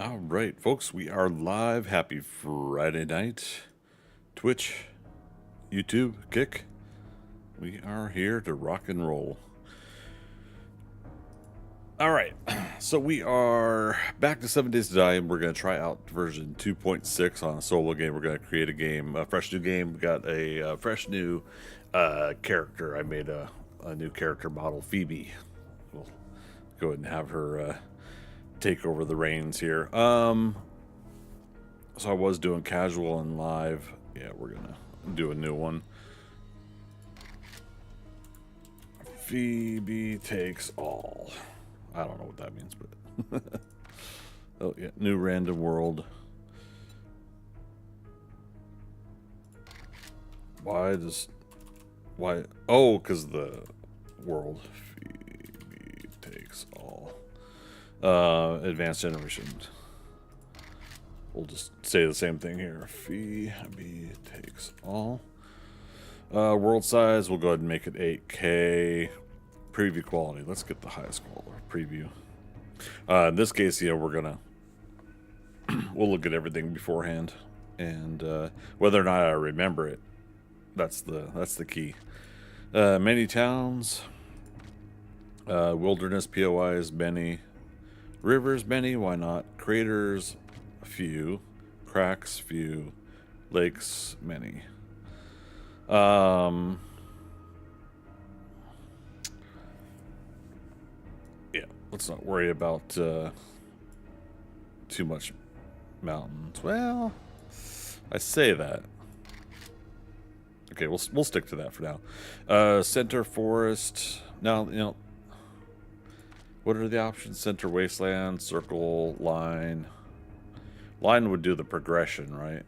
All right, folks, we are live. Happy Friday night. Twitch, YouTube, Kick. We are here to rock and roll. All right, so we are back to 7 Days to Die, and we're going to try out version 2.6 on a solo game. We're going to create a game, a fresh new game. We got a fresh new character. I made a new character model, Phoebe. We'll go ahead and have her take over the reins here. So I was doing casual and live. Yeah, we're gonna do a new one. Phoebe takes all. I don't know what that means, but oh yeah, new random world. Why? Oh, because the world. Phoebe takes all. Advanced generation. We'll just say the same thing here. Phoebe takes all. World size, we'll go ahead and make it 8K. Preview quality, let's get the highest quality preview. In this case, yeah, we're gonna we'll look at everything beforehand, and whether or not I remember it, that's the key. Many towns, wilderness POIs many, rivers many. Why not? Craters few, cracks few, lakes many. Yeah, let's not worry about too much mountains. Well, I say that. Okay, we'll stick to that for now. Center forest. Now, you know, what are the options? Center wasteland, circle, line. Line would do the progression, right?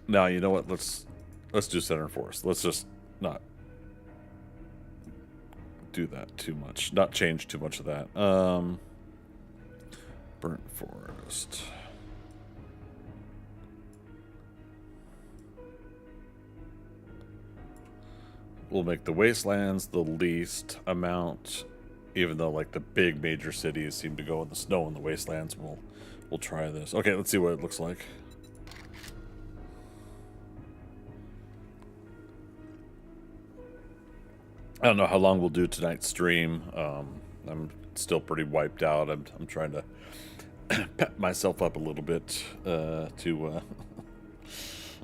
Now, you know what? Let's do center forest. Let's just not do that too much. Not change too much of that. Burnt forest. We'll make the wastelands the least amount, even though like the big major cities seem to go in the snow in the wastelands. We'll try this. Okay, let's see what it looks like. I don't know how long we'll do tonight's stream. I'm still pretty wiped out. I'm trying to pep myself up a little bit to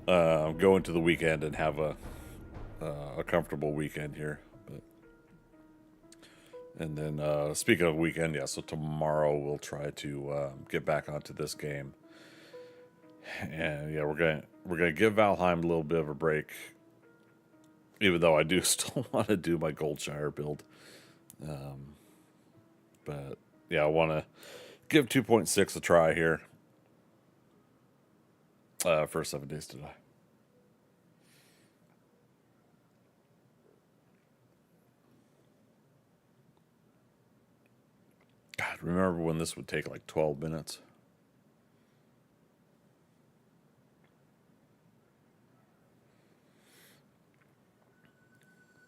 go into the weekend and have a comfortable weekend here. But and then speaking of weekend, yeah. So tomorrow we'll try to get back onto this game, and yeah, we're gonna give Valheim a little bit of a break. Even though I do still want to do my Goldshire build. But yeah, I want to give 2.6 a try here. For 7 Days to Die. God, remember when this would take like 12 minutes?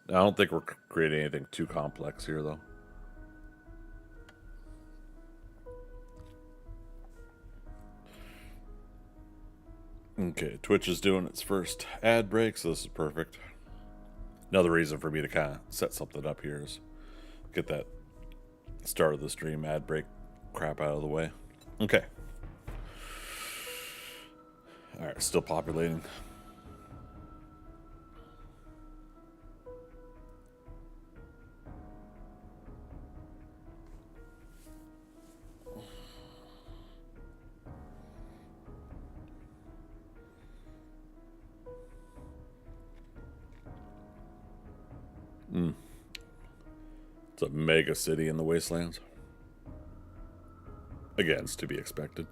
I don't think we're creating anything too complex here, though. Okay, Twitch is doing its first ad break, so this is perfect. Another reason for me to kind of set something up here is get that start of the stream ad break crap out of the way. Okay. Alright, still populating. It's a mega city in the wastelands. Again, it's to be expected.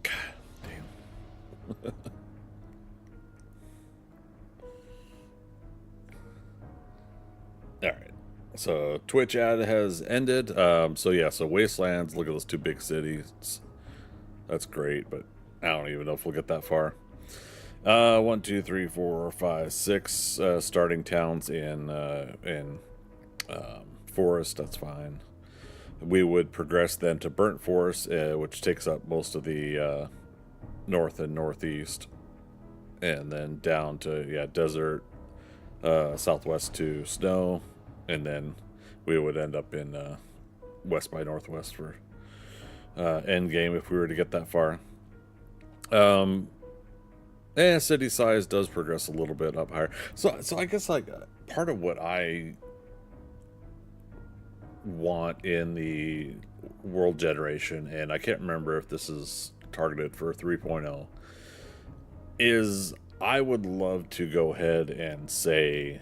God damn. Alright. So Twitch ad has ended. So yeah, so Wastelands. Look at those two big cities. That's great, but I don't even know if we'll get that far. 1, 2, 3, 4, 5, 6 starting towns in forest. That's fine. We would progress then to burnt forest, which takes up most of the north and northeast, and then down to desert, southwest to snow, and then we would end up in west by northwest for end game if we were to get that far. And city size does progress a little bit up higher. So I guess like part of what I want in the world generation, and I can't remember if this is targeted for 3.0, is I would love to go ahead and say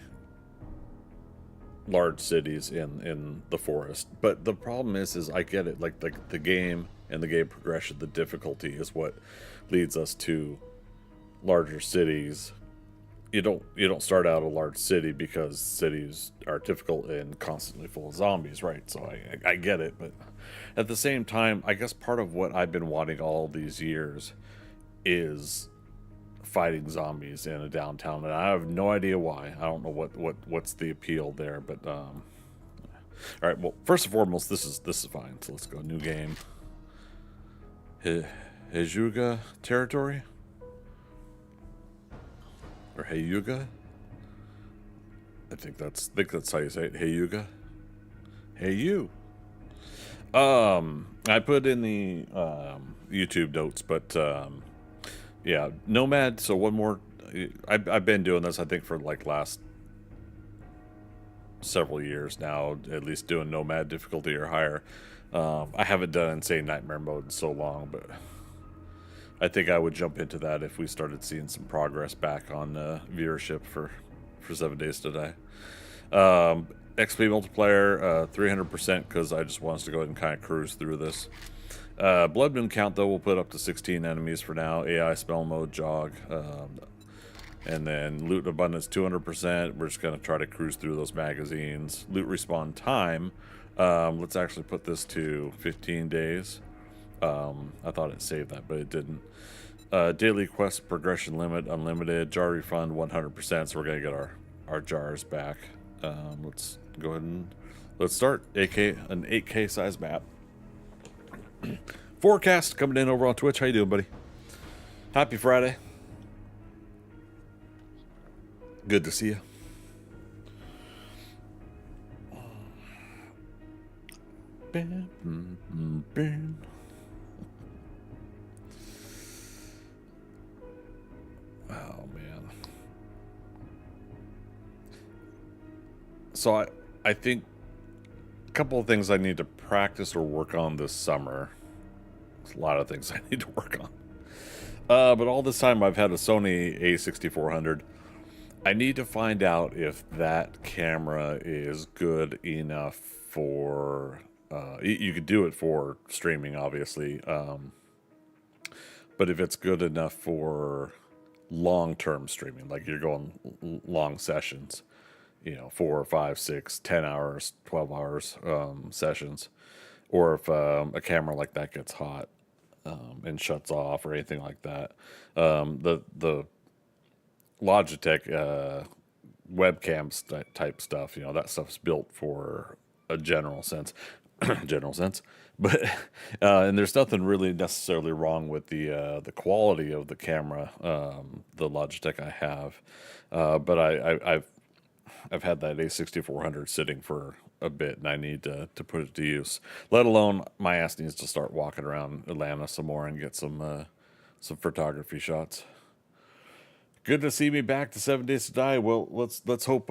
large cities in the forest. But the problem is I get it, like the game and the game progression, the difficulty is what leads us to larger cities. You don't start out a large city because cities are difficult and constantly full of zombies, right? So I get it, but at the same time, I guess part of what I've been wanting all these years is fighting zombies in a downtown, and I have no idea why. I don't know what's the appeal there, but all right. Well, first and foremost, this is fine. So let's go new game. Hejuga territory. Or Heyuga? I think that's how you say it. Heyuga. Hey you. I put in the YouTube notes, but yeah, Nomad. So one more. I've been doing this, I think, for like last several years now, at least doing Nomad difficulty or higher. I haven't done Insane Nightmare mode in so long, but I think I would jump into that if we started seeing some progress back on viewership for 7 days today. XP multiplier 300% because I just want us to go ahead and kind of cruise through this. Blood moon count though we'll put up to 16 enemies for now. AI spell mode jog, and then loot abundance 200%. We're just gonna try to cruise through those magazines. Loot respawn time. Let's actually put this to 15 days. I thought it saved that, but it didn't. Daily quest progression limit unlimited. Jar refund 100%. So we're gonna get our jars back. Let's go ahead and let's start. An 8K size map. Forecast coming in over on Twitch. How you doing, buddy? Happy Friday. Good to see you. Oh man. So I think a couple of things I need to practice or work on this summer. There's a lot of things I need to work on. But all this time I've had a Sony A6400. I need to find out if that camera is good enough for you could do it for streaming, obviously, but if it's good enough for long-term streaming, like you're going long sessions, 4, 5, 6, 10 hours, 12 hours sessions, or if a camera like that gets hot and shuts off or anything like that. The Logitech webcams type stuff, that stuff's built for a general sense. But and there's nothing really necessarily wrong with the quality of the camera, the Logitech I have, but I've had that A6400 sitting for a bit, and I need to put it to use. Let alone my ass needs to start walking around Atlanta some more and get some photography shots. Good to see me back to 7 Days to Die. Well, let's hope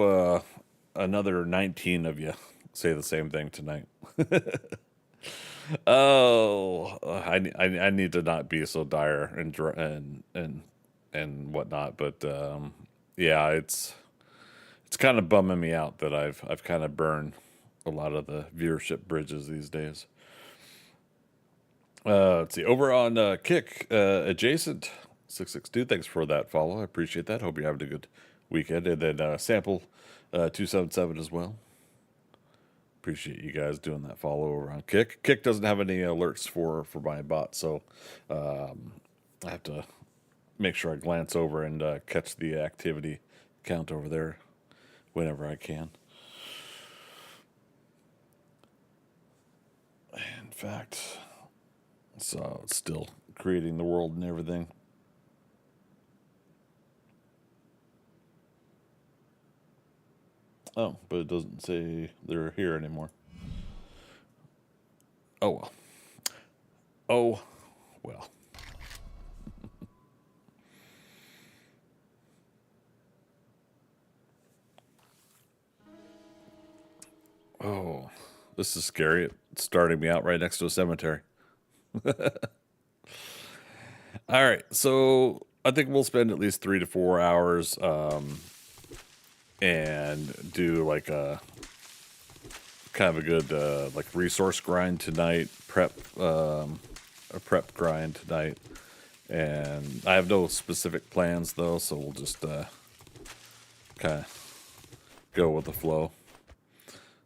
another 19 of you say the same thing tonight. Oh, I need to not be so dire and whatnot, but yeah, it's kind of bumming me out that I've kind of burned a lot of the viewership bridges these days. Let's see, over on Kick adjacent 662. Thanks for that follow. I appreciate that. Hope you're having a good weekend. And then Sample 277 as well. appreciate you guys doing that follow over on Kick. Kick doesn't have any alerts for my bot, so I have to make sure I glance over and catch the activity count over there whenever I can. In fact, so it's still creating the world and everything. Oh, but it doesn't say they're here anymore. Oh well. Oh well. Oh, this is scary. It's starting me out right next to a cemetery. All right, so I think we'll spend at least 3 to 4 hours and do like a kind of a good like resource grind tonight, a prep grind tonight, and I have no specific plans though, so we'll just kind of go with the flow.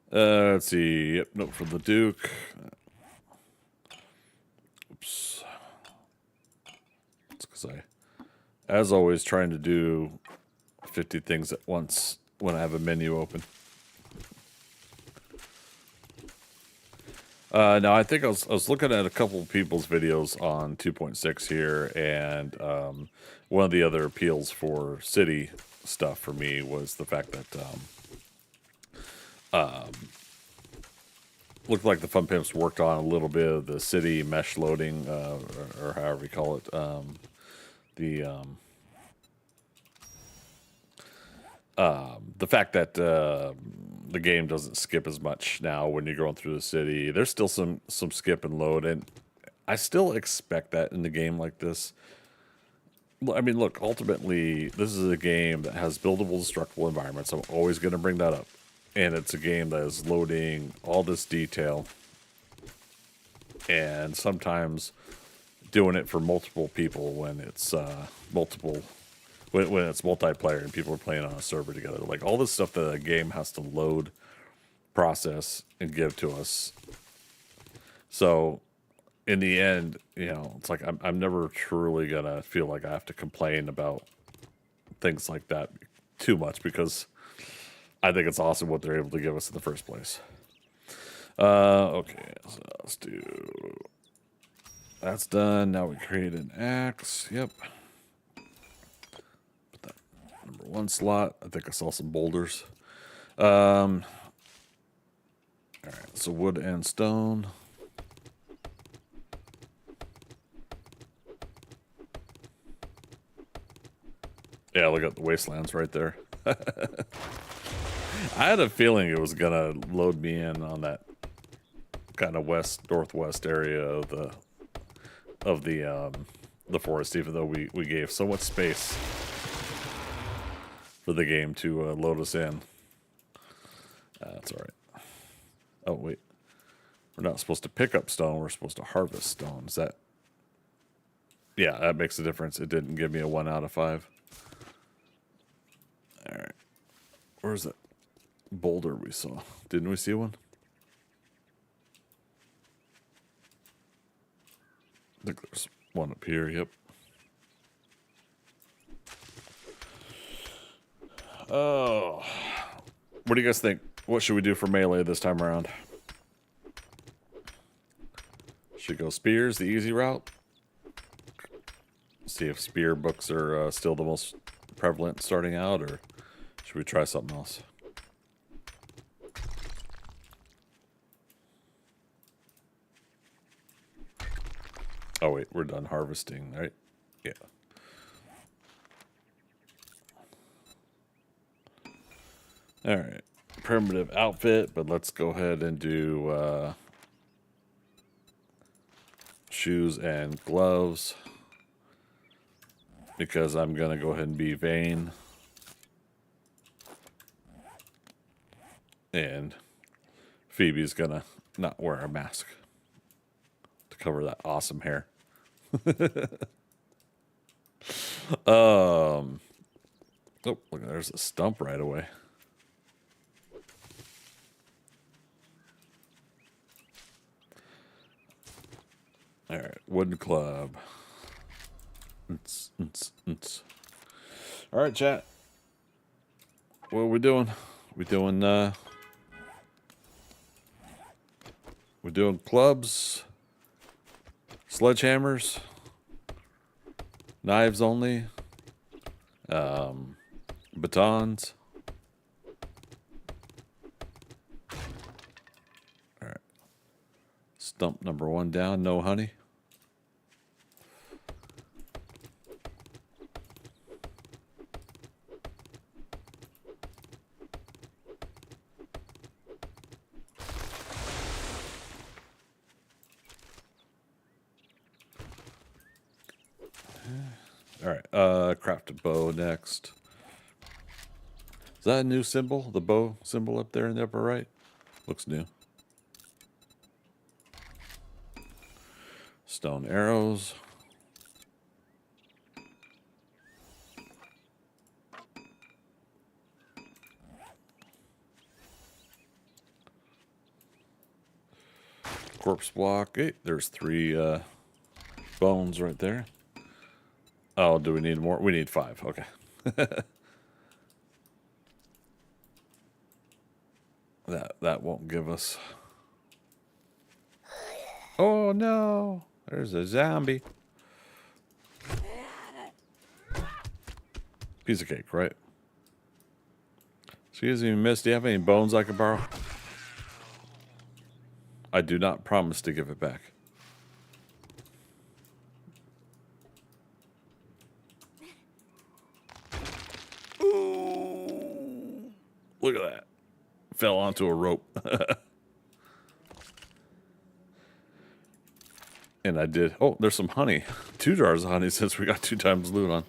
Let's see. Yep, note from the Duke. Oops. It's because as always, trying to do 50 things at once when I have a menu open. Now, I think I was looking at a couple of people's videos on 2.6 here, and one of the other appeals for city stuff for me was the fact that looked like the Fun Pimps worked on a little bit of the city mesh loading, or however you call it. The fact that the game doesn't skip as much now when you're going through the city. There's still some skip and load, and I still expect that in a game like this. I mean, look, ultimately, this is a game that has buildable, destructible environments. I'm always going to bring that up. And it's a game that is loading all this detail. And sometimes doing it for multiple people when it's when it's multiplayer and people are playing on a server together. Like all this stuff that a game has to load, process, and give to us. So in the end, it's like I'm never truly gonna feel like I have to complain about things like that too much, because I think it's awesome what they're able to give us in the first place. Okay, so let's do. That's done. Now we create an axe. Yep. Put that number 1 slot. I think I saw some boulders. All right, so wood and stone. Yeah, look at the wastelands right there. I had a feeling it was gonna load me in on that kind of northwest area of the forest, even though we gave so much space for the game to load us in. That's all right. Oh wait, we're not supposed to pick up stone. We're supposed to harvest stone. Is that? Yeah, that makes a difference. It didn't give me a 1 out of 5. All right, where's that boulder we saw? Didn't we see one? I think there's one up here. Yep. Oh, what do you guys think? What should we do for melee this time around? Should go spears, the easy route. See if spear books are still the most prevalent starting out, or should we try something else? Oh wait, we're done harvesting, right? Yeah. All right, primitive outfit, but let's go ahead and do shoes and gloves, because I'm gonna go ahead and be vain, and Phoebe's gonna not wear a mask to cover that awesome hair. Oh, look, there's a stump right away. Wooden club. All right, chat. What are we doing? We're doing clubs, sledgehammers, knives only, batons. All right. Stump number 1 down. No honey. All right, crafted bow next. Is that a new symbol? The bow symbol up there in the upper right? Looks new. Stone arrows. Corpse block. Hey, there's 3 bones right there. Oh, do we need more? We need 5. Okay. That won't give us. Oh no! There's a zombie. Piece of cake, right? Excuse me, miss. Do you have any bones I could borrow? I do not promise to give it back. Ooh! Look at that. Fell onto a rope. And I did. Oh, there's some honey. 2 jars of honey since we got 2 times loot on.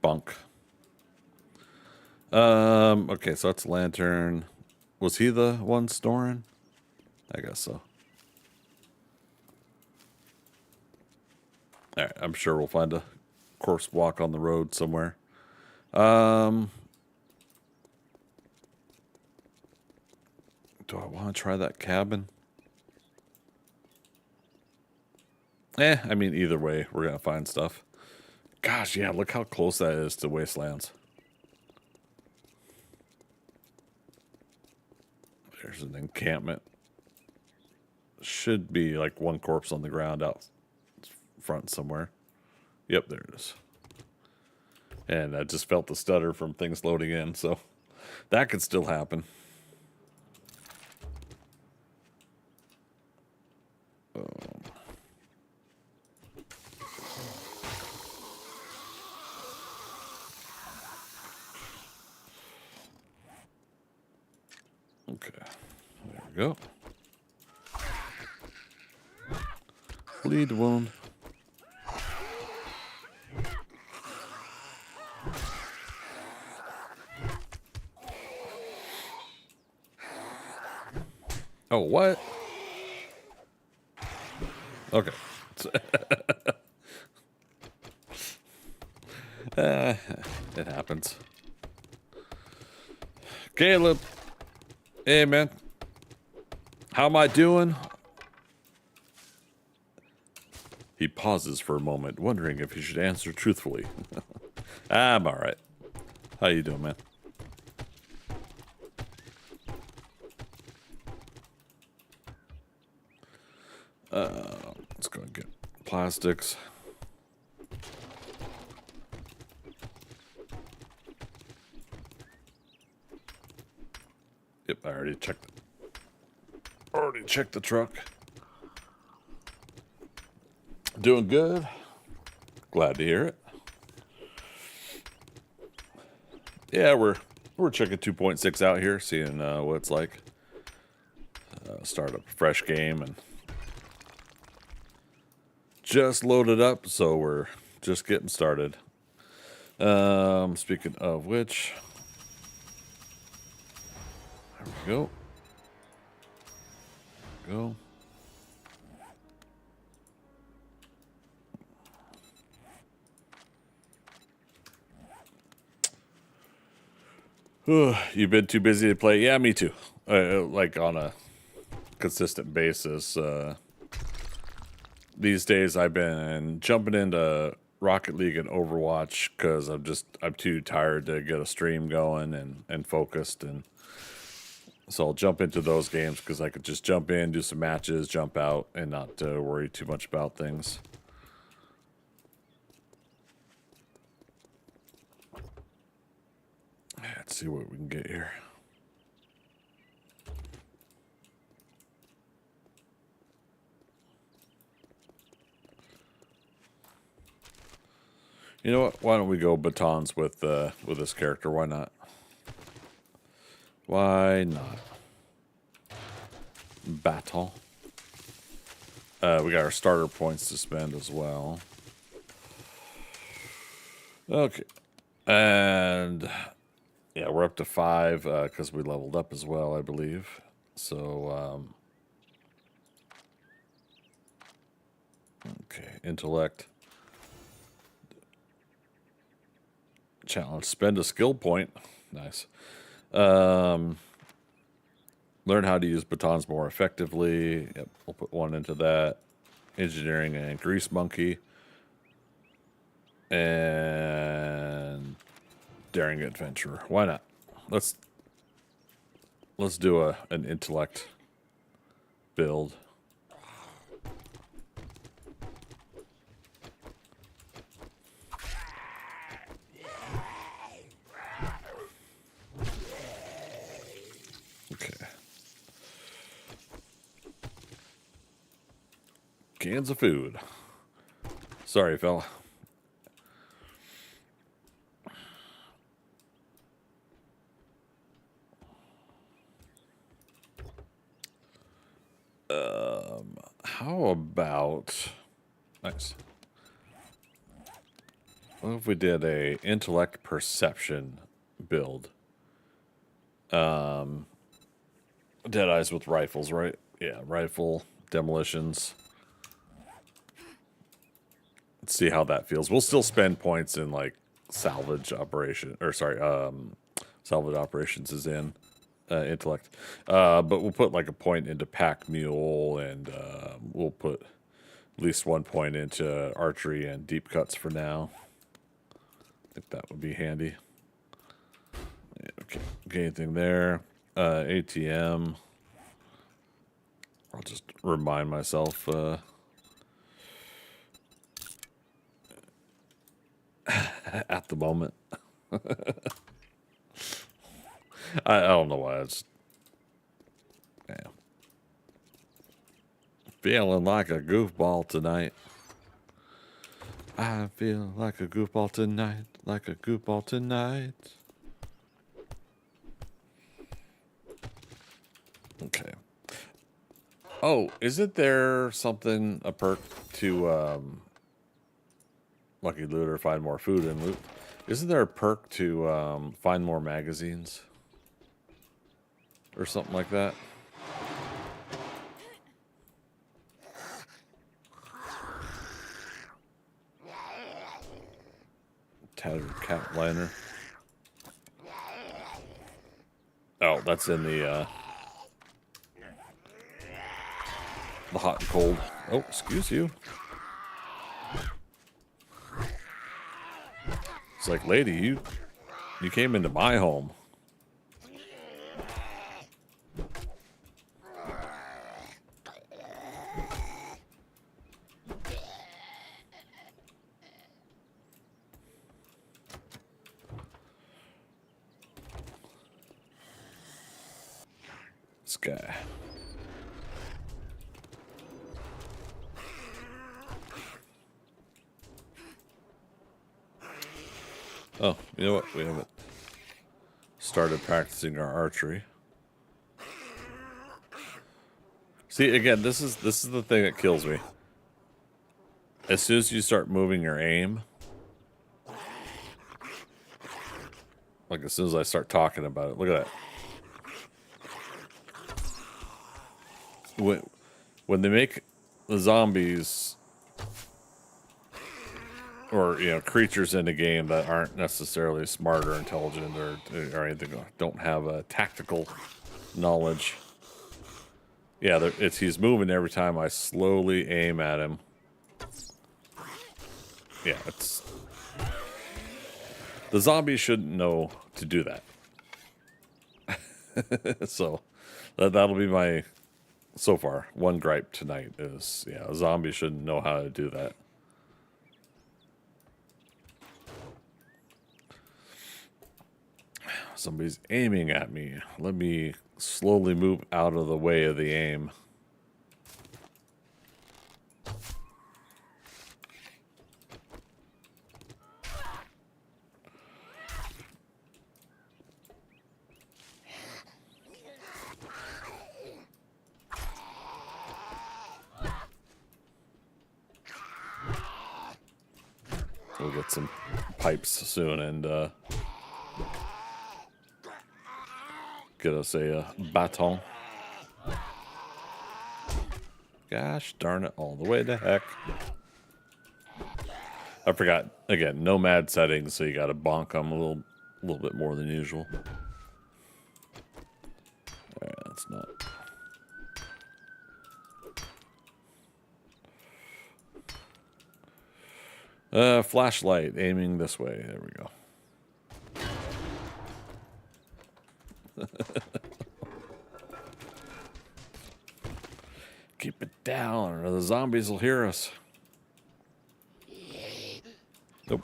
Bunk. Okay, so that's lantern. Was he the one storing? I guess so. All right, I'm sure we'll find a course walk on the road somewhere. Do I want to try that cabin? I mean, either way, we're going to find stuff. Gosh, yeah, look how close that is to Wastelands. There's an encampment. Should be like 1 corpse on the ground out front somewhere. Yep, there it is. And I just felt the stutter from things loading in, so that could still happen. Okay, there we go. Bleed wound. Oh, what? Okay. It happens. Caleb. Hey, man. How am I doing? He pauses for a moment, wondering if he should answer truthfully. I'm all right. How you doing, man? Let's go and get plastics. Yep, I already checked it. Already checked the truck. Doing good. Glad to hear it. Yeah, we're checking 2.6 out here, seeing what it's like. Start up a fresh game and just loaded up, so we're just getting started. Speaking of which, there we go. Go. You've been too busy to play? Yeah, me too. Like on a consistent basis. These days I've been jumping into Rocket League and Overwatch because I'm too tired to get a stream going and focused, and so I'll jump into those games because I could just jump in, do some matches, jump out, and not worry too much about things. Let's see what we can get here. You know what? Why don't we go batons with this character? Why not? Why not? Baton. We got our starter points to spend as well. Okay. And yeah, we're up to 5 because we leveled up as well, I believe. So, okay, intellect. Challenge. Spend a skill point. Nice. Learn how to use batons more effectively. Yep, we'll put 1 into that. Engineering and grease monkey. And daring adventurer. Why not? Let's do an intellect build. Okay. Cans of food. Sorry, fella. How about... Nice. What if we did a intellect perception build? Deadeyes with rifles, right? Yeah, rifle, demolitions. Let's see how that feels. We'll still spend points in, like, salvage operation... Or, sorry, salvage operations is in intellect. But we'll put, like, a point into pack mule, and we'll put at least 1 point into archery and deep cuts for now. I think that would be handy. Yeah, okay, anything there? ATM. I'll just remind myself. At the moment. I don't know why. It's yeah. Feeling like a goofball tonight. I feel like a goofball tonight. Like a goofball tonight. Okay. Oh, isn't there something, a perk to Lucky Looter, find more food and loot? Isn't there a perk to find more magazines? Or something like that? Tattered cat liner. Oh, that's in the hot and cold. Oh, excuse you. It's like, lady, you came into my home. This guy. Oh, you know what? We haven't started practicing our archery. See, again, this is the thing that kills me. As soon as you start moving your aim, like as soon as I start talking about it, look at that. When they make the zombies, or creatures in the game that aren't necessarily smart or intelligent or anything, don't have a tactical knowledge. Yeah, he's moving every time I slowly aim at him. Yeah, the zombies shouldn't know to do that. So that'll be my, so far, one gripe tonight is, yeah, zombies shouldn't know how to do that. Somebody's aiming at me. Let me slowly move out of the way of the aim. We'll get some pipes soon and get us a baton. Gosh darn it, all the way to heck. I forgot, again, Nomad settings, so you gotta bonk them a little bit more than usual. Alright, that's not... flashlight aiming this way. There we go. Keep it down or the zombies will hear us. Nope.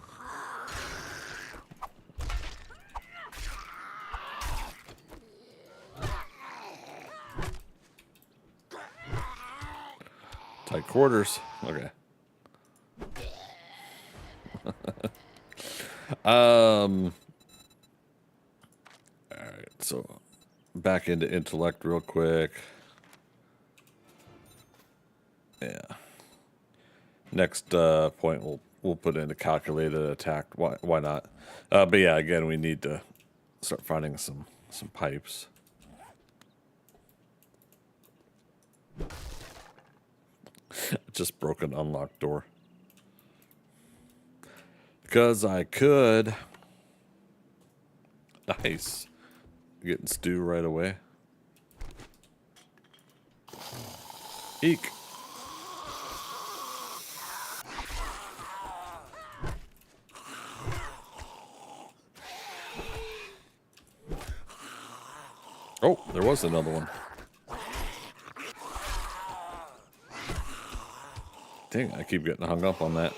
Tight quarters. Okay. All right, so back into intellect real quick. Yeah. Next point we'll put in a calculated attack. Why not? But yeah, again, we need to start finding some pipes. Just broke an unlocked door. Because I could. Nice. Getting stew right away. Eek. Oh, there was another one. Dang, I keep getting hung up on that.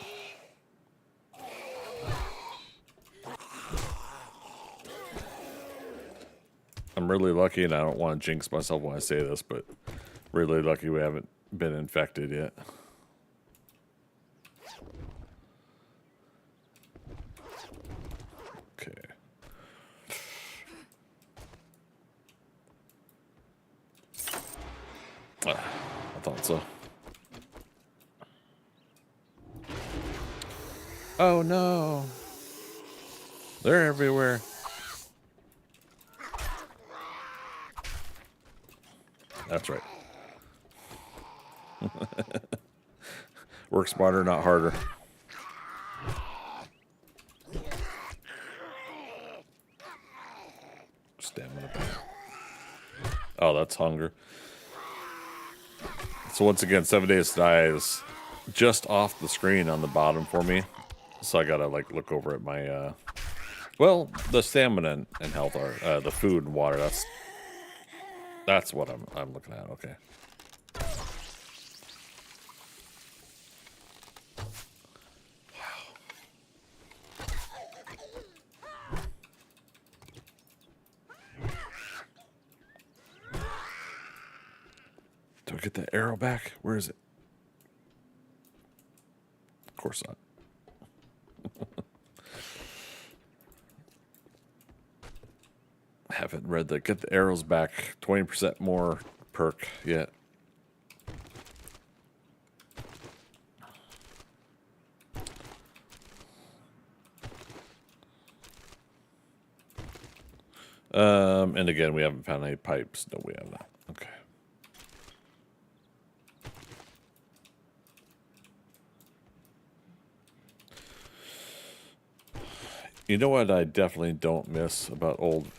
I'm really lucky, and I don't want to jinx myself when I say this, but really lucky we haven't been infected yet. Okay. I thought so. Oh no! They're everywhere. That's right. Work smarter, not harder. Stamina. Oh, that's hunger. So once again, 7 Days to Die is just off the screen on the bottom for me. So I gotta like look over at my well, the stamina and health are the food and water. That's what I'm looking at. Okay. Do I get the arrow back? Where is it? Of course not. Haven't read the get the arrows back 20% more perk yet. And again, we haven't found any pipes. No, we have not. Okay. You know what I definitely don't miss about old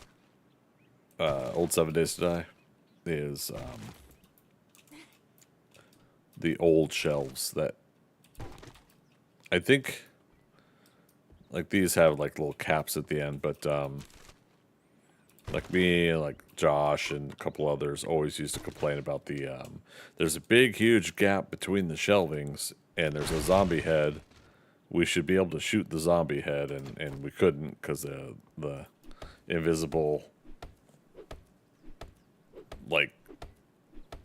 7 Days to Die is the old shelves that I think like these have like little caps at the end, but like me and like Josh and a couple others always used to complain about the there's a big huge gap between the shelvings and there's a zombie head. We should be able to shoot the zombie head and we couldn't because the invisible, like,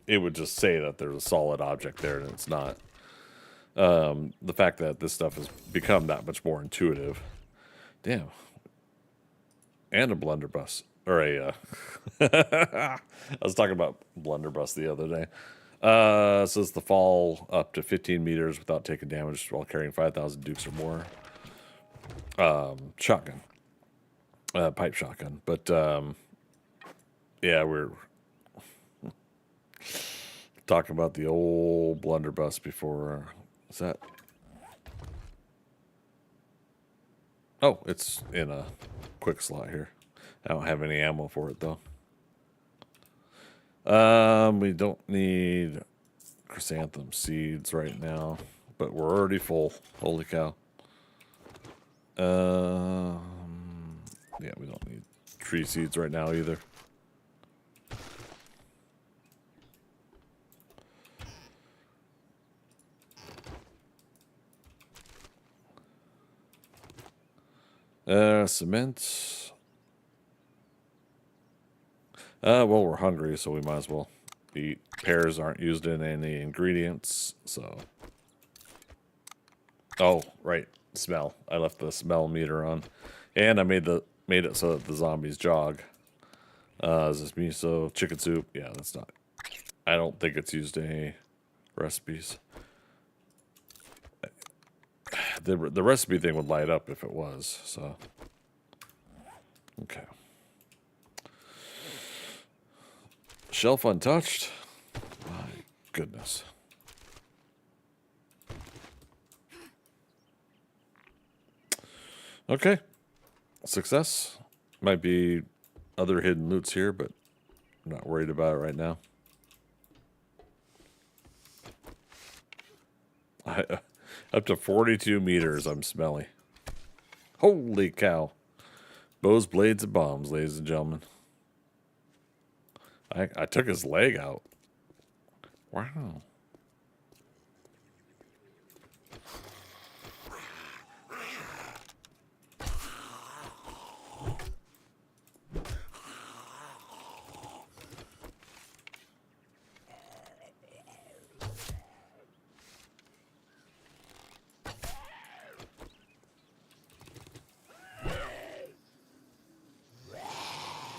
it would just say that there's a solid object there and it's not. The fact that this stuff has become that much more intuitive. Damn. And a blunderbuss. Or a, I was talking about blunderbuss the other day. It says the fall up to 15 meters without taking damage while carrying 5,000 dukes or more. Shotgun. Pipe shotgun. But, yeah, we're talking about the old blunderbuss before. Is that? Oh, it's in a quick slot here. I don't have any ammo for it, though. We don't need chrysanthemum seeds right now, but we're already full. Holy cow. Yeah, we don't need tree seeds right now either. Cement. Well, we're hungry, so we might as well eat. Pears aren't used in any ingredients, so. Oh, right. Smell. I left the smell meter on. And I made it so that the zombies jog. Is this miso? Chicken soup? Yeah, that's not. I don't think it's used in any recipes. The recipe thing would light up if it was, so. Okay. Shelf untouched? My goodness. Okay. Success. Might be other hidden loots here, but I'm not worried about it right now. Up to 42 meters, I'm smelly. Holy cow. Bows, blades, and bombs, ladies and gentlemen. I took his leg out. Wow.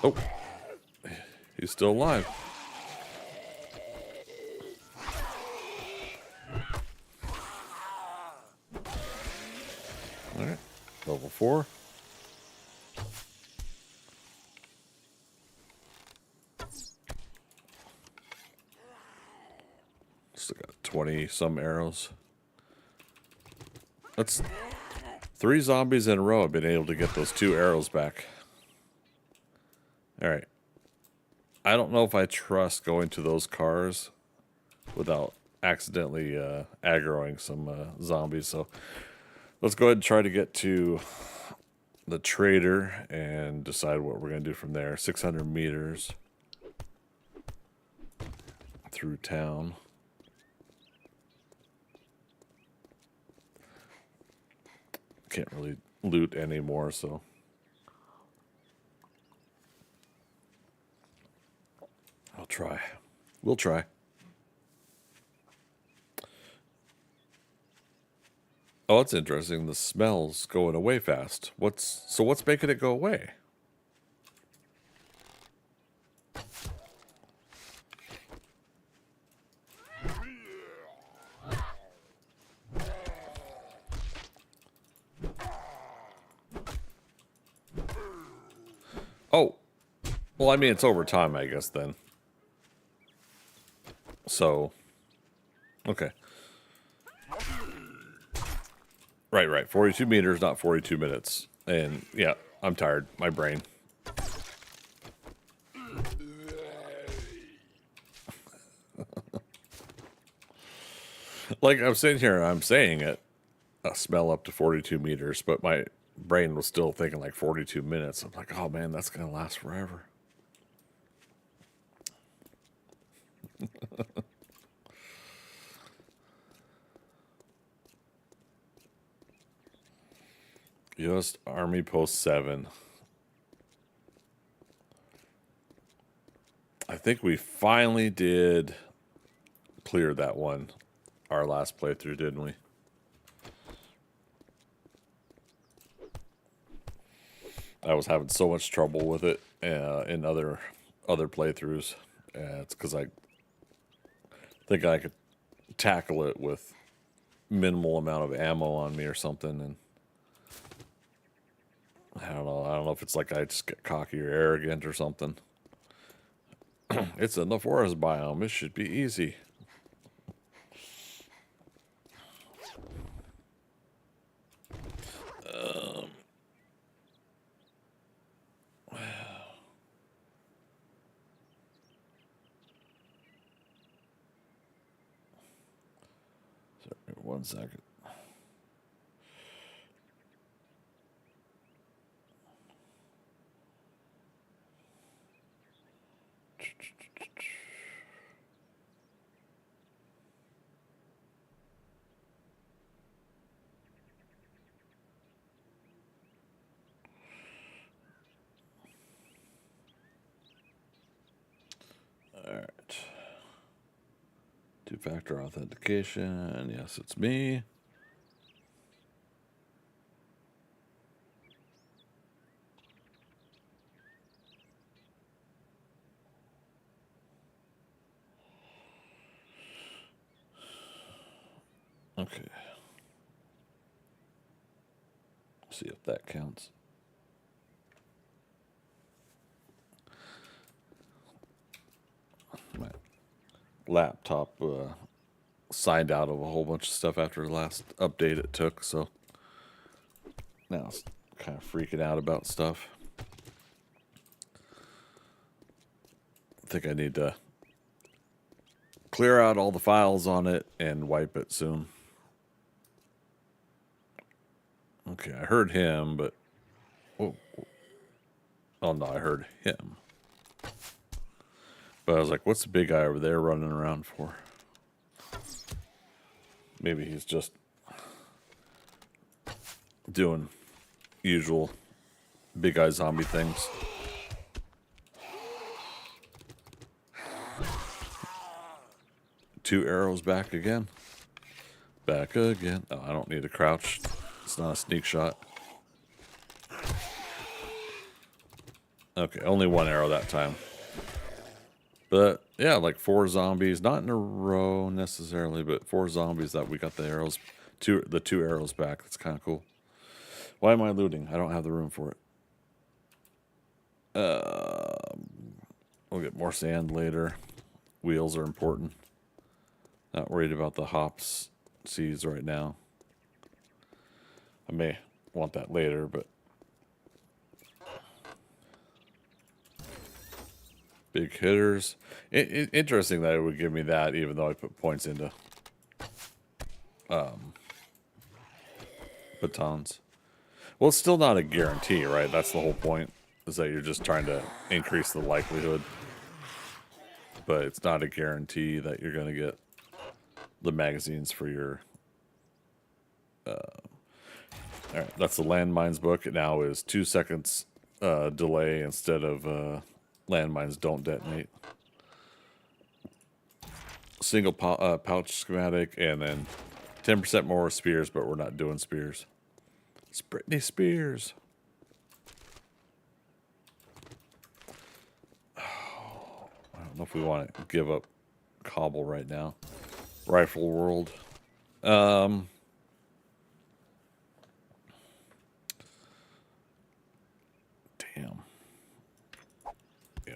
Oh, he's still alive. All right, level 4. Still got 20 some arrows. That's 3 zombies in a row. I've been able to get those 2 arrows back. All right. I don't know if I trust going to those cars without accidentally aggroing some zombies. So let's go ahead and try to get to the trader and decide what we're going to do from there. 600 meters through town. Can't really loot anymore, so. I'll try. We'll try. Oh, that's interesting. The smell's going away fast. What's making it go away? Oh. Well, I mean, it's over time, I guess, then. So, okay. Right. 42 meters, not 42 minutes. And yeah, I'm tired. My brain. Like I'm sitting here, I'm saying it. A smell up to 42 meters, but my brain was still thinking like 42 minutes. I'm like, oh man, that's gonna last forever. U.S. Army Post 7. I think we finally did clear that one. Our last playthrough, didn't we? I was having so much trouble with it in other playthroughs. It's because I think I could tackle it with minimal amount of ammo on me or something, and I don't know. I don't know if it's like I just get cocky or arrogant or something. It's in the forest biome. It should be easy. Sorry, 1 second. All right. Two-factor authentication. Yes, it's me. Okay. See if that counts. My laptop signed out of a whole bunch of stuff after the last update it took, so now it's kind of freaking out about stuff. I think I need to clear out all the files on it and wipe it soon. Okay, I heard him, but... Oh no, I heard him. But I was like, what's the big guy over there running around for? Maybe he's just doing usual big eye zombie things. Two arrows back again. Back again. Oh, I don't need to crouch. It's not a sneak shot. Okay, only one arrow that time. But yeah, like 4 zombies, not in a row necessarily, but 4 zombies that we got the arrows, the two arrows back. That's kind of cool. Why am I looting? I don't have the room for it. We'll get more sand later. Wheels are important. Not worried about the hops seeds right now. I may want that later, but big hitters. Interesting that it would give me that, even though I put points into batons. Well, it's still not a guarantee, right? That's the whole point, is that you're just trying to increase the likelihood. But it's not a guarantee that you're going to get the magazines for your... Alright, that's the landmines book. It now is 2 seconds delay instead of landmines don't detonate. Single pouch schematic, and then 10% more spears, but we're not doing spears. It's Britney Spears. Oh, I don't know if we want to give up cobble right now. Rifle world. Damn. Yeah,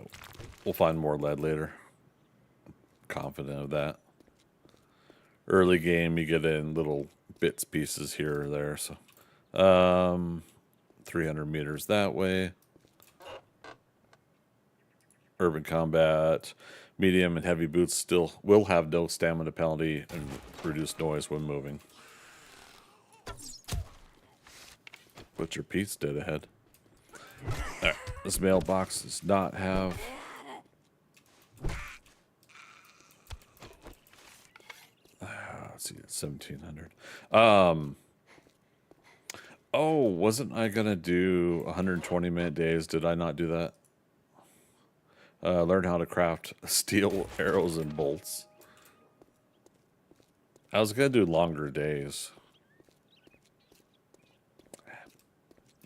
we'll find more lead later. Confident of that. Early game, you get in little bits, pieces here or there. So, 300 meters that way. Urban combat, medium and heavy boots still will have no stamina penalty and reduced noise when moving. Butcher Pete's dead ahead. Alright, this mailbox does not have... let's see, it's 1700. Oh, wasn't I gonna do 120-minute days? Did I not do that? Learn how to craft steel arrows and bolts. I was gonna do longer days.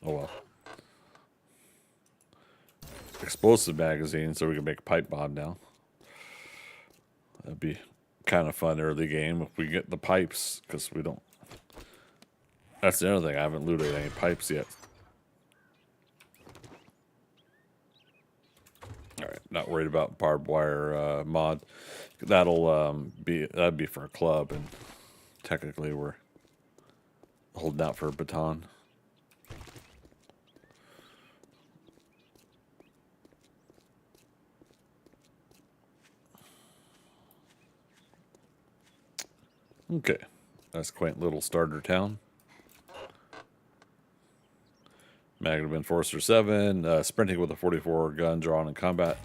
Oh well. Explosive magazine, so we can make a pipe bomb now. That'd be kind of fun early game if we get the pipes, because we don't. That's the other thing. I haven't looted any pipes yet. All right, not worried about barbed wire mod. That'd be for a club, and technically we're holding out for a baton. Okay, that's quaint little starter town. Magnum Enforcer 7, sprinting with a 44 gun drawn in combat.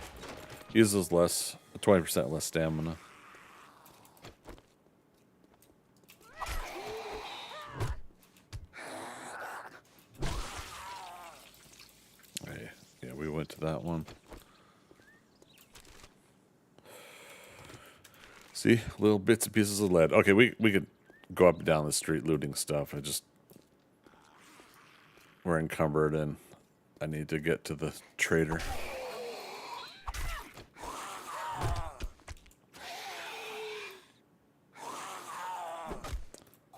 Uses 20% less stamina. Hey, yeah, we went to that one. See, little bits and pieces of lead. Okay, we could go up and down the street looting stuff. We're encumbered and I need to get to the trader.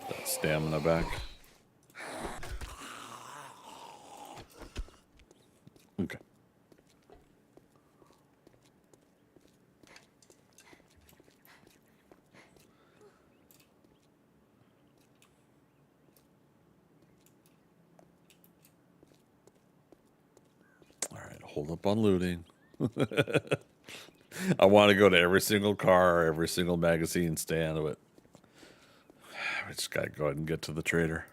That stamina back. Okay. Hold up on looting. I want to go to every single car, every single magazine stand, but we just got to go ahead and get to the trader.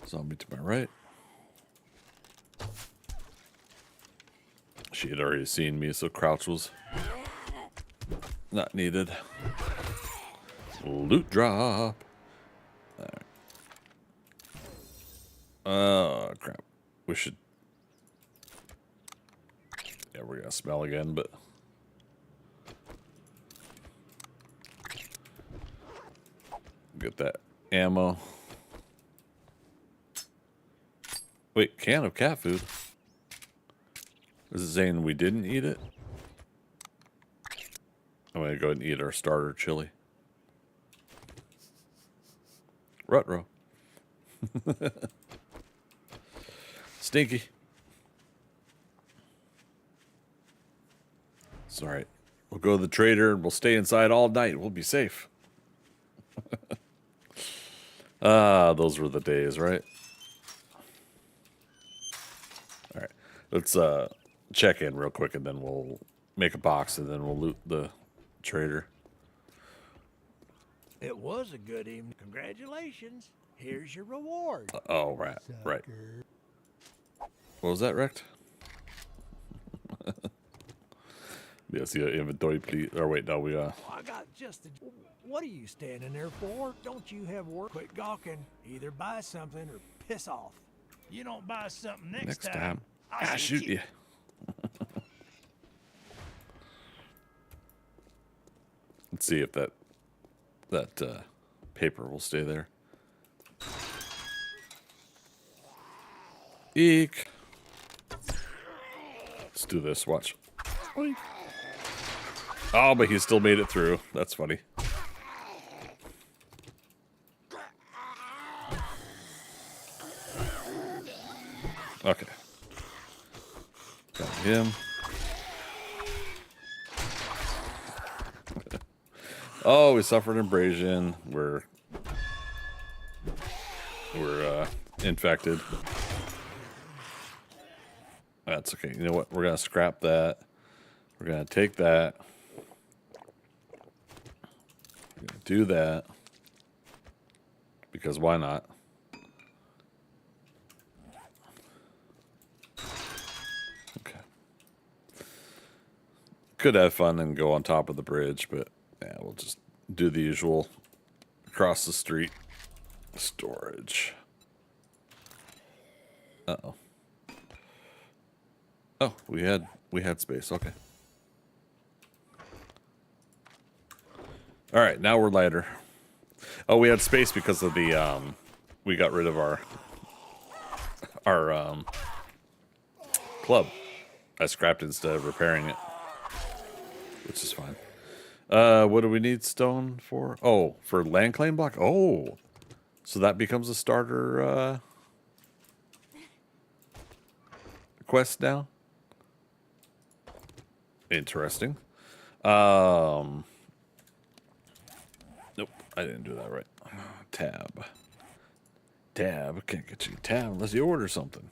Zombie to my right. She had already seen me, so crouch was not needed. Loot drop. Right. Oh, crap. We should... Yeah, we're gonna smell again, but... Get that ammo. Wait, can of cat food? Is it saying we didn't eat it? I'm going to go ahead and eat our starter chili. Ruh-roh. Stinky. It's all right. We'll go to the trader and we'll stay inside all night. We'll be safe. Those were the days, right? All right. Let's check in real quick and then we'll make a box and then we'll loot the trader. It was a good evening. Congratulations. Here's your reward. Oh, right. Right. What was that, Rect? Yes, yeah, inventory, please. Or wait, no, we I got just a... What are you standing there for? Don't you have work? Quit gawking. Either buy something or piss off. You don't buy something next time. I'll shoot you. Let's see if that paper will stay there. Eek. Let's do this. Watch. Oh, but he still made it through. That's funny. Okay. Got him. Oh, we suffered abrasion. We're infected. That's okay. You know what? We're gonna scrap that. We're gonna take that. We're gonna do that. Because why not? Okay. Could have fun and go on top of the bridge, but yeah, we'll just do the usual across the street storage. Uh-oh. Oh, we had space. Okay. All right, now we're lighter. Oh, we had space because of the we got rid of our club. I scrapped it instead of repairing it, which is fine. What do we need stone for? Oh, for land claim block. Oh, so that becomes a starter quest now. Interesting. Nope, I didn't do that right. Tab. Can't get you tab unless you order something.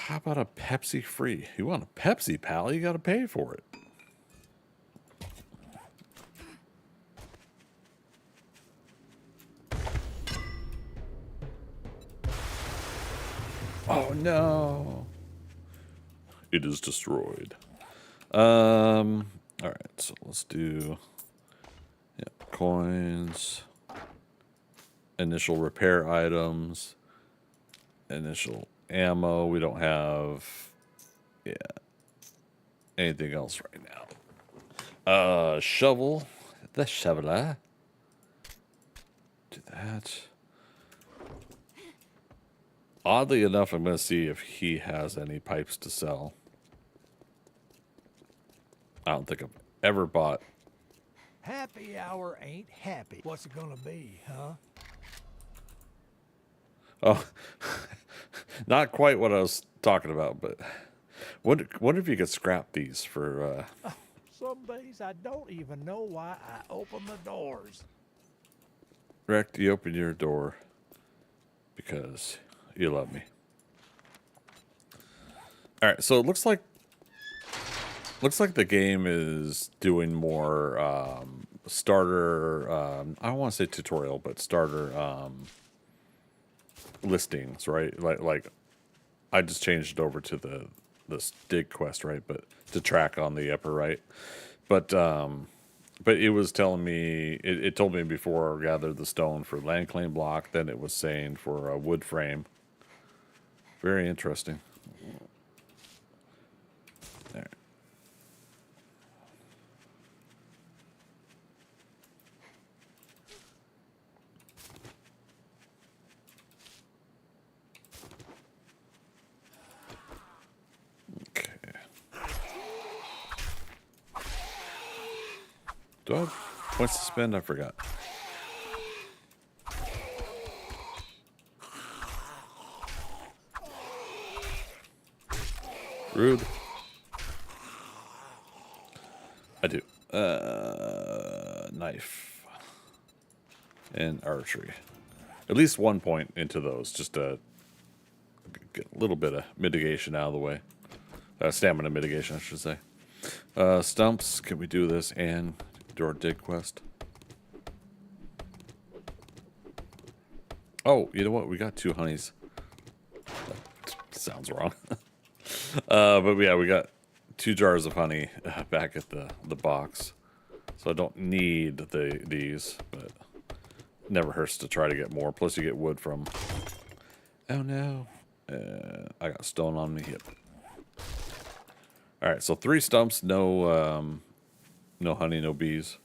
How about a Pepsi free? You want a Pepsi, pal? You got to pay for it. Oh no. It is destroyed. All right, so let's do coins, initial repair items, initial ammo. We don't have anything else right now. Shovel, the shoveler. Do that. Oddly enough, I'm going to see if he has any pipes to sell. I don't think I've ever bought. Happy hour ain't happy. What's it gonna be, huh? Oh, not quite what I was talking about, but wonder if you could scrap these for. Some days I don't even know why I open the doors. Rex, you open your door because you love me. All right, so it looks like the game is doing more starter. I don't want to say tutorial, but starter listings, right? Like I just changed it over to this dig quest, right? But to track on the upper right, but it was telling me it told me before gather the stone for land claim block. Then it was saying for a wood frame. Very interesting. There. Okay. Do I have points to spend? I forgot. Rude. I do. Knife. And archery. At least 1 point into those, just to get a little bit of mitigation out of the way. Stamina mitigation, I should say. Stumps, can we do this and do our dig quest? Oh, you know what? We got 2 honeys. That sounds wrong. But yeah, we got 2 jars of honey back at the box. So I don't need these, but never hurts to try to get more. Plus you get wood from... Oh no. I got stone on me. Yep. Alright, so 3 stumps, no honey, no bees.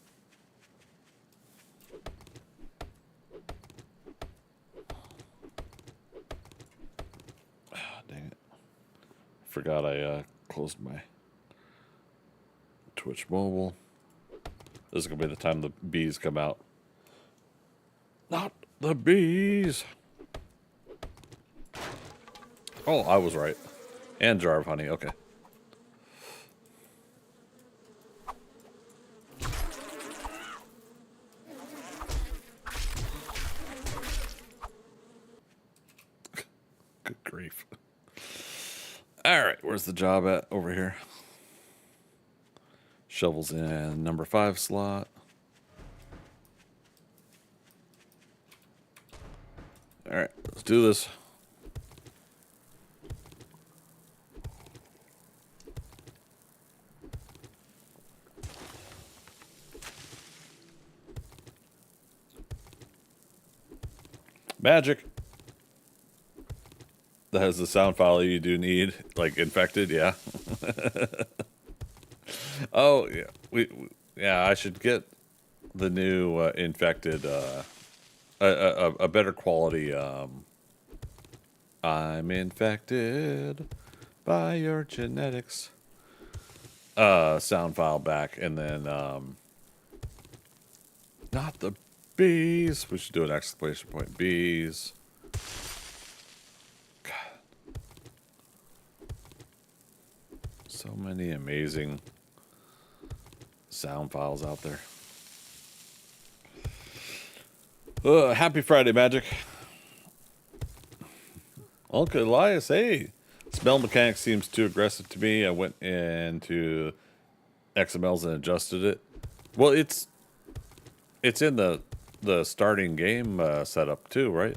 Dang it. Forgot I closed my Twitch mobile. This is going to be the time the bees come out. Not the bees! Oh, I was right. And jar of honey, okay. where's the job at? Over here. Shovels in number 5 slot. All right, let's do this. Magic. That has the sound file you do need, like infected, yeah. Oh yeah, yeah. I should get the new infected, a better quality. I'm infected by your genetics. Sound file back, and then not the bees. We should do an exclamation point bees. So many amazing sound files out there. Happy Friday, Magic. Uncle Elias, hey. Spell mechanic seems too aggressive to me. I went into XMLs and adjusted it. Well, it's in the starting game setup too, right?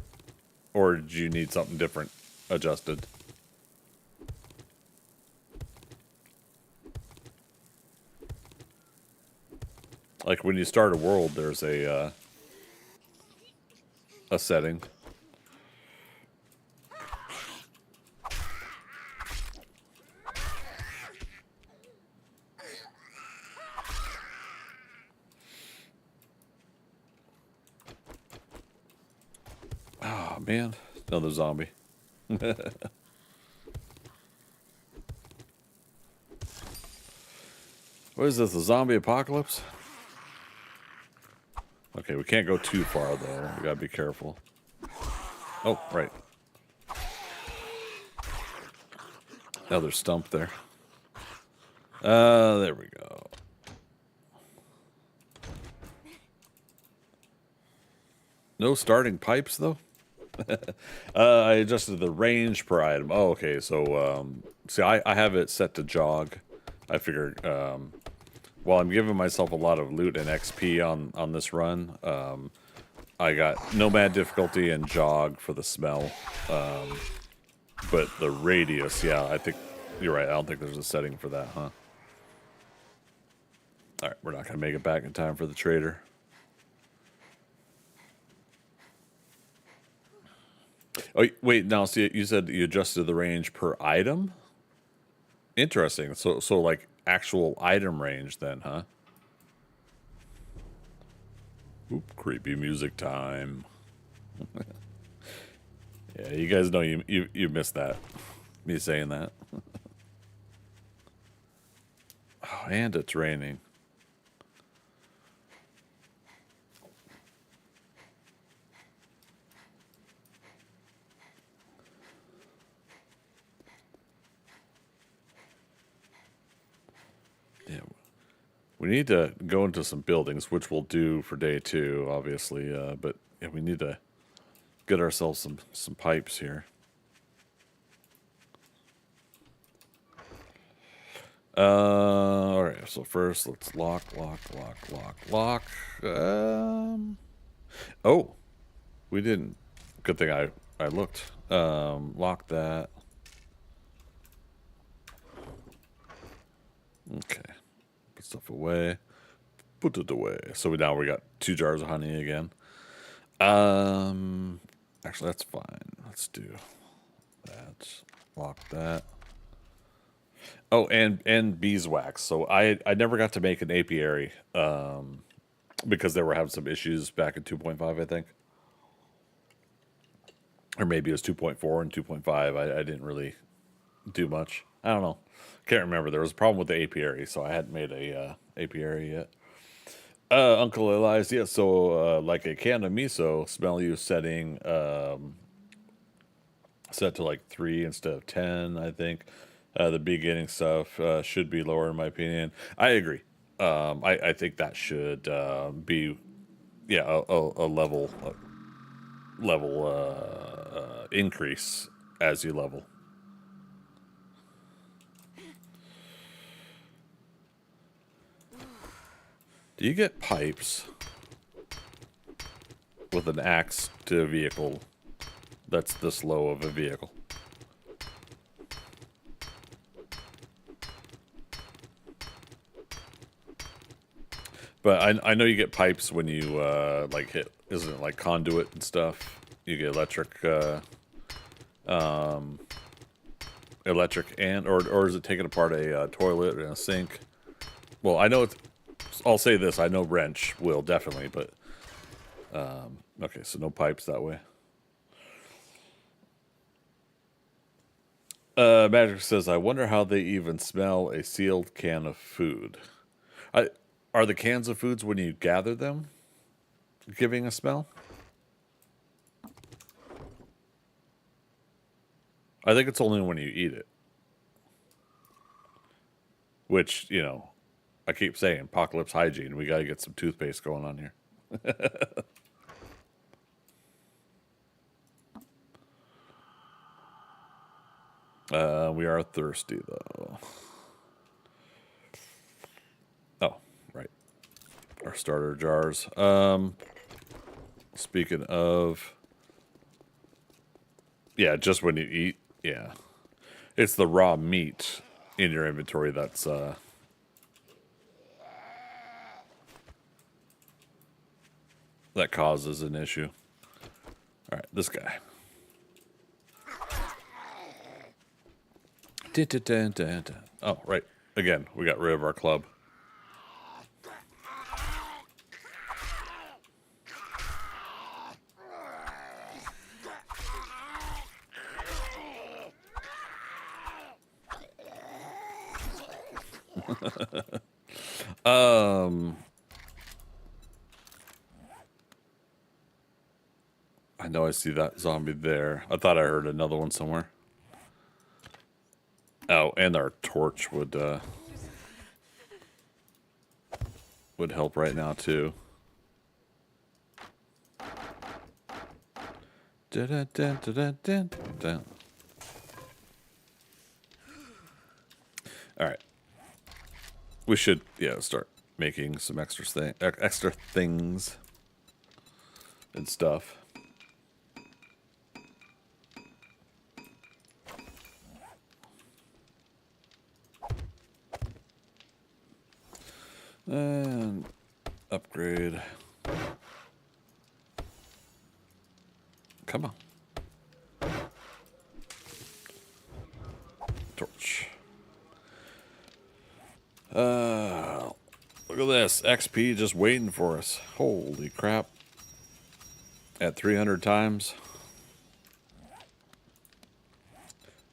Or did you need something different adjusted? Like when you start a world, there's a setting. Oh man, another zombie. What is this, the zombie apocalypse? Okay, we can't go too far, though. We gotta be careful. Oh, right. Another stump there. There we go. No starting pipes, though? I adjusted the range per item. Oh, okay, so, see, I have it set to jog. I figured, while I'm giving myself a lot of loot and XP on this run, I got Nomad difficulty and jog for the smell. But the radius, yeah, I think you're right. I don't think there's a setting for that, huh? All right, we're not going to make it back in time for the trader. Oh, wait, now, see, you said you adjusted the range per item? Interesting. So like, actual item range then, huh? Oop, creepy music time. Yeah, you guys know you missed that. Me saying that. Oh, and it's raining. Yeah. We need to go into some buildings, which we'll do for day 2, obviously. But yeah, we need to get ourselves some pipes here. All right. So first, let's lock. Oh, we didn't. Good thing I looked. Lock that. Okay. Put stuff away. Put it away. So now we got 2 jars of honey again. Actually, that's fine. Let's do that. Lock that. Oh, and beeswax. So I never got to make an apiary because they were having some issues back in 2.5, I think. Or maybe it was 2.4 and 2.5. I didn't really do much. I don't know. Can't remember. There was a problem with the apiary, so I hadn't made a apiary yet. Uncle Elias, yeah, so like a can of miso, smell you setting set to like 3 instead of 10, I think. The beginning stuff should be lower in my opinion. I agree. I think that should be, yeah, a level increase as you level. Do you get pipes with an axe to a vehicle that's this low of a vehicle? But I know you get pipes when you like hit, isn't it like conduit and stuff? You get electric and or is it taking apart a toilet and a sink? Well, I know it's. I'll say this: I know wrench will definitely, but okay, so no pipes that way. Magic says, I wonder how they even smell a sealed can of food. Are the cans of foods when you gather them giving a smell? I think it's only when you eat it. Which, you know, I keep saying, apocalypse hygiene. We got to get some toothpaste going on here. We are thirsty, though. Oh, right. Our starter jars. Speaking of... Yeah, just when you eat. Yeah. It's the raw meat in your inventory that's... that causes an issue. Alright, this guy. Oh, right. Again, we got rid of our club. I know I see that zombie there. I thought I heard another one somewhere. Oh, and our torch would help right now too. All right. We should, yeah, start making some extra things and stuff. And upgrade. Come on. Torch. Look at this. XP just waiting for us. Holy crap. At 300 times.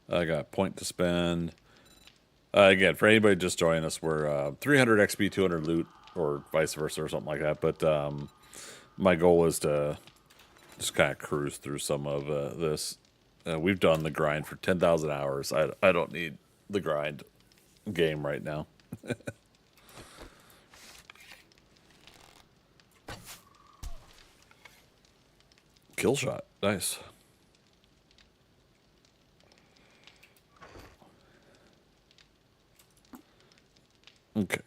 I got a point to spend. Again, for anybody just joining us, we're 300 XP, 200 loot, or vice versa, or something like that. But my goal is to just kind of cruise through some of this. We've done the grind for 10,000 hours. I don't need the grind game right now. Kill shot. Nice. Okay.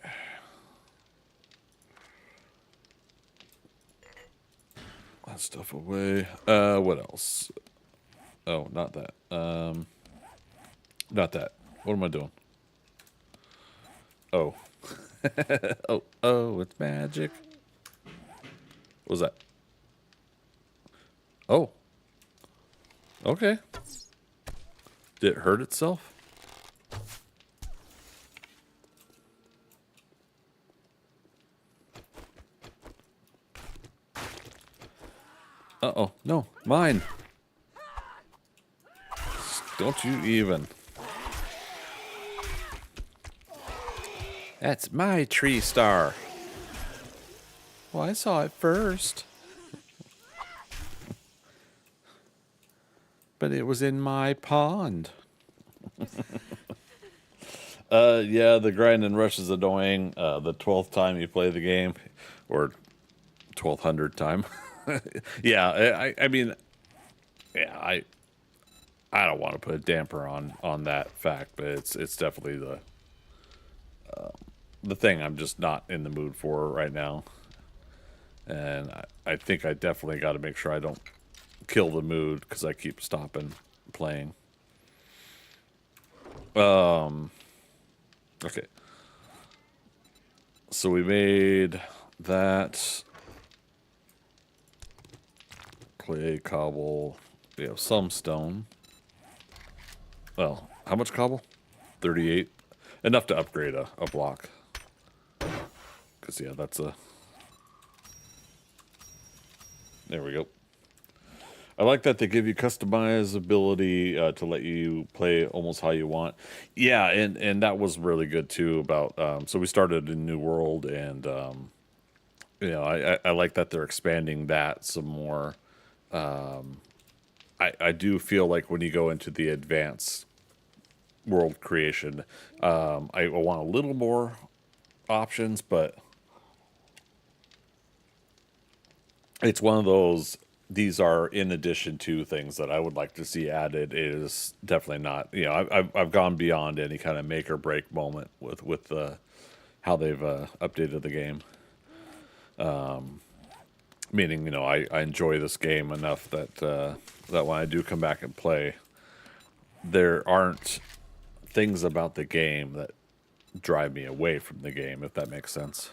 That stuff away. What else? Oh, not that. Not that. What am I doing? Oh. oh, it's magic. What was that? Oh. Okay. Did it hurt itself? Uh-oh. No. Mine. Don't you even. That's my tree star. Well, I saw it first. But it was in my pond. Yeah, the grind and rush is annoying. The 12th time you play the game, or 1200 time. Yeah, I mean, yeah, I don't want to put a damper on that fact, but it's definitely the thing I'm just not in the mood for right now. And I think I definitely got to make sure I don't kill the mood because I keep stopping playing. Okay. So we made that. Clay, cobble. We have some stone. Well, how much cobble? 38. Enough to upgrade a block. Because, yeah, that's a... There we go. I like that they give you customizability to let you play almost how you want. Yeah, and that was really good, too, about... so we started a new world, and, you know, I like that they're expanding that some more. I do feel like when you go into the advanced world creation, I want a little more options, but it's one of those, these are in addition to things that I would like to see added. It is definitely not, you know, I've gone beyond any kind of make or break moment with how they've updated the game. Meaning, you know, I enjoy this game enough that that when I do come back and play, there aren't things about the game that drive me away from the game, if that makes sense.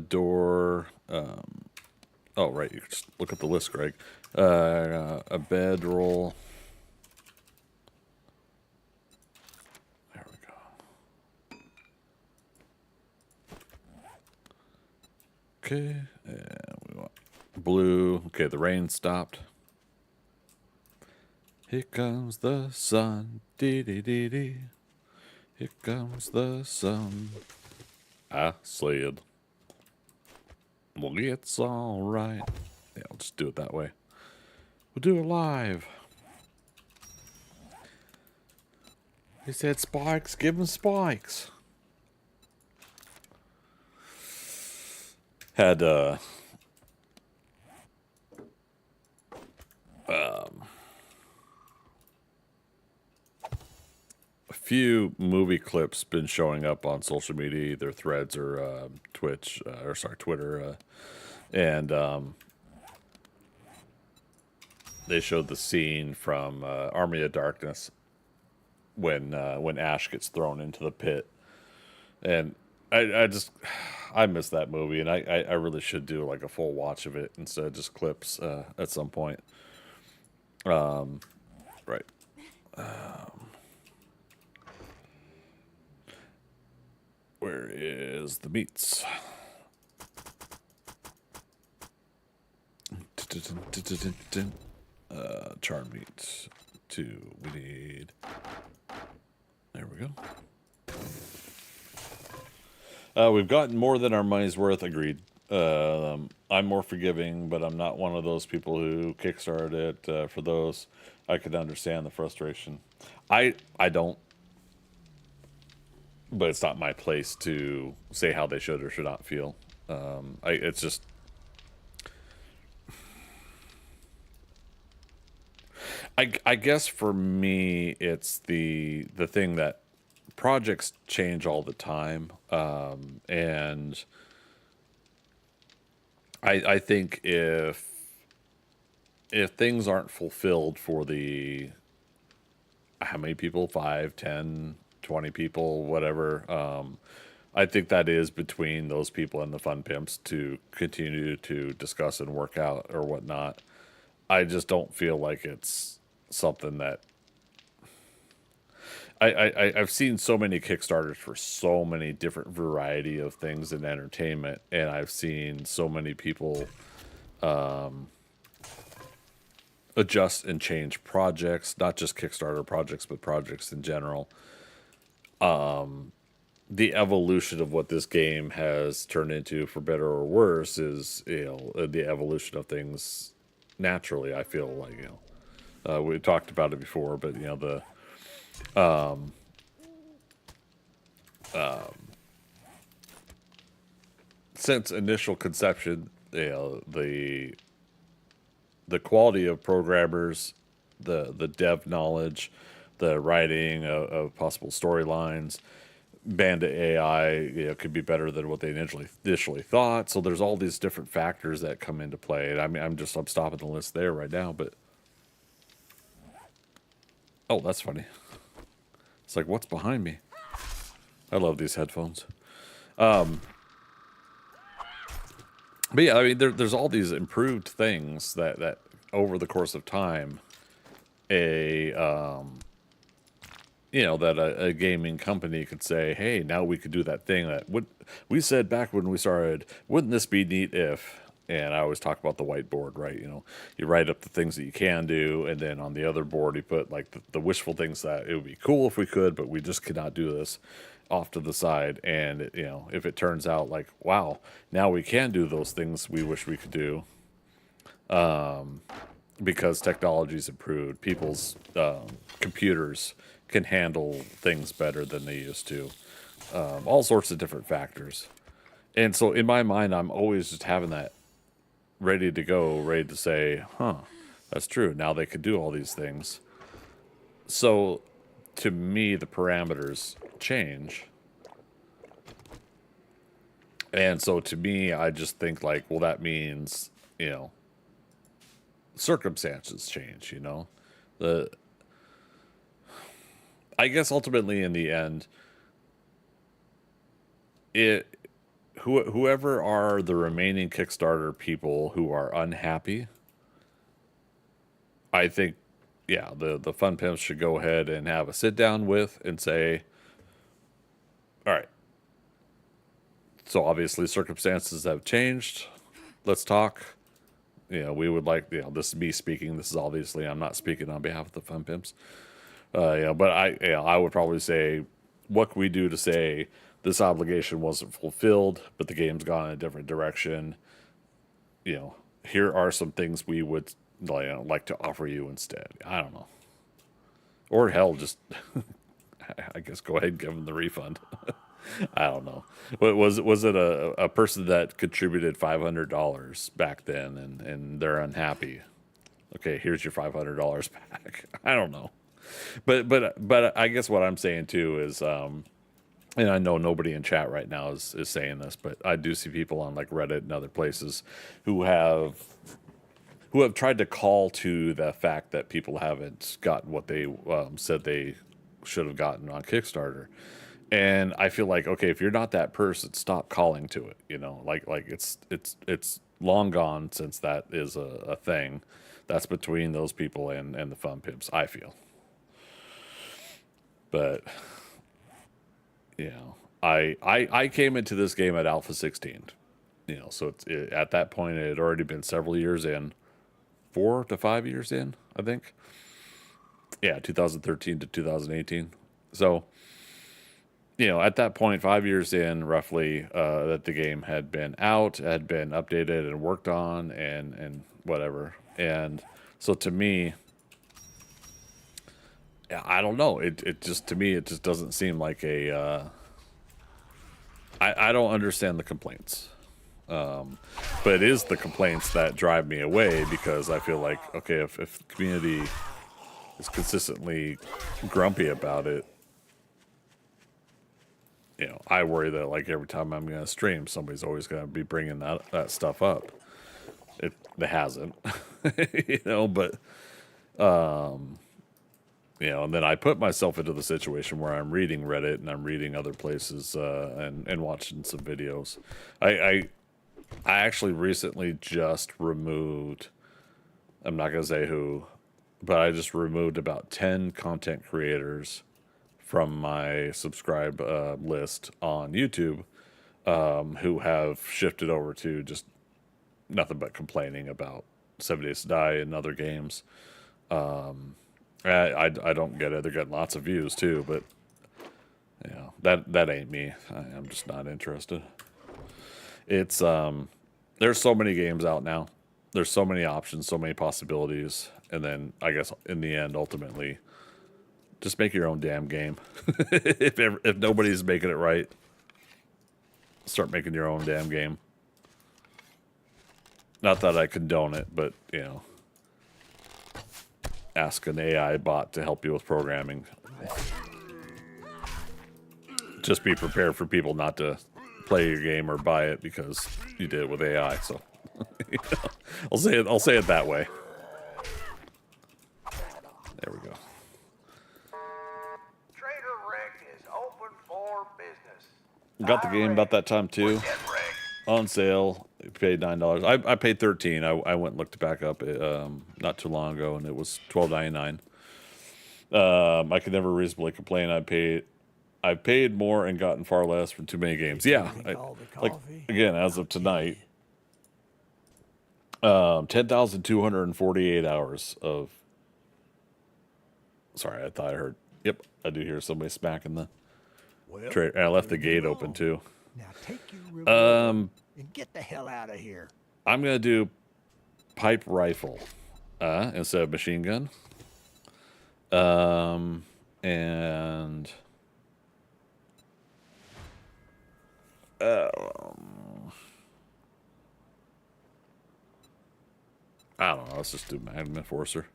Door. Oh, right. You can just look at the list, Greg. A bedroll. There we go. Okay. And we want blue. Okay, the rain stopped. Here comes the sun. Dee dee dee dee. Here comes the sun. I said, well, it's all right. Yeah, I'll just do it that way. We'll do it live. He said spikes, give him spikes. Had, a few movie clips been showing up on social media, either Threads or Twitch, or sorry, Twitter, and they showed the scene from Army of Darkness when Ash gets thrown into the pit, and I miss that movie, and I really should do like a full watch of it instead of just clips at some point. Right. Where is the meats? Charred meat. 2. We need. There we go. We've gotten more than our money's worth. Agreed. I'm more forgiving, but I'm not one of those people who kickstarted it. For those, I could understand the frustration. I don't. But it's not my place to say how they should or should not feel. It's just. I guess for me, it's the thing that projects change all the time, and I think if things aren't fulfilled for the how many people, 5, 10, 20 people, whatever, I think that is between those people and the fun pimps to continue to discuss and work out or whatnot. I just don't feel like it's something that I've seen so many Kickstarters for so many different variety of things in entertainment, and I've seen so many people adjust and change projects, not just Kickstarter projects, but projects in general. The evolution of what this game has turned into, for better or worse, is, you know, the evolution of things naturally. I feel like, you know, we talked about it before, but you know, the since initial conception, you know, the quality of programmers, the dev knowledge, the writing of possible storylines, Bandit AI, you know, could be better than what they initially thought. So there's all these different factors that come into play. And I mean, I'm stopping the list there right now, but oh, that's funny. It's like, what's behind me? I love these headphones. But yeah, I mean, there's all these improved things that over the course of time, you know, that a gaming company could say, hey, now we could do that thing that we said back when we started, wouldn't this be neat if, and I always talk about the whiteboard, right? You know, you write up the things that you can do, and then on the other board, you put like the wishful things that it would be cool if we could, but we just cannot do this off to the side. And, you know, if it turns out like, wow, now we can do those things we wish we could do, because technology's improved, people's computers can handle things better than they used to. All sorts of different factors. And so in my mind, I'm always just having that ready to go, ready to say, huh, that's true. Now they could do all these things. So to me, the parameters change. And so to me, I just think like, well, that means, you know, circumstances change, you know? I guess ultimately in the end, whoever are the remaining Kickstarter people who are unhappy, I think, yeah, the fun pimps should go ahead and have a sit down with and say, all right, so obviously circumstances have changed. Let's talk. You know, we would like, you know, this is me speaking. This is obviously, I'm not speaking on behalf of the fun pimps. Yeah, but I would probably say, what can we do to say this obligation wasn't fulfilled, but the game's gone in a different direction? You know, here are some things we would like to offer you instead. I don't know. Or hell, just, I guess go ahead and give them the refund. I don't know. Was it a person that contributed $500 back then and they're unhappy? Okay, here's your $500 back. I don't know. But I guess what I'm saying too is, and I know nobody in chat right now is saying this, but I do see people on like Reddit and other places who have tried to call to the fact that people haven't gotten what they said they should have gotten on Kickstarter. And I feel like, okay, if you're not that person, stop calling to it. You know, like it's long gone since that is a thing. That's between those people and the fun pimps, I feel. But you know, I came into this game at Alpha 16. You know, so at that point it had already been several years in, 4 to 5 years in, I think. Yeah, 2013 to 2018. So, you know, at that point, 5 years in, roughly, that the game had been out, had been updated and worked on, and whatever. And so to me, I don't know. It just, to me, it just doesn't seem like a. I don't understand the complaints. But it is the complaints that drive me away, because I feel like, okay, if the community is consistently grumpy about it, you know, I worry that like every time I'm going to stream, somebody's always going to be bringing that stuff up. It hasn't, you know, but, you know, and then I put myself into the situation where I'm reading Reddit and I'm reading other places, and watching some videos. I actually recently just removed, I'm not going to say who, but I just removed about 10 content creators from my subscribe list on YouTube, who have shifted over to just nothing but complaining about 7 Days to Die and other games. I don't get it. They're getting lots of views too, but you know, that ain't me. I'm just not interested. It's there's so many games out now. There's so many options, so many possibilities, and then I guess in the end, ultimately, just make your own damn game. If nobody's making it right, start making your own damn game. Not that I condone it, but, you know, ask an AI bot to help you with programming. Just be prepared for people not to play your game or buy it because you did it with AI. So, you know, I'll say it that way. There we go. Trader Rick is open for business. Got the game about that time too. On sale. Paid $9. I paid $13. I went and looked it back up not too long ago, and it was $12.99. I could never reasonably complain. I've paid more and gotten far less for too many games. Yeah, like again, as of tonight, 10,248 hours of. Sorry, I thought I heard. Yep, I do hear somebody smacking the trade. I left the gate open too. Now take your reward and get the hell out of here. I'm gonna do pipe rifle instead of machine gun. And I don't know. Let's just do Magnum Enforcer.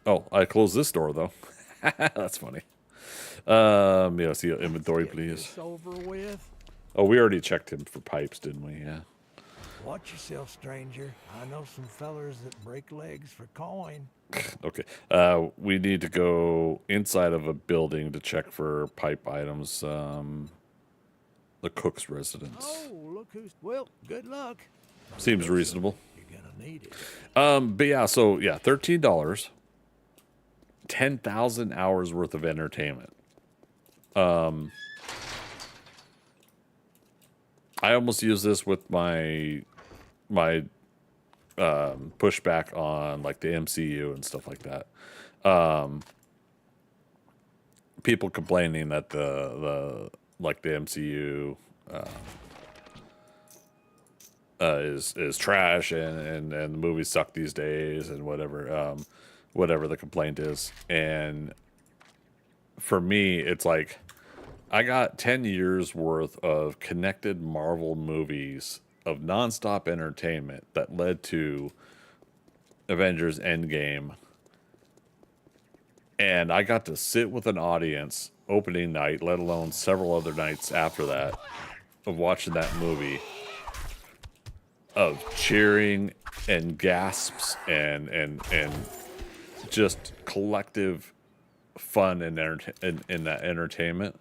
Oh, I closed this door though. That's funny. Yeah, see inventory, please. Over with. Oh, we already checked him for pipes, didn't we? Yeah. Watch yourself, stranger. I know some fellers that break legs for coin. Okay. We need to go inside of a building to check for pipe items. The cook's residence. Oh, look who's... Well, good luck. Seems reasonable. You're gonna need it. But yeah, so yeah, $13. 10,000 hours worth of entertainment. I almost use this with my pushback on like the MCU and stuff like that. People complaining that the MCU is trash and the movies suck these days and whatever the complaint is. And for me, it's like I got 10 years worth of connected Marvel movies of nonstop entertainment that led to Avengers Endgame. And I got to sit with an audience opening night, let alone several other nights after that, of watching that movie, of cheering and gasps and just collective fun and in that entertainment.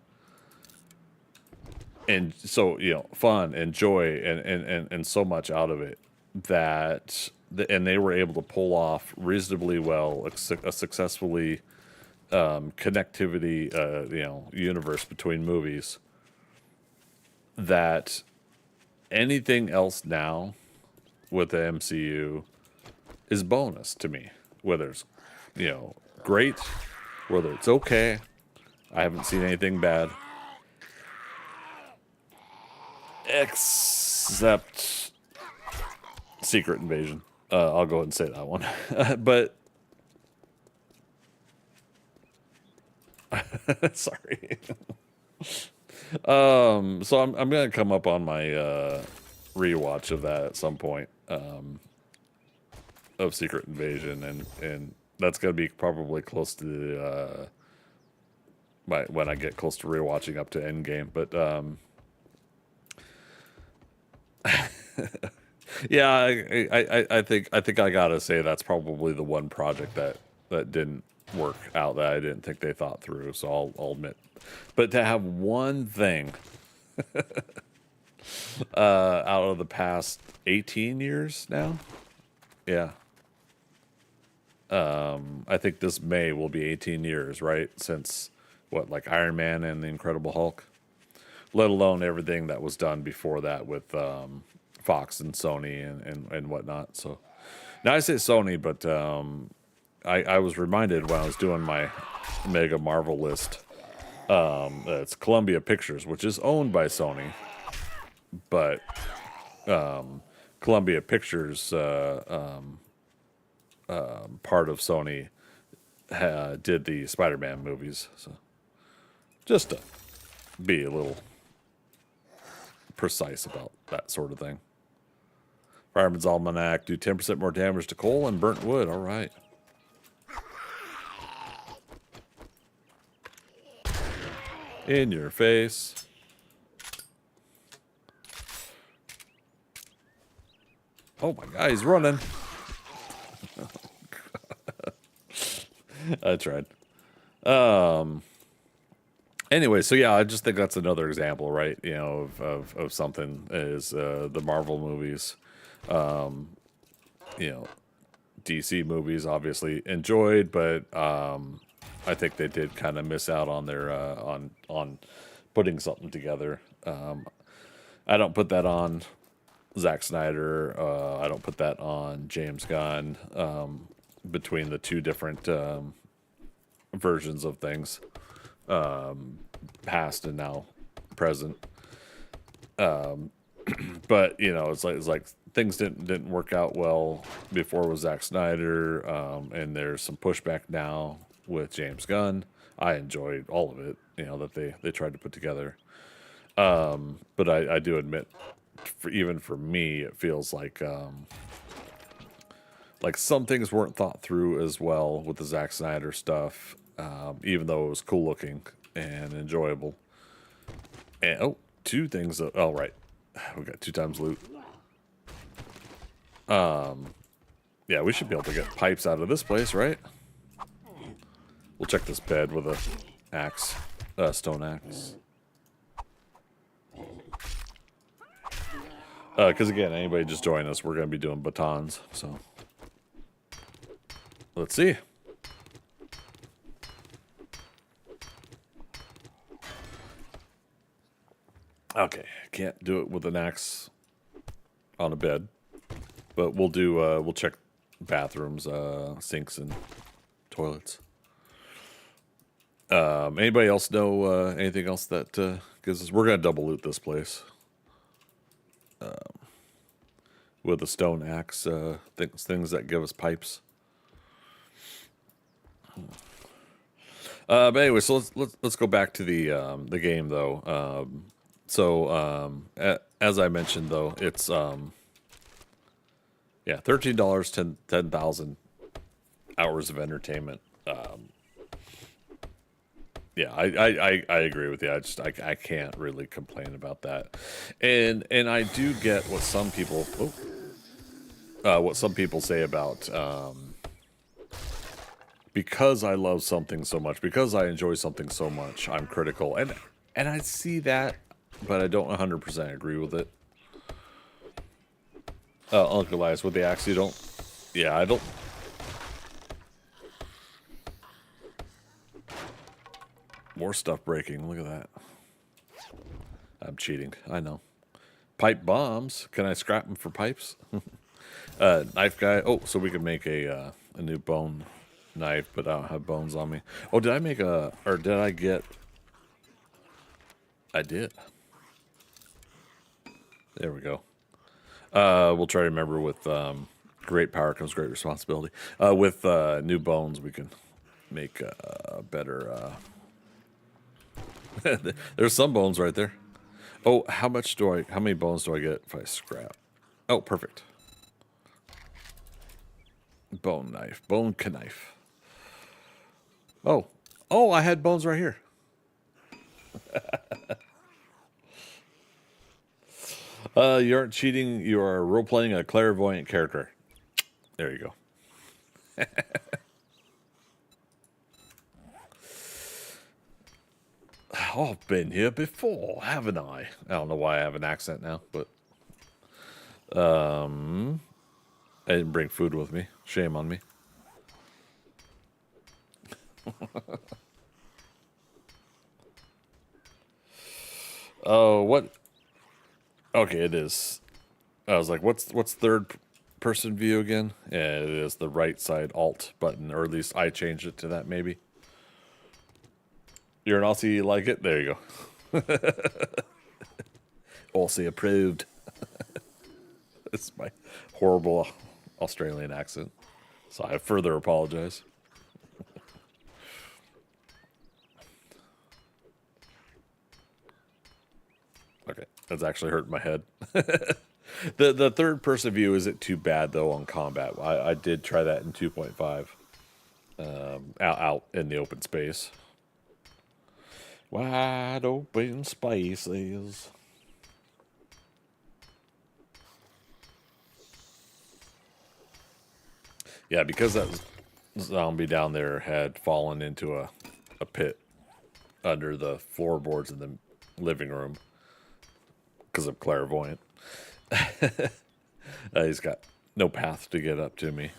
And so, you know, fun and joy and so much out of it that and they were able to pull off reasonably well a successfully connectivity universe between movies, that anything else now with the MCU is bonus to me, whether it's great, whether it's okay. I haven't seen anything bad except Secret Invasion. I'll go ahead and say that one. But sorry. So I'm gonna come up on my rewatch of that at some point, of Secret Invasion, and that's gonna be probably close to when I get close to rewatching up to Endgame. But yeah, I think I gotta say that's probably the one project that didn't work out, that I didn't think they thought through. So I'll admit, but to have one thing out of the past 18 years now, yeah. I think this May will be 18 years, right? Since like Iron Man and the Incredible Hulk, let alone everything that was done before that with Fox and Sony and whatnot. So now I say Sony, but I was reminded when I was doing my Mega Marvel list, it's Columbia Pictures, which is owned by Sony, but Columbia Pictures part of Sony did the Spider-Man movies. So just to be a little precise about that sort of thing. Fireman's Almanac, do 10% more damage to coal and burnt wood. All right. In your face. Oh my God, he's running. I tried. Anyway, so yeah, I just think that's another example, right? You know, of something is the Marvel movies. You know, DC movies obviously enjoyed, but I think they did kind of miss out on their on putting something together. I don't put that on Zack Snyder. I don't put that on James Gunn. Between the two different versions of things, past and now present. But you know, it's like things didn't work out well before with Zack Snyder, and there's some pushback now with James Gunn. I enjoyed all of it, you know, that they tried to put together. But I do admit, even for me, it feels like some things weren't thought through as well with the Zack Snyder stuff, even though it was cool looking and enjoyable. And oh, two things. Oh, right, we got 2 times loot. Yeah, we should be able to get pipes out of this place, right? We'll check this bed with a axe, stone axe. Because again, anybody just join us, we're going to be doing batons, so let's see. Okay, can't do it with an axe on a bed, but we'll do. We'll check bathrooms, sinks, and toilets. Anybody else know anything else that gives us? We're gonna double loot this place with a stone axe. Things that give us pipes. But anyway, so let's go back to the game though. As I mentioned though, it's yeah, $13, 10,000 hours of entertainment. Yeah, I agree with you. I can't really complain about that, and I do get what some people say about because I love something so much, because I enjoy something so much, I'm critical, and I see that, but I don't 100% agree with it. Uncle Elias, with the axe, you don't. Yeah, I don't. More stuff breaking. Look at that. I'm cheating. I know. Pipe bombs. Can I scrap them for pipes? Knife guy. Oh, so we can make a new bone knife, but I don't have bones on me. Oh, did I make or did I get? I did. There we go. We'll try to remember with great power comes great responsibility. With new bones, we can make better. There's some bones right there. Oh, how many bones do I get if I scrap? Oh, perfect. Bone knife. Bone knife. Oh. Oh, I had bones right here. You aren't cheating. You are role-playing a clairvoyant character. There you go. Oh, I've been here before, haven't I? I don't know why I have an accent now, but I didn't bring food with me. Shame on me. Oh, what? Okay, it is. I was like, what's third person view again? Yeah, it is the right side alt button, or at least I changed it to that maybe. You're an Aussie, you like it? There you go. Aussie approved. It's my horrible Australian accent. So I further apologize. Okay. That's actually hurting my head. The third person view isn't too bad though on combat. I did try that in 2.5. Out in the open space. Wide open spaces. Yeah, because that zombie down there had fallen into a pit under the floorboards in the living room because I'm clairvoyant. He's got no path to get up to me,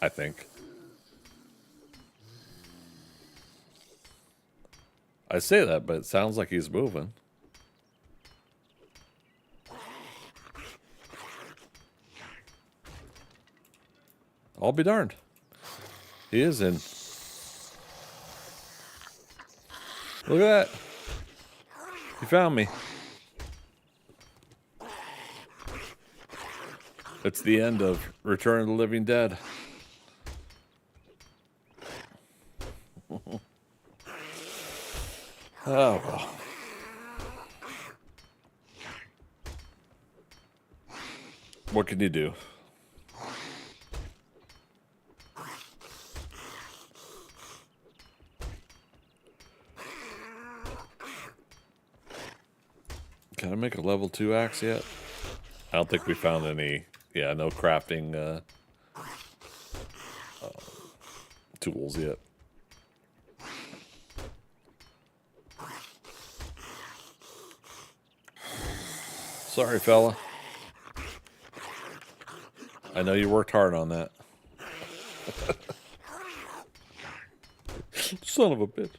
I think. I say that, but it sounds like he's moving. I'll be darned. He is in. Look at that. He found me. It's the end of Return of the Living Dead. Oh, well. What can you do? Can I make a level 2 axe yet? I don't think we found any. Yeah, no crafting tools yet. Sorry, fella. I know you worked hard on that. Son of a bitch.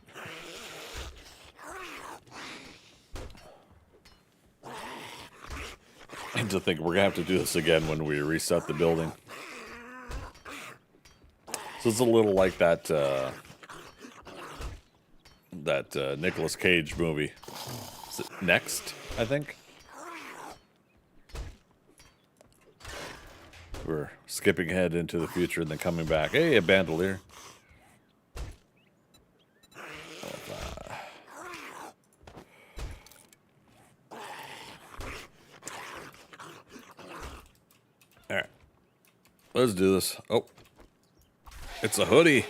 I just think we're going to have to do this again when we reset the building. So it's a little like that Nicolas Cage movie. Is it Next, I think? We're skipping ahead into the future and then coming back. Hey, a bandolier. Alright. Let's do this. Oh. It's a hoodie.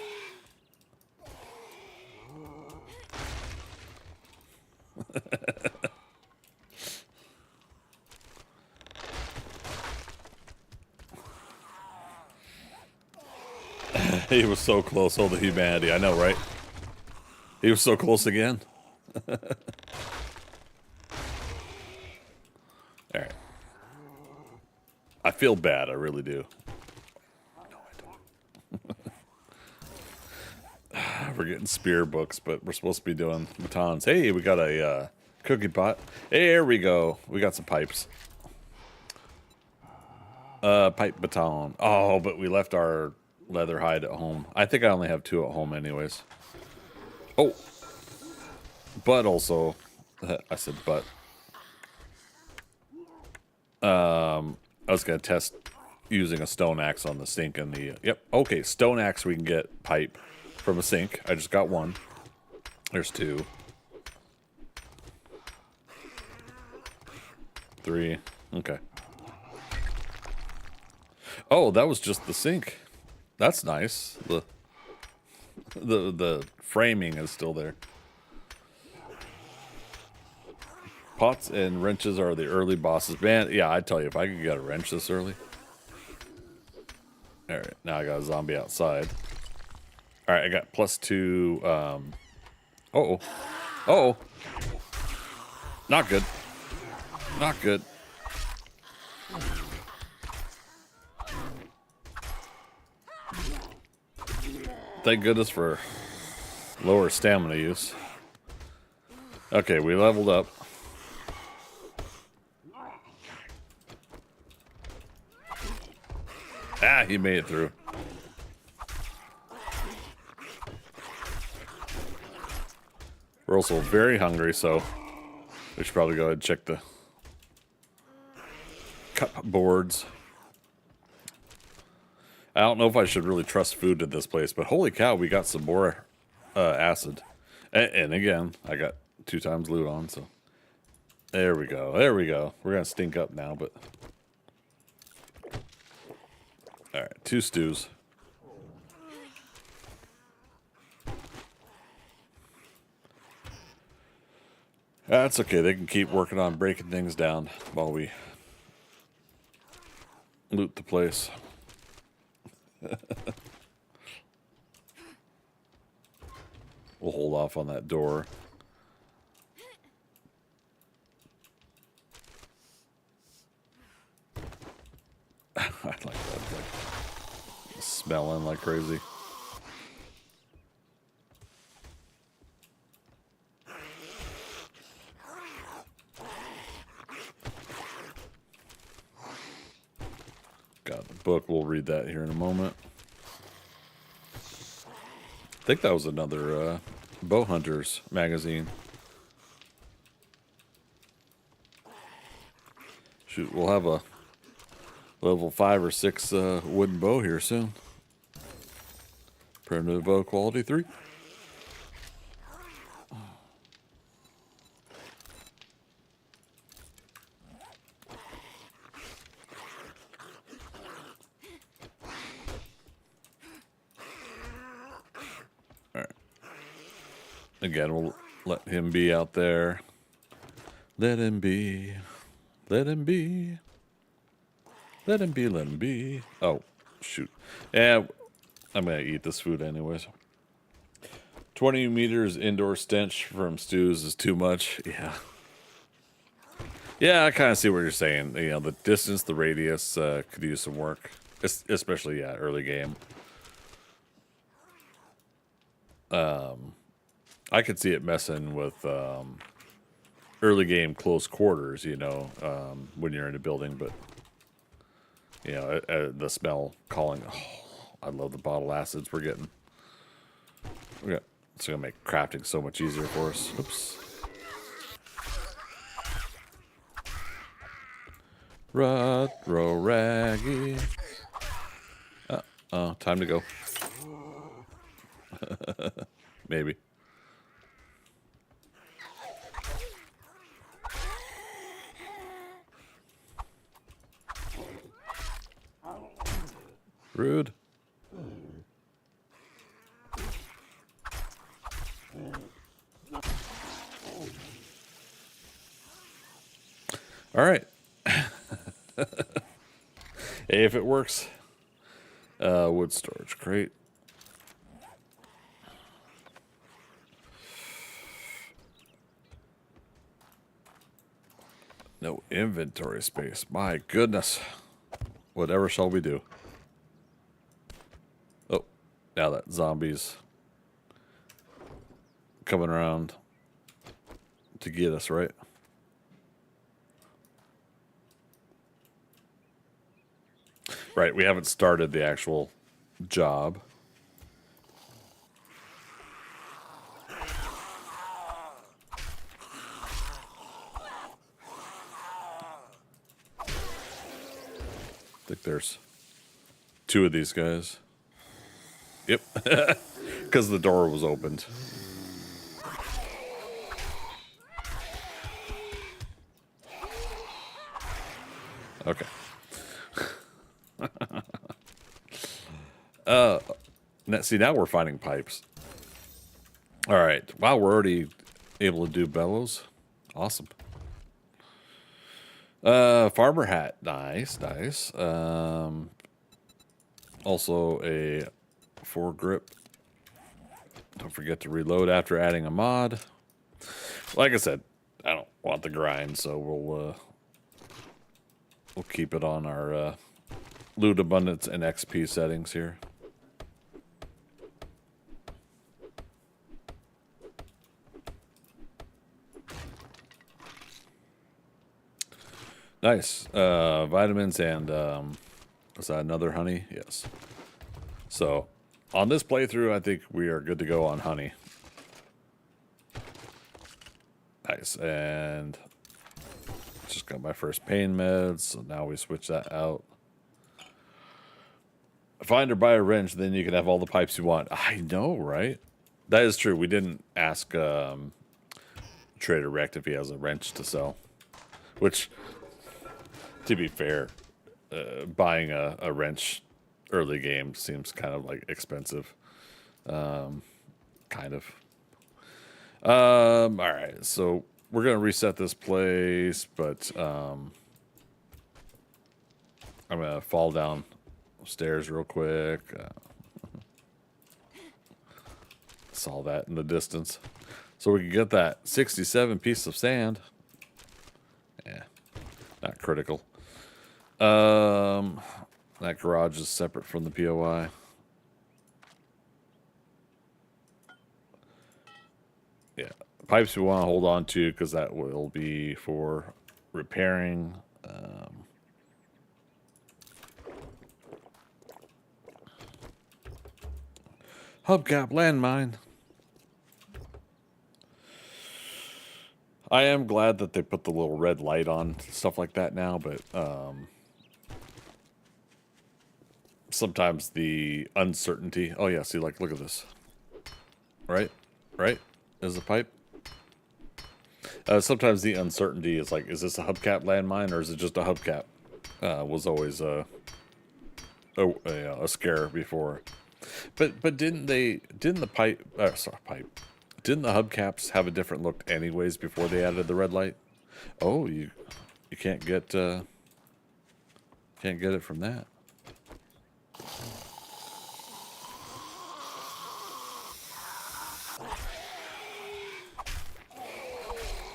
He was so close. Oh, the humanity. I know, right? He was so close again. Alright. I feel bad. I really do. No, I don't. We're getting spear books, but we're supposed to be doing batons. Hey, we got a cookie pot. Hey, there we go. We got some pipes. Pipe baton. Oh, but we left our leather hide at home. I think I only have 2 at home anyways. Oh. But also, I said but. I was going to test using a stone axe on the sink and the... Yep. Okay, stone axe we can get pipe from a sink. I just got 1. There's 2. 3. Okay. Oh, that was just the sink. That's nice. The framing is still there. Pots and wrenches are the early bosses. Man, yeah, I tell you, if I could get a wrench this early. Alright, now I got a zombie outside. Alright, I got +2. Uh-oh. Uh-oh. Not good. Not good. Thank goodness for lower stamina use. Okay, we leveled up. Ah, he made it through. We're also very hungry, so we should probably go ahead and check the cupboards. I don't know if I should really trust food in this place, but holy cow, we got some more acid. And again, I got 2 times loot on, so. There we go. There we go. We're going to stink up now, but... Alright, 2 stews. That's okay. They can keep working on breaking things down while we loot the place. We'll hold off on that door. I like that. Like, smelling like crazy. Got the book. We'll read that here in a moment. I think that was another Bow Hunters magazine. Shoot, we'll have a level 5 or 6 wooden bow here soon. Primitive bow quality 3. Alright. Again, we'll let him be out there. Let him be. Let him be. Let him be, let him be. Oh, shoot. Yeah, I'm going to eat this food anyways. 20 meters indoor stench from stews is too much. Yeah. Yeah, I kind of see what you're saying. You know, the distance, the radius could use some work. Especially, yeah, early game. I could see it messing with early game close quarters, you know, when you're in a building, but... You know, the smell calling. Oh, I love the bottle acids we're getting. It's going to make crafting so much easier for us. Oops. Rut-row raggy. Uh-oh, time to go. Maybe. Rude. All right. Hey, if it works. Wood storage crate. No inventory space. My goodness. Whatever shall we do? Oh, now that zombie's coming around to get us, right? Right, we haven't started the actual job. I think there's 2 of these guys. Yep, because the door was opened. Okay. See, now we're finding pipes. All right. Wow, we're already able to do bellows. Awesome. Farmer hat. Nice, nice. Also a foregrip. Don't forget to reload after adding a mod. Like I said, I don't want the grind, so we'll keep it on our loot abundance and XP settings here. Nice. Vitamins and is that another honey? Yes. So on this playthrough, I think we are good to go on honey. Nice. And just got my first pain meds, so now we switch that out. Find or buy a wrench, then you can have all the pipes you want. I know, right? That is true. We didn't ask Trader Rect if he has a wrench to sell. Which, to be fair, buying a wrench early game seems kind of like expensive. Kind of. All right, so we're gonna reset this place, but I'm gonna fall down stairs real quick. Saw that in the distance, so we can get that 67 piece of sand. Yeah, not critical. That garage is separate from the POI. Yeah, pipes we want to hold on to because that will be for repairing. Hubcap landmine. I am glad that they put the little red light on stuff like that now, but sometimes the uncertainty. Oh yeah, see, like, look at this. Right, is the pipe. Sometimes the uncertainty is like, is this a hubcap landmine or is it just a hubcap? Was always a scare before. But didn't the hubcaps have a different look anyways before they added the red light? Oh, you can't get it from that.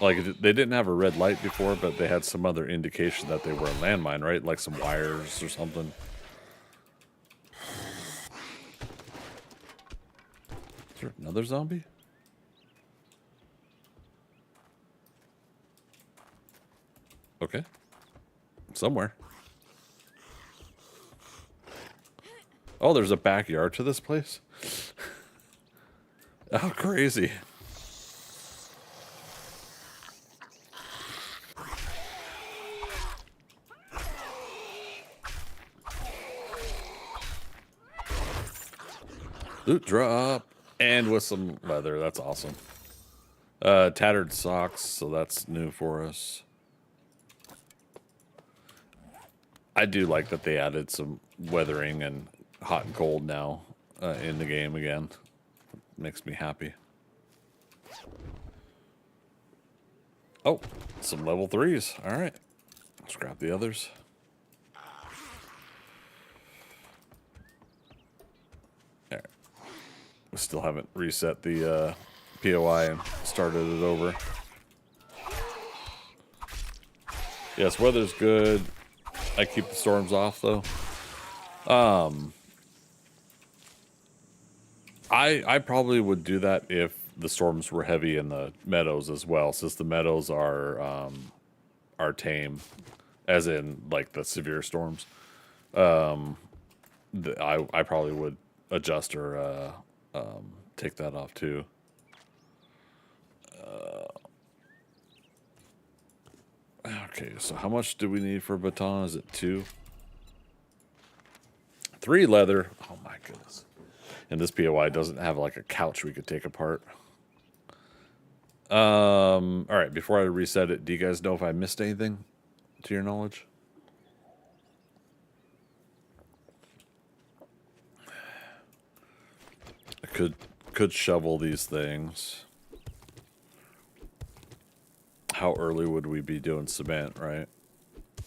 Like, they didn't have a red light before, but they had some other indication that they were a landmine, right? Like some wires or something. Is there another zombie? Okay. Somewhere. Oh, there's a backyard to this place? How crazy. Loot drop. And with some leather. That's awesome. Tattered socks, so that's new for us. I do like that they added some weathering and hot and cold now in the game again. Makes me happy. Oh, some level 3s. All right. Let's grab the others. There. We still haven't reset the POI and started it over. Yes, weather's good. I keep the storms off though. I probably would do that if the storms were heavy in the meadows as well, since the meadows are tame, as in like the severe storms. I probably would adjust or take that off too. Okay, so how much do we need for a baton? Is it 2? 3 leather. Oh my goodness. And this POI doesn't have like a couch we could take apart. All right, before I reset it, do you guys know if I missed anything to your knowledge? I could shovel these things. How early would we be doing cement, right?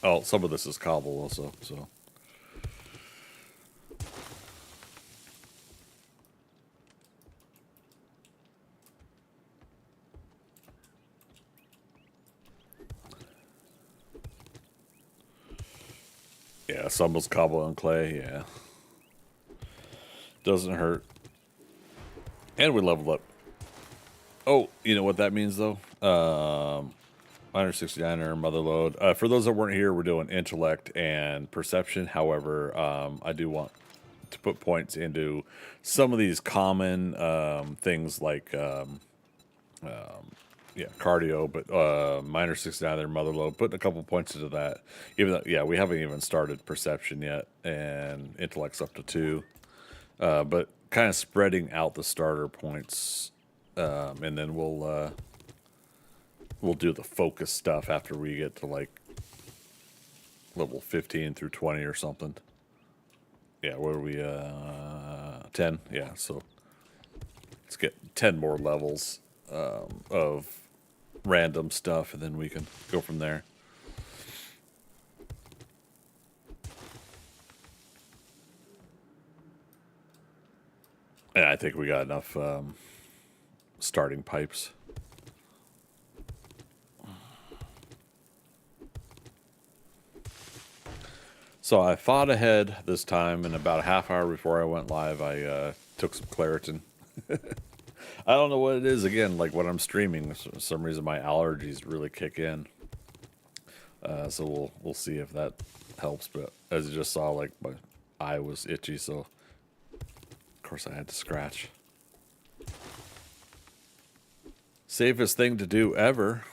Oh, some of this is cobble also, so. Yeah, some was cobble and clay, yeah. Doesn't hurt. And we leveled up. Oh, you know what that means, though? Miner 69er, mother load. For those that weren't here, we're doing intellect and perception. However, I do want to put points into some of these common things like, yeah, cardio, but Miner 69er, mother load. Putting a couple points into that. Even though, yeah, we haven't even started perception yet, and intellect's up to 2. But kind of spreading out the starter points, and then we'll we'll do the focus stuff after we get to like level 15 through 20 or something. Yeah, what are we, 10? Yeah, so let's get 10 more levels of random stuff, and then we can go from there. And I think we got enough starting pipes. So I thought ahead this time, and about a half hour before I went live, I took some Claritin. I don't know what it is. Again, like when I'm streaming, for some reason my allergies really kick in. So we'll see if that helps. But as you just saw, like my eye was itchy, so of course I had to scratch. Safest thing to do ever.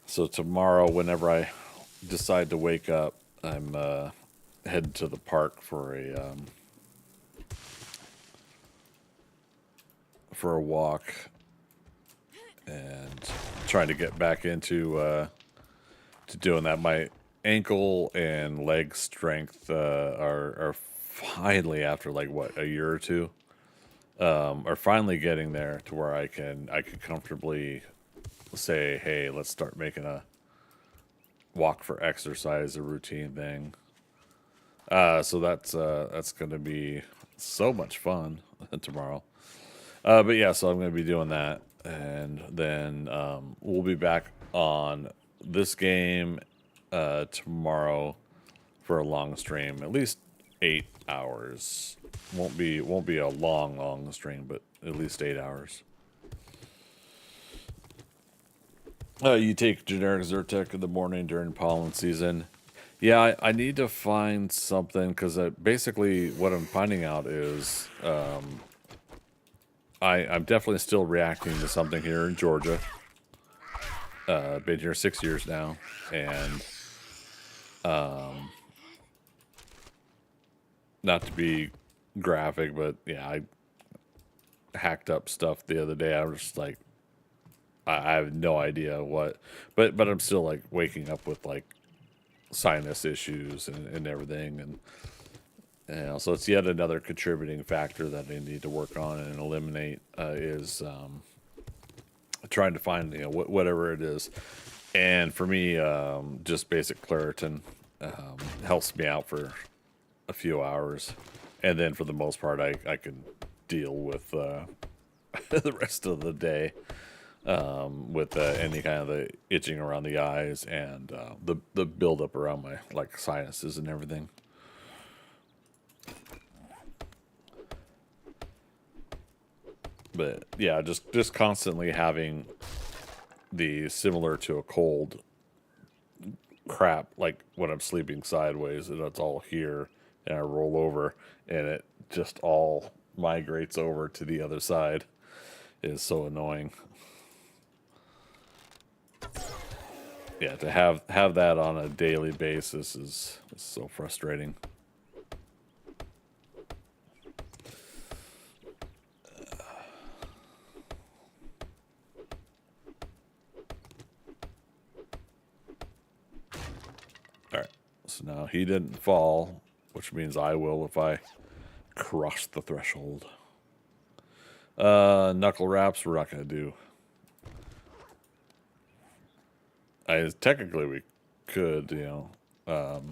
So tomorrow, whenever I decide to wake up, I'm heading to the park for a walk, and trying to get back into to doing that. My ankle and leg strength are finally, after like what, a year or two, are finally getting there to where I can comfortably say, hey, let's start making a walk for exercise a routine thing. So that's going to be so much fun tomorrow. But yeah, so I'm going to be doing that, and then we'll be back on this game tomorrow for a long stream, at least 8 hours. Won't be a long stream, but at least 8 hours. You take generic Zyrtec in the morning during pollen season. Yeah, I need to find something, because basically what I'm finding out is I'm definitely still reacting to something here in Georgia. Been here 6 years now, and not to be graphic, but yeah, I hacked up stuff the other day. I was just like, I have no idea what, but I'm still like waking up with like sinus issues and everything, and you know, so it's yet another contributing factor that I need to work on and eliminate, is trying to find, you know, whatever it is. And for me, just basic Claritin helps me out for a few hours, and then for the most part, I can deal with the rest of the day with any kind of the itching around the eyes and the buildup around my like sinuses and everything. But yeah, just constantly having the similar to a cold crap, like when I'm sleeping sideways, and it's all here, and I roll over, and it just all migrates over to the other side, is so annoying. Yeah, to have that on a daily basis is so frustrating. All right, so now he didn't fall, which means I will if I cross the threshold. Knuckle wraps we're not gonna do. Technically we could, you know,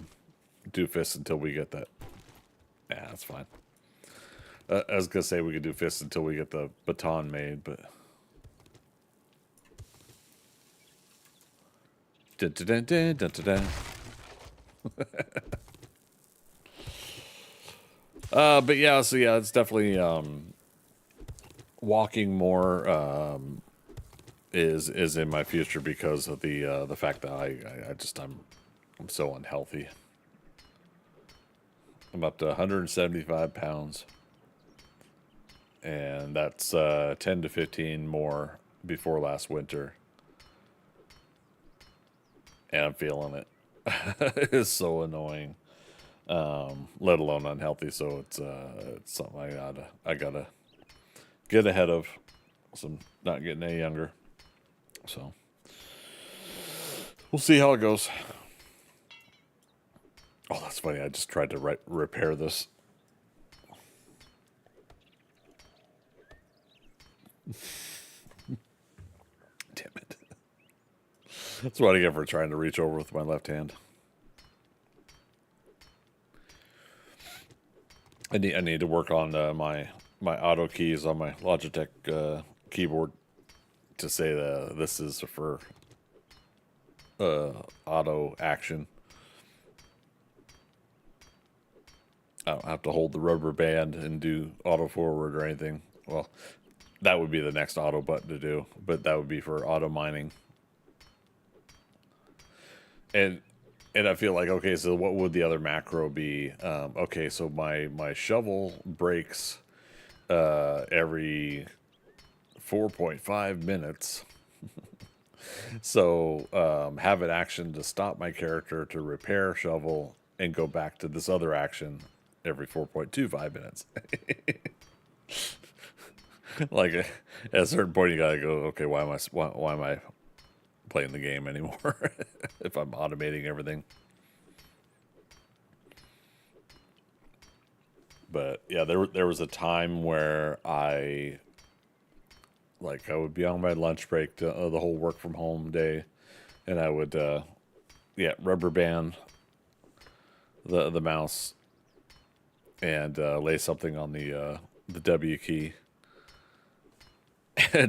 do fists until we get that. Nah, that's fine. I was gonna say we could do fists until we get the baton made, but dun, dun, dun, dun, dun, dun. But yeah, so yeah, it's definitely walking more is in my future, because of the fact that I'm so unhealthy. I'm up to 175 pounds, and that's 10 to 15 more before last winter, and I'm feeling it. It's so annoying. let alone unhealthy. So it's something I gotta get ahead of. So I'm not getting any younger. So we'll see how it goes. Oh, that's funny. I just tried to repair this. Damn it. That's what I get for trying to reach over with my left hand. I need to work on my auto keys on my Logitech keyboard to say this is for auto action. I don't have to hold the rubber band and do auto forward or anything. Well, that would be the next auto button to do, but that would be for auto mining. And I feel like, okay, so what would the other macro be? Okay, so my shovel breaks every 4.5 minutes. So have an action to stop my character to repair shovel and go back to this other action every 4.25 minutes. Like at a certain point, you gotta go, okay, why am I playing the game anymore if I'm automating everything? But yeah, there was a time where I would be on my lunch break to, the whole work from home day, and I would rubber band the mouse and lay something on the W key.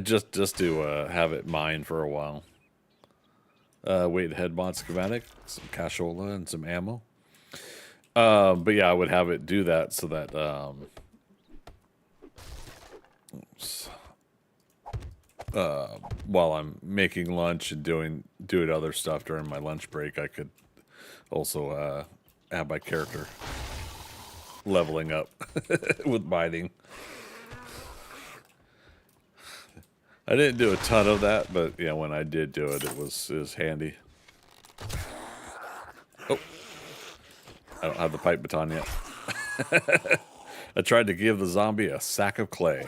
just to have it mine for a while. Wait, head mod schematic, some cashola, and some ammo. But yeah, I would have it do that so that while I'm making lunch and doing other stuff during my lunch break, I could also have my character leveling up with mining. I didn't do a ton of that, but yeah, when I did do it, it was handy. Oh, I don't have the pipe baton yet. I tried to give the zombie a sack of clay.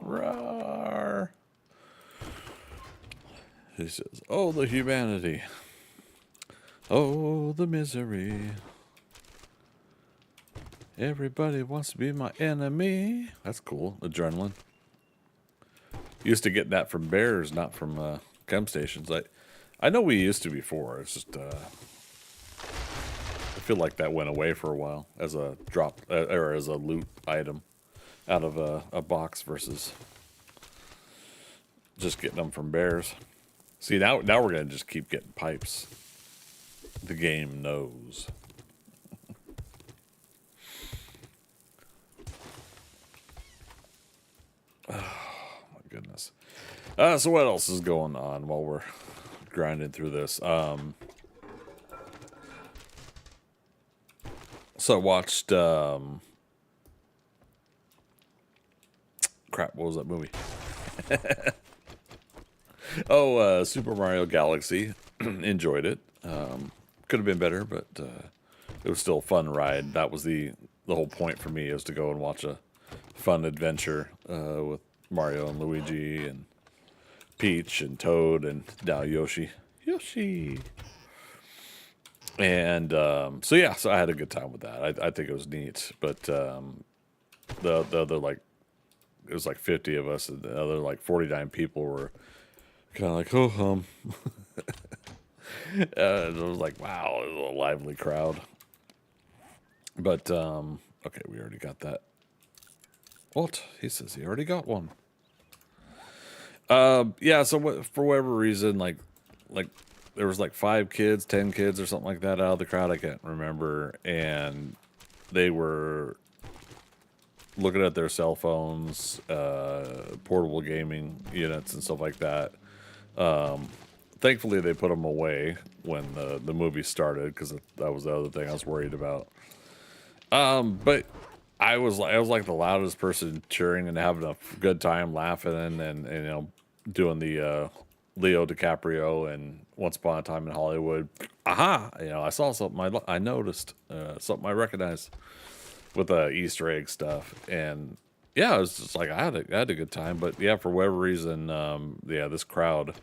Roar. He says, "Oh, the humanity. Oh, the misery. Everybody wants to be my enemy." That's cool. Adrenaline. Used to get that from bears, not from chem stations. I know we used to before. It's just I feel like that went away for a while as a drop or as a loot item out of a box versus just getting them from bears. See, now we're gonna just keep getting pipes. The game knows. Oh my goodness. So what else is going on while we're grinding through this? So I watched crap, what was that movie? Super Mario Galaxy. Enjoyed it. Could have been better, but it was still a fun ride. That was the whole point for me, is to go and watch a fun adventure with Mario and Luigi and Peach and Toad and now Yoshi. And so I had a good time with that. I think it was neat. But the other, like, it was like 50 of us, and the other like 49 people were kind of like, oh, and it was like, wow, it was a lively crowd. But okay, we already got that. What? He says he already got one. Yeah, so for whatever reason, like there was like 5 kids, 10 kids or something like that out of the crowd. I can't remember. And they were looking at their cell phones, portable gaming units and stuff like that. Thankfully, they put them away when the movie started, because that was the other thing I was worried about. But I was like the loudest person cheering and having a good time laughing and you know doing the Leo DiCaprio and Once Upon a Time in Hollywood. Aha! You know, I saw something I noticed, something I recognized with the Easter egg stuff, and yeah, it was just like I had a good time. But yeah, for whatever reason, yeah, this crowd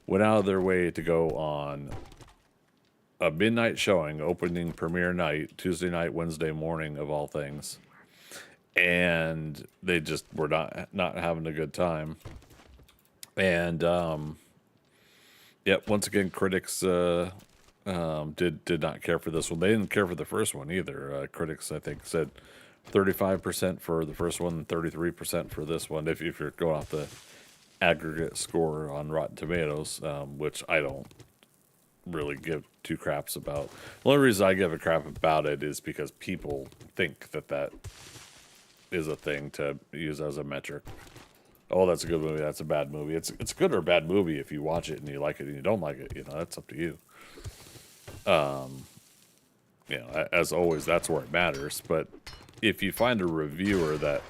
went out of their way to go on a midnight showing, opening premiere night, Tuesday night, Wednesday morning of all things, and they just were not having a good time. And yeah, once again, critics did not care for this one. They didn't care for the first one either. Critics, I think, said 35% for the first one, 33% for this one. If you're going off the aggregate score on Rotten Tomatoes, which I don't really give two craps about. The only reason I give a crap about it is because people think that is a thing to use as a metric. Oh, that's a good movie. That's a bad movie. It's a good or a bad movie if you watch it and you like it and you don't like it. You know, that's up to you. You know, as always, that's where it matters. But if you find a reviewer that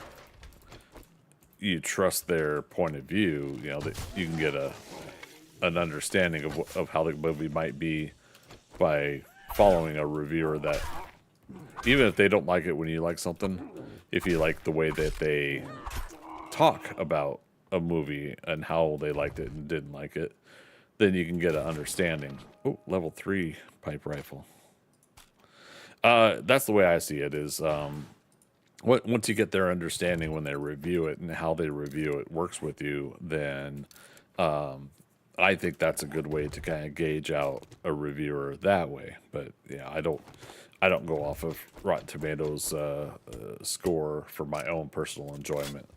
you trust their point of view, you know, that you can get an understanding of how the movie might be by following a reviewer that, even if they don't like it when you like something, if you like the way that they talk about a movie and how they liked it and didn't like it, then you can get an understanding. Oh, level 3 pipe rifle. That's the way I see it is, once you get their understanding when they review it and how they review it works with you, then I think that's a good way to kind of gauge out a reviewer that way. But yeah, I don't go off of Rotten Tomatoes score for my own personal enjoyment.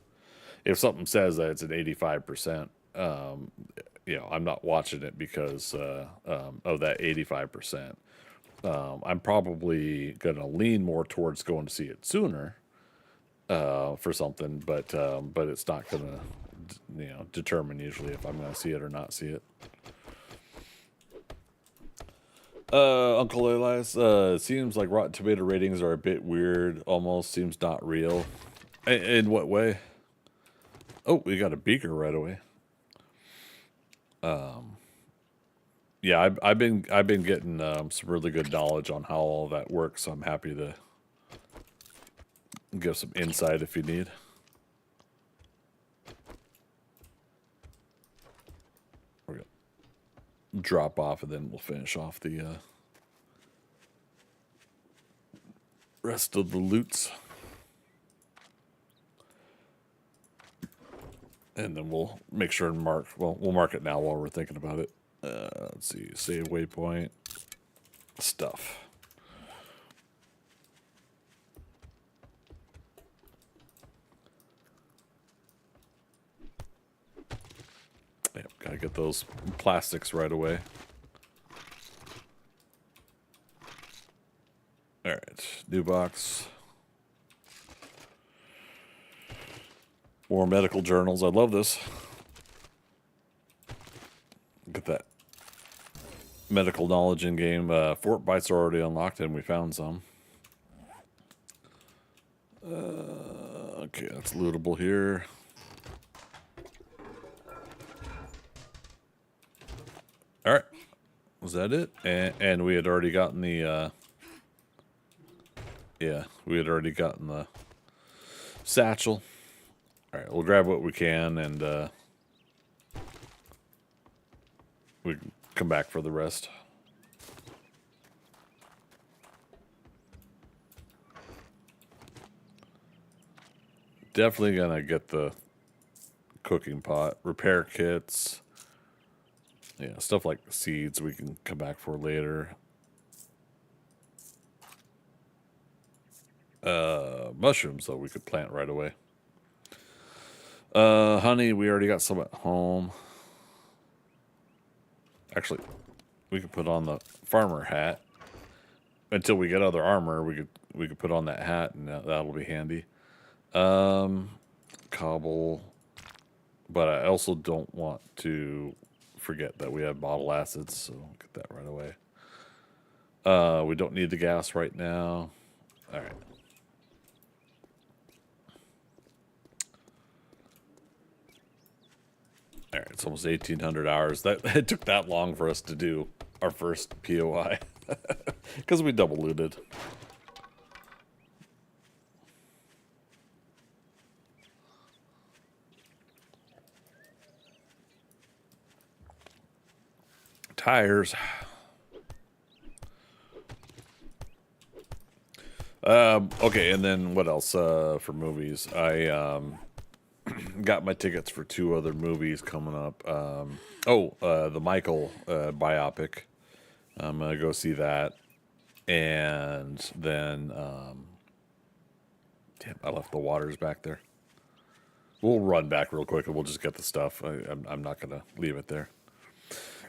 If something says that it's an 85%, you know, I'm not watching it because of that 85%. I'm probably going to lean more towards going to see it sooner for something, but it's not going to, you know, determine usually if I'm going to see it or not see it. Uncle Elias, seems like Rotten Tomato ratings are a bit weird. Almost seems not real. In what way? Oh, we got a beaker right away. Yeah, I've been getting some really good knowledge on how all that works. So I'm happy to give some insight if you need. We're gonna drop off and then we'll finish off the rest of the loots. And then we'll make sure and mark, well, we'll mark it now while we're thinking about it. Let's see, save waypoint, stuff. Yep, gotta get those plastics right away. Alright, new box. More medical journals. I love this. Get that medical knowledge in game. Fort bites are already unlocked and we found some. Okay, that's lootable here. All right, was that it? And we had already gotten the yeah, we had already gotten the satchel. All right, we'll grab what we can and we can come back for the rest. Definitely gonna get the cooking pot, repair kits. Yeah, stuff like seeds we can come back for later. Mushrooms though we could plant right away. Honey, we already got some at home. Actually, we could put on the farmer hat until we get other armor. We could put on that hat and that'll be handy. Cobble, but I also don't want to forget that we have bottle acids, so get that right away. We don't need the gas right now. All right. All right, it's almost 1,800 hours. That it took that long for us to do our first POI because we double looted. Tires. Okay, and then what else for movies? I got my tickets for 2 other movies coming up. The Michael biopic. I'm gonna go see that, and then damn, I left the waters back there. We'll run back real quick and we'll just get the stuff. I'm not gonna leave it there.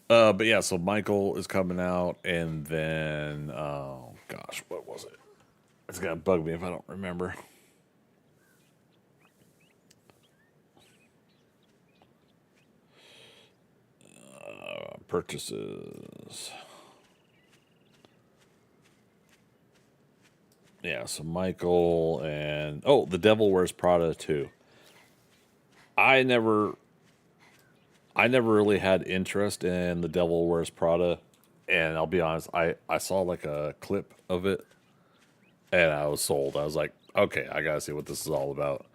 But yeah, so Michael is coming out, and then oh gosh, what was it? It's gonna bug me if I don't remember. Purchases. Yeah, so Michael and The Devil Wears Prada 2. I never really had interest in The Devil Wears Prada, and I'll be honest, I saw like a clip of it and I was sold. I was like, okay, I gotta see what this is all about.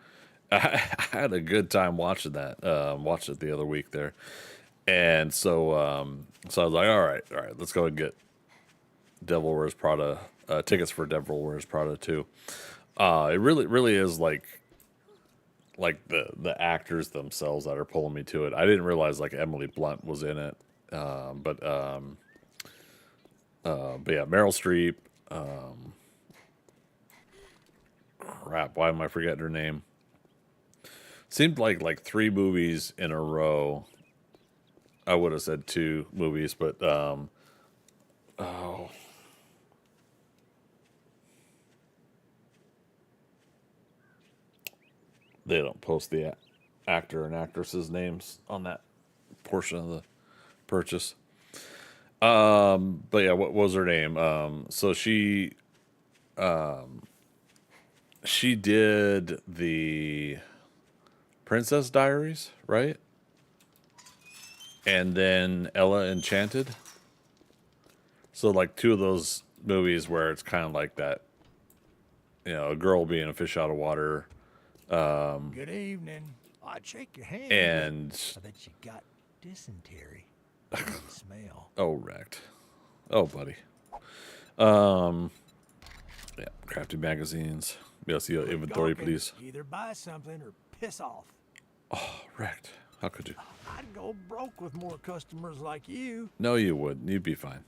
I had a good time watching that. Watched it the other week there. And so I was like, all right, let's go and get Devil Wears Prada tickets for Devil Wears Prada 2. It really is like the actors themselves that are pulling me to it. I didn't realize like Emily Blunt was in it, but yeah, Meryl Streep. Crap, why am I forgetting her name? Seemed like 3 movies in a row. I would have said 2 movies, but they don't post the actor and actress's names on that portion of the purchase. But yeah, what was her name? So she did the Princess Diaries, right? And then Ella Enchanted. So like 2 of those movies where it's kind of like that, a girl being a fish out of water. Good evening. I'd shake your hand. And I bet you got dysentery. Smell. Oh, wrecked. Oh, buddy. Yeah, crafty magazines. Yes, the inventory, please. Either buy something or piss off. Oh, wrecked. How could you? I'd go broke with more customers like you. No, you wouldn't. You'd be fine.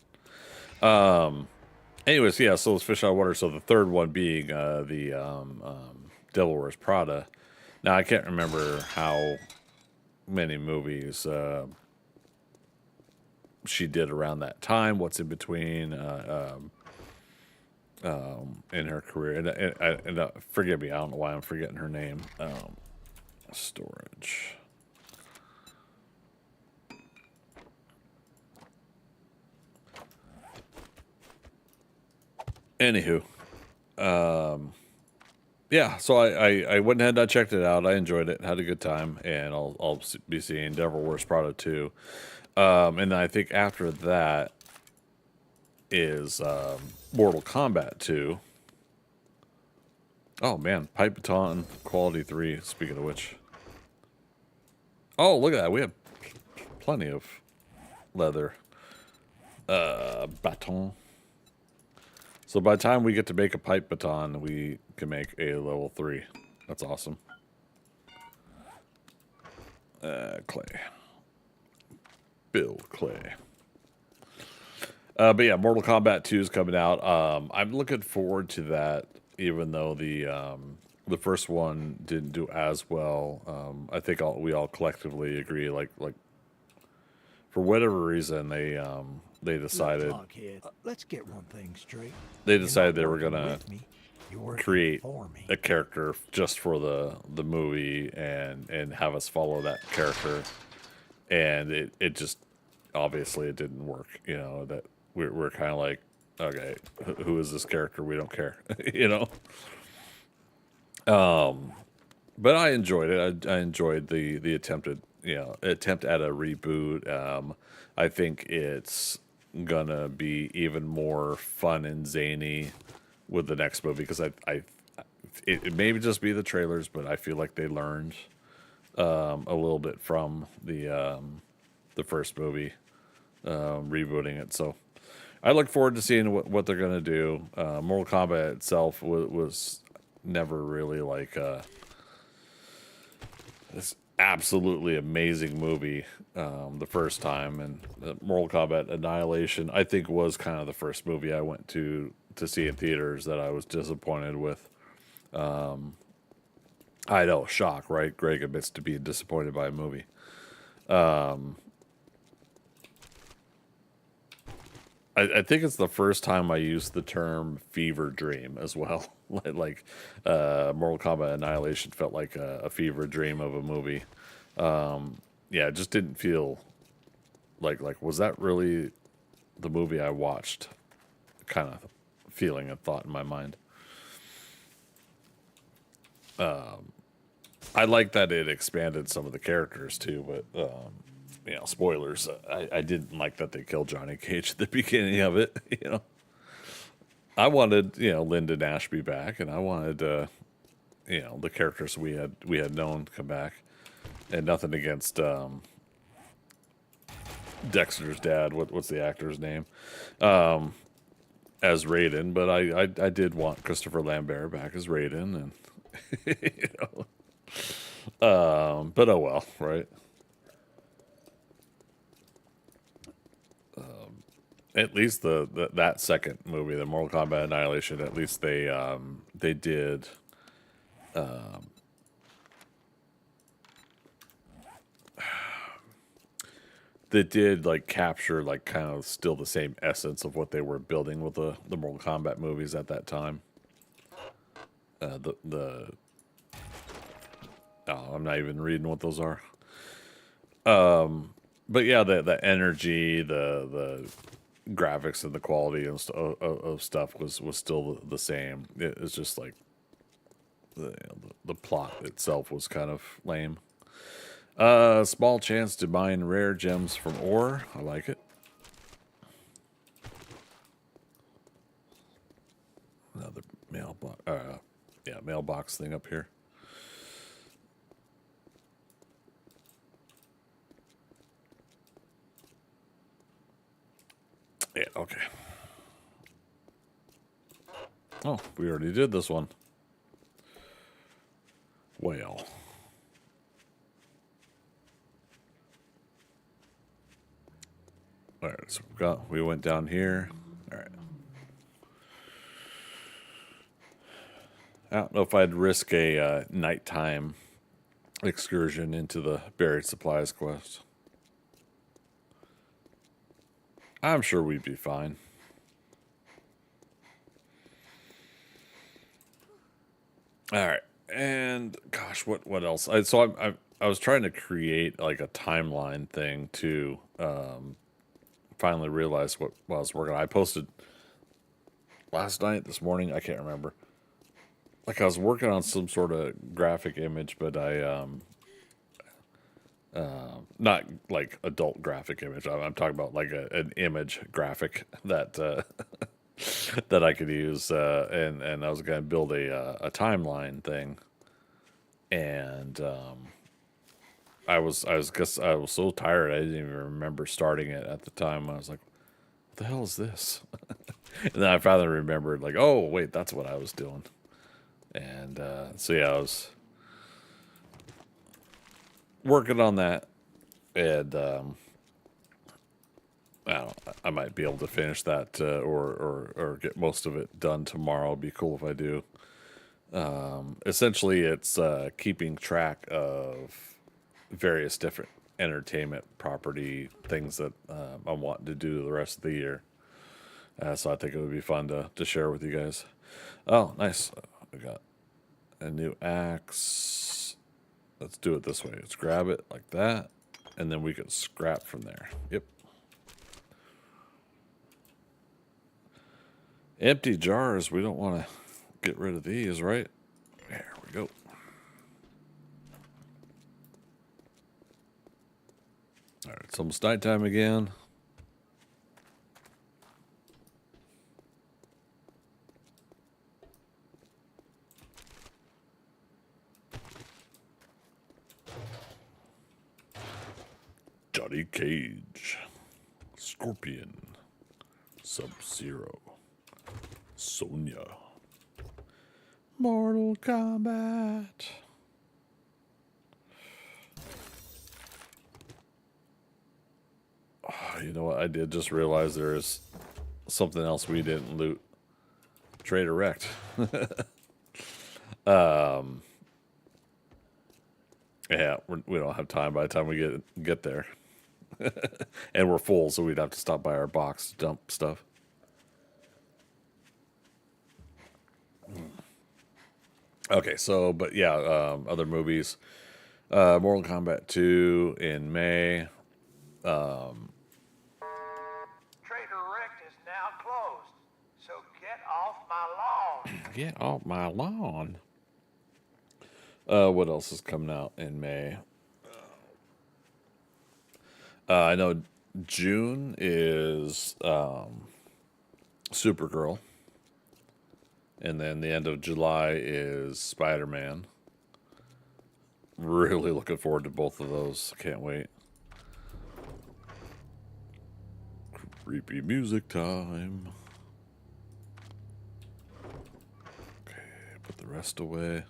Anyways, yeah, so it's fish out of water. So the third one being the Devil Wears Prada. Now, I can't remember how many movies she did around that time. What's in between in her career? And forgive me, I don't know why I'm forgetting her name. Storage. Anywho, yeah, so I went ahead and I checked it out. I enjoyed it, had a good time, and I'll be seeing Devil Wears Prada 2. And then I think after that is Mortal Kombat 2. Oh man, Pipe Baton Quality 3. Speaking of which, oh look at that, we have plenty of leather baton. So by the time we get to make a pipe baton, we can make a level 3. That's awesome. Clay. Build clay. But yeah, Mortal Kombat 2 is coming out. I'm looking forward to that, even though the first one didn't do as well. I think we all collectively agree, like for whatever reason, they decided. Let's get one thing straight. They decided they were gonna create a character just for the movie and have us follow that character, and it just obviously it didn't work. That we're kind of like, okay, who is this character? We don't care. But I enjoyed it. I enjoyed the attempted attempt at a reboot. I think it's gonna be even more fun and zany with the next movie because it may just be the trailers, but I feel like they learned a little bit from the first movie, rebooting it. So I look forward to seeing what they're gonna do. Mortal Kombat itself was never really like this absolutely amazing movie the first time, and Mortal Kombat Annihilation I think was kind of the first movie I went to see in theaters that I was disappointed with. I know, shock, right? Greg admits to being disappointed by a movie. I think it's the first time I used the term fever dream as well. like Mortal Kombat Annihilation felt like a fever dream of a movie. Yeah, it just didn't feel like was that really the movie I watched? Kind of feeling and thought in my mind. I like that it expanded some of the characters too, but spoilers. I didn't like that they killed Johnny Cage at the beginning of it. I wanted Lyndon Ashby back, and I wanted the characters we had known come back, and nothing against Dexter's dad. What's the actor's name? As Raiden, but I did want Christopher Lambert back as Raiden, and but oh well, right? At least that second movie, the Mortal Kombat Annihilation, at least they did like capture like kind of still the same essence of what they were building with the Mortal Kombat movies at that time. I'm not even reading what those are. But yeah, the energy, the graphics and the quality and of stuff was still the same. It's just like the plot itself was kind of lame. Small chance to mine rare gems from ore. I like it. Another mailbox thing up here. Yeah, okay. Oh, we already did this one. Well. Alright, so we went down here. Alright. I don't know if I'd risk a nighttime excursion into the buried supplies quest. I'm sure we'd be fine. All right, and gosh, what else? I was trying to create like a timeline thing to finally realize what I was working on. I posted last night, this morning, I can't remember. Like I was working on some sort of graphic image, but I not like adult graphic image. I'm talking about like an image graphic that that I could use, and I was going to build a timeline thing, and I was so tired I didn't even remember starting it at the time. I was like, "What the hell is this?" And then I finally remembered, like, "Oh wait, that's what I was doing." And so yeah, I was working on that, and I might be able to finish that or get most of it done tomorrow. It'd be cool if I do. Essentially, it's keeping track of various different entertainment property things that I'm wanting to do the rest of the year. So I think it would be fun to share with you guys. Oh, nice. We got a new axe. Let's do it this way. Let's grab it like that, and then we can scrap from there. Yep. Empty jars. We don't want to get rid of these, right? There we go. Alright, it's almost nighttime again. Johnny Cage, Scorpion, Sub-Zero, Sonya, Mortal Kombat. Oh, you know what? I did just realize there is something else we didn't loot. Trader wrecked. Yeah, we don't have time by the time we get there. And we're full, so we'd have to stop by our box to dump stuff. Okay, so, but yeah, other movies. Mortal Kombat 2 in May. Trader Rick is now closed, so get off my lawn. Get off my lawn. What else is coming out in May? I know June is Supergirl. And then the end of July is Spider-Man. Really looking forward to both of those. Can't wait. Creepy music time. Okay, put the rest away.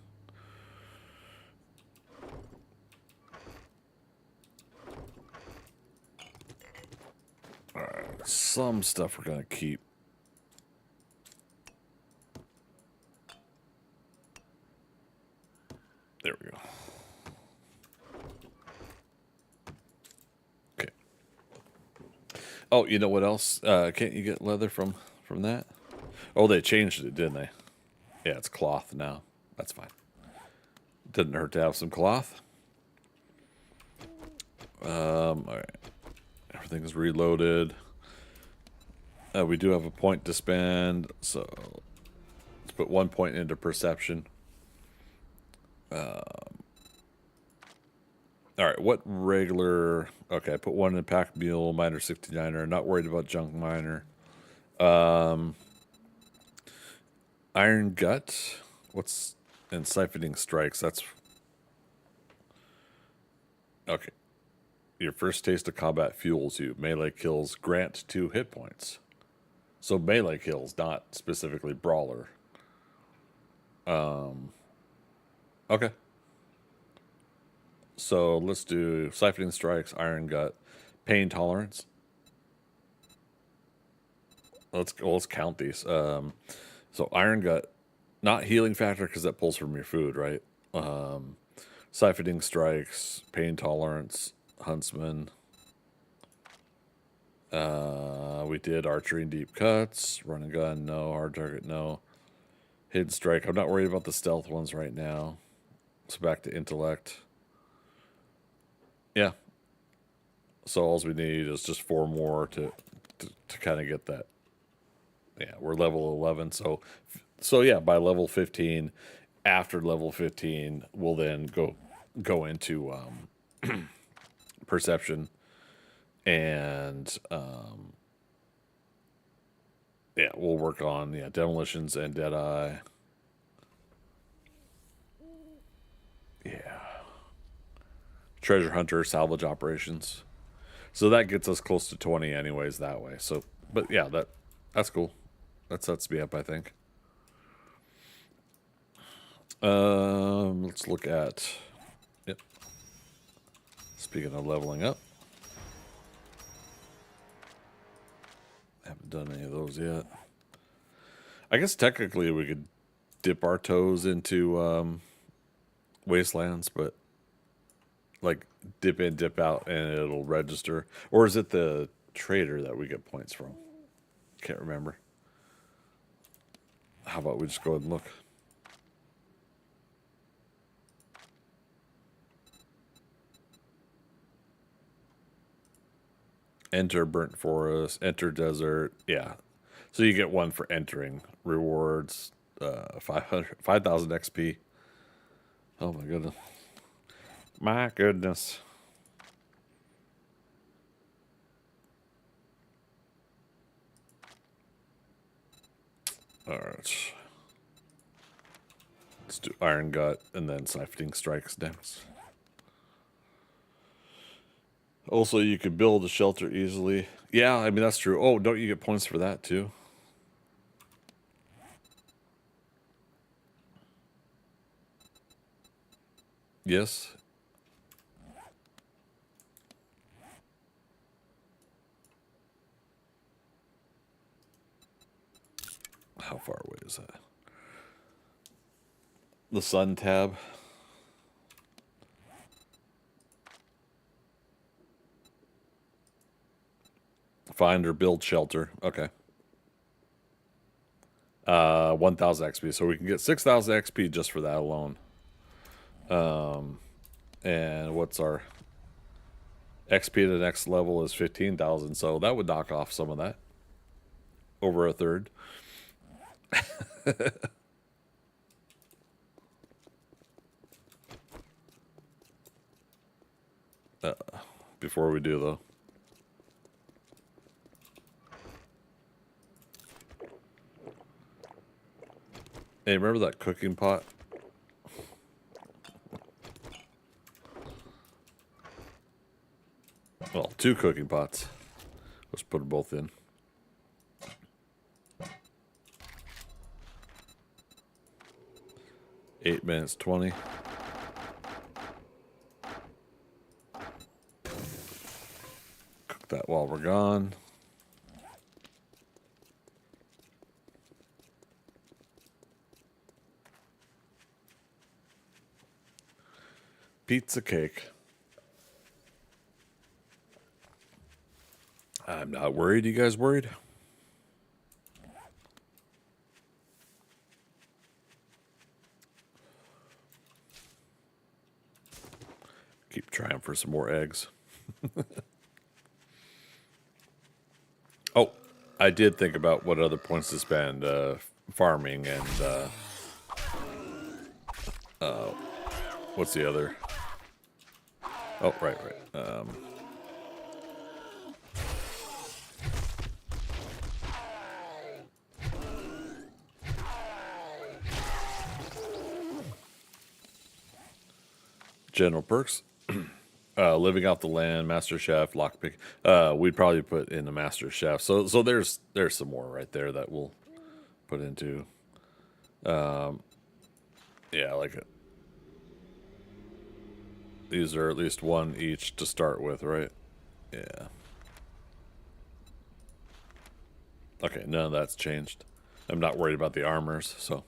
Alright, some stuff we're gonna keep. There we go. Okay. Oh, you know what else? Can't you get leather from that? Oh, they changed it, didn't they? Yeah, it's cloth now. That's fine. Didn't hurt to have some cloth. All right. Everything's reloaded. We do have a point to spend, so let's put 1 point into perception. All right, what regular... Okay, I put 1 in pack mule, miner 69er. Not worried about junk miner. Iron gut. What's... And siphoning strikes. That's... Okay. Your first taste of combat fuels you. Melee kills grant 2 hit points. So melee kills, not specifically brawler. Okay. So let's do siphoning strikes, iron gut, pain tolerance. Let's count these. So iron gut, not healing factor because that pulls from your food, right? Siphoning strikes, pain tolerance, huntsman. We did archery and deep cuts, run and gun, no. Hard target, no. Hidden strike. I'm not worried about the stealth ones right now. So back to intellect. Yeah. So all we need is just 4 more to kind of get that. Yeah, we're level 11. So yeah, by level 15, after level 15, we'll then go into perception and yeah, we'll work on demolitions and deadeye. Yeah. Treasure hunter, salvage operations. So that gets us close to 20 anyways that way. So, but yeah, that's cool. That sets me up, I think. Let's look at, yep. Speaking of leveling up. Haven't done any of those yet. I guess technically we could dip our toes into wastelands, but like dip in, dip out, and it'll register. Or is it the trader that we get points from? Can't remember. How about we just go ahead and look? Enter burnt forest, enter desert. Yeah. So you get 1 for entering. Rewards, 5,000 XP. Oh my goodness. My goodness. Alright. Let's do Iron Gut and then Siphoning Strikes next. Also, you could build a shelter easily. Yeah, I mean, that's true. Oh, don't you get points for that, too? Yes. How far away is that? The Sun tab. Find or build shelter. Okay. 1,000 XP. So we can get 6,000 XP just for that alone. And what's our XP to the next level is 15,000. So that would knock off some of that. Over a third. Before we do, though. Hey, remember that cooking pot? Well, 2 cooking pots. Let's put them both in. Eight minutes 20. Cook that while we're gone. Pizza cake. I'm not worried. You guys worried? Keep trying for some more eggs. Oh, I did think about what other points to spend farming and what's the other? Oh, right. General perks. Living off the land, Master Chef, lockpick. We'd probably put in the Master Chef. So there's some more right there that we'll put into. Yeah, like it. These are at least one each to start with, right? Yeah. Okay, none of that's changed. I'm not worried about the armors, so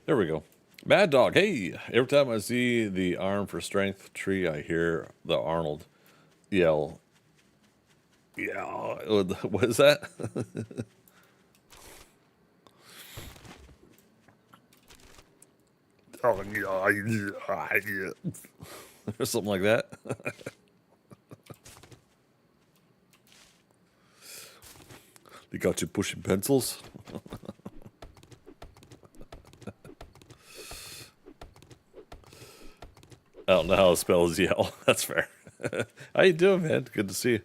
there we go. Mad Dog, hey! Every time I see the arm for strength tree, I hear the Arnold yell. Yeah, what is that? Oh, yeah. Or something like that. They got you pushing pencils. I don't know how to spell his yell. That's fair. How you doing, man? Good to see you.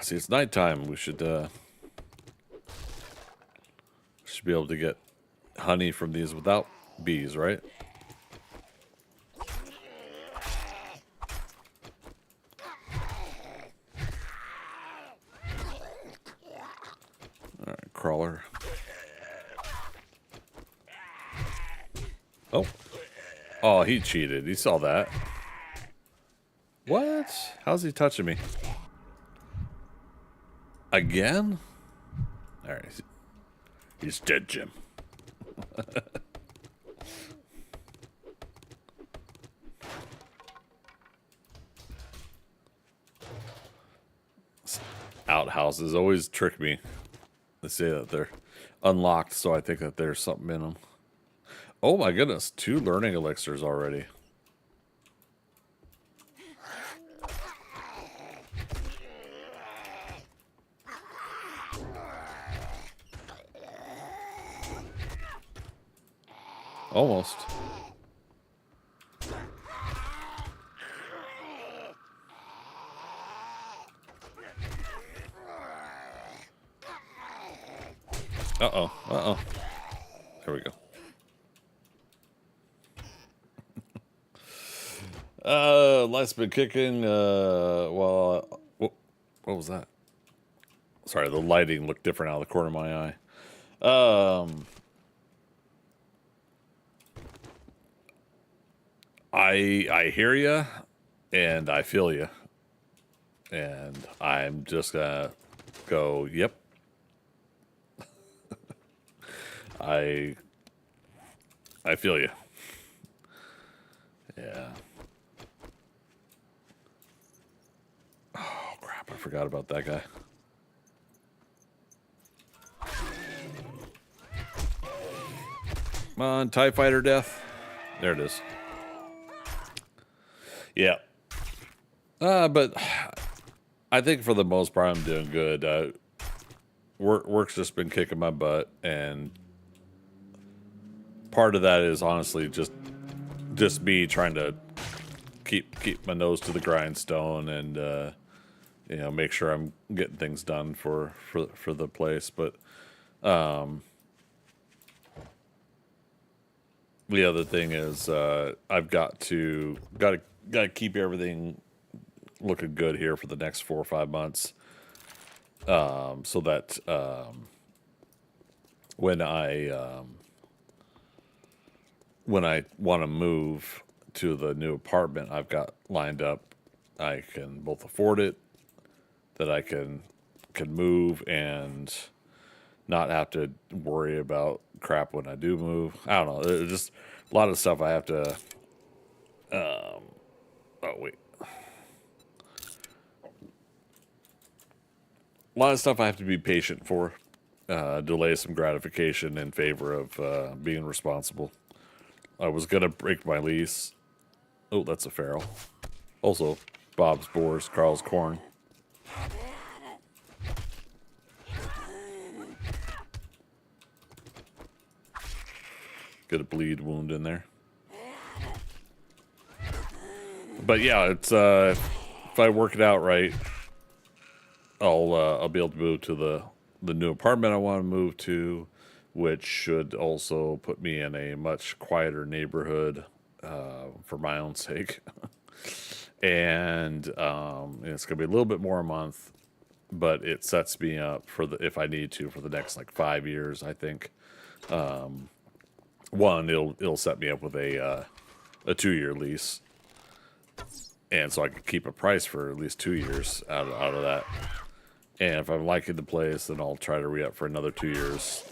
See, it's nighttime. We should be able to get honey from these without bees, right? All right, crawler. Oh, he cheated. He saw that. What? How's he touching me? Again? All right. He's dead, Jim. Outhouses always trick me. They say that they're unlocked, so I think that there's something in them. Oh my goodness, 2 learning elixirs already. Almost. Uh-oh. Uh-oh. There we go. Life's been kicking. Well, what was that? Sorry, the lighting looked different out of the corner of my eye. I hear you, and I feel you, and I'm just gonna go. Yep. I feel you. Yeah. Oh crap! I forgot about that guy. Come on, TIE Fighter death. There it is. Yeah. But I think for the most part I'm doing good. Work's just been kicking my butt, and part of that is honestly just me trying to keep my nose to the grindstone and you know, make sure I'm getting things done for the place. But the other thing is I've got to keep everything looking good here for the next 4 or 5 months, so that when I want to move to the new apartment I've got lined up, I can both afford it, that I can move and not have to worry about crap when I do move. I don't know. There's just a lot of stuff I have to. Oh wait, a lot of stuff I have to be patient for. Delay some gratification in favor of being responsible. I was gonna break my lease. Oh, that's a feral. Also, Bob's Boars, Carl's Corn. Get a bleed wound in there. But yeah, it's if I work it out right, I'll be able to move to the new apartment I want to move to, which should also put me in a much quieter neighborhood for my own sake. And it's gonna be a little bit more a month, but it sets me up for if I need to for the next like 5 years. I think one, it'll set me up with a 2-year lease, and so I could keep a price for at least 2 years out of that. And if I'm liking the place, then I'll try to re-up for another 2 years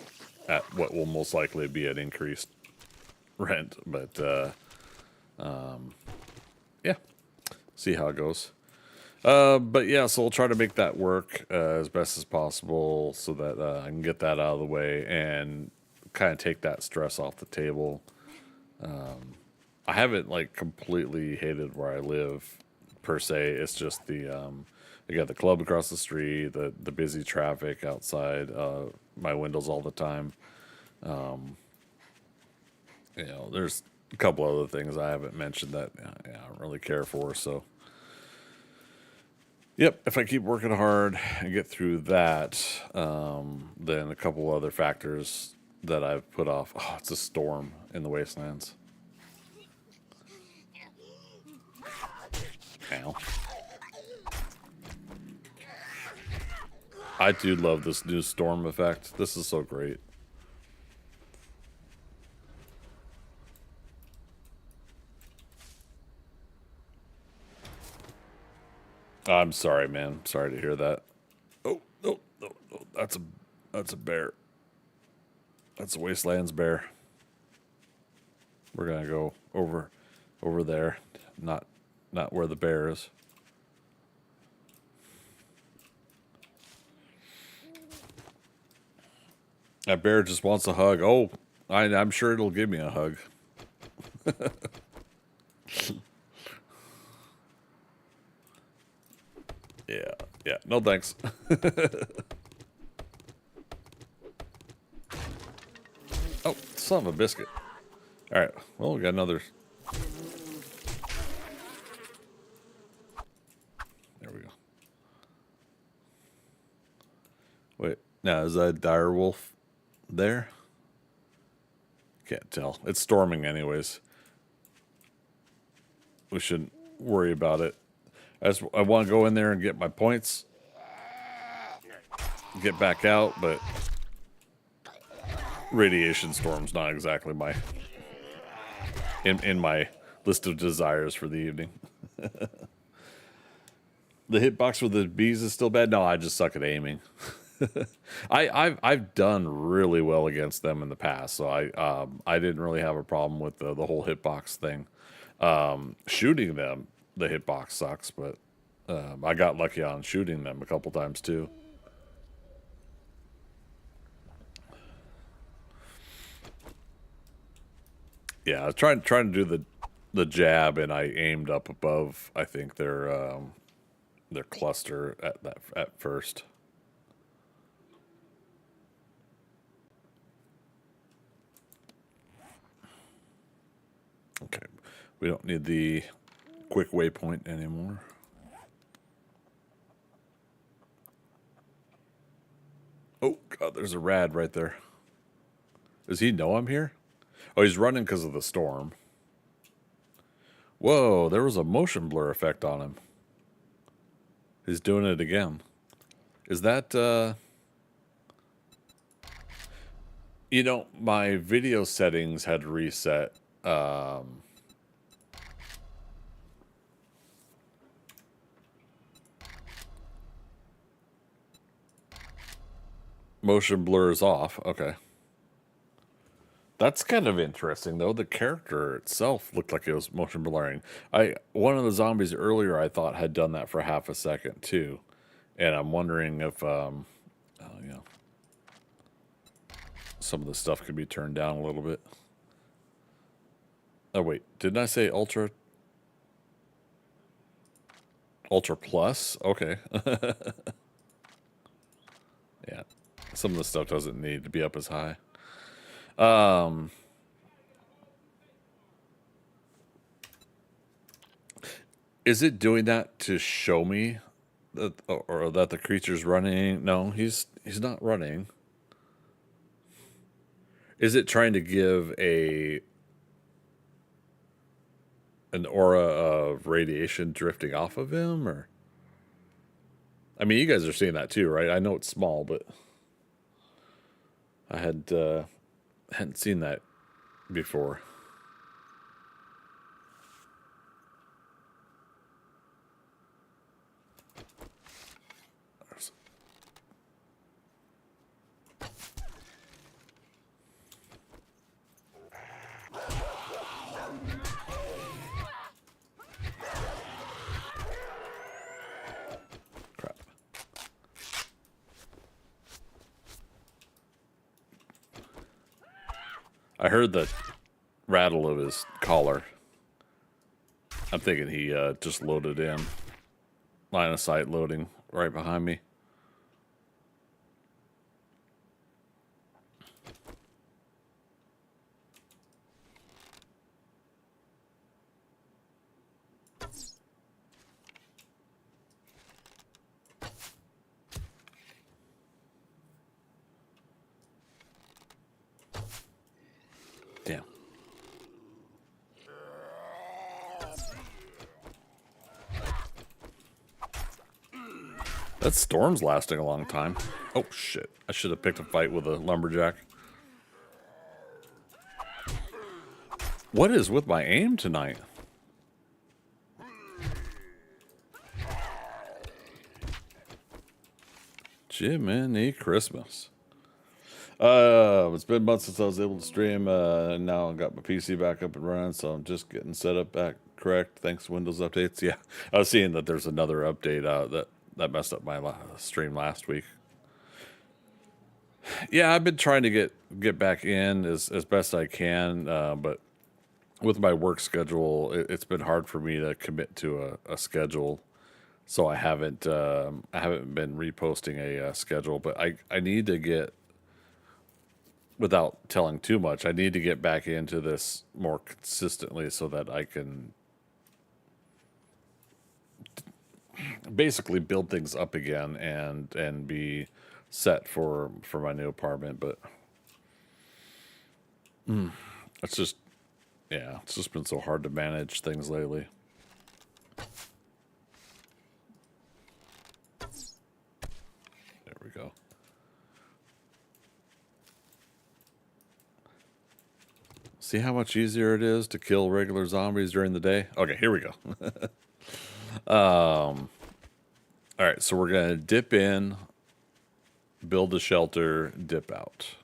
at what will most likely be an increased rent. But yeah, see how it goes. But yeah, so we'll try to make that work as best as possible so that I can get that out of the way and kind of take that stress off the table. I haven't like completely hated where I live per se. It's just I got the club across the street, the busy traffic outside my windows all the time. You know, there's a couple other things I haven't mentioned that I don't really care for. So, yep, if I keep working hard and get through that, then a couple other factors that I've put off. Oh, it's a storm in the wastelands. Ow. I do love this new storm effect. This is so great. I'm sorry, man. Sorry to hear that. Oh, no, no, no. That's a bear. That's a wastelands bear. We're gonna go over there, not where the bear is. That bear just wants a hug. Oh, I'm sure it'll give me a hug. Yeah. No thanks. Oh, son of a biscuit. All right. Well, we got another. There we go. Wait. Now, is that a dire wolf? there? Can't tell. It's storming anyways. We shouldn't worry about it. I want to go in there and get my points. Get back out, but radiation storm's not exactly my in my list of desires for the evening. The hitbox with the bees is still bad. No, I just suck at aiming. I've done really well against them in the past, so I didn't really have a problem with the whole hitbox thing. Shooting them, the hitbox sucks, but I got lucky on shooting them a couple times too. Yeah, I was trying to do the jab, and I aimed up above. I think their cluster at first. Okay, we don't need the quick waypoint anymore. Oh God, there's a rad right there. Does he know I'm here? Oh, he's running because of the storm. Whoa, there was a motion blur effect on him. He's doing it again. Is that, you know, my video settings had reset. Motion blur is off. Okay. That's kind of interesting, though. The character itself looked like it was motion blurring. One of the zombies earlier I thought had done that for half a second too, and I'm wondering if, you know, some of the stuff could be turned down a little bit. Oh wait, didn't I say ultra? Ultra plus? Okay. Yeah, some of the stuff doesn't need to be up as high. Is it doing that to show me that, or that the creature's running? No, he's not running. Is it trying to give an aura of radiation drifting off of him, or? I mean, you guys are seeing that too, right? I know it's small, but I hadn't seen that before. Crap. I heard the rattle of his collar. I'm thinking he just loaded in. Line of sight loading right behind me. Damn. That storm's lasting a long time. Oh, shit. I should have picked a fight with a lumberjack. What is with my aim tonight? Jiminy Christmas. It's been months since I was able to stream, and now I got my PC back up and running, so I'm just getting set up back correct. Thanks to Windows updates. Yeah, I was seeing that there's another update that messed up my stream last week. Yeah, I've been trying to get back in as best I can, but with my work schedule, it's been hard for me to commit to a schedule. So I haven't been reposting a schedule, but I need to get, without telling too much, I need to get back into this more consistently so that I can basically build things up again and be set for my new apartment. But It's just, yeah, it's just been so hard to manage things lately. There we go. See how much easier it is to kill regular zombies during the day? Okay, here we go. All right, so we're going to dip in, build a shelter, dip out.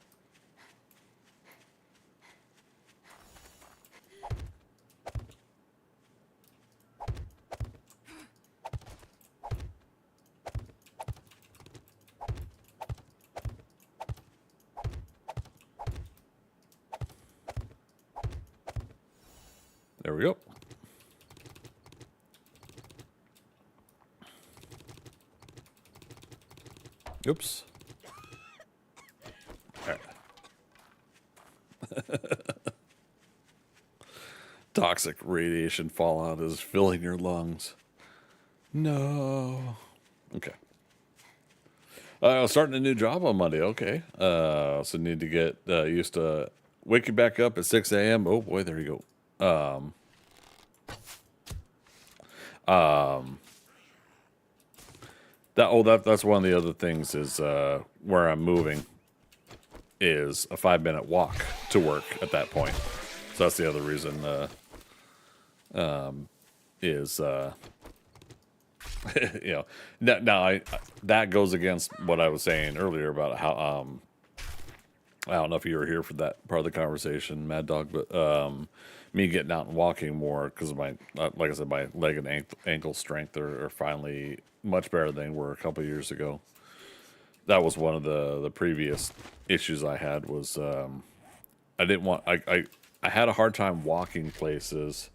There we go. Oops. All right. Toxic radiation fallout is filling your lungs. No. Okay. Starting a new job on Monday. Okay. So need to get used to waking back up at 6 a.m. Oh boy, there you go. That's one of the other things is where I'm moving is a 5-minute walk to work at that point. So that's the other reason is you know, now that goes against what I was saying earlier about how I don't know if you were here for that part of the conversation, Mad Dog, but me getting out and walking more because of my, like I said, my leg and ankle strength are finally much better than they were a couple of years ago. That was one of the previous issues I had was I didn't want I had a hard time walking places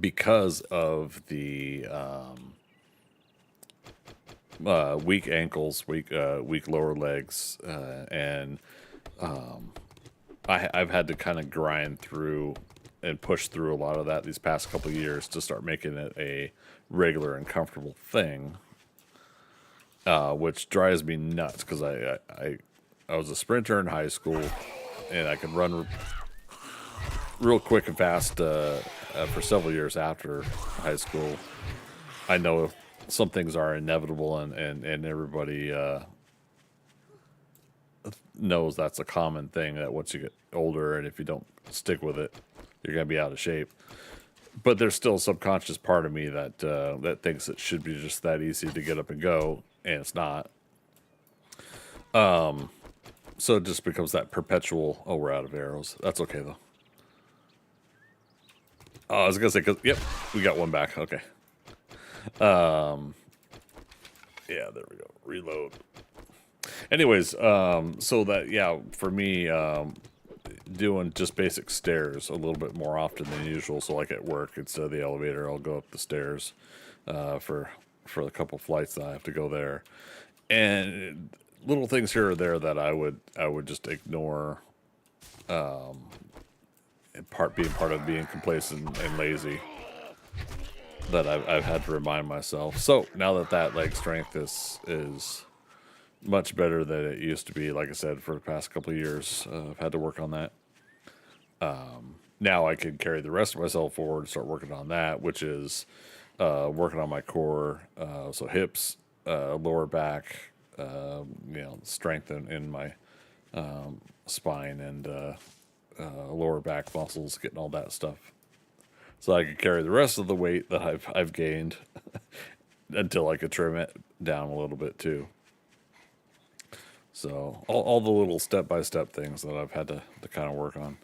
because of the weak ankles, weak lower legs, and I've had to kind of grind through and push through a lot of that these past couple of years to start making it a regular and comfortable thing, which drives me nuts because I was a sprinter in high school and I could run real quick and fast for several years after high school. I know some things are inevitable and everybody knows that's a common thing that once you get older and if you don't stick with it, you're going to be out of shape. But there's still a subconscious part of me that that thinks it should be just that easy to get up and go, and it's not. So it just becomes that perpetual, oh, we're out of arrows. That's okay, though. Oh, I was going to say, cause, yep, we got one back. Okay. Yeah, there we go. Reload. Anyways, so that, yeah, for me, doing just basic stairs a little bit more often than usual. So like at work, instead of the elevator, I'll go up the stairs for a couple flights that I have to go there. And little things here or there that I would just ignore, being part of being complacent and lazy, that I've had to remind myself. So now that leg strength is much better than it used to be, like I said, for the past couple of years, I've had to work on that. Now I can carry the rest of myself forward and start working on that, which is working on my core, so hips, lower back, strength in my spine and lower back muscles, getting all that stuff, so I could carry the rest of the weight that I've gained until I could trim it down a little bit too. So all the little step-by-step things that I've had to kind of work on.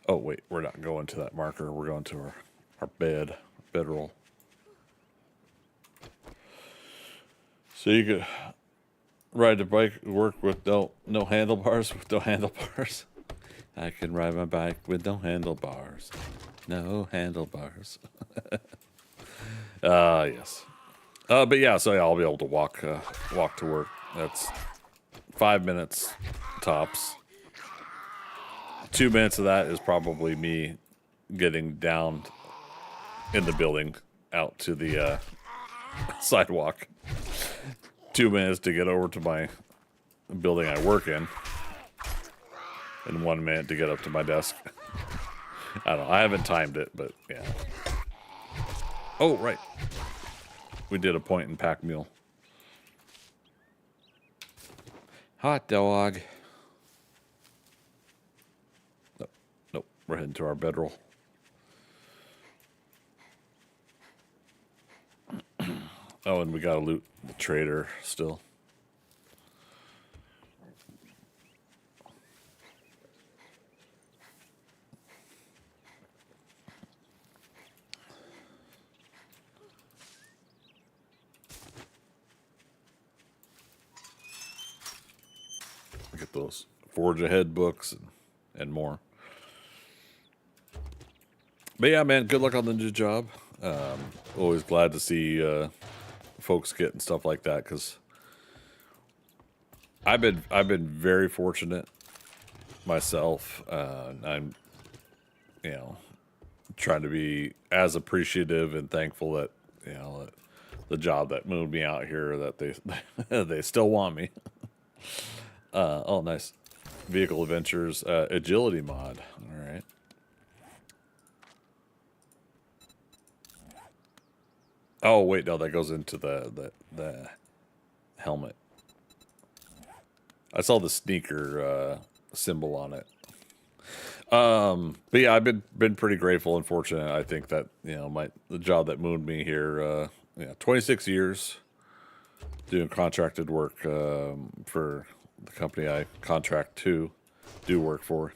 Oh, wait, we're not going to that marker. We're going to our bedroll. So you could ride the bike, work with no handlebars, with no handlebars. I can ride my bike with no handlebars. No handlebars. Yes. But yeah, so yeah, I'll be able to walk to work. That's 5 minutes tops. 2 minutes of that is probably me getting down in the building out to the sidewalk. 2 minutes to get over to my building I work in. in 1 minute to get up to my desk. I don't know. I haven't timed it, but yeah. Oh, right. We did a point and pack meal. Hot dog. Nope. Nope. We're heading to our bedroll. Oh, and we gotta loot the trader still. Get those Forge Ahead books and more. But yeah, man, good luck on the new job. Always glad to see folks getting stuff like that, because I've been very fortunate myself. I'm, you know, trying to be as appreciative and thankful that, you know, that the job that moved me out here, that they they still want me. Oh, nice. Vehicle Adventures agility mod. All right. Oh wait, no, that goes into the helmet. I saw the sneaker symbol on it. But yeah, I've been pretty grateful and fortunate. I think that, you know, the job that moved me here, 26 years doing contracted work for the company I contract to do work for.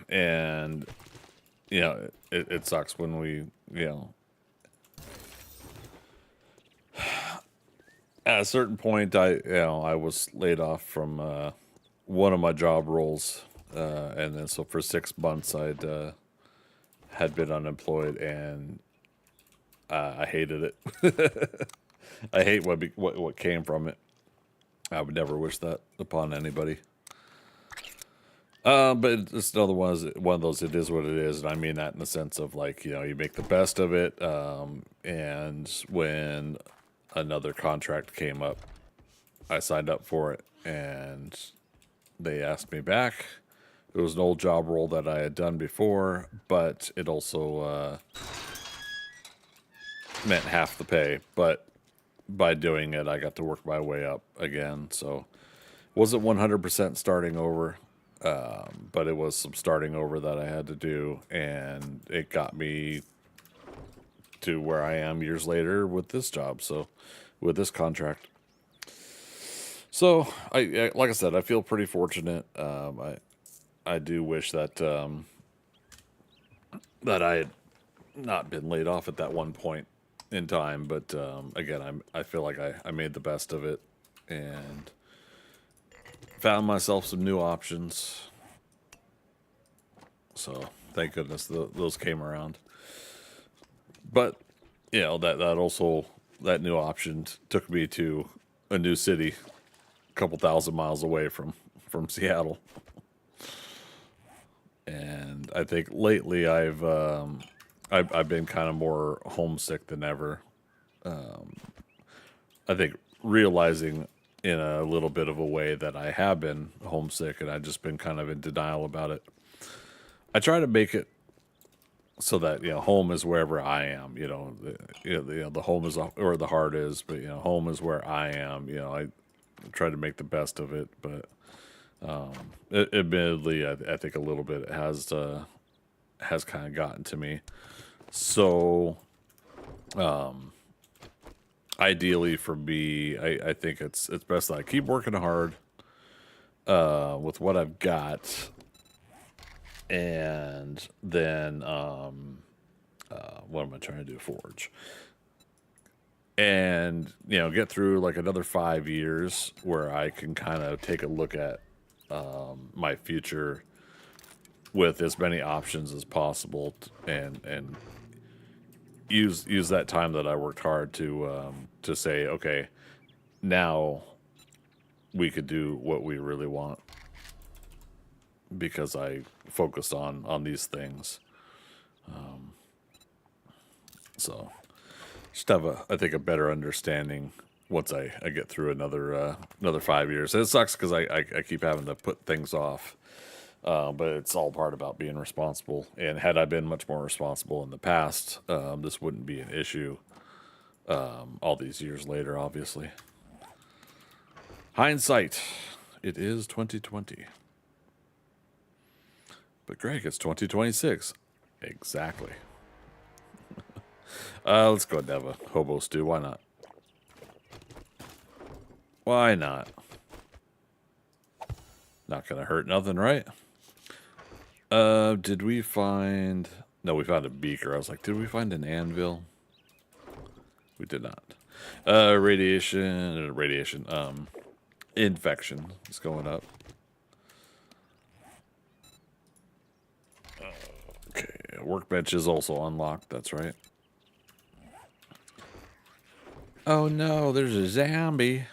And you know, it sucks when we, you know, at a certain point, I was laid off from one of my job roles, and then so for 6 months I'd had been unemployed, and I hated it. I hate what came from it. I would never wish that upon anybody. But it's another one of those. It is what it is, and I mean that in the sense of, like, you know, you make the best of it. And when another contract came up, I signed up for it, and they asked me back. It was an old job role that I had done before, but it also meant half the pay. But by doing it, I got to work my way up again. So wasn't 100% starting over, but it was some starting over that I had to do, and it got me to where I am years later with this job. So with this contract. So I like I said, I feel pretty fortunate. I do wish that that I had not been laid off at that one point in time, but again, I feel like I made the best of it and found myself some new options. So thank goodness those came around. But you know, that new option took me to a new city, a couple thousand miles away from Seattle. And I think lately I've been kind of more homesick than ever. I think realizing in a little bit of a way that I have been homesick, and I've just been kind of in denial about it. I try to make it so that, you know, home is wherever I am. You know, the home is where the heart is, but, you know, home is where I am. You know, I try to make the best of it, but admittedly, I think a little bit has kind of gotten to me. So, ideally for me, I think it's best that I keep working hard with what I've got, and then what am I trying to do? Forge. And, you know, get through like another 5 years where I can kind of take a look at my future with as many options as possible, and use that time that I worked hard to say, okay, now we could do what we really want because I focused on these things. So just have I think a better understanding once I get through another 5 years. And it sucks because I keep having to put things off. But it's all part about being responsible. And had I been much more responsible in the past, this wouldn't be an issue all these years later, obviously. Hindsight. It is 2020. But Greg, it's 2026. Exactly. Let's go ahead and have a hobo stew. Why not? Why not? Not gonna hurt nothing, right? Did we find... No, we found a beaker. I was like, did we find an anvil? We did not. Radiation, infection is going up. Okay, workbench is also unlocked, that's right. Oh no, there's a zombie.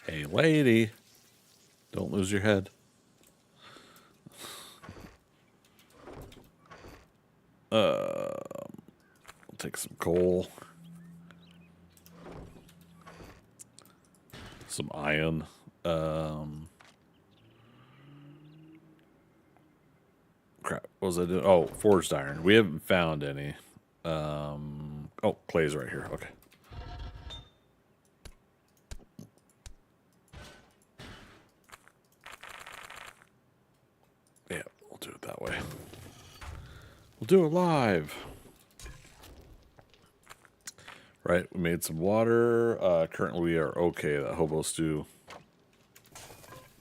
Hey lady, don't lose your head. I'll take some coal. Some iron. Crap, what was I doing? Oh, forged iron. We haven't found any. Oh, clay's right here. Okay. Yeah, we'll do it that way. We'll do it live. Right, we made some water. Currently we are okay. That hobo stew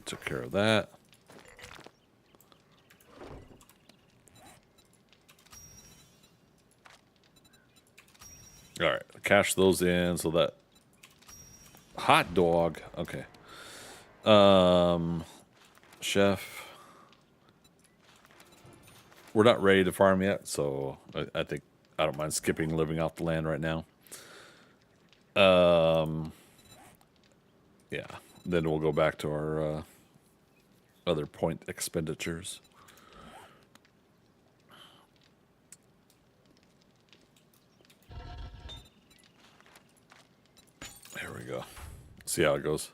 took care of that. All right, cash those in so that hot dog. Okay. Chef. We're not ready to farm yet, so I think I don't mind skipping living off the land right now. Yeah. Then we'll go back to our other point expenditures. There we go. See how it goes.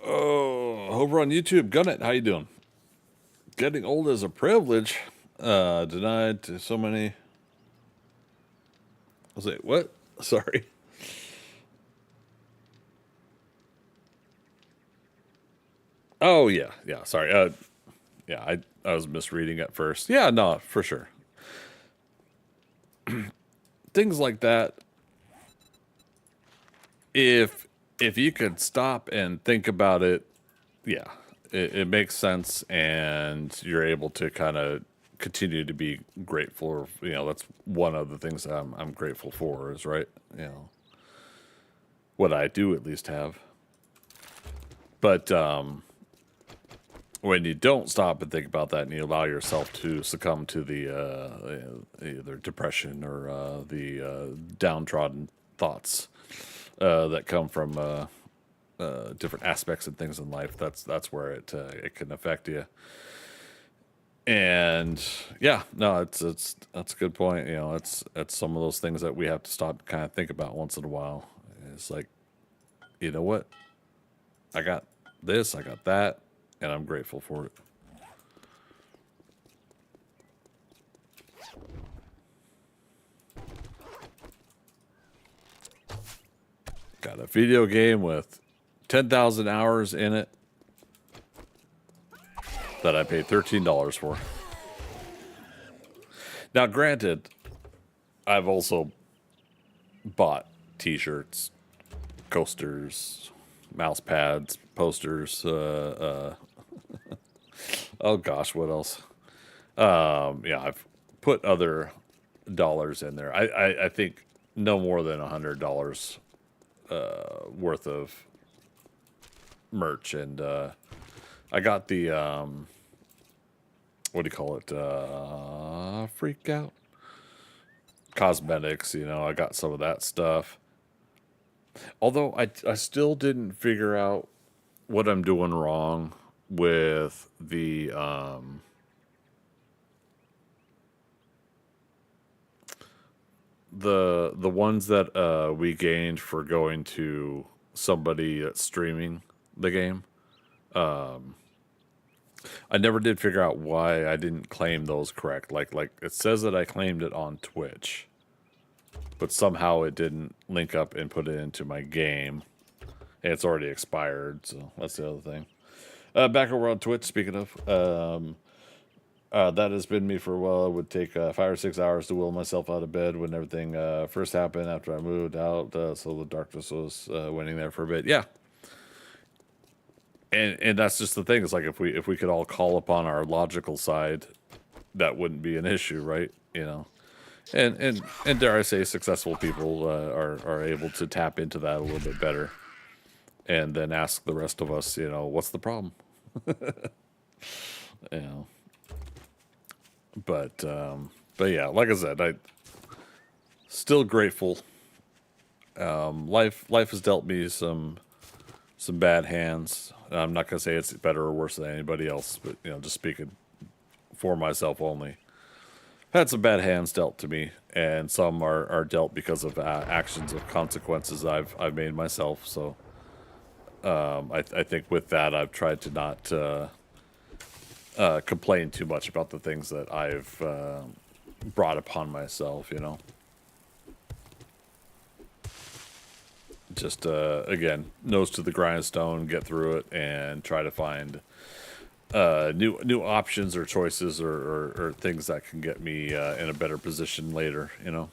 Oh, over on YouTube, Gunnet, how you doing? Getting old is a privilege. Denied to so many. I was like, what? Sorry. Oh yeah, yeah. Sorry. Yeah, I was misreading at first. Yeah, no, for sure. Things like that. If you could stop and think about it, yeah, it makes sense, and you're able to kind of continue to be grateful. You know, that's one of the things that I'm grateful for is, right, you know, what I do at least have. But when you don't stop and think about that, and you allow yourself to succumb to the either depression or the downtrodden thoughts that come from different aspects and things in life, that's where it can affect you. And yeah, no, that's a good point. You know, it's some of those things that we have to stop and kind of think about once in a while. It's like, you know what? I got this, I got that, and I'm grateful for it. Got a video game with 10,000 hours in it that I paid $13 for. Now, granted, I've also bought t-shirts, coasters, mouse pads, posters, oh gosh, what else? Yeah, I've put other dollars in there. I think no more than $100 worth of merch, and I got the what do you call it? Freak out cosmetics. You know, I got some of that stuff. Although I still didn't figure out what I'm doing wrong with the the ones that we gained for going to somebody that's streaming the game. I never did figure out why I didn't claim those correct. Like it says that I claimed it on Twitch, but somehow it didn't link up and put it into my game. And it's already expired, so that's the other thing. Back over on Twitch, speaking of, that has been me for a while. It would take 5 or 6 hours to will myself out of bed when everything first happened after I moved out, so the darkness was winning there for a bit. Yeah. And that's just the thing. It's like if we could all call upon our logical side, that wouldn't be an issue, right? You know, and dare I say, successful people are able to tap into that a little bit better, and then ask the rest of us, you know, what's the problem? You know, but yeah, like I said, I still grateful. Life has dealt me some bad hands. I'm not gonna say it's better or worse than anybody else, but you know, just speaking for myself only. Had some bad hands dealt to me, and some are dealt because of actions of consequences I've made myself. So I think with that I've tried to not complain too much about the things that I've brought upon myself. You know, just again, nose to the grindstone, get through it, and try to find new options or choices or things that can get me in a better position later, you know.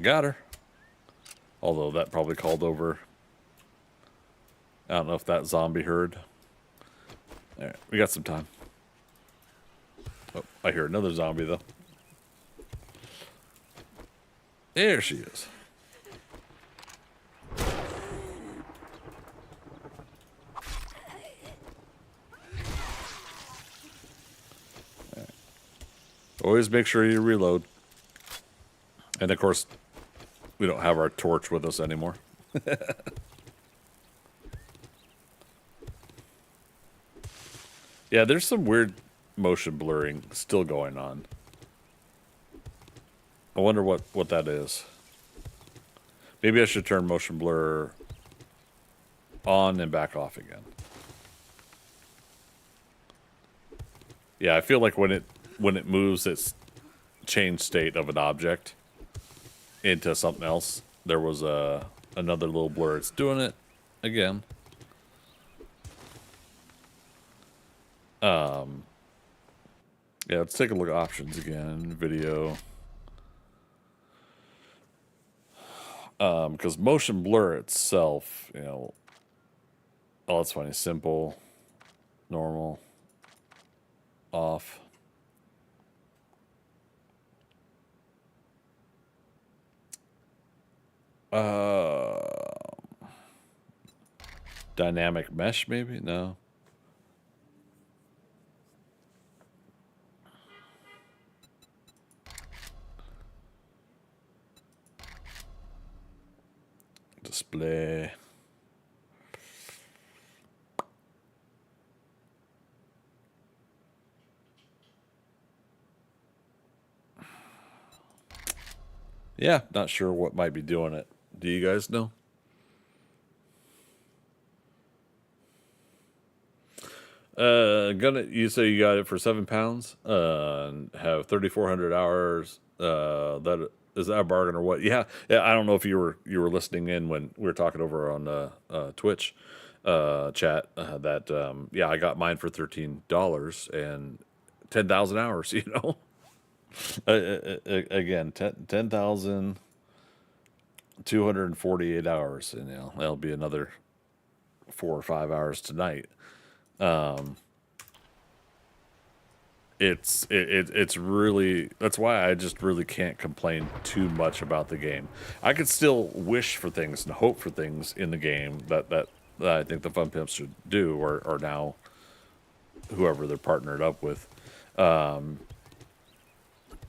Got her. Although that probably called over. I don't know if that zombie heard. All right, we got some time. Oh, I hear another zombie though. There she is. Right. Always make sure you reload. And of course, we don't have our torch with us anymore. Yeah, there's some weird motion blurring still going on. I wonder what that is. Maybe I should turn motion blur on and back off again. Yeah, I feel like when it moves its change state of an object into something else, there was another little blur. It's doing it again. Yeah, let's take a look at options again. Video. Because motion blur itself, you know, oh, that's funny. Simple, normal, off. Dynamic mesh, maybe? No. Display. Yeah, not sure what might be doing it. Do you guys know? You say you got it for £7, and have 3,400 hours. That is that a bargain or what? Yeah. I don't know if you were listening in when we were talking over on Twitch chat. Yeah, I got mine for $13 and 10,000 hours. You know, again, 10,248 hours, and you know that'll be another 4 or 5 hours tonight. It's really, that's why I just really can't complain too much about the game. I could still wish for things and hope for things in the game that I think the Fun Pimps should do, or now whoever they're partnered up with.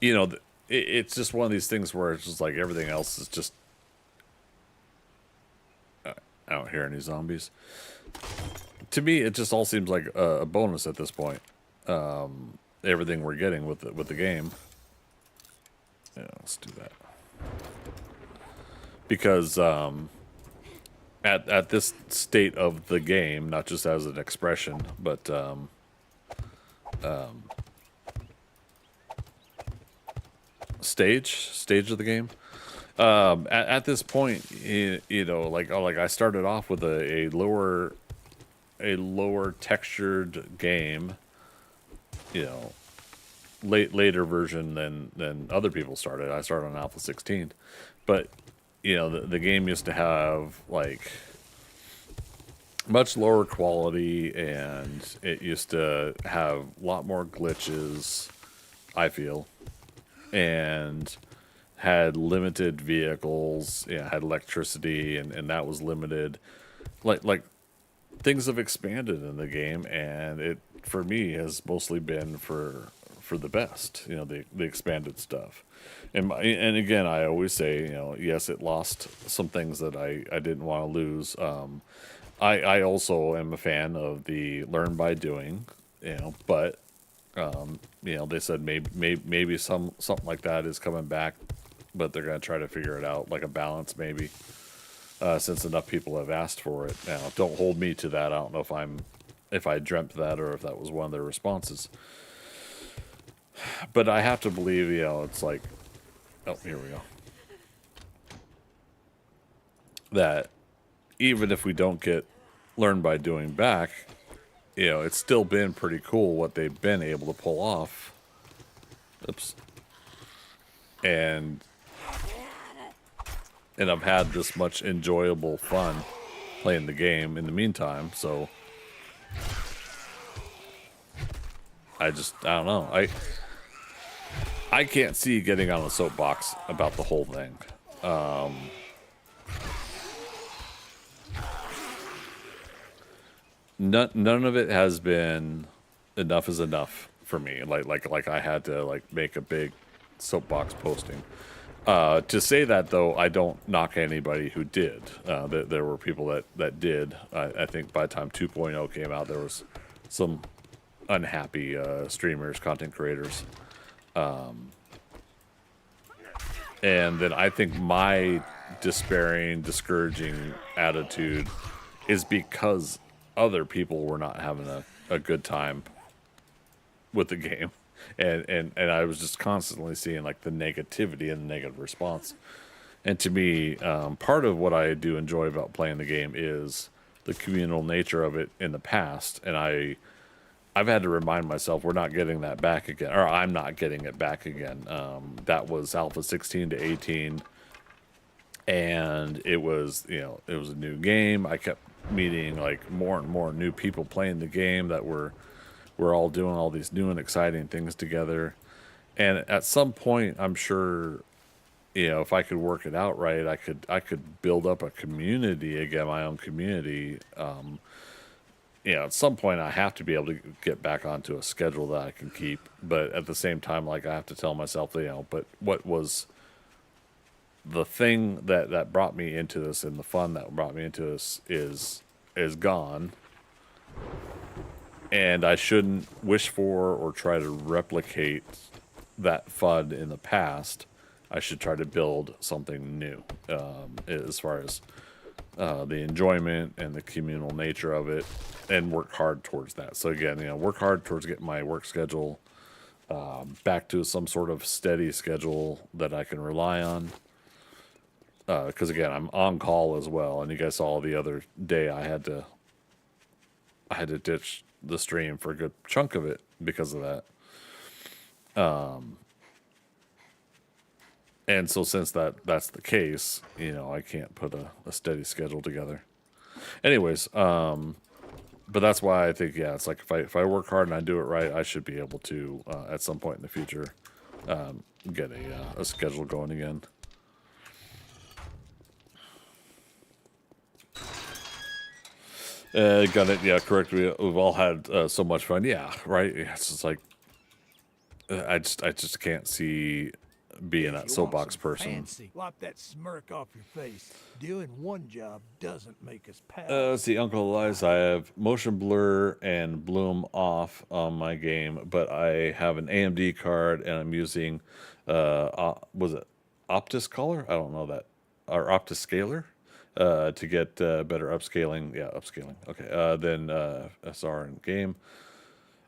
You know, it's just one of these things where it's just like everything else is just. I don't hear any zombies. To me, it just all seems like a bonus at this point. everything we're getting with the game. Yeah, let's do that. Because at this state of the game, not just as an expression, but stage of the game. At this point, you know, like I started off with a lower textured game, you know, later version than other people started. I started on Alpha 16, but you know, the game used to have like much lower quality, and it used to have a lot more glitches, I feel, and had limited vehicles, yeah, had electricity, and that was limited. Like things have expanded in the game, and it for me has mostly been for the best, you know, the expanded stuff. And again, I always say, you know, yes, it lost some things that I didn't want to lose. I also am a fan of the learn by doing, you know, but you know, they said maybe something like that is coming back, but they're gonna try to figure it out, like a balance maybe, since enough people have asked for it. Now, don't hold me to that. I don't know if I dreamt that or if that was one of their responses. But I have to believe, you know, it's like, oh, here we go. That even if we don't get learn by doing back, you know, it's still been pretty cool what they've been able to pull off. Oops. And I've had this much enjoyable fun playing the game in the meantime, so I don't know. I can't see getting on a soapbox about the whole thing. None of it has been enough is enough for me. Like I had to like make a big soapbox posting. To say that though, I don't knock anybody who did. There were people that did. I think by the time 2.0 came out, there was some unhappy streamers, content creators. And then I think my despairing, discouraging attitude is because other people were not having a good time with the game. And I was just constantly seeing like the negativity and the negative response. And to me, part of what I do enjoy about playing the game is the communal nature of it in the past. And I've had to remind myself we're not getting that back again, or I'm not getting it back again. That was Alpha 16 to 18, and it was, you know, it was a new game. I kept meeting like more and more new people playing the game that we're all doing all these new and exciting things together. And at some point, I'm sure, you know, if I could work it out right, I could build up a community again, my own community. You know, at some point I have to be able to get back onto a schedule that I can keep. But at the same time, like I have to tell myself, you know, but what was the thing that brought me into this and the fun that brought me into this is gone. And I shouldn't wish for or try to replicate that fun in the past. I should try to build something new, as far as the enjoyment and the communal nature of it, and work hard towards that. So again, you know, work hard towards getting my work schedule back to some sort of steady schedule that I can rely on. Because again, I'm on call as well, and you guys saw the other day I had to ditch the stream for a good chunk of it because of that. And so since that's the case, you know, I can't put a steady schedule together. Anyways, but that's why I think, yeah, it's like if I work hard and I do it right, I should be able to at some point in the future get a schedule going again. Got it. Yeah, correct. We've all had so much fun. Yeah, right. Yeah, it's just like I just can't see being If that you soapbox want some person. fancy, wipe that smirk off your face. Doing one job doesn't make us pals. Let's see, Uncle Elias, I have motion blur and bloom off on my game, but I have an AMD card and I'm using, was it Optus Color? I don't know that, or Optus Scaler, to get better upscaling. Yeah, upscaling. Okay, then SR in game.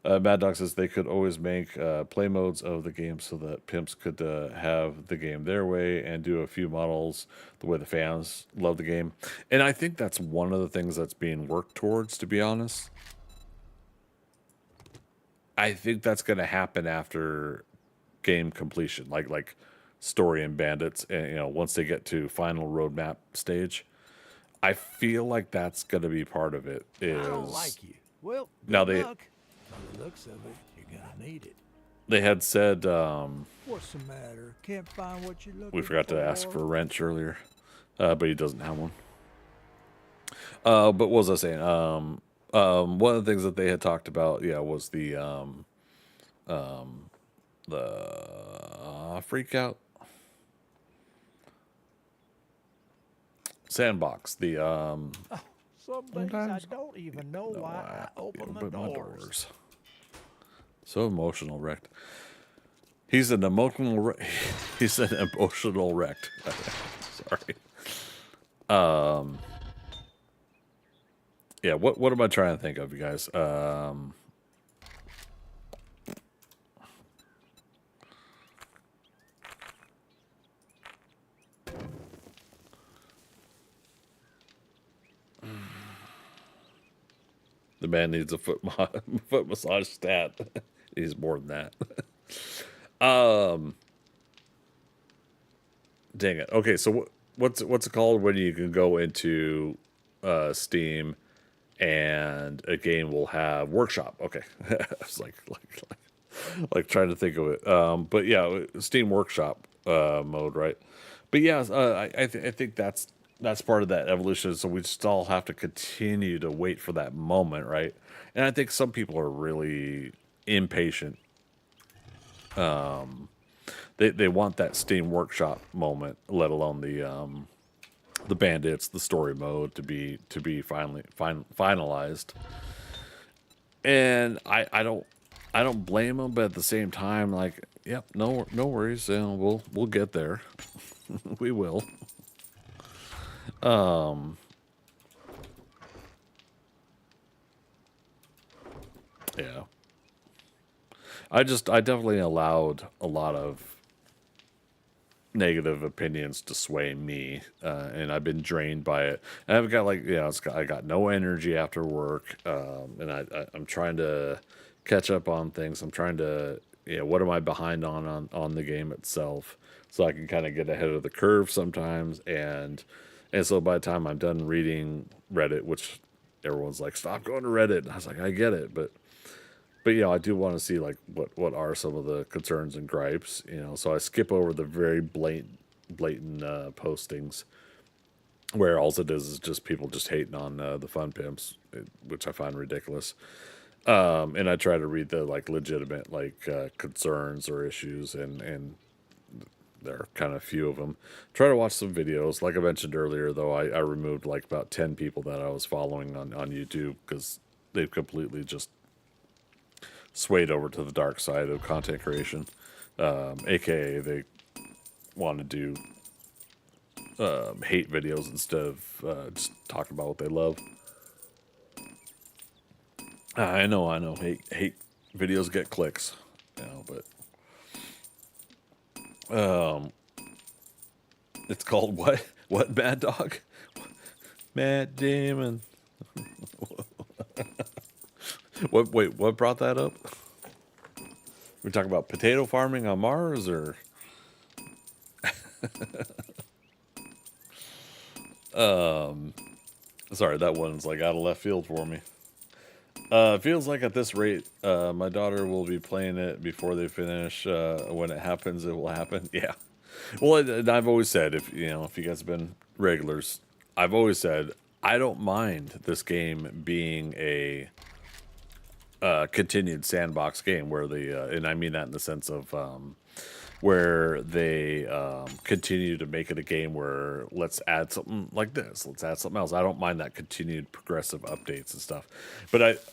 Mad Dog says they could always make play modes of the game so that pimps could have the game their way and do a few models the way the fans love the game. And I think that's one of the things that's being worked towards, to be honest. I think that's going to happen after game completion, like story and bandits, and once they get to final roadmap stage. I feel like that's going to be part of it. I don't like you. Well, Now good they- luck. By the looks of it, you're gonna need it. They had said What's the matter? Can't find what you're looking for? we forgot to ask for a wrench earlier, but he doesn't have one. But what was I saying? One of the things that they had talked about, was the freak out sandbox. The Some days Sometimes- I don't even know why I open the but my doors. So emotional wrecked. He's an emotional. He's an emotional wrecked. Sorry. Yeah. What am I trying to think of, you guys? The man needs a foot massage stat. He's more than that. Dang it. Okay, so what's it called when you can go into Steam and a game will have workshop? Okay, I was like trying to think of it. But yeah, Steam Workshop mode, right? But yeah, I think that's part of that evolution. So we still have to continue to wait for that moment, right? And I think some people are really impatient. They want that Steam Workshop moment, let alone the bandits, the story mode to be finally finalized. And I don't blame them, but at the same time, like, yep, no worries, we'll get there. We will. Yeah. I definitely allowed a lot of negative opinions to sway me, and I've been drained by it. And I've got I got no energy after work, and I'm trying to catch up on things. I'm trying to, what am I behind on the game itself, so I can kind of get ahead of the curve sometimes. And so by the time I'm done reading Reddit, which everyone's like, stop going to Reddit, and I was like, I get it, but I do want to see like what are some of the concerns and gripes, so I skip over the very blatant postings where all it is just people just hating on the fun pimps, which I find ridiculous. And I try to read the like legitimate concerns or issues, and there are kind of few of them. Try to watch some videos. Like I mentioned earlier, though, I removed like about 10 people that I was following on YouTube because they've completely just swayed over to the dark side of content creation, aka they want to do hate videos instead of just talking about what they love. I know hate videos get clicks, but it's called what Mad Dog? Matt Damon. What brought that up? We're talking about potato farming on Mars, or sorry, that one's like out of left field for me. Feels like at this rate, my daughter will be playing it before they finish. When it happens, it will happen. Yeah. Well, and I've always said, if you guys have been regulars, I've always said I don't mind this game being a continued sandbox game where and I mean that in the sense of where they continue to make it a game where let's add something like this, let's add something else. I don't mind that continued progressive updates and stuff, but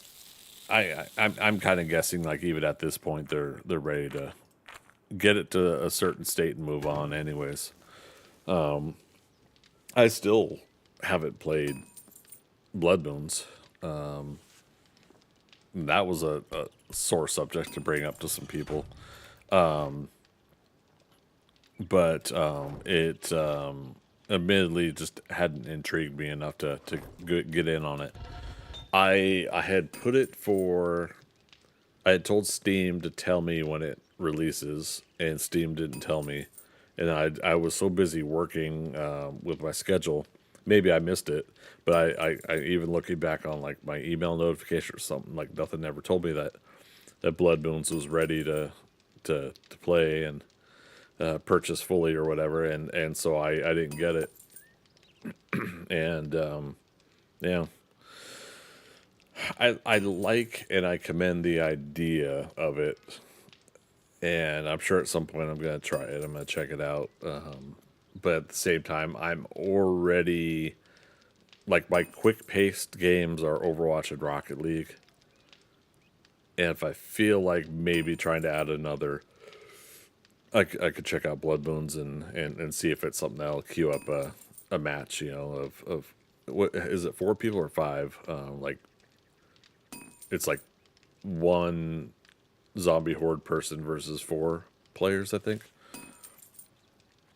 I'm kind of guessing like even at this point they're ready to get it to a certain state and move on. Anyways, I still haven't played Blood Moons. That was a sore subject to bring up to some people. But it admittedly just hadn't intrigued me enough to get in on it. I had put it for... I had told Steam to tell me when it releases, and Steam didn't tell me. And I was so busy working with my schedule, maybe I missed it. But I even looking back on like my email notification or something, like nothing ever told me that Blood Moons was ready to play and purchase fully or whatever, and so I didn't get it. And yeah, I like and I commend the idea of it, and I'm sure at some point I'm gonna try it. I'm gonna check it out. But at the same time, I'm already like my quick paced games are Overwatch and Rocket League. And if I feel like maybe trying to add another, I could check out Blood Moons and see if it's something that'll queue up a match, you know, of what is it, 4 people or 5? Like it's like 1 zombie horde person versus 4 players, I think.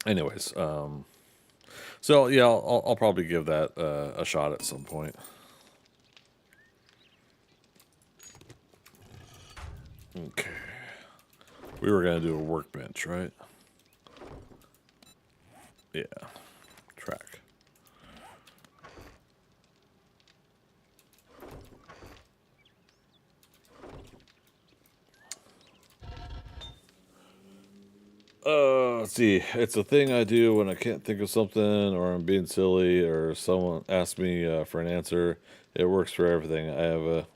Anyways, so yeah, I'll probably give that a shot at some point. Okay. We were going to do a workbench, right? Yeah. Track. Let's see. It's a thing I do when I can't think of something or I'm being silly or someone asks me for an answer. It works for everything. I have a...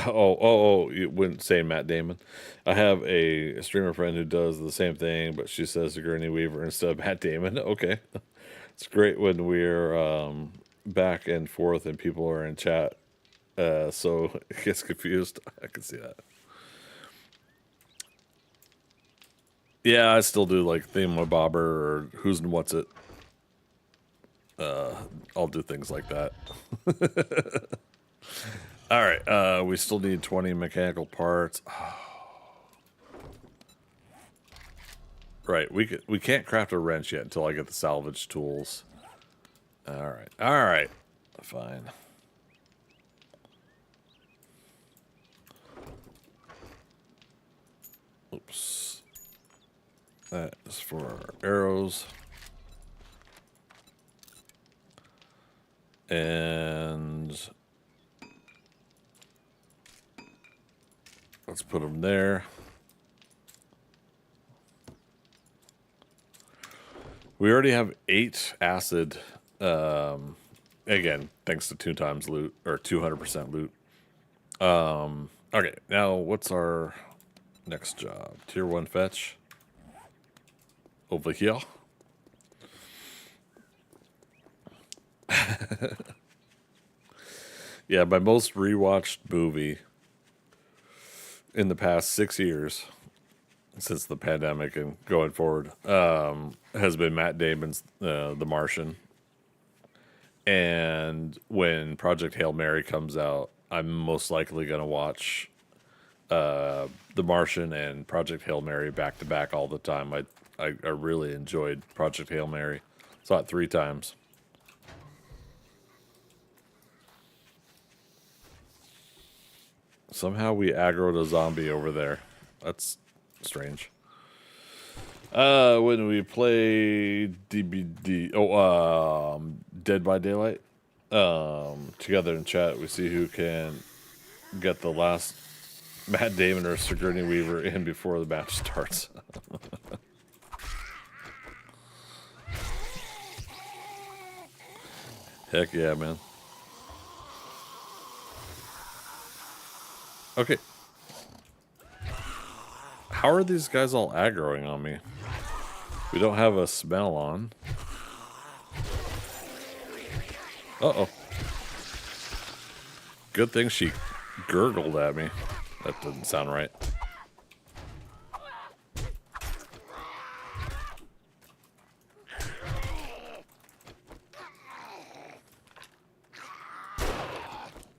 Oh, you wouldn't say Matt Damon. I have a streamer friend who does the same thing, but she says Sigourney Weaver instead of Matt Damon. Okay. It's great when we're back and forth and people are in chat, so it gets confused. I can see that. Yeah, I still do like Thingamabobber or Who's and What's It. I'll do things like that. All right, we still need 20 mechanical parts. Right, we can't craft a wrench yet until I get the salvage tools. All right, fine. Oops. That is for our arrows. And let's put them there. We already have 8 acid. Again, thanks to 2 times loot or 200% loot. Okay, now what's our next job? Tier 1 fetch. Over here. Yeah, my most rewatched movie in the past 6 years, since the pandemic and going forward, has been Matt Damon's The Martian. And when Project Hail Mary comes out, I'm most likely going to watch The Martian and Project Hail Mary back to back all the time. I really enjoyed Project Hail Mary. Saw it 3 times. Somehow we aggroed a zombie over there. That's strange. When we play Dead by Daylight, together in chat, we see who can get the last Matt Damon or Sigourney Weaver in before the match starts. Heck yeah, man. Okay. How are these guys all aggroing on me? We don't have a smell on. Uh-oh. Good thing she gurgled at me. That doesn't sound right.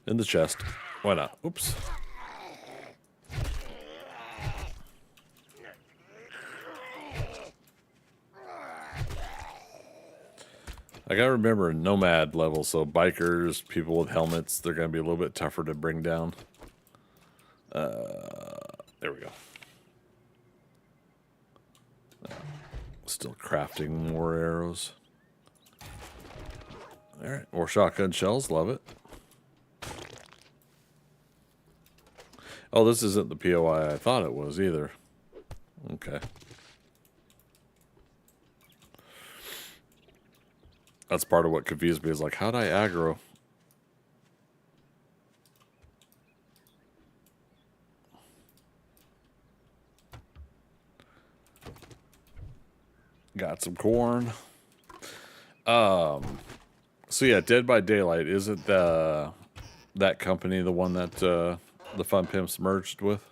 In the chest. Why not? Oops. I gotta remember Nomad level, so bikers, people with helmets, they're gonna be a little bit tougher to bring down. There we go. Still crafting more arrows. Alright, more shotgun shells, love it. Oh, this isn't the POI I thought it was either. Okay. That's part of what confused me, is like, how'd I aggro? Got some corn. So yeah, Dead by Daylight, isn't that company the one that the Fun Pimps merged with?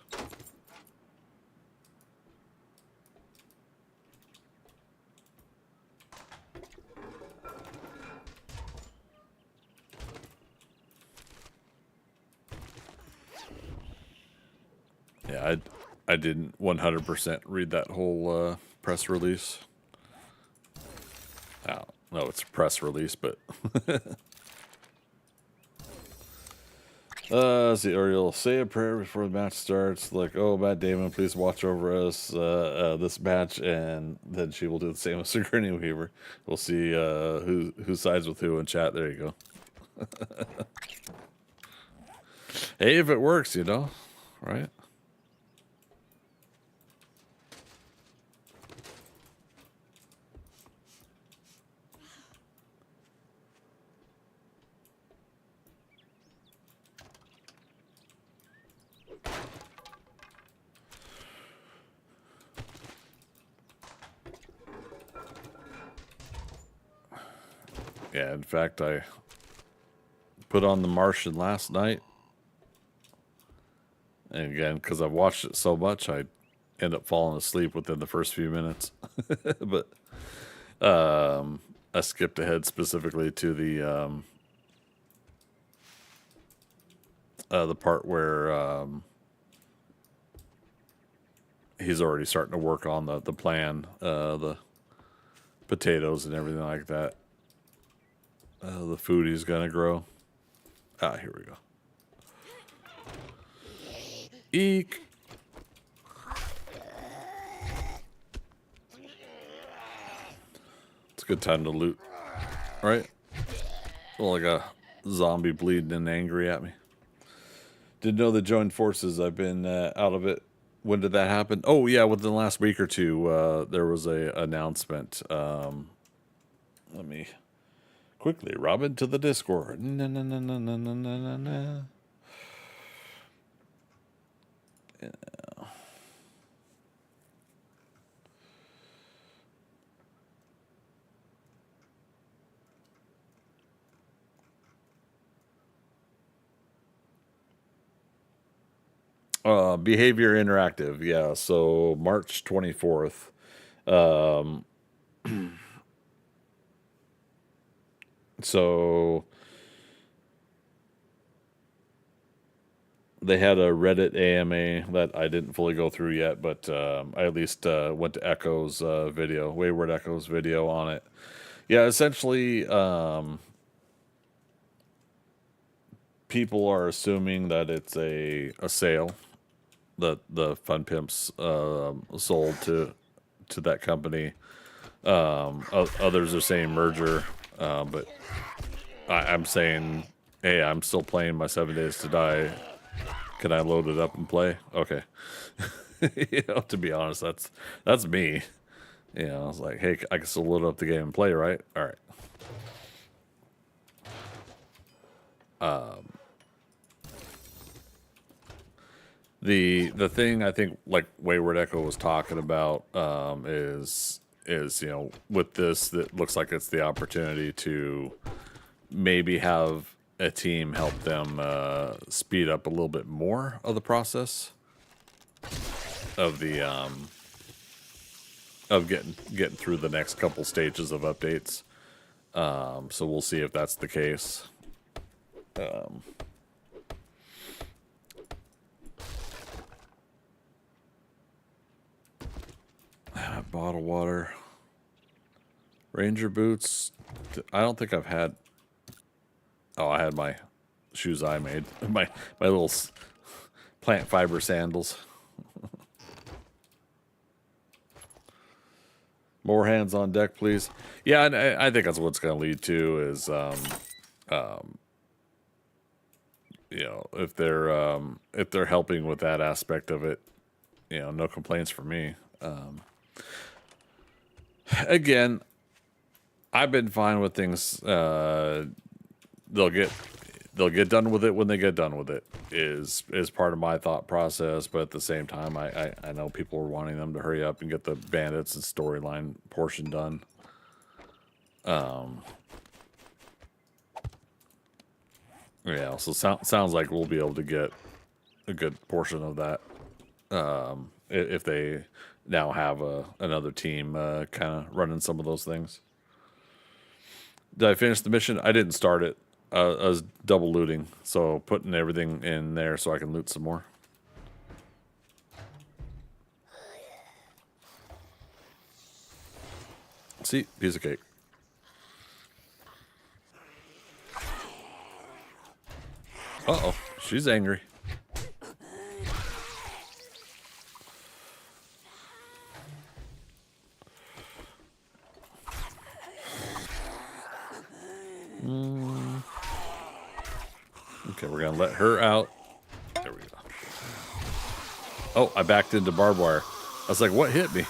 Yeah, I didn't 100% read that whole press release. Oh, no, it's a press release, but let's see, Ariel, say a prayer before the match starts. Like, oh, Matt Damon, please watch over us this match, and then she will do the same with Sigourney Weaver. We'll see who sides with who in chat. There you go. Hey, if it works, you know, right? Yeah, in fact, I put on The Martian last night. And again, because I've watched it so much, I end up falling asleep within the first few minutes. But I skipped ahead specifically to the part where he's already starting to work on the plan, the potatoes and everything like that. The food he's gonna grow. Ah, here we go. Eek. It's a good time to loot, right? Well, like a zombie bleeding and angry at me. Didn't know they joined forces. I've been out of it. When did that happen? Oh yeah, within the last week or two, there was a announcement. Let me quickly, Robin, to the Discord. Na, na, na, na, na, na, na, na. Yeah. Behavior Interactive, yeah. So March 24th. So they had a Reddit AMA that I didn't fully go through yet, but I at least went to Echo's video, Wayward Echo's video on it. Yeah, essentially, people are assuming that it's a sale that the Fun Pimps sold to that company. Others are saying merger, but I'm saying, hey, I'm still playing my 7 Days to Die. Can I load it up and play? Okay. You know, to be honest, that's me. You know, I was like, hey, I can still load up the game and play, right? All right. The thing I think like Wayward Echo was talking about is you know, with this, that looks like it's the opportunity to maybe have a team help them speed up a little bit more of the process of the of getting through the next couple stages of updates. So we'll see if that's the case. Bottled water, Ranger boots. I don't think I've had. Oh, I had my shoes I made. My little plant fiber sandals. More hands on deck, please. Yeah, and I think that's what's going to lead to is, you know, if they're helping with that aspect of it, you know, no complaints for me. Again, I've been fine with things. They'll get done with it when they get done with it. Is part of my thought process, but at the same time, I know people are wanting them to hurry up and get the bandits and storyline portion done. Yeah, so sounds like we'll be able to get a good portion of that if they now have another team kind of running some of those things. Did I finish the mission? I didn't start it. I was double looting, so putting everything in there so I can loot some more. See, piece of cake. Uh-oh, she's angry. Okay, we're gonna let her out. There we go. Oh, I backed into barbed wire. I was like, what hit me?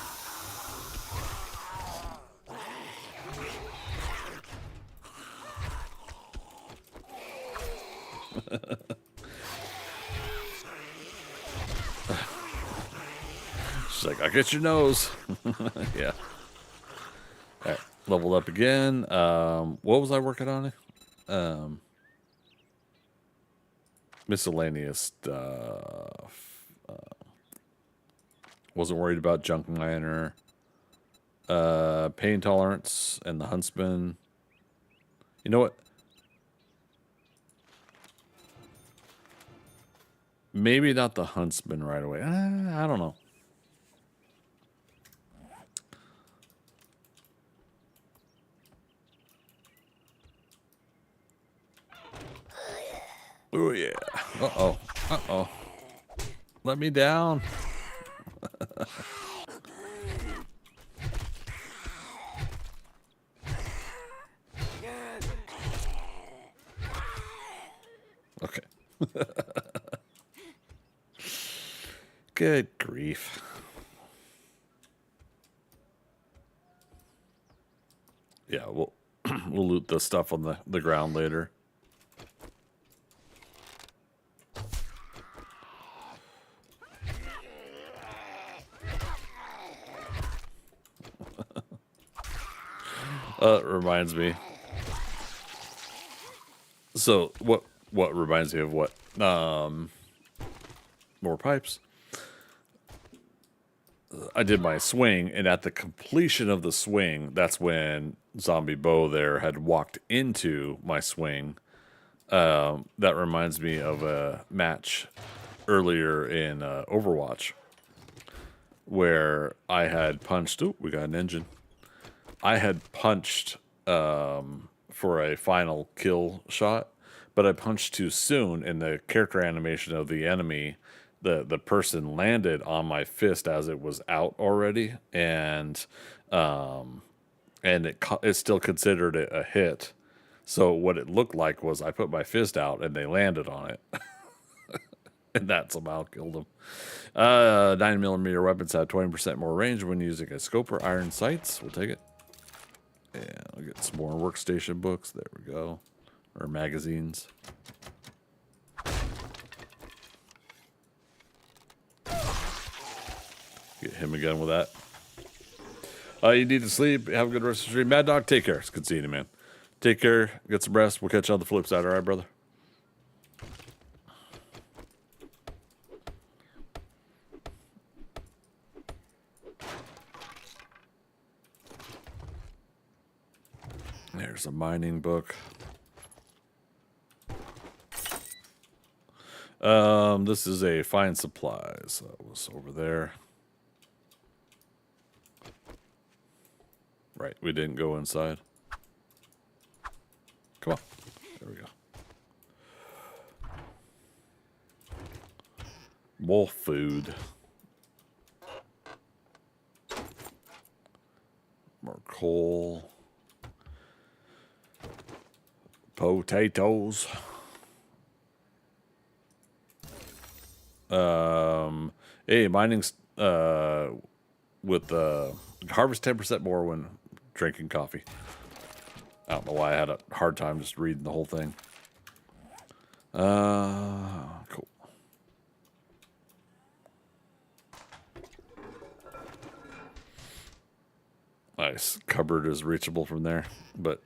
She's like, I get your nose. Yeah. All right, leveled up again. What was I working on? Miscellaneous stuff. Wasn't worried about junk miner. Pain tolerance and the huntsman. You know what? Maybe not the huntsman right away. I don't know. Oh yeah. Uh-oh. Uh-oh. Let me down. Okay. Good grief. Yeah, we'll we'll loot the stuff on the ground later. It reminds me. So what reminds me of what? More pipes. I did my swing, and at the completion of the swing, that's when Zombie Bo there had walked into my swing. That reminds me of a match earlier in Overwatch where I had punched. Oh, we got an engine. I had punched for a final kill shot, but I punched too soon, and the character animation of the enemy, the person landed on my fist as it was out already, and it's still considered a hit. So what it looked like was I put my fist out and they landed on it. And that somehow killed them. 9mm weapons have 20% more range when using a scope or iron sights. We'll take it. Yeah, I'll get some more workstation books. There we go. Or magazines. him again with that. You need to sleep. Have a good rest of the stream. Mad Dog, take care. It's good seeing you, man. Take care. Get some rest. We'll catch you on the flip side. All right, brother? There's a mining book. This is a find supplies. That was over there. Right, we didn't go inside. Come on. There we go. Wolf food. More coal. Potatoes. Hey, mining's with harvest 10% more when drinking coffee. I don't know why I had a hard time just reading the whole thing. Cool. Nice. Cupboard is reachable from there, but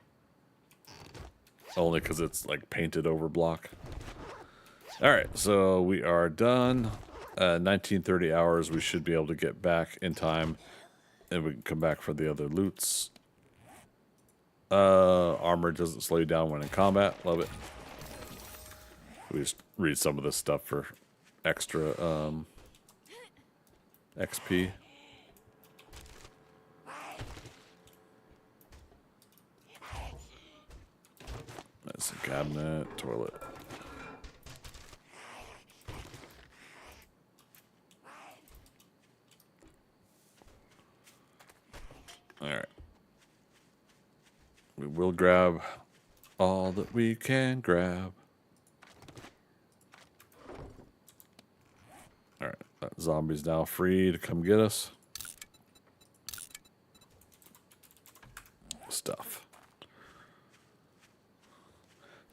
only because it's like painted over block. All right, so we are done. 1930 hours. We should be able to get back in time, and we can come back for the other loots. Armor doesn't slow you down when in combat. Love it. We just read some of this stuff for extra XP. That's a cabinet, toilet. All right. We will grab all that we can grab. All right. That zombie's now free to come get us. Stuff.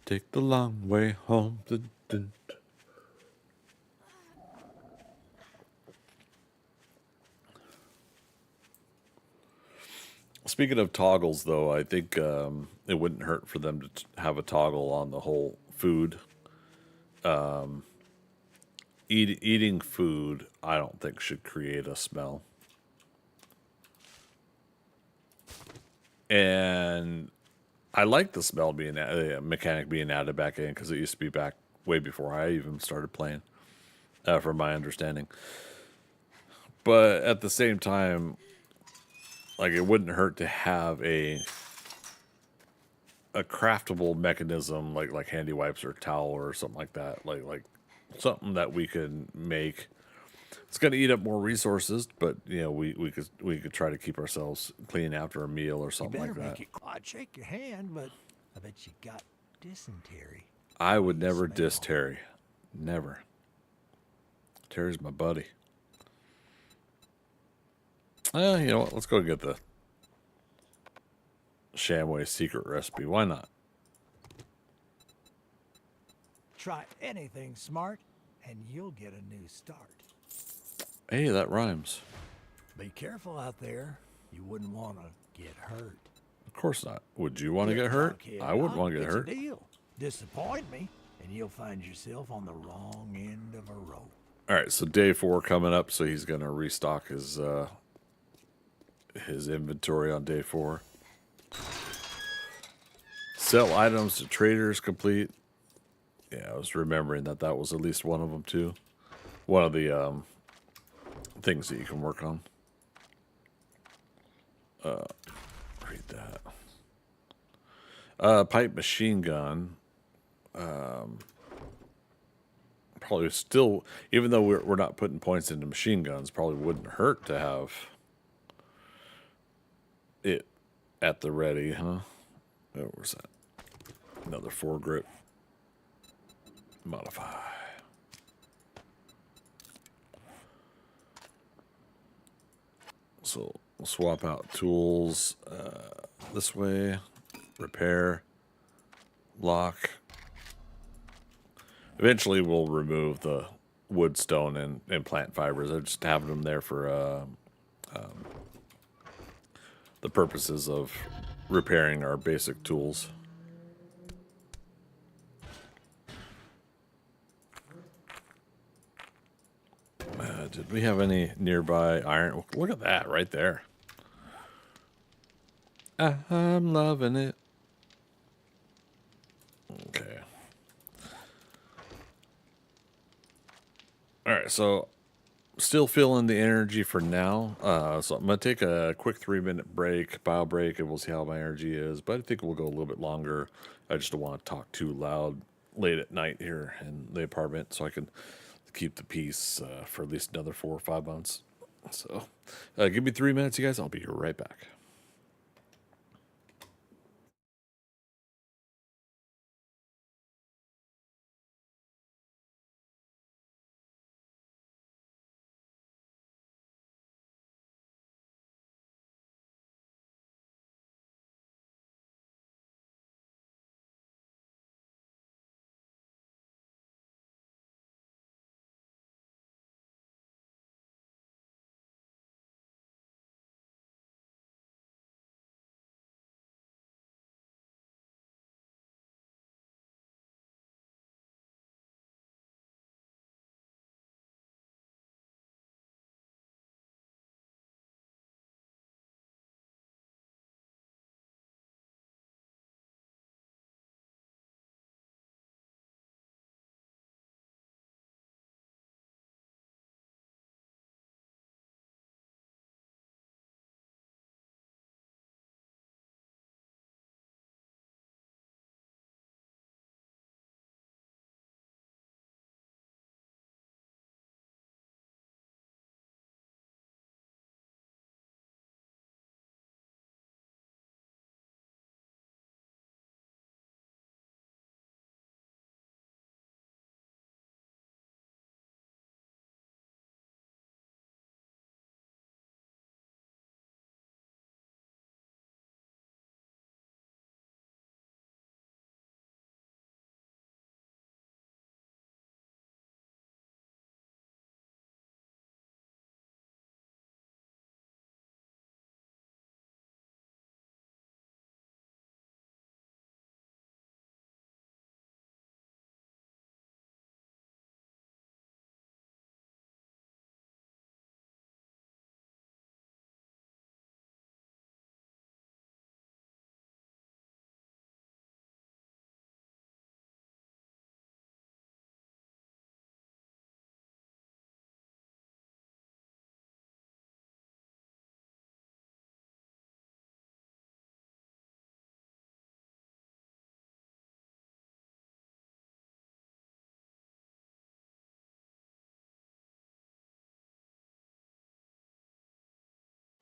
Take the long way home. Dun, dun. Speaking of toggles, though, I think it wouldn't hurt for them to have a toggle on the whole food. Eating food, I don't think should create a smell. And I like the smell being mechanic being added back in because it used to be back way before I even started playing, from my understanding. But at the same time, like it wouldn't hurt to have a craftable mechanism like handy wipes or towel or something like that, like something that we could make. It's going to eat up more resources, but you know we could try to keep ourselves clean after a meal or something like that. I'd shake your hand, but I bet you got dysentery. I would never diss Terry, never. Terry's my buddy. You know what? Let's go get the Shamway secret recipe. Why not? Try anything smart, and you'll get a new start. Hey, that rhymes. Be careful out there. You wouldn't want to get hurt. Of course not. Would you want to get hurt? I wouldn't want to get hurt. Deal. Disappoint me, and you'll find yourself on the wrong end of a rope. All right, so day 4 coming up, so he's going to restock his inventory on day 4. Sell items to traders complete. Yeah, I was remembering that was at least one of them too. One of the things that you can work on. Read that. Pipe machine gun. Probably still, even though we're not putting points into machine guns, probably wouldn't hurt to have it at the ready, huh? Oh, where's that? Another 4 grip. Modify. So we'll swap out tools this way. Repair. Lock. Eventually we'll remove the wood, stone, and plant fibers. I'm just having them there for the purposes of repairing our basic tools. Did we have any nearby iron? Look at that right there. I'm loving it. Okay. All right, so still feeling the energy for now. So I'm going to take a quick 3-minute break, bio break, and we'll see how my energy is. But I think we'll go a little bit longer. I just don't want to talk too loud late at night here in the apartment, so I can keep the peace for at least another 4 or 5 months. So give me 3 minutes, you guys. I'll be right back.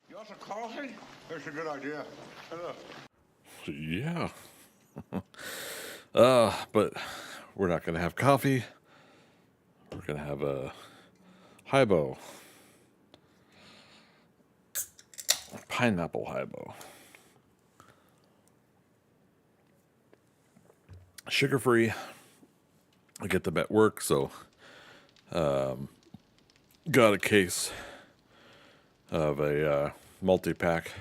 You want some coffee? That's a good idea. Yeah. But we're not going to have coffee. We're going to have a Hybo. Pineapple Hybo. Sugar free. I get them at work, so got a case of a multi-pack.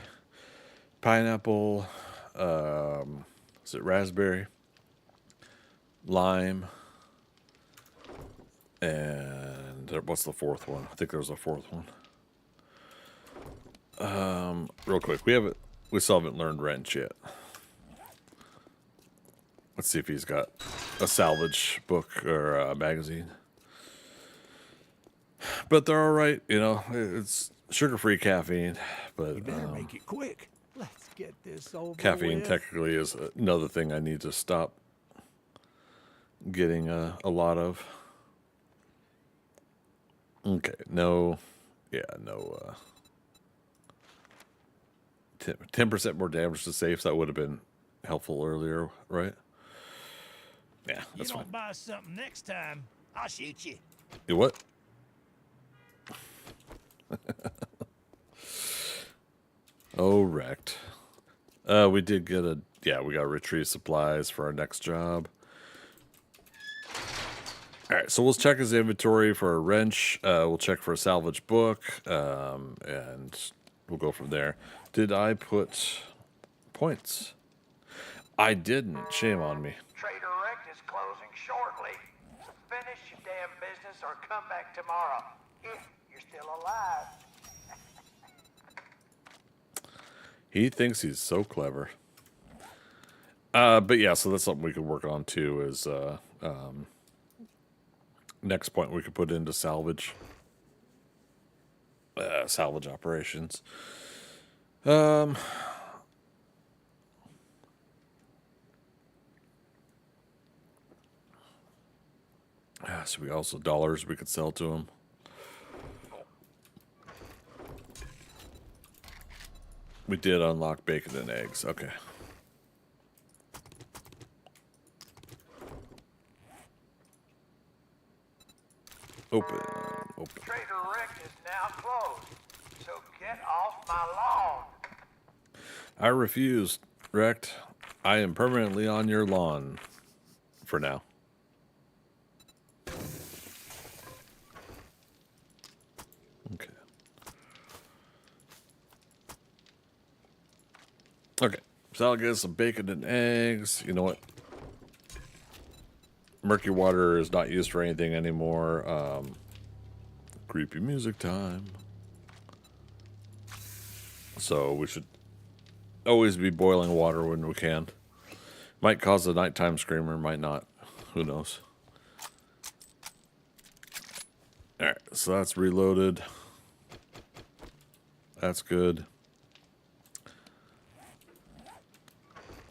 Pineapple, is it raspberry, lime, and what's the fourth one? I think there's a fourth one. Real quick, we still haven't learned wrench yet. Let's see if he's got a salvage book or a magazine. But they're all right, you know. It's sugar-free caffeine, but You better make it quick. Let's get this over caffeine with. technically is another thing I need to stop getting a lot of. Okay, no, 10% more damage to safes. That would have been helpful earlier, right? Yeah, that's You fine. don't buy something next time, I'll shoot you. You what? Oh, wrecked. We did get we got retrieve supplies for our next job. All right, so we'll check his inventory for a wrench. We'll check for a salvage book, and we'll go from there. Did I put points? I didn't. Shame on me. Trader Rect is closing shortly. Finish your damn business or come back tomorrow. If you're still alive. He thinks he's so clever. But yeah, so that's something we could work on too. Is next point we could put into salvage operations. So we also dollars we could sell to him. We did unlock bacon and eggs. Okay. Open. Trader Rect is now closed, so get off my lawn. I refuse, Rect. I am permanently on your lawn. For now. Okay. Okay. So I'll get some bacon and eggs. You know what? Murky water is not used for anything anymore. Creepy music time. So we should always be boiling water when we can. Might cause a nighttime screamer, might not. Who knows? Alright, so that's reloaded. That's good.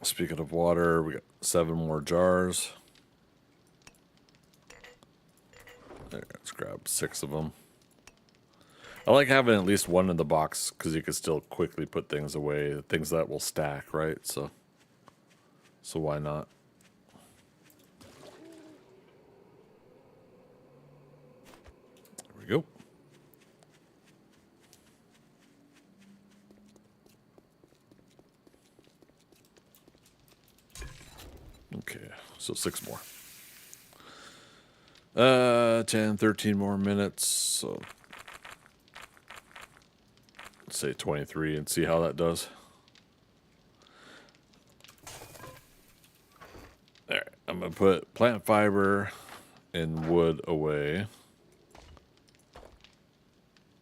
Speaking of water, we got 7 more jars. There, let's grab 6 of them. I like having at least one in the box because you can still quickly put things away, things that will stack, right? So why not? There we go. Okay, so 6 more. 10, 13 more minutes. So let's say 23 and see how that does. All right, I'm going to put plant fiber and wood away.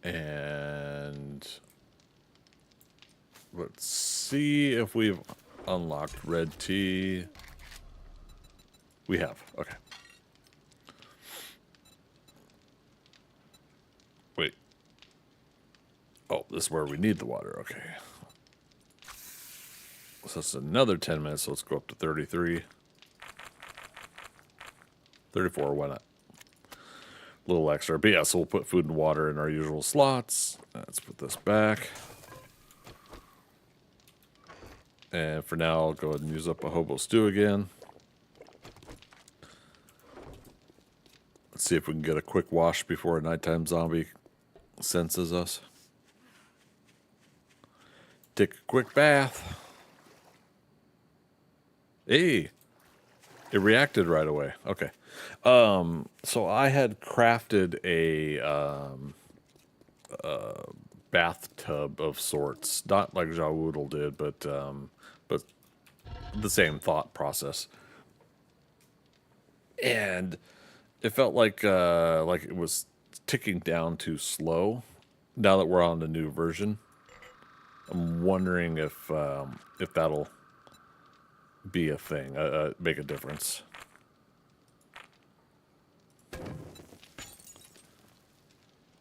And let's see if we've unlocked red tea. We have. Okay. Wait. Oh, this is where we need the water. Okay. So that's another 10 minutes. So let's go up to 33. 34, why not? A little extra. But yeah, so we'll put food and water in our usual slots. Let's put this back. And for now, I'll go ahead and use up a hobo stew again. Let's see if we can get a quick wash before a nighttime zombie senses us. Take a quick bath. Hey, it reacted right away. Okay. So I had crafted a bathtub of sorts, not like Jawoodle did, but the same thought process. And it felt like it was ticking down too slow. Now that we're on the new version, I'm wondering if that'll be a thing, make a difference.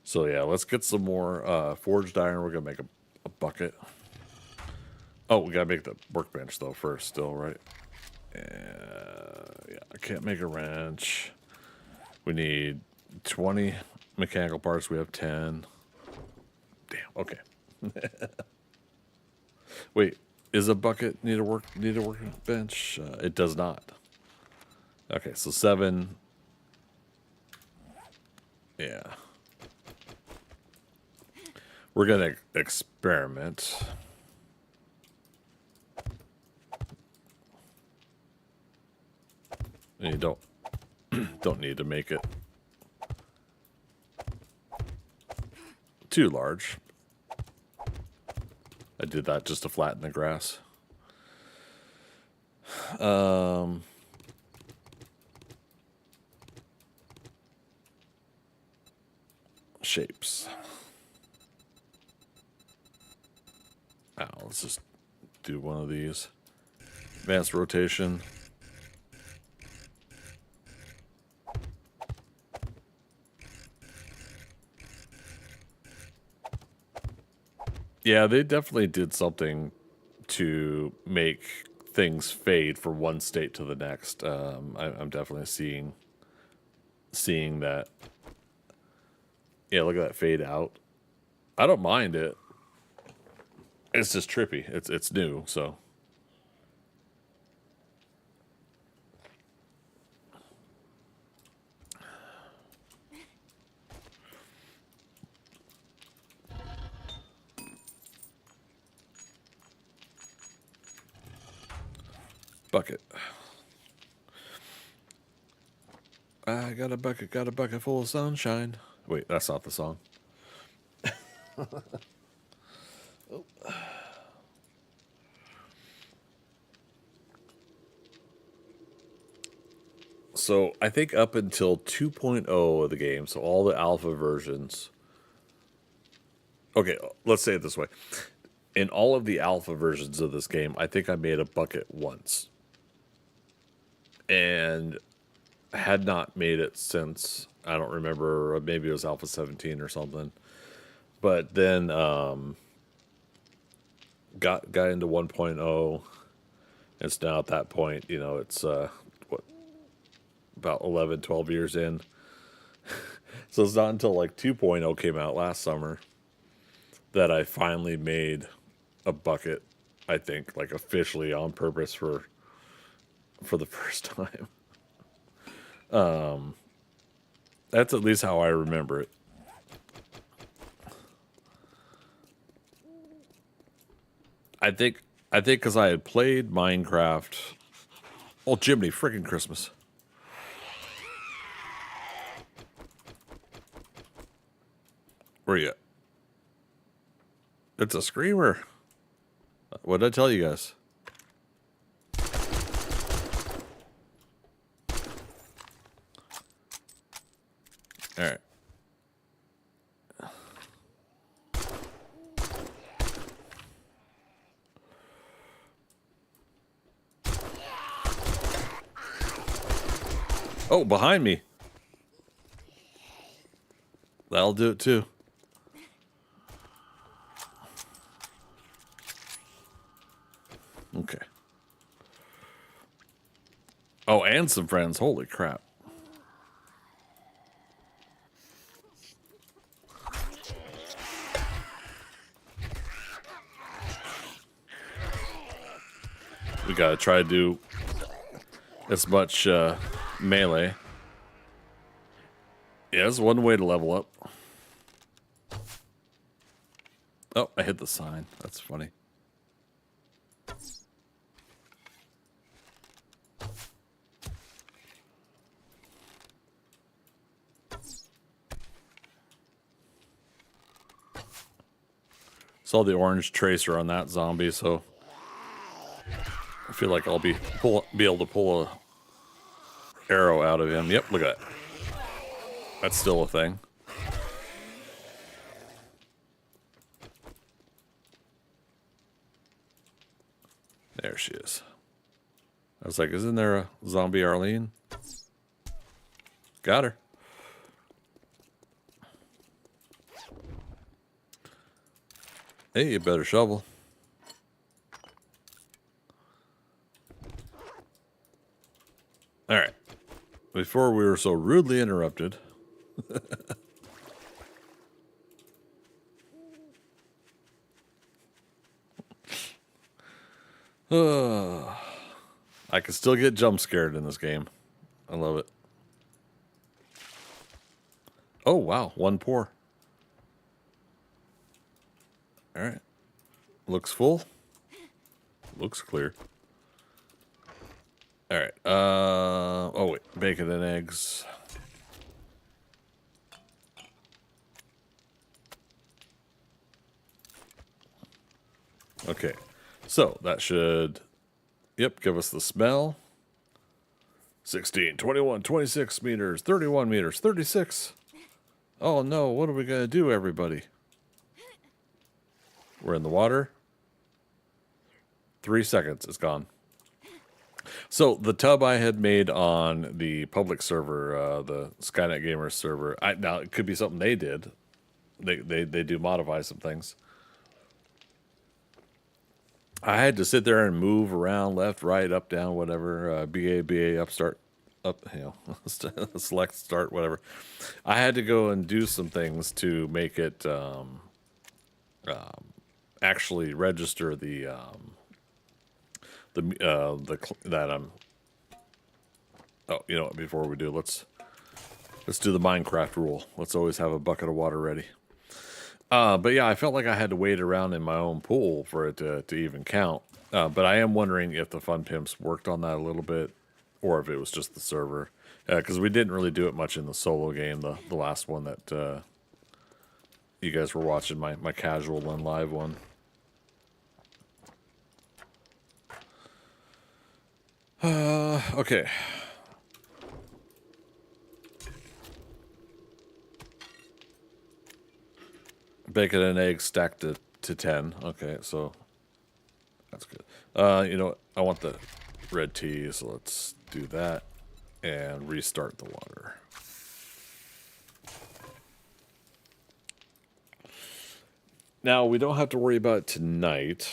So yeah, let's get some more forged iron. We're gonna make a bucket. Oh, we gotta make the workbench though first, still, right? Yeah, I can't make a wrench. We need 20 mechanical parts. We have 10. Damn. Okay. Wait, is a bucket need a workbench? It does not. Okay, so 7. Yeah. We're gonna experiment. And you don't need to make it too large. I did that just to flatten the grass. Shapes. Oh, let's just do one of these. Advanced rotation. Yeah, they definitely did something to make things fade from one state to the next. I'm definitely seeing that. Yeah, look at that fade out. I don't mind it. It's just trippy. It's new, so. Bucket. I got a bucket full of sunshine. Wait, that's not the song. Oh. So I think up until 2.0 of the game, so all the alpha versions. Okay, let's say it this way. In all of the alpha versions of this game, I think I made a bucket once. And had not made it since, I don't remember, maybe it was Alpha 17 or something. But then got into 1.0. It's now at that point, you know, it's what, about 11, 12 years in. So it's not until like 2.0 came out last summer that I finally made a bucket, I think, like officially on purpose for the first time. That's at least how I remember it. I think because I had played Minecraft. Oh, Jiminy, freaking Christmas. Where you at? It's a screamer. What did I tell you guys? All right. Oh, behind me. That'll do it too. Okay. Oh, and some friends. Holy crap. We gotta try to do as much melee. Yeah, that's one way to level up. Oh, I hit the sign. That's funny. Saw the orange tracer on that zombie, so I feel like I'll be able to pull a arrow out of him. Yep, look at that. That's still a thing. There she is. I was like, isn't there a zombie Arlene? Got her. Hey, you better shovel. All right. Before we were so rudely interrupted. I can still get jump scared in this game. I love it. Oh, wow. One pour. All right. Looks full. Looks clear. All right. Oh, wait. Bacon and eggs. Okay, so that should, yep, give us the smell. 16, 21, 26 meters, 31 meters, 36. Oh no, what are we going to do, everybody? We're in the water. 3 seconds, it's gone. So the tub I had made on the public server, the Skynet Gamers server, now it could be something they did. They do modify some things. I had to sit there and move around, left, right, up, down, whatever, BA, up, start, up, select, start, whatever. I had to go and do some things to make it actually register that I'm. Oh, you know what? Before we do, let's do the Minecraft rule. Let's always have a bucket of water ready. But yeah, I felt like I had to wait around in my own pool for it to even count. But I am wondering if the Fun Pimps worked on that a little bit, or if it was just the server. Because we didn't really do it much in the solo game, the last one that you guys were watching, my casual and live one. Okay. Bacon and eggs stacked to 10. Okay, so that's good. You know what? I want the red tea, so let's do that and restart the water. Now, we don't have to worry about it tonight,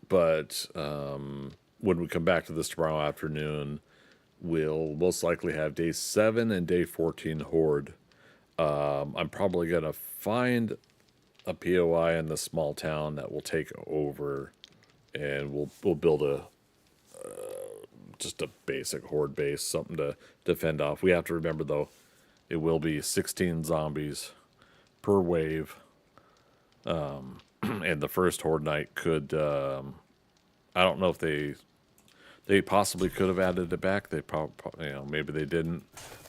but when we come back to this tomorrow afternoon, we'll most likely have day 7 and day 14 Horde. I'm probably going to find a POI in the small town that will take over, and we'll build a just a basic Horde base, something to defend off. We have to remember, though, it will be 16 zombies per wave. And the first Horde night could, I don't know if they possibly could have added it back. They probably, maybe they didn't.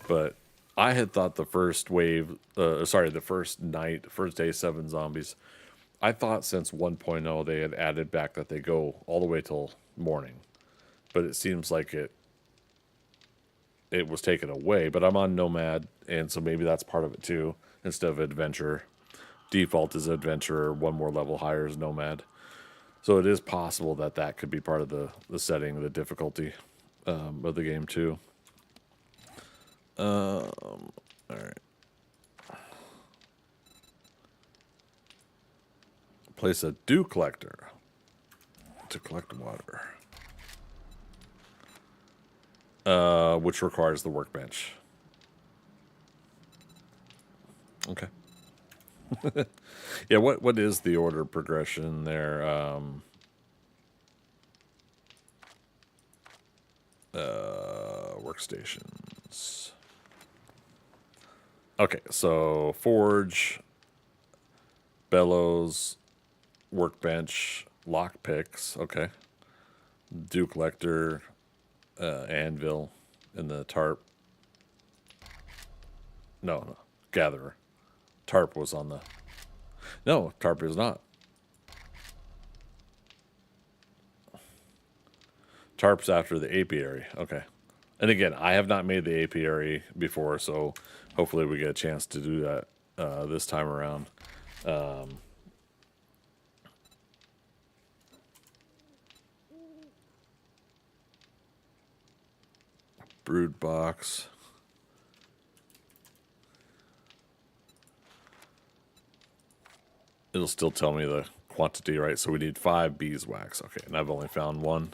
But I had thought the first wave, the first night, first day 7 zombies, I thought since 1.0 they had added back that they go all the way till morning. But it seems like it was taken away. But I'm on Nomad, and so maybe that's part of it too, instead of Adventure. Default is Adventurer, one more level higher is Nomad. So it is possible that could be part of the setting, the difficulty of the game too. All right. Place a dew collector to collect water, which requires the workbench. Okay. Yeah, what is the order progression there? Workstations. Okay, so forge, bellows, workbench, lockpicks. Okay, dew collector, anvil, and the tarp. No, gatherer. Tarp was on the... No, tarp is not. Tarp's after the apiary. Okay. And again, I have not made the apiary before, so hopefully we get a chance to do that this time around. Brood box. It'll still tell me the quantity, right? So we need 5 beeswax. Okay, and I've only found 1.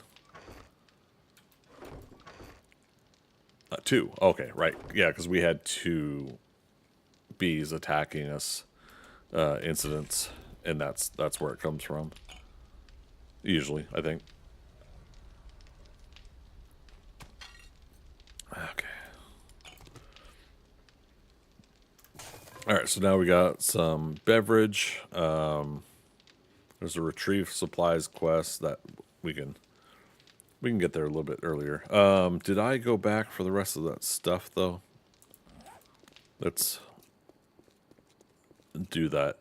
2. Okay, right. Yeah, because we had 2 bees attacking us incidents, and that's where it comes from. Usually, I think. Okay. All right, so now we got some beverage. There's a retrieve supplies quest that we can get there a little bit earlier. Did I go back for the rest of that stuff though? Let's do that.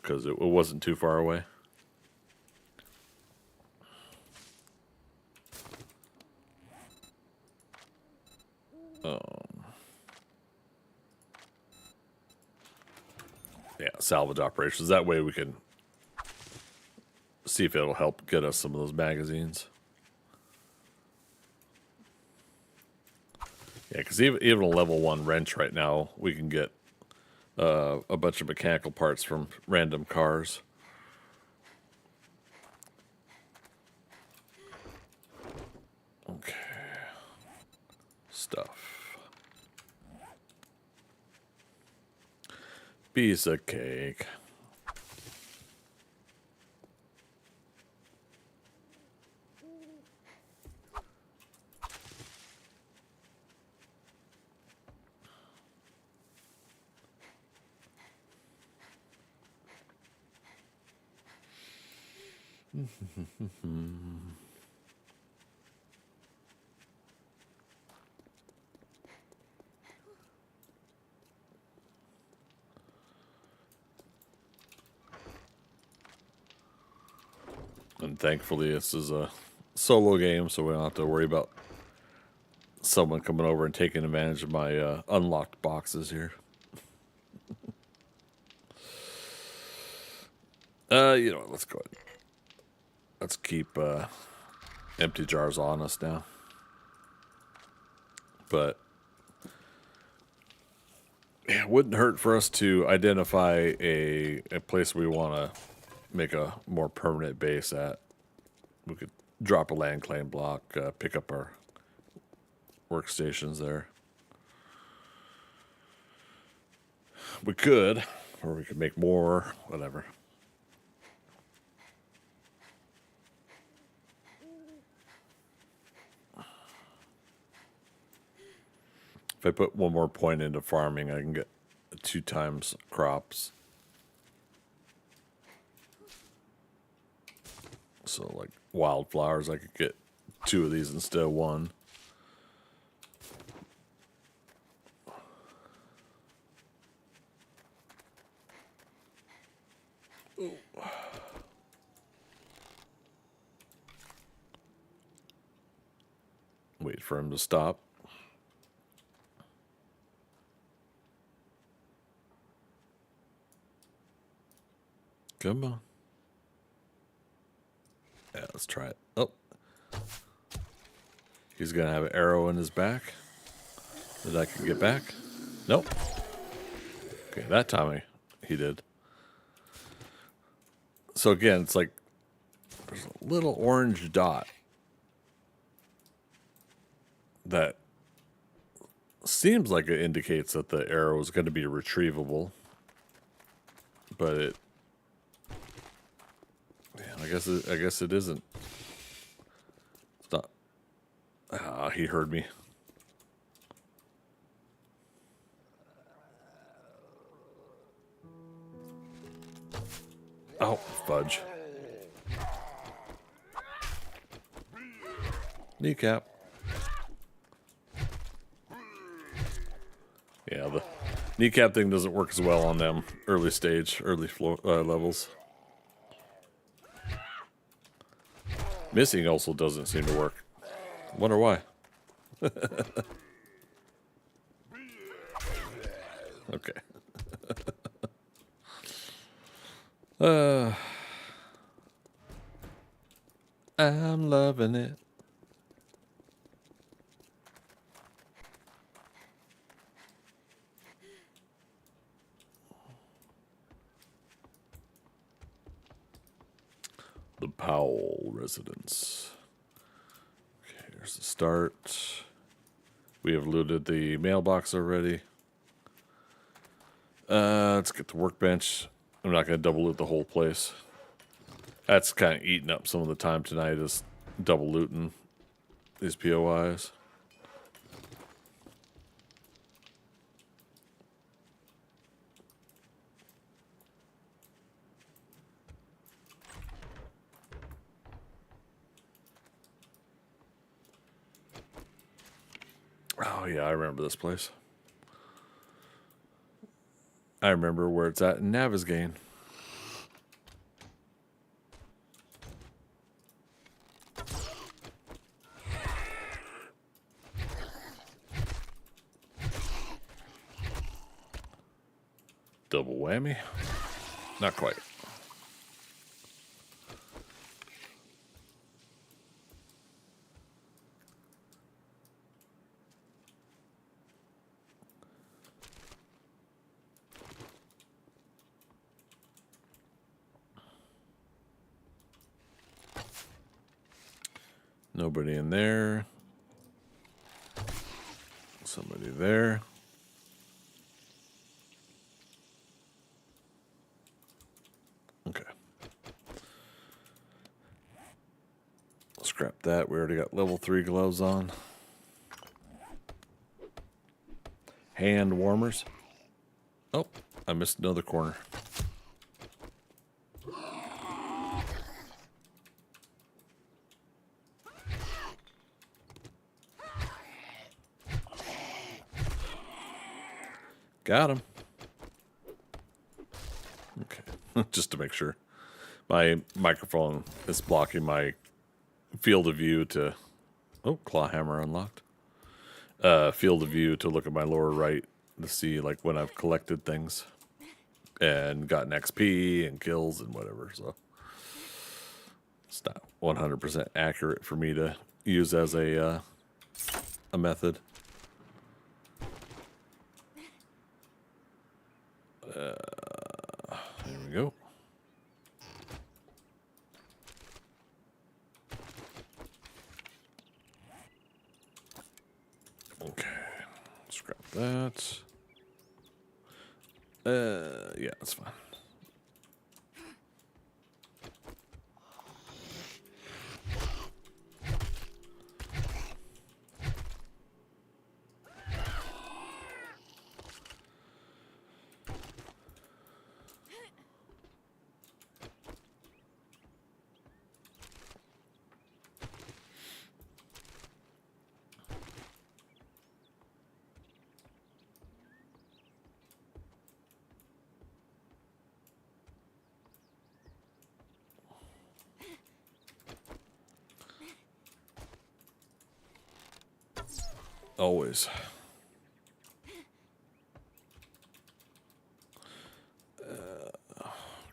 because it wasn't too far away. Yeah, salvage operations. That way we can see if it'll help get us some of those magazines. Yeah, because even a level 1 wrench right now, we can get a bunch of mechanical parts from random cars. Okay. Stuff. Piece of cake. And thankfully, this is a solo game, so we don't have to worry about someone coming over and taking advantage of my unlocked boxes here. You know what? Let's go ahead. Let's keep empty jars on us now. But yeah, it wouldn't hurt for us to identify a place we want to make a more permanent base at. We could drop a land claim block, pick up our workstations there. We could, or we could make more, whatever. If I put one more point into farming, I can get 2 times crops. So, like wildflowers, I could get 2 of these instead of 1. Ooh. Wait for him to stop. Come on. Yeah, let's try it. Oh. He's going to have an arrow in his back that I can get back. Nope. Okay, that time he did. So again, it's like there's a little orange dot that seems like it indicates that the arrow is going to be retrievable. But it... I guess it isn't. It's not. Ah, he heard me. Oh, fudge. Kneecap. Yeah, the kneecap thing doesn't work as well on them early floor levels. Missing also doesn't seem to work. Wonder why. Okay. I'm loving it. The Powell residence. Okay, here's the start. We have looted the mailbox already. Let's get the workbench. I'm not going to double loot the whole place. That's kind of eating up some of the time tonight, is double looting these POIs. Oh, yeah, I remember this place. I remember where it's at in Navisgain. Double whammy. Not quite. Nobody in there. Somebody there. Okay. Scrap that. We already got level 3 gloves on. Hand warmers. Oh, I missed another corner. Got him. Okay, just to make sure. My microphone is blocking my field of view to... Oh, claw hammer unlocked. Field of view to look at my lower right to see like when I've collected things and gotten XP and kills and whatever. So it's not 100% accurate for me to use as a method. There we go. Okay, scrap that. Yeah, that's fine. Always.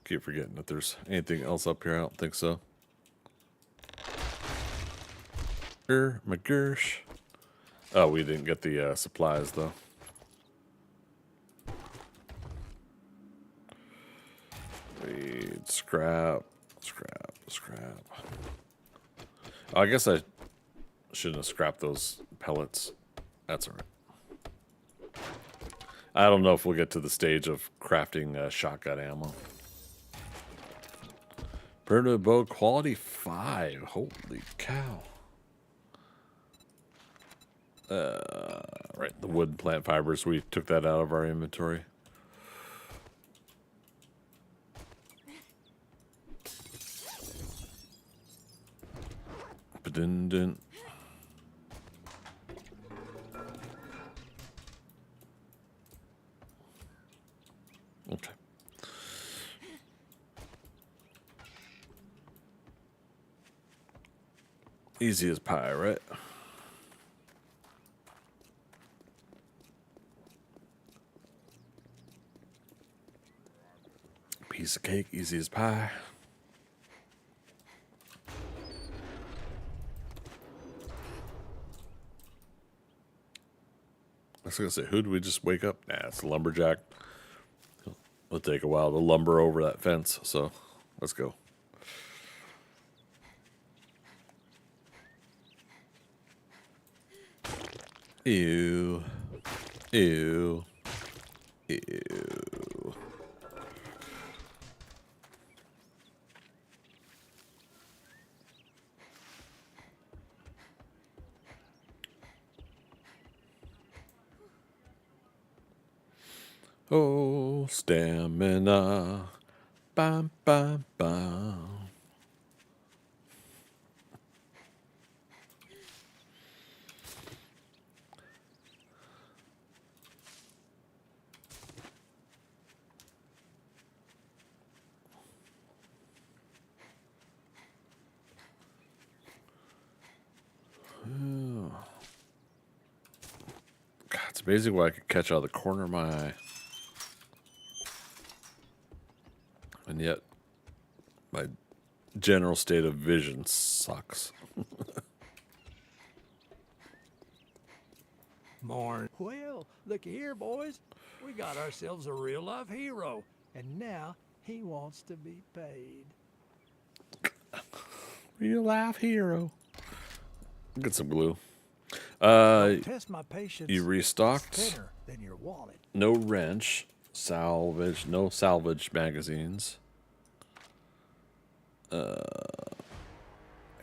Keep forgetting if there's anything else up here. I don't think so. My gosh. Oh, we didn't get the supplies though. Wait, scrap. Oh, I guess I shouldn't have scrapped those pellets. That's all right. I don't know if we'll get to the stage of crafting shotgun ammo. Primitive bow quality 5. Holy cow. Right, the wood plant fibers, we took that out of our inventory. Ba-dun-dun. Okay. Easy as pie, right? Piece of cake, easy as pie. I was gonna say, who do we just wake up? Nah, it's a lumberjack. It'll take a while to lumber over that fence, so let's go. Ew. Ew. Ew. Oh, stamina. Bam, bam, bam. God, it's amazing what I could catch out of the corner of my eye. And yet, my general state of vision sucks. Morn. Well, looky here, boys. We got ourselves a real-life hero, and now he wants to be paid. Real life hero. Get some glue. Test my patience. You restocked. Thinner than your wallet. No wrench. Salvage. No salvage magazines.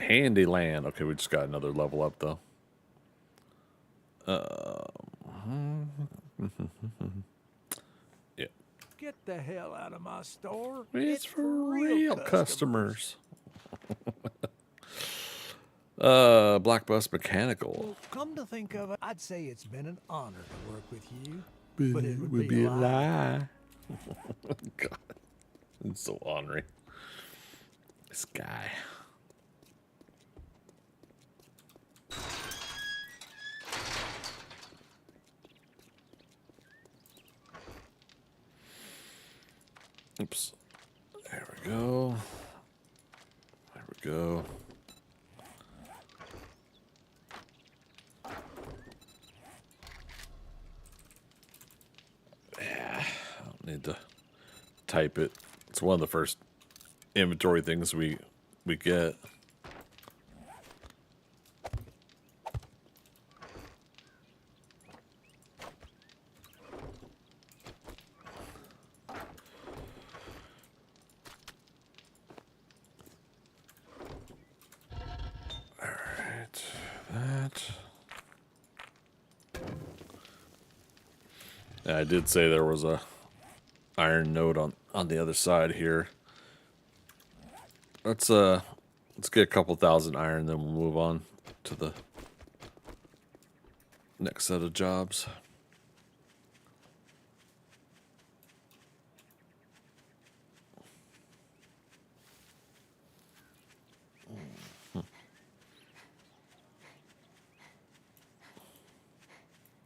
Handyland. Okay, we just got another level up though. Yeah. Get the hell out of my store. It's for real customers. Black Bus Mechanical. Well, come to think of it, I'd say it's been an honor to work with you. But it would be a lie. God. It's so ornery. This guy. Oops. There we go. There we go. Yeah, I don't need to type it. It's one of the first inventory things we get. Yeah, I did say there was a iron node on the other side here. Let's get a couple thousand iron, then we'll move on to the next set of jobs.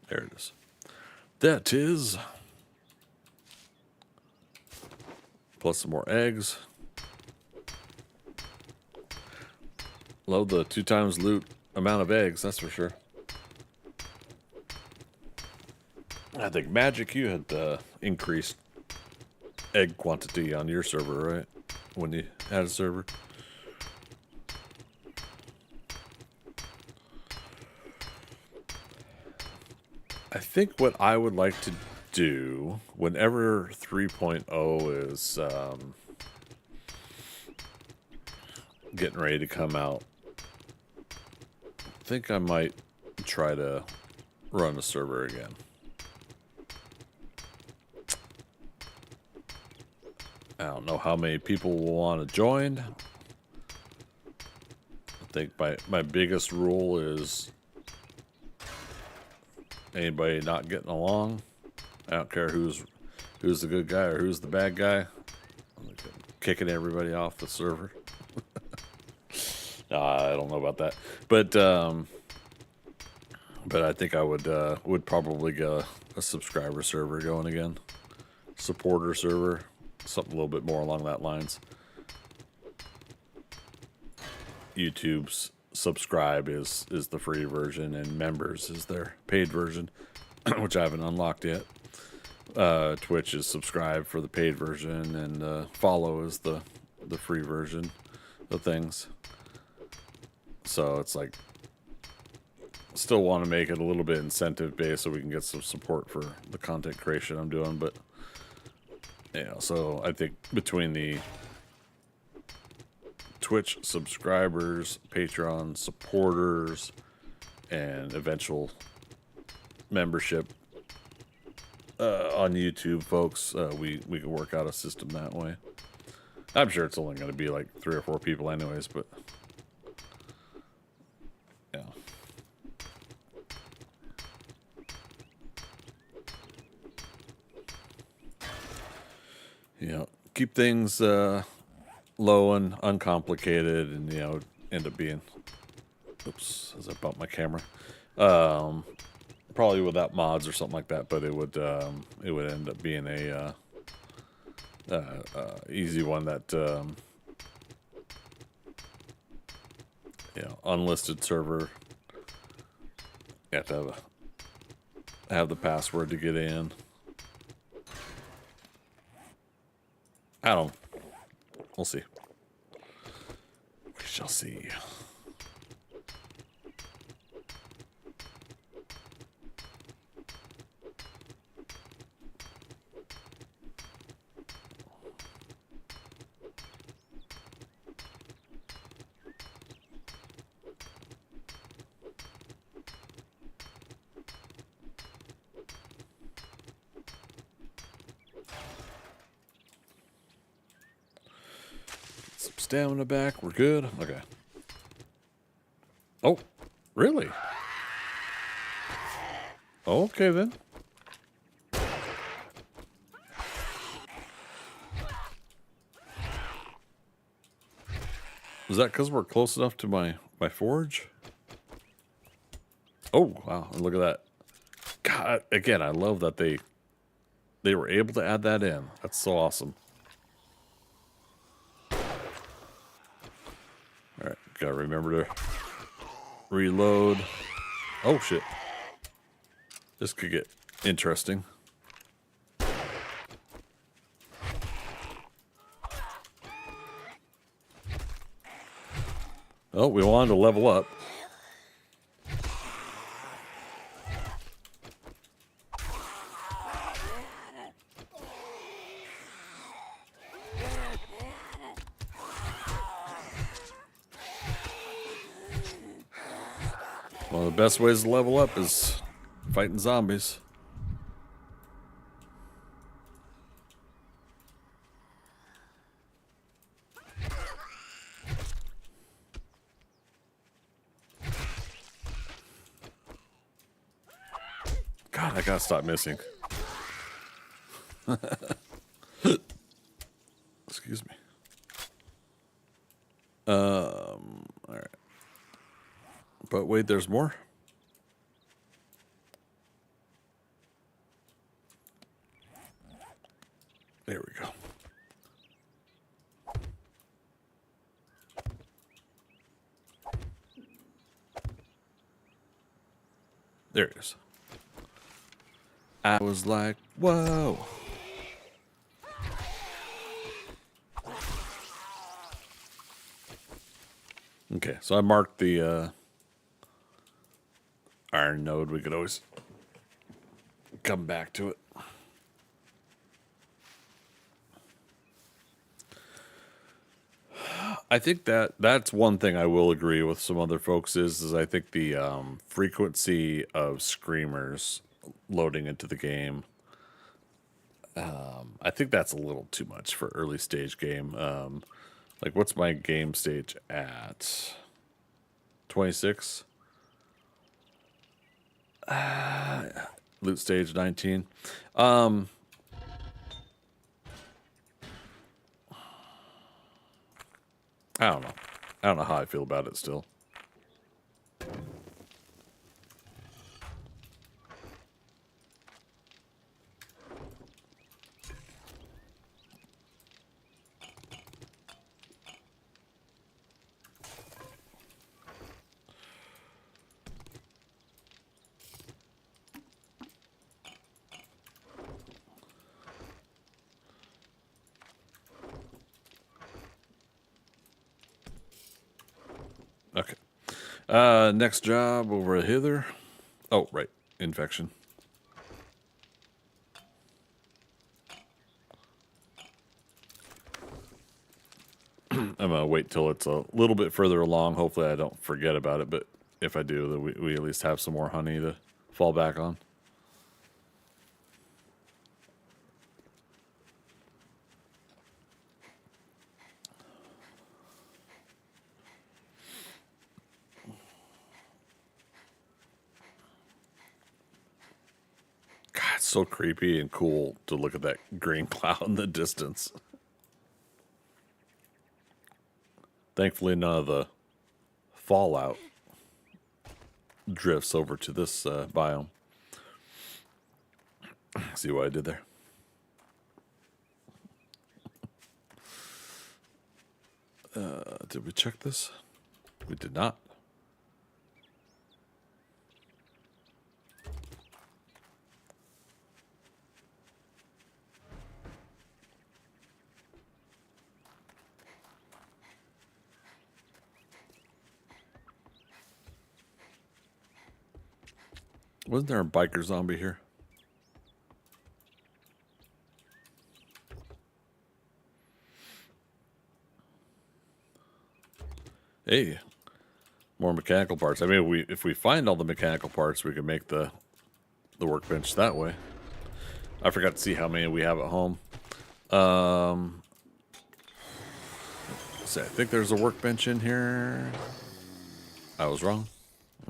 There it is. That is. Plus some more eggs. Love the 2 times loot amount of eggs, that's for sure. I think Magic, you had increased egg quantity on your server, right? When you had a server. I think what I would like to do whenever 3.0 is getting ready to come out, I think I might try to run a server again. I don't know how many people will want to join. I think my biggest rule is anybody not getting along. I don't care who's the good guy or who's the bad guy. I'm kicking everybody off the server. I don't know about that, but I think I would probably get a subscriber server going again, supporter server, something a little bit more along that lines. YouTube's subscribe is the free version, and members is their paid version, which I haven't unlocked yet. Twitch is subscribe for the paid version, and follow is the free version of things. So it's like, still want to make it a little bit incentive based so we can get some support for the content creation I'm doing, but you know, so I think between the Twitch subscribers, Patreon supporters, and eventual membership on YouTube folks, we can work out a system that way. I'm sure it's only going to be like 3 or 4 people anyways, but yeah. You know, keep things low and uncomplicated, and you know, end up being, oops, as I bump my camera, probably without mods or something like that, but it would end up being a easy one that you know, unlisted server. You have to have the password to get in. I don't. We'll see. We shall see. Some stamina back. We're good. Okay. Oh, really? Okay then. Is that because we're close enough to my forge? Oh wow! Look at that. God, again, I love that they were able to add that in. That's so awesome. All right, gotta remember to reload. Oh shit! This could get interesting. Oh, we wanted to level up. One of the best ways to level up is fighting zombies. God, I gotta stop missing. Excuse me. All right. But wait, there's more. There we go. There it is. I was like, whoa. Okay, so I marked the iron node. We could always come back to it. I think that's one thing I will agree with some other folks is I think the frequency of screamers loading into the game, I think that's a little too much for early stage game. Like, what's my game stage at? 26? Loot stage 19. I don't know. I don't know how I feel about it still. Okay. Next job over hither. Oh, right. Infection. I'm going to wait till it's a little bit further along. Hopefully I don't forget about it, but if I do, then we at least have some more honey to fall back on. God, it's so creepy and cool to look at that green cloud in the distance. Thankfully, none of the fallout drifts over to this biome. See what I did there? Did we check this? We did not. Wasn't there a biker zombie here? Hey, more mechanical parts. I mean, if we find all the mechanical parts, we can make the workbench that way. I forgot to see how many we have at home. So I think there's a workbench in here. I was wrong.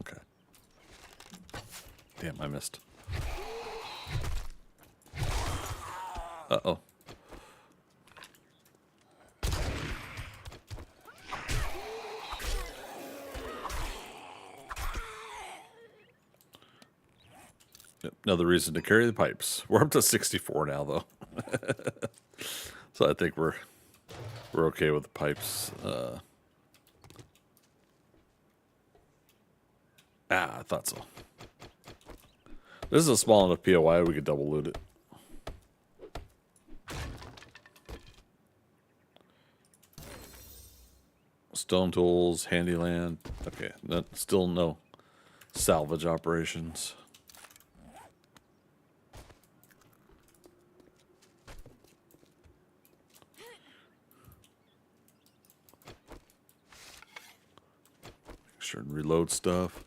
Okay. Damn, I missed. Uh-oh. Yep, another reason to carry the pipes. We're up to 64 now, though. So I think we're okay with the pipes. I thought so. This is a small enough POI, we could double loot it. Stone tools, handyland. Okay, still no salvage operations. Make sure and reload stuff.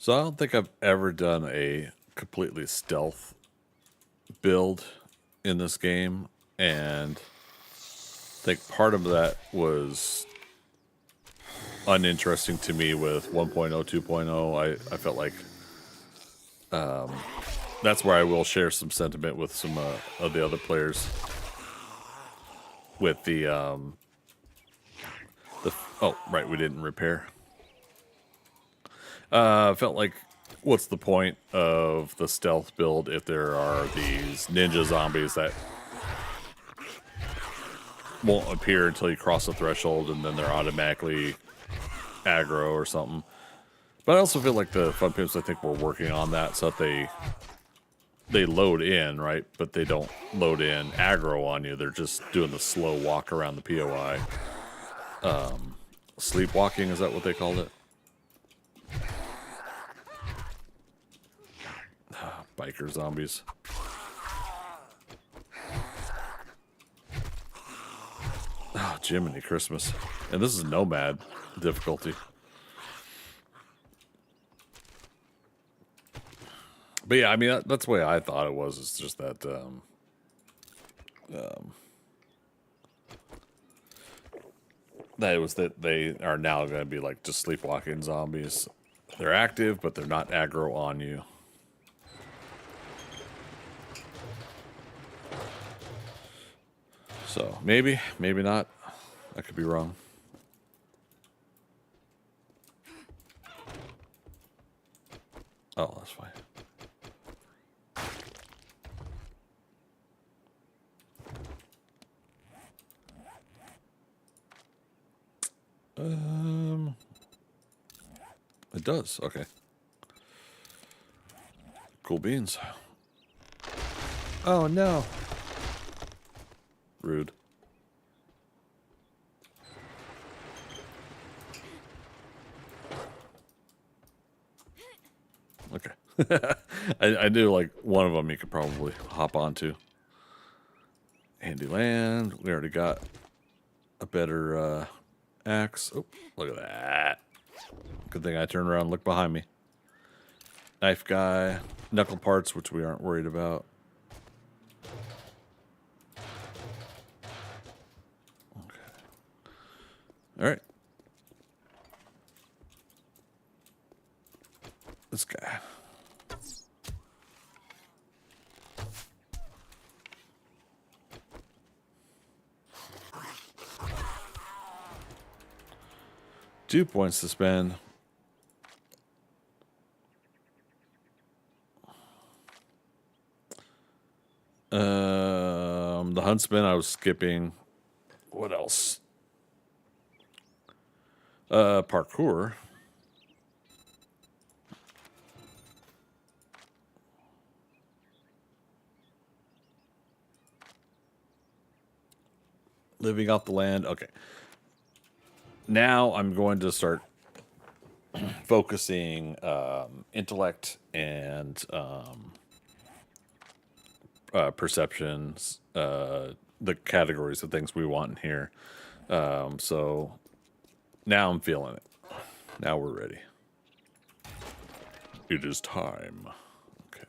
So I don't think I've ever done a completely stealth build in this game, and I think part of that was uninteresting to me with 1.0, 2.0. I felt like that's where I will share some sentiment with some of the other players. With the oh, right, we didn't repair. I felt like, what's the point of the stealth build if there are these ninja zombies that won't appear until you cross the threshold and then they're automatically aggro or something. But I also feel like the Fun Pimps, I think, were working on that so that they load in, right? But they don't load in aggro on you. They're just doing the slow walk around the POI. Sleepwalking, is that what they called it? Biker zombies. Oh, Jiminy Christmas. And this is Nomad difficulty. But yeah, I mean, that's the way I thought it was. It's just that that it was that they are now going to be like just sleepwalking zombies. They're active, but they're not aggro on you. So maybe, maybe not. I could be wrong. Oh, that's fine. It does. Okay. Cool beans. Oh no. Rude. Okay. I knew like one of them you could probably hop onto. Handy land. We already got a better axe. Oh, look at that. Good thing I turned around and looked behind me. Knife guy. Knuckle parts, which we aren't worried about. Okay. All right. This guy. 2 points to spend. The huntsman I was skipping. What else? Parkour. Living off the land. Okay. Now I'm going to start focusing intellect and perceptions, the categories of things we want in here. So now I'm feeling it. Now we're ready. It is time. Okay.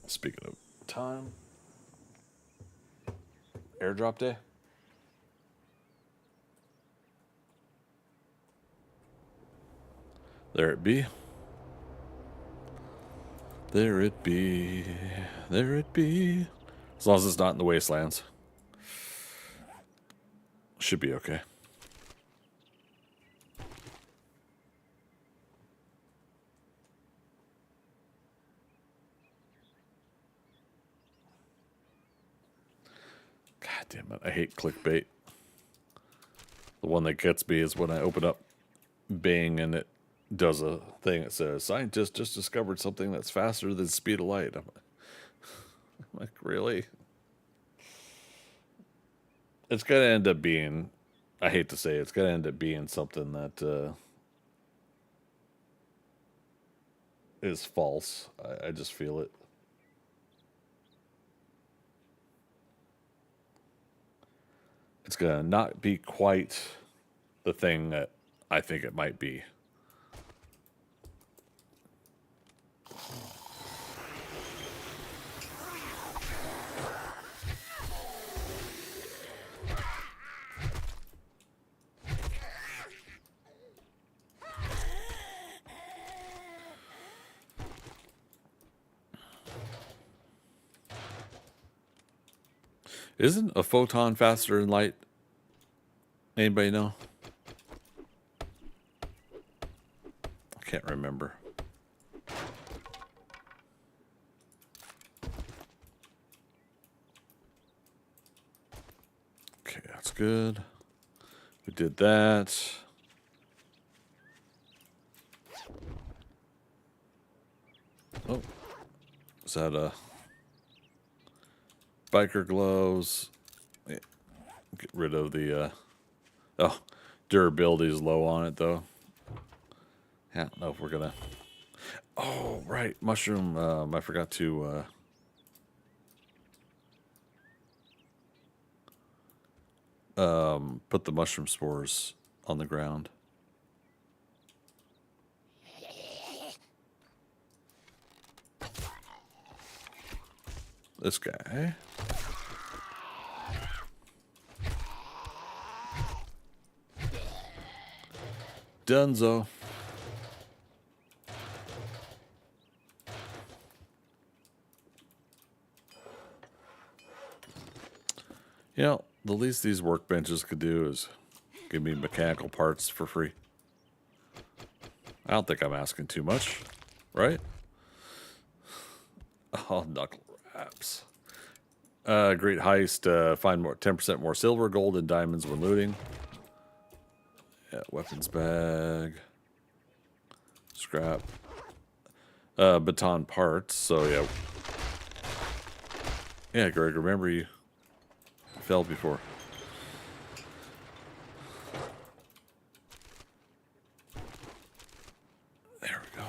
Speaking of time, airdrop day. There it be. There it be. There it be. As long as it's not in the wastelands. Should be okay. God damn it. I hate clickbait. The one that gets me is when I open up Bing and it does a thing that says, scientists just discovered something that's faster than the speed of light. I'm like, really? It's going to end up being, I hate to say it, it's going to end up being something that is false. I just feel it. It's going to not be quite the thing that I think it might be. Isn't a photon faster than light? Anybody know? I can't remember. Okay, that's good. We did that. Oh, is that a biker gloves? Yeah. Get rid of the oh, durability is low on it though. Yeah, I don't know if we're gonna. Oh, right, mushroom. I forgot to put the mushroom spores on the ground. This guy. Dunzo. You know, the least these workbenches could do is give me mechanical parts for free. I don't think I'm asking too much, right? Oh, knuckle wraps. Great heist. Find more 10% more silver, gold, and diamonds when looting. Yeah, weapons bag. Scrap. Baton parts. So yeah. Yeah, Greg, remember you fell before. There we go.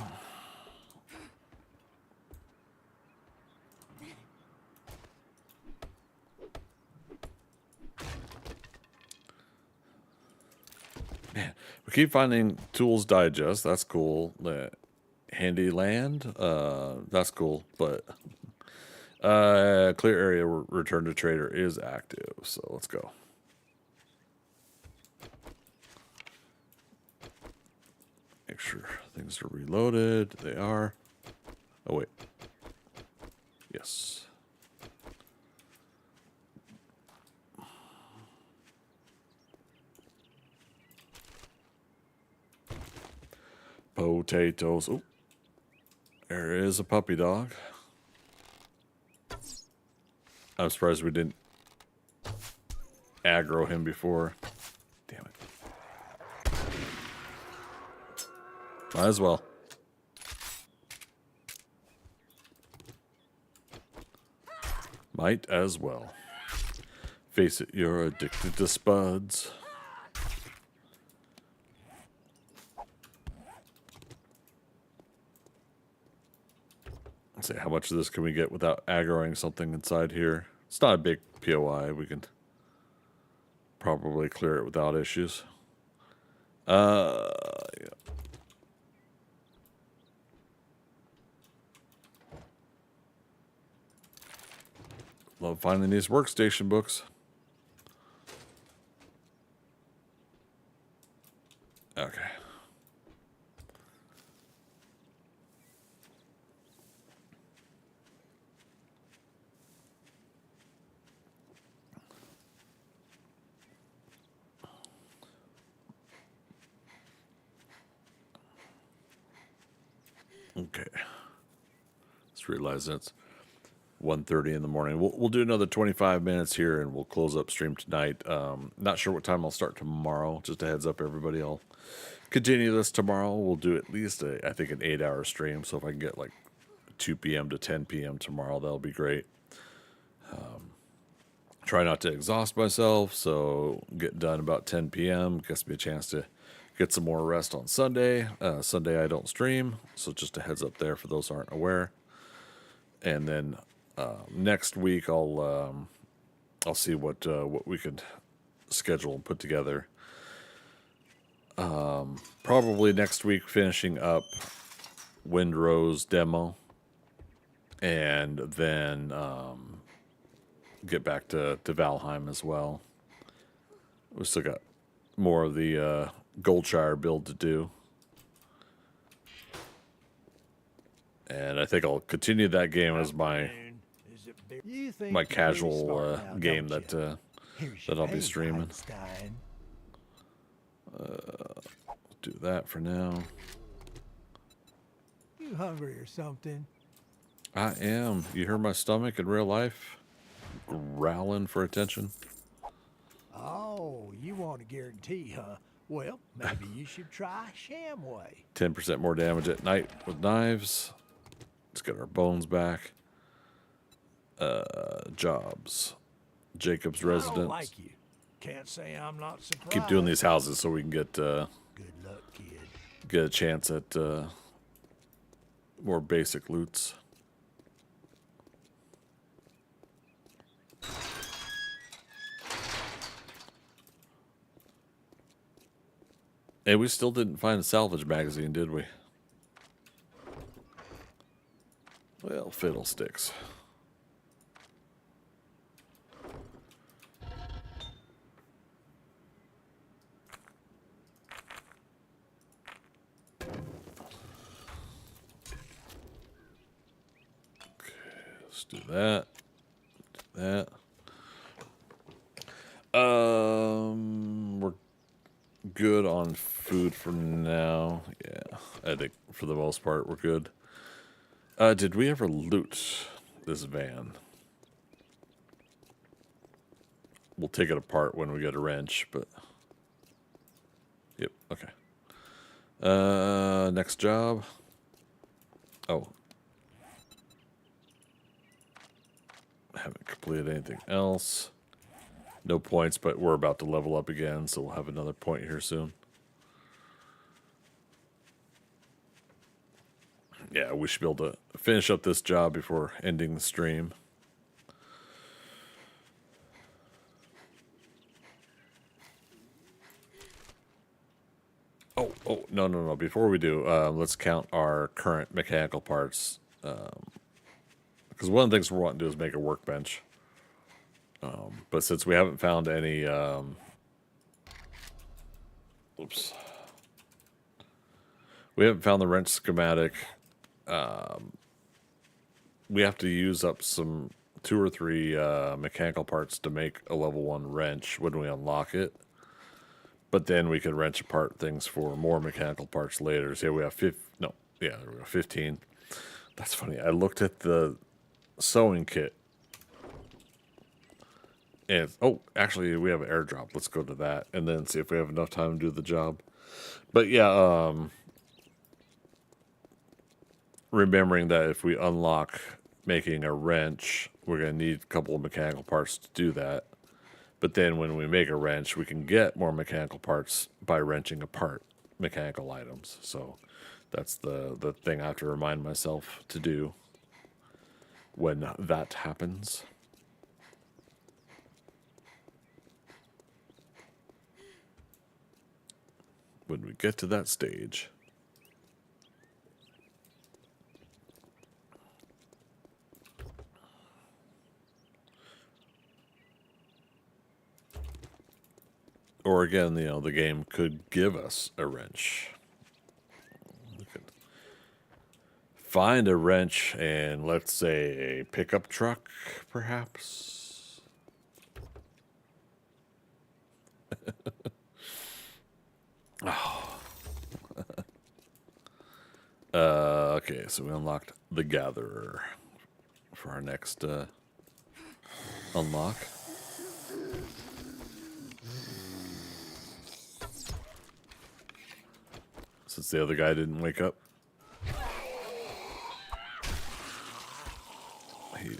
Man, we keep finding tools digest. That's cool. Handy land. That's cool. But clear area return to trader is active. So let's go. Make sure things are reloaded. They are. Oh, wait. Yes. Potatoes. Oh, there is a puppy dog. I'm surprised we didn't aggro him before. Damn it. Might as well. Might as well. Face it, you're addicted to spuds. Let's see, how much of this can we get without aggroing something inside here? It's not a big POI. We can probably clear it without issues. Yeah. Love finding these workstation books. Okay. Okay. Just realize it's 1:30 in the morning. We'll do another 25 minutes here, and we'll close up stream tonight. Not sure what time I'll start tomorrow. Just a heads up, everybody. I'll continue this tomorrow. We'll do at least, I think, an 8-hour stream. So if I can get like 2 p.m. to 10 p.m. tomorrow, that'll be great. Try not to exhaust myself, so get done about 10 p.m. Gives me a chance to get some more rest on Sunday. Sunday I don't stream, so just a heads up there for those who aren't aware. And then next week I'll see what we could schedule and put together. Probably next week finishing up Windrose demo, and then get back to Valheim as well. We still got more of the Goldshire build to do. And I think I'll continue that game as my casual game that I'll be streaming. Do that for now. You hungry or something? I am. You hear my stomach in real life growling for attention? Oh, you want a guarantee, huh? Well, maybe you should try Shamway. 10% more damage at night with knives. Let's get our bones back. Jobs. Jacob's residence. I don't like you. Can't say I'm not surprised. Keep doing these houses so we can get Good luck, kid. get a chance at more basic loots. Hey, we still didn't find a salvage magazine, did we? Well, fiddlesticks. Okay, let's do that. Do that. We're good on food for now. Yeah, I think for the most part we're good. Did we ever loot this van? We'll take it apart when we get a wrench, but... Yep, okay. Next job. Oh. Haven't completed anything else. No points, but we're about to level up again, so we'll have another point here soon. Yeah, we should be able to finish up this job before ending the stream. Oh, no. Before we do, let's count our current mechanical parts. Because one of the things we want to do is make a workbench. But since we haven't found any... We haven't found the wrench schematic. We have to use up some 2 or 3 mechanical parts to make a level 1 wrench when we unlock it. But then we can wrench apart things for more mechanical parts later. So yeah, we have 15. That's funny. I looked at the sewing kit. And actually we have an airdrop. Let's go to that and then see if we have enough time to do the job. But yeah, remembering that if we unlock making a wrench, we're going to need a couple of mechanical parts to do that. But then when we make a wrench, we can get more mechanical parts by wrenching apart mechanical items. So that's the thing I have to remind myself to do when that happens. When we get to that stage. Or again, the game could give us a wrench. We could find a wrench and, let's say, a pickup truck, perhaps. Okay, so we unlocked the Gatherer for our next unlock. Since the other guy didn't wake up. He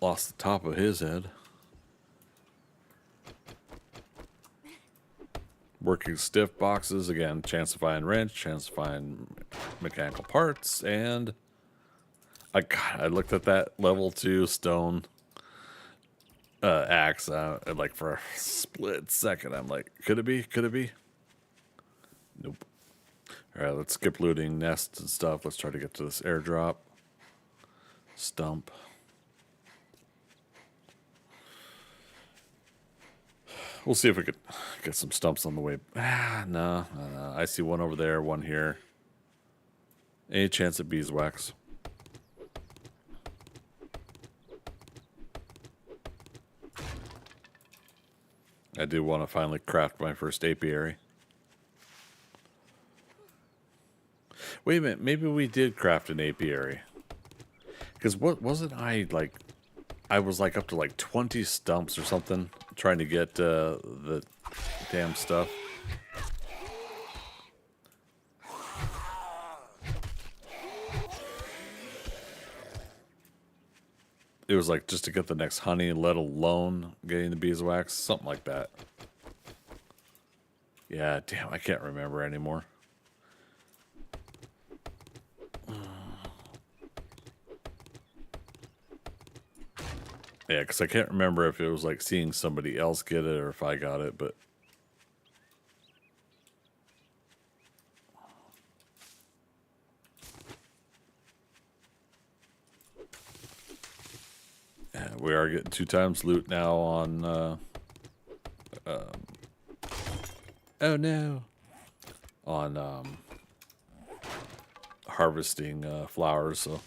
lost the top of his head. Working stiff boxes, again, chance to find wrench, chance to find mechanical parts, and I looked at that level 2 stone axe, like for a split second, I'm like, could it be? Could it be? Nope. Alright, let's skip looting nests and stuff. Let's try to get to this airdrop. Stump. We'll see if we could get some stumps on the way. No. I see one over there, one here. Any chance of beeswax? I do want to finally craft my first apiary. Wait a minute, maybe we did craft an apiary. Because what wasn't I like? I was like up to like 20 stumps or something trying to get the damn stuff. It was like just to get the next honey, let alone getting the beeswax, something like that. Yeah, damn, I can't remember anymore. Yeah, because I can't remember if it was like seeing somebody else get it or if I got it, but... Yeah, we are getting 2 times loot now on... oh no! On harvesting flowers, so...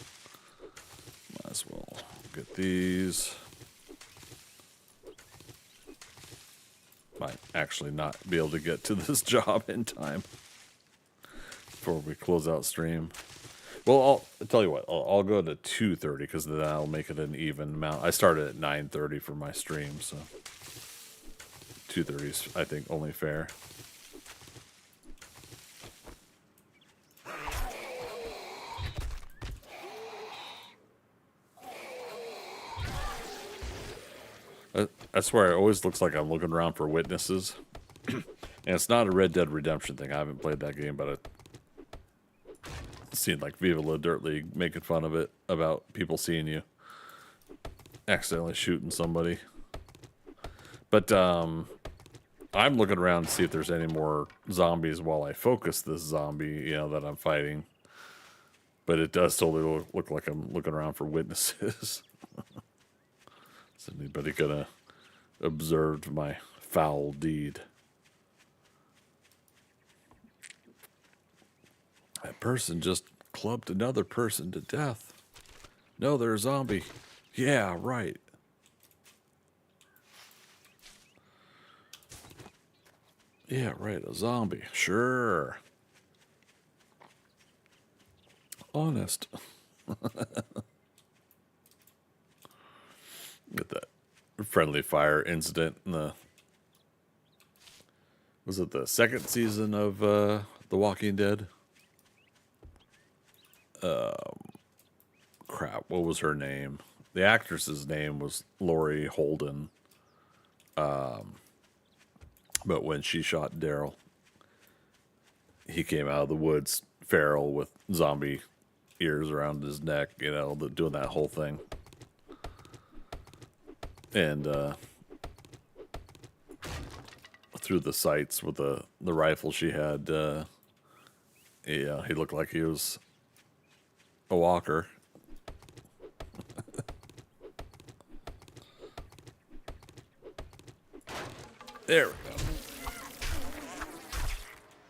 Might as well get these... Might actually not be able to get to this job in time before we close out stream. Well, I'll tell you what. I'll go to 2:30 because then I'll make it an even amount. I started at 9:30 for my stream, so 2:30 is, I think, only fair. I swear, it always looks like I'm looking around for witnesses. And it's not a Red Dead Redemption thing. I haven't played that game, but I've seen like Viva La Dirt League making fun of it about people seeing you accidentally shooting somebody. But I'm looking around to see if there's any more zombies while I focus this zombie, that I'm fighting. But it does totally look like I'm looking around for witnesses. Is anybody gonna observe my foul deed? That person just clubbed another person to death. No, they're a zombie. Yeah, right. Yeah, right, a zombie. Sure. Honest. Get that friendly fire incident in the... Was it the second season of The Walking Dead? Crap, what was her name? The actress's name was Laurie Holden. But when she shot Daryl, he came out of the woods feral with zombie ears around his neck, you know, doing that whole thing. And through the sights with the rifle she had, yeah, he looked like he was a walker. There we go.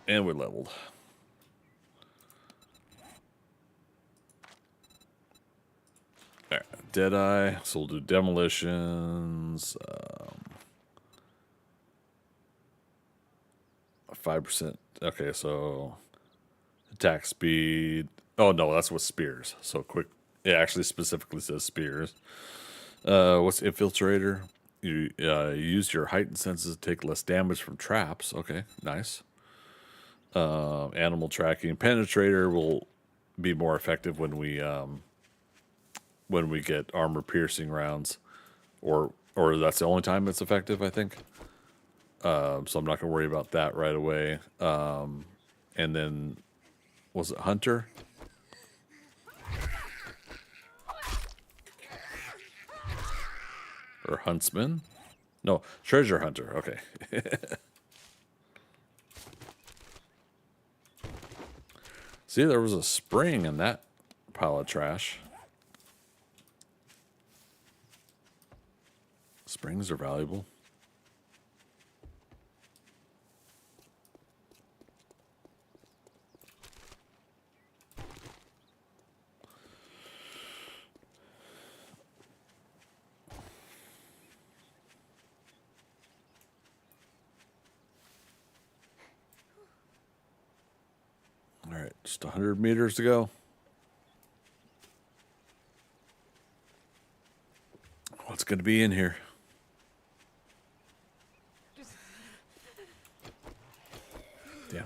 And we're leveled. All right, Deadeye. So we'll do demolitions. 5%. Okay, so attack speed. Oh, no, that's with spears. So quick. It actually specifically says spears. What's Infiltrator? You use your heightened senses to take less damage from traps. Okay, nice. Animal tracking. Penetrator will be more effective when we get armor piercing rounds, or that's the only time it's effective, I think. So I'm not gonna worry about that right away. And then was it Hunter? Or Huntsman? No, Treasure Hunter. Okay. See, there was a spring in that pile of trash. Springs are valuable. All right, just 100 meters to go. What's going to be in here? Yeah.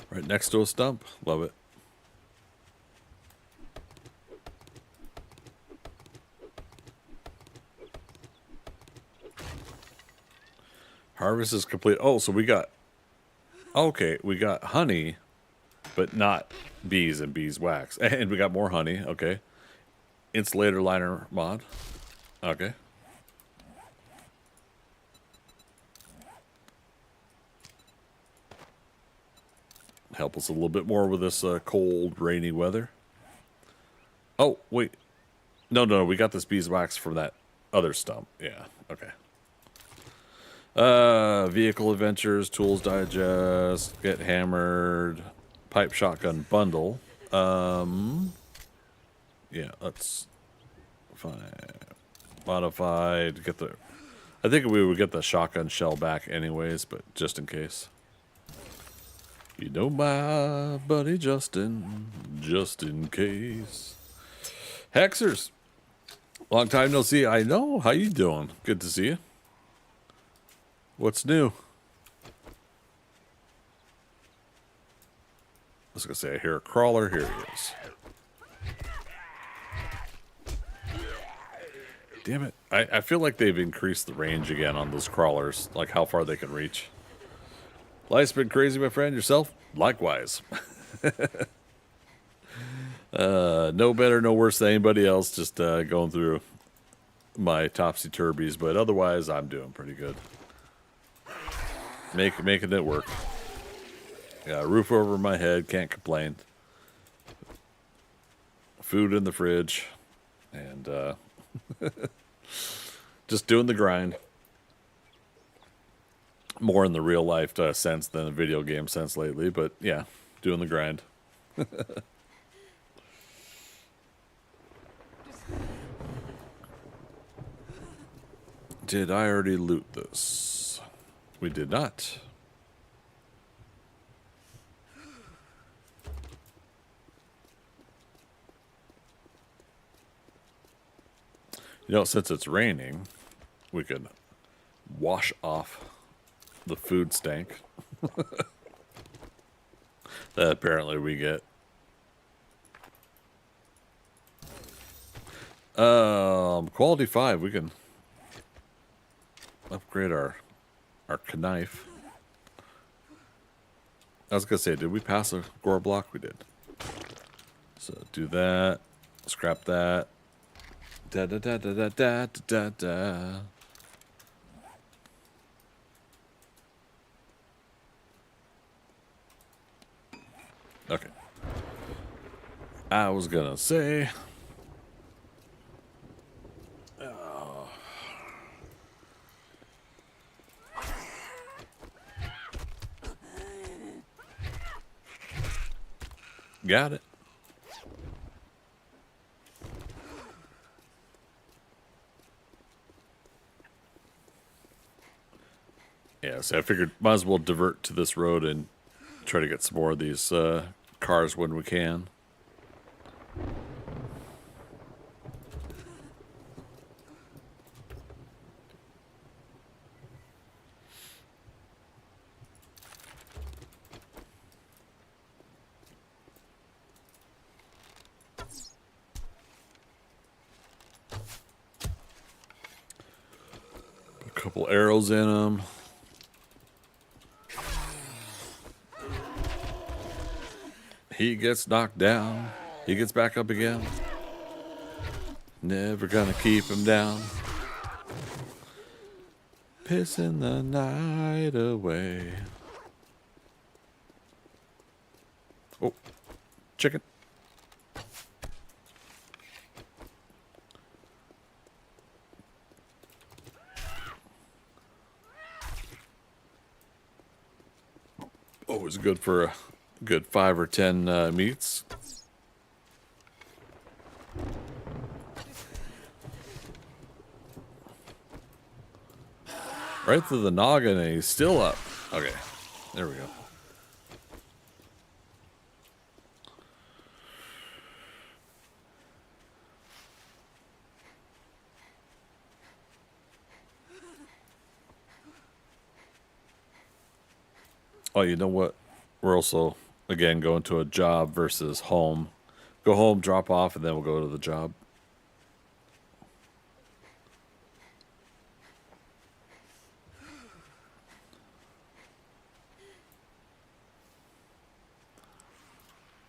Right next to a stump. Love it. Harvest is complete. Oh, so we got... Okay, we got honey, but not bees and beeswax. And we got more honey. Okay. Insulator liner mod. Okay. Help us a little bit more with this cold, rainy weather. Oh, wait. No, we got this beeswax from that other stump. Yeah, okay. Vehicle adventures, tools digest, get hammered, pipe shotgun bundle. Yeah, let's fine. Modified, get the... I think we would get the shotgun shell back anyways, but just in case. You know my buddy Justin, just in case. Hexers, long time no see. I know. How you doing? Good to see you. What's new? I was gonna say I hear a crawler. Here he is. Damn it! I feel like they've increased the range again on those crawlers, like how far they can reach. Life's been crazy, my friend. Yourself? Likewise. No better, no worse than anybody else. Just going through my topsy-turvies, but otherwise, I'm doing pretty good. Making it work. Yeah, roof over my head, can't complain. Food in the fridge, and just doing the grind. More in the real life sense than a video game sense lately, but yeah, doing the grind. Did I already loot this? We did not. You know, since it's raining, we could wash off the food stank that apparently we get. Quality 5, we can upgrade our knife. I was gonna say, did we pass a gore block? We did. So do that. Scrap that. Da da da da da da da da. Okay. I was gonna say. Got it. Yeah, so I figured might as well divert to this road and try to get some more of these cars when we can. Put a couple arrows in them. He gets knocked down. He gets back up again. Never gonna keep him down. Pissing the night away. Oh, chicken. Always good for a good 5 or 10 meats. Right through the noggin, and he's still up. Okay, there we go. Oh, you know what? We're also, again, going to a job versus home. Go home, drop off, and then we'll go to the job.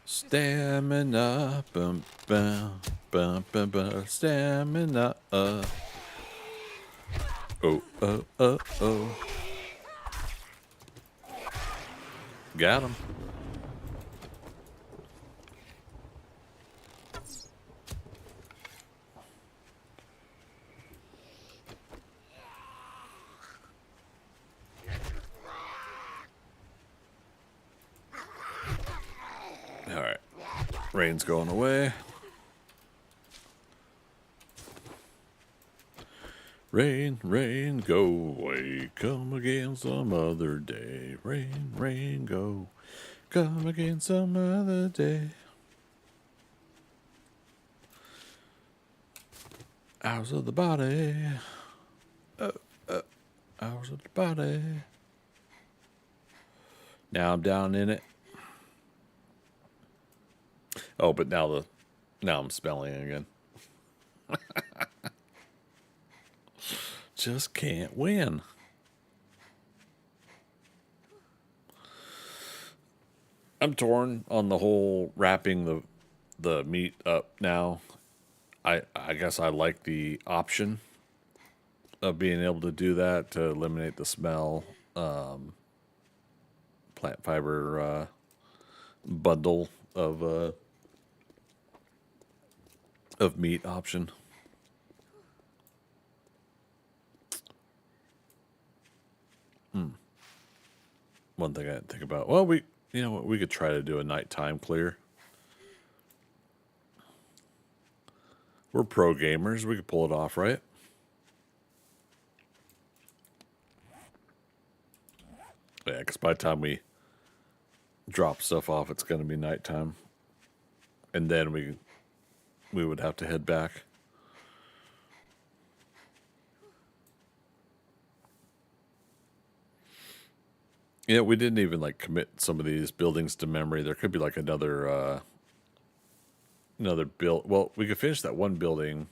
Stamina, bum, bum, bum, bum, bum, stamina. Oh, oh, oh, oh. Got him. All right. Rain's going away. Rain, rain, go away. Come again some other day. Rain, rain, go. Come again some other day. Hours of the body. Hours of the body. Now I'm down in it. Oh, but now I'm spelling again. Just can't win. I'm torn on the whole wrapping the meat up now. I guess I like the option of being able to do that to eliminate the smell. plant fiber bundle of meat option. One thing I didn't think about. Well, we could try to do a nighttime clear. We're pro gamers. We could pull it off, right? Yeah, because by the time we drop stuff off, it's going to be nighttime. And then we would have to head back. Yeah, we didn't even like commit some of these buildings to memory. There could be like another build. Well, we could finish that one building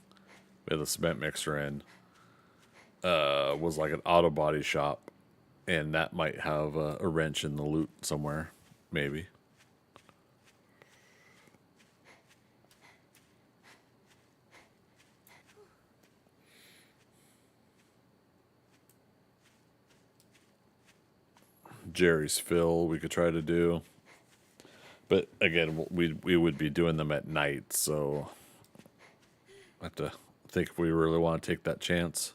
with a cement mixer in. Was like an auto body shop, and that might have a wrench in the loot somewhere, maybe. Jerry's Fill we could try to do. But again, we would be doing them at night, so I have to think if we really want to take that chance.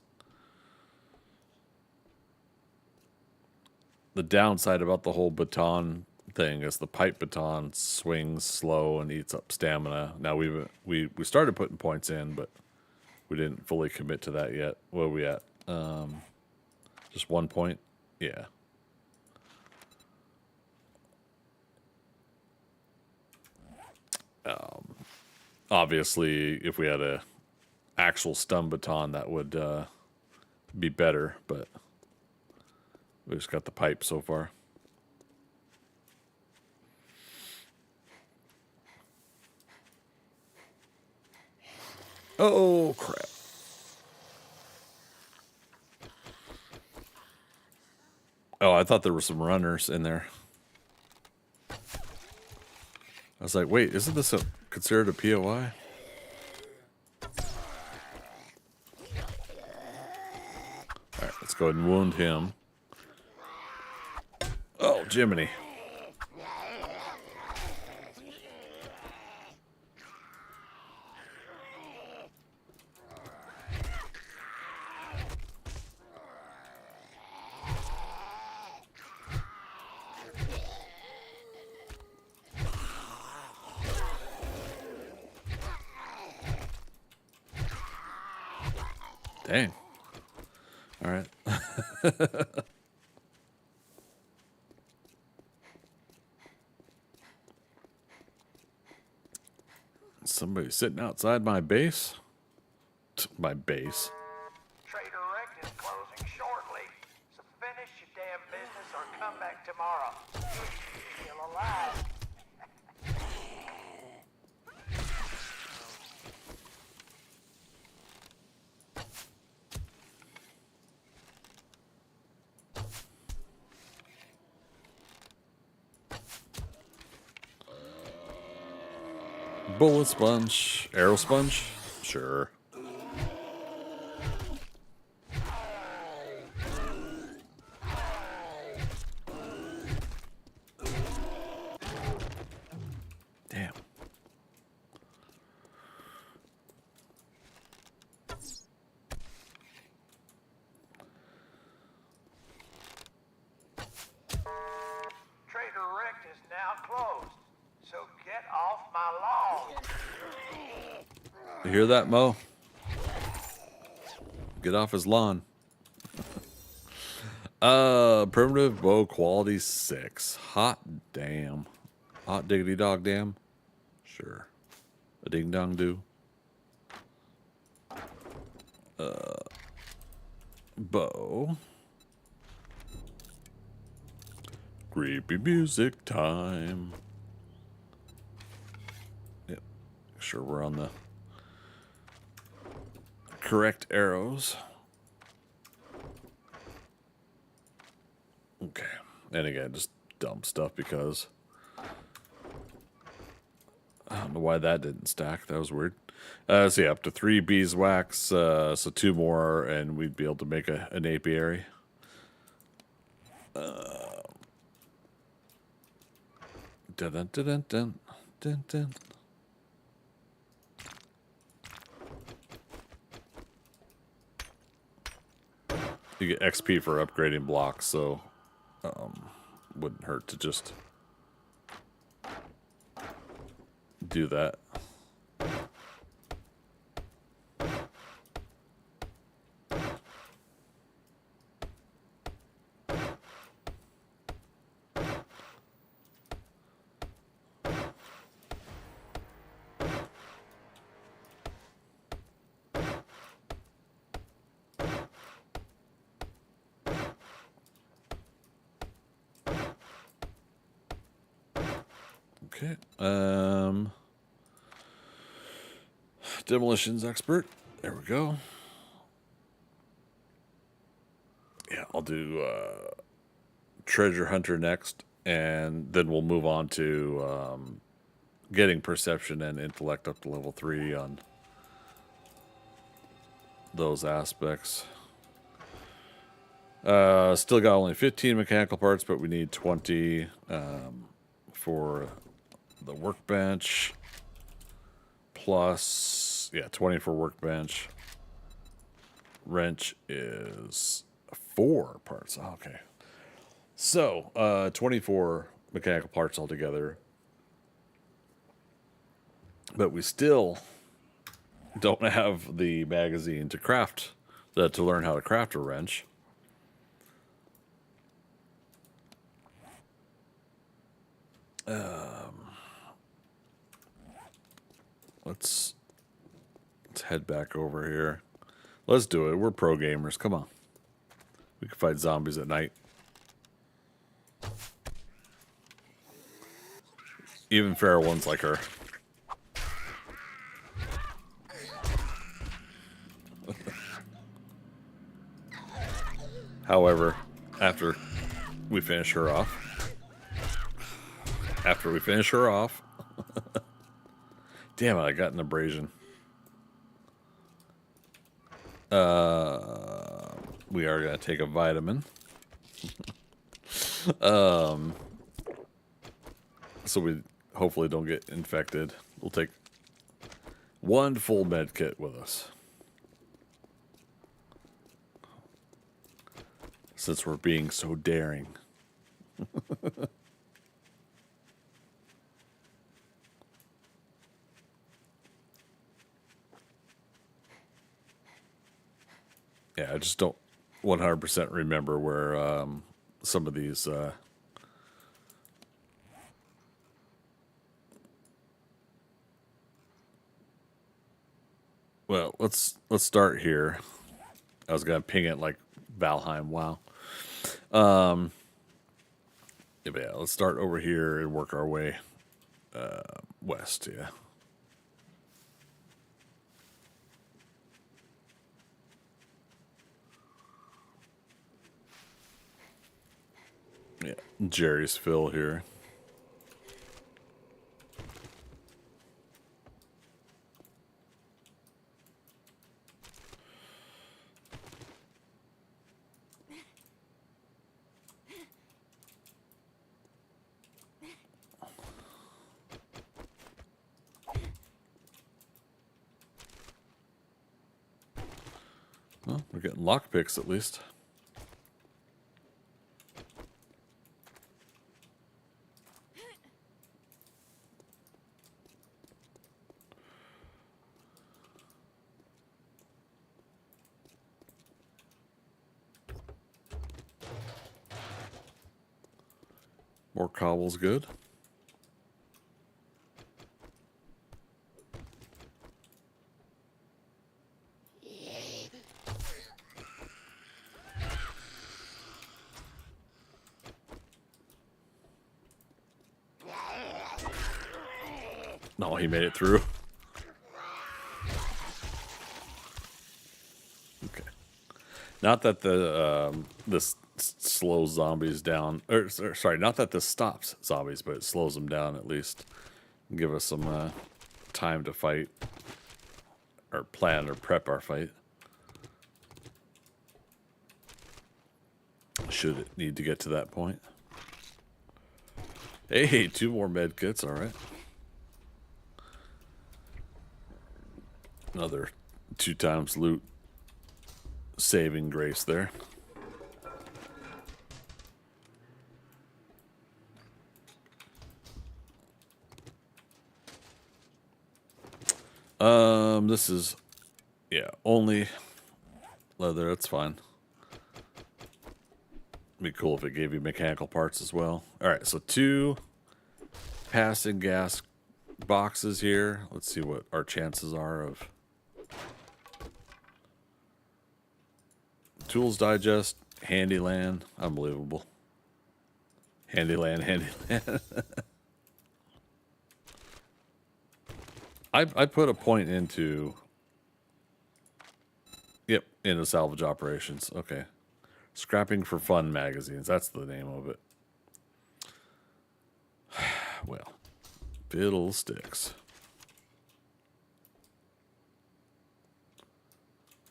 The downside about the whole baton thing is the pipe baton swings slow and eats up stamina. Now we started putting points in, but we didn't fully commit to that yet. What are we at? Just 1 point? Yeah. Obviously, if we had a actual stun baton, that would be better, but we just got the pipe so far. Oh, crap. Oh, I thought there were some runners in there. I was like, wait, isn't this considered a POI? Alright, let's go ahead and wound him. Oh, Jiminy. Dang. All right. Somebody sitting outside my base? My base. Trader Rect is closing shortly, so finish your damn business or come back tomorrow. Still alive. Bullet sponge. Arrow sponge? Sure. Damn. Trader Rect is now closed, so get off my lawn. You hear that, Mo? Get off his lawn. Primitive bow quality 6. Hot damn. Hot diggity dog damn. Sure. A ding dong do. Bow. Creepy music time. Yep. Sure we're on the correct arrows. Okay. And again, just dump stuff because I don't know why that didn't stack. That was weird. So yeah, up to 3 beeswax, so 2 more, and we'd be able to make an apiary. Dun, dun, dun, dun, dun, dun. You get XP for upgrading blocks, so wouldn't hurt to just do that. Okay. Demolitions expert. There we go. Yeah, I'll do treasure hunter next, and then we'll move on to getting perception and intellect up to level 3 on those aspects. Still got only 15 mechanical parts, but we need 20 for the workbench. Plus, yeah, 20 for workbench. Wrench is 4 parts. Okay. So, 24 mechanical parts altogether. But we still don't have the magazine to craft, to learn how to craft a wrench. Let's head back over here. Let's do it. We're pro gamers. Come on. We can fight zombies at night. Even fair ones like her. However, after we finish her off. Damn it, I got an abrasion. We are going to take a vitamin. So we hopefully don't get infected. We'll take 1 full med kit with us. Since we're being so daring. Yeah, I just don't 100% remember where some of these well, let's start here. I was gonna ping it like Valheim. Wow. Yeah, let's start over here and work our way west. Yeah. Yeah, Jerry's Phil here. Well, we're getting lockpicks at least. More cobble's good. No, he made it through. Okay. Not that this slows zombies down, or sorry, not that this stops zombies, but it slows them down at least. Give us some time to fight, or plan or prep our fight. Should it need to get to that point. Hey, 2 more med kits, alright. Another 2 times loot saving grace there. This is, yeah, only leather, that's fine. Be cool if it gave you mechanical parts as well. Alright, so 2 passing gas boxes here. Let's see what our chances are of Tools Digest, Handyland, unbelievable. Handyland. I put a point into, yep, into salvage operations. Okay. Scrapping for Fun magazines. That's the name of it. Well, fiddlesticks.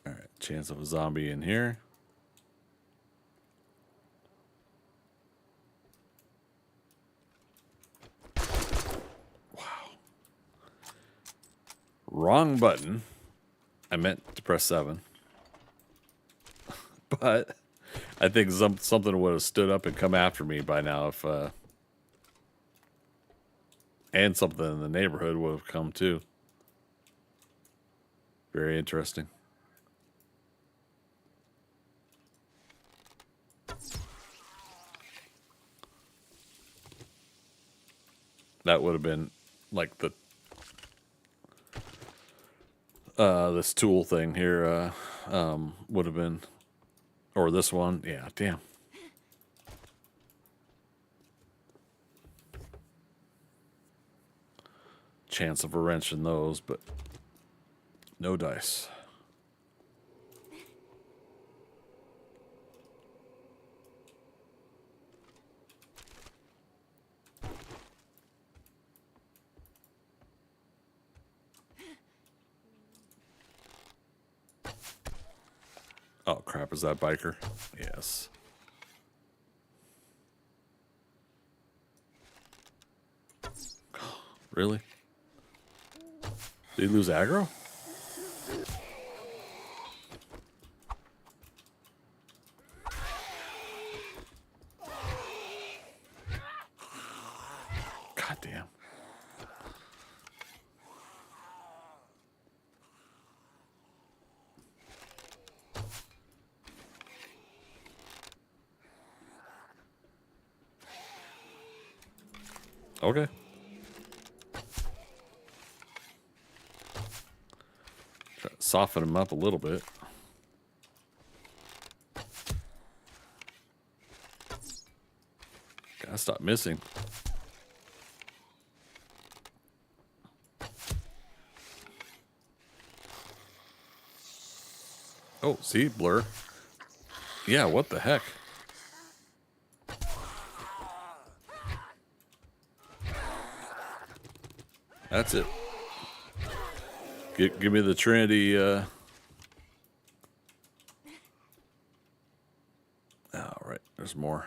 All right, chance of a zombie in here. Wow. Wrong button. I meant to press 7. But I think something would have stood up and come after me by now if and something in the neighborhood would have come too. Very interesting. That would have been like the this tool thing here would have been, or this one. Yeah, damn. Chance of a wrench in those, but no dice. Oh crap, is that biker? Yes. Really? Did he lose aggro? God damn. Okay. Try to soften him up a little bit. Gotta stop missing. Oh, see, blur. Yeah, what the heck? That's it. Give me the Trinity. Oh, right. There's more.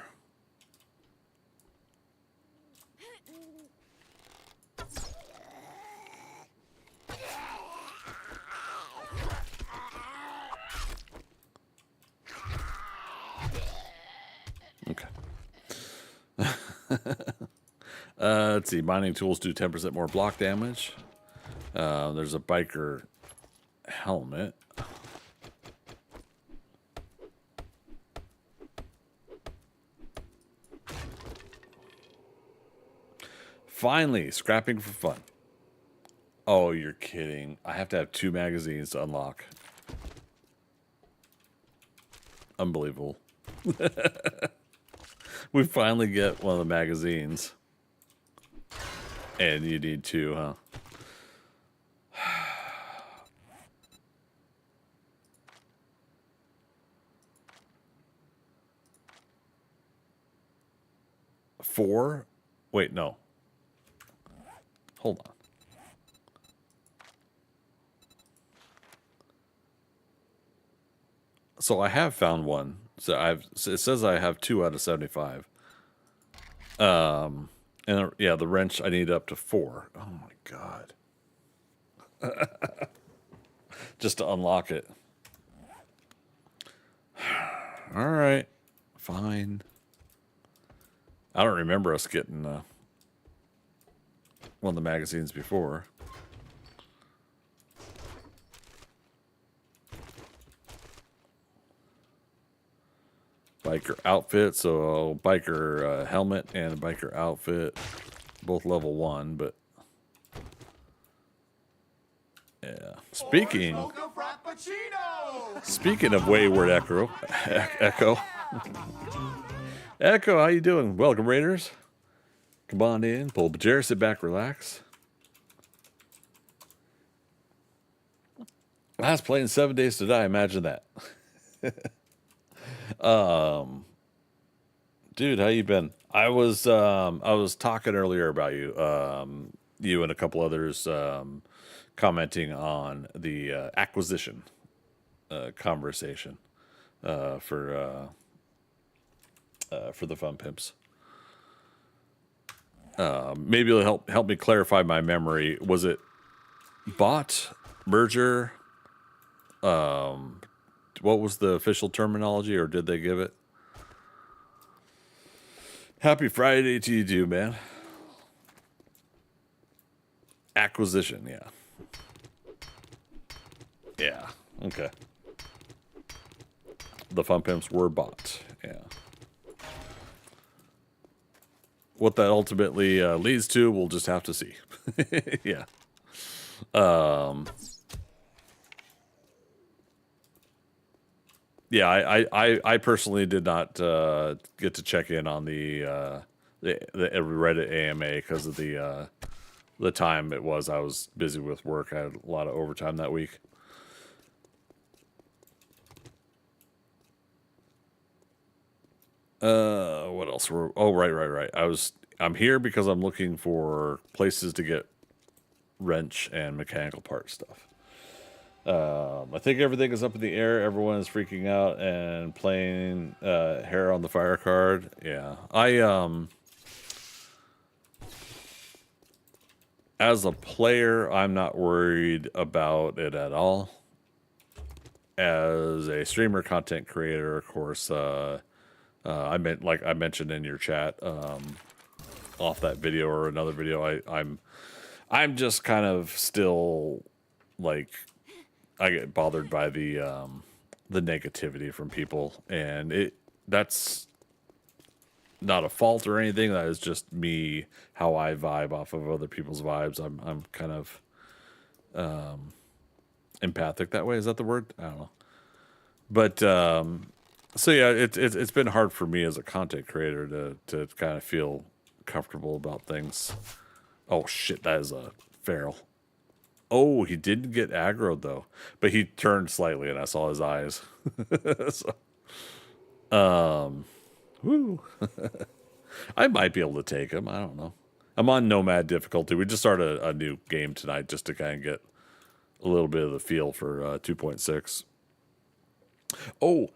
Okay. Let's see. Mining tools do 10% more block damage. There's a biker helmet. Finally, scrapping for fun. Oh, you're kidding. I have to have 2 magazines to unlock. Unbelievable. We finally get one of the magazines. And you need 2, huh? Four? Wait, no. Hold on. So I have found one. So it says I have 2 out of 75. And yeah, the wrench I need up to 4. Oh my god. Just to unlock it. All right. Fine. I don't remember us getting one of the magazines before. Biker outfit, so biker helmet and a biker outfit, both level 1, but yeah. Speaking of wayward Echo, Echo, how you doing? Welcome, Raiders. Come on in, pull up a chair, sit back, relax. Last playing 7 Days to Die. Imagine that. Dude, how you been? I was talking earlier about you, you and a couple others, commenting on the acquisition conversation for the Fun Pimps. Maybe it'll help me clarify my memory. Was it bought, merger? What was the official terminology, or did they give it? Happy Friday to you, too, man. Acquisition, yeah. Yeah, okay. The Fun Pimps were bought, yeah. What that ultimately leads to, we'll just have to see. Yeah. Yeah, I personally did not get to check in on the Reddit AMA because of the time it was. I was busy with work. I had a lot of overtime that week. What else? Right. I'm here because I'm looking for places to get wrench and mechanical part stuff. I think everything is up in the air. Everyone is freaking out and playing Hair on the Fire card. Yeah. As a player, I'm not worried about it at all. As a streamer, content creator, of course, I mentioned in your chat, off that video or another video, I'm just kind of still like, I get bothered by the negativity from people, and that's not a fault or anything. That is just me, how I vibe off of other people's vibes. I'm kind of empathic that way. Is that the word? I don't know. But so yeah, it's been hard for me as a content creator to kind of feel comfortable about things. Oh shit, that is a feral. Oh, he didn't get aggroed though, but he turned slightly, and I saw his eyes. So, woo. I might be able to take him. I don't know. I'm on Nomad difficulty. We just started a new game tonight just to kind of get a little bit of the feel for 2.6. Oh,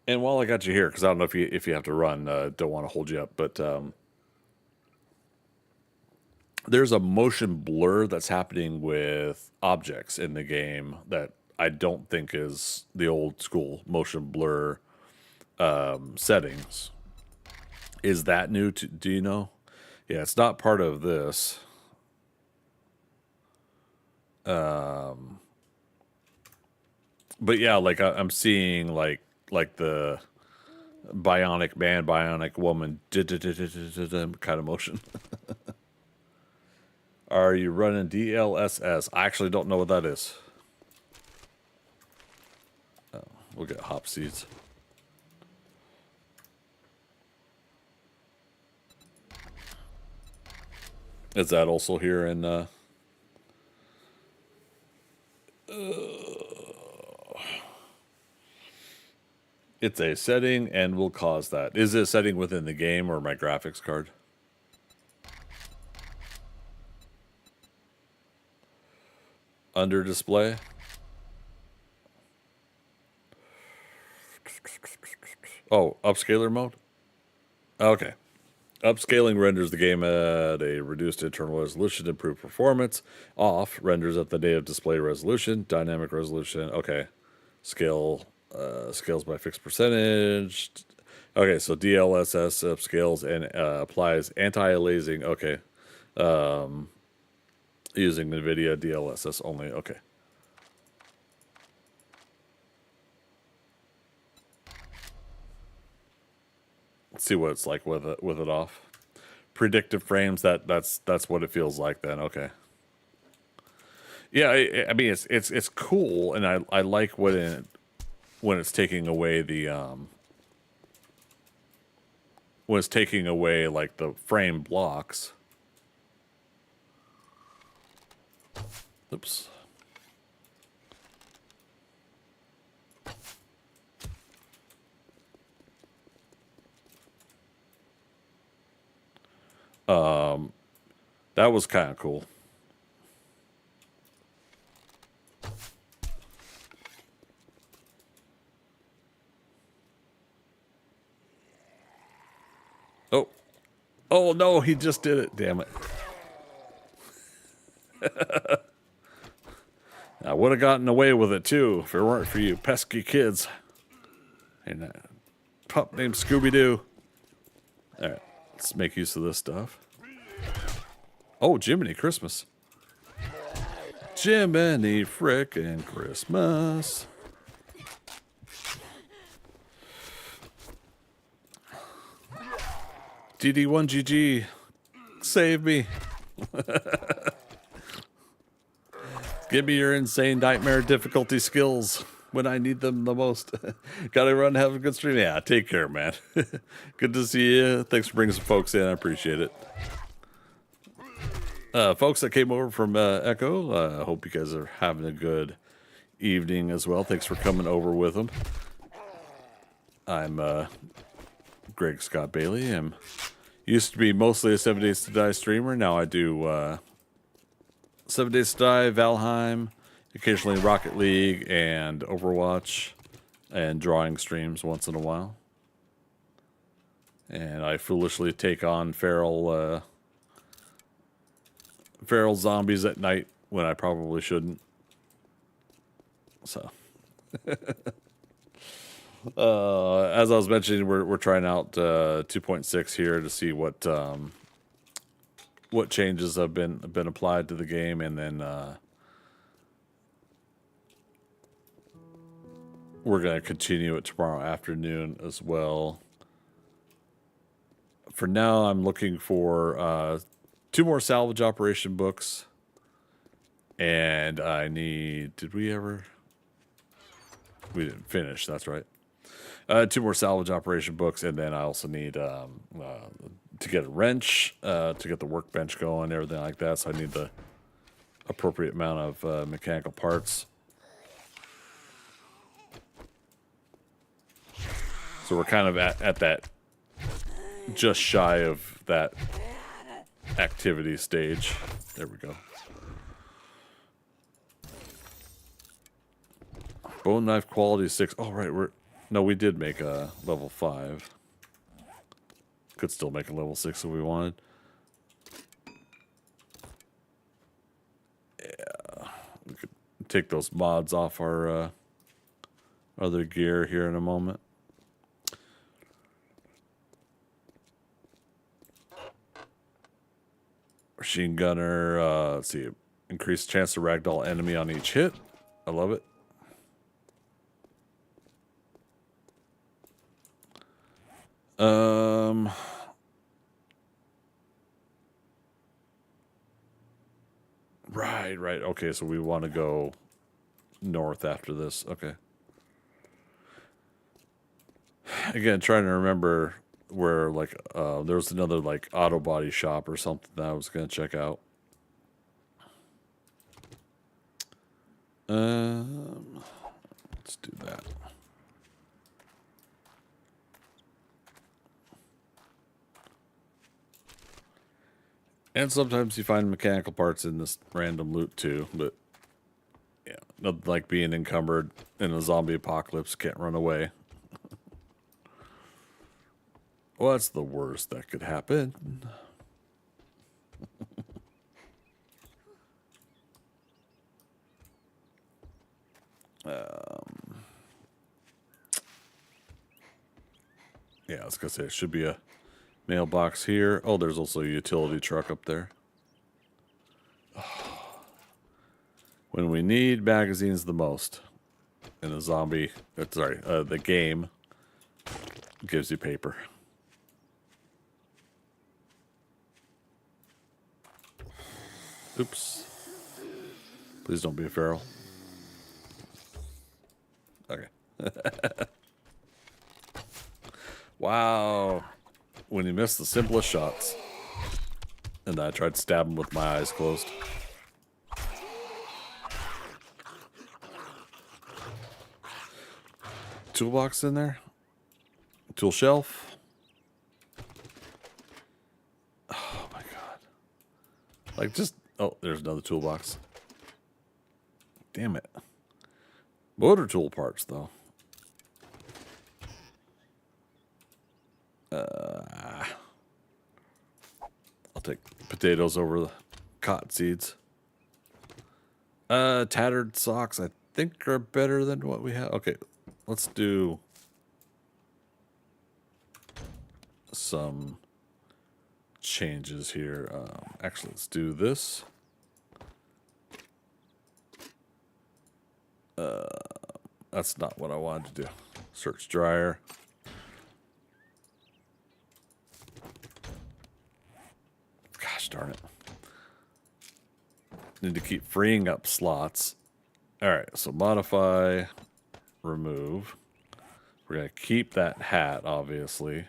and while I got you here, because I don't know if you have to run, don't want to hold you up, but there's a motion blur that's happening with objects in the game that I don't think is the old school motion blur settings. Is that new? Do you know? Yeah, it's not part of this. But yeah, like I'm seeing like the bionic man, bionic woman kind of motion. Are you running DLSS? I actually don't know what that is. Oh, we'll get hop seeds. Is that also here in it's a setting and will cause that. Is it a setting within the game or my graphics card? Under display. Oh, upscaler mode? Okay. Upscaling renders the game at a reduced internal resolution to improve performance. Off renders at the native display resolution. Dynamic resolution. Okay. Scales by fixed percentage. Okay, so DLSS upscales and applies anti-aliasing. Okay. Using NVIDIA DLSS only. Okay. Let's see what it's like with it off. Predictive frames. That's what it feels like then. Okay. Yeah, I mean it's cool, and I like when it's taking away the when it's taking away like the frame blocks. Oops. That was kind of cool. Oh. Oh no, he just did it. Damn it. I would have gotten away with it too if it weren't for you pesky kids. And that pup named Scooby-Doo. Alright, let's make use of this stuff. Oh, Jiminy Christmas. Jiminy frickin' Christmas. DD1GG. Save me. Give me your insane nightmare difficulty skills when I need them the most. Gotta run, have a good stream. Yeah, take care, man. Good to see you. Thanks for bringing some folks in. I appreciate it. Folks that came over from Echo, I hope you guys are having a good evening as well. Thanks for coming over with them. I'm Greg Scott Bailey. I'm used to be mostly a 7 Days to Die streamer. Now I do 7 Days to Die, Valheim, occasionally Rocket League and Overwatch, and drawing streams once in a while. And I foolishly take on feral zombies at night when I probably shouldn't. So, as I was mentioning, we're trying out 2.6 here to see what changes have been applied to the game, and then we're going to continue it tomorrow afternoon as well. For now, I'm looking for 2 more salvage operation books, and I need... We didn't finish, that's right. 2 more salvage operation books, and then I also need to get a wrench, to get the workbench going, everything like that. So I need the appropriate amount of mechanical parts. So we're kind of at that, just shy of that activity stage. There we go. Bone knife quality 6. Oh, right. We did make a level 5. Could still make a level 6 if we wanted. Yeah. We could take those mods off our other gear here in a moment. Machine gunner. Let's see. Increased chance to ragdoll enemy on each hit. I love it. Right. Okay, so we want to go north after this. Okay. Again, trying to remember where, like, there was another, like, auto body shop or something that I was going to check out. Let's do that. And sometimes you find mechanical parts in this random loot too, but yeah, nothing like being encumbered in a zombie apocalypse. Can't run away. What's the worst that could happen? Yeah, I was gonna say it should be a mailbox here. Oh, there's also a utility truck up there. When we need magazines the most, and the zombie, the game gives you paper. Oops. Please don't be a feral. Okay. Wow. When you miss the simplest shots. And I tried to stab him with my eyes closed. Toolbox in there? Tool shelf? Oh my god. Like just... Oh, there's another toolbox. Damn it. Motor tool parts, though. I'll take potatoes over the cotton seeds. Tattered socks, I think, are better than what we have. Okay, let's do some changes here. Actually, let's do this. That's not what I wanted to do. Search dryer. Gosh darn it. Need to keep freeing up slots. Alright, so modify, remove. We're going to keep that hat, obviously.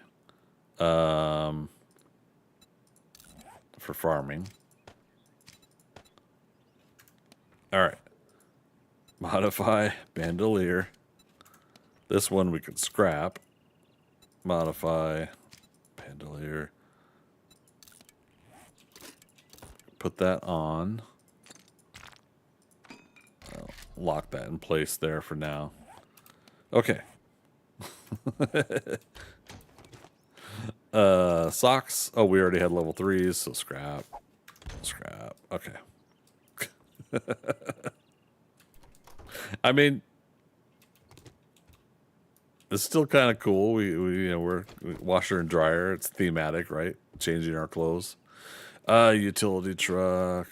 For farming. Alright. Modify, bandolier. This one we could scrap. Modify, bandolier. Put that on. I'll lock that in place there for now. Okay. Socks. Oh, we already had level 3s, so scrap. Scrap. Okay. I mean, it's still kind of cool. We're washer and dryer. It's thematic, right? Changing our clothes. Utility truck.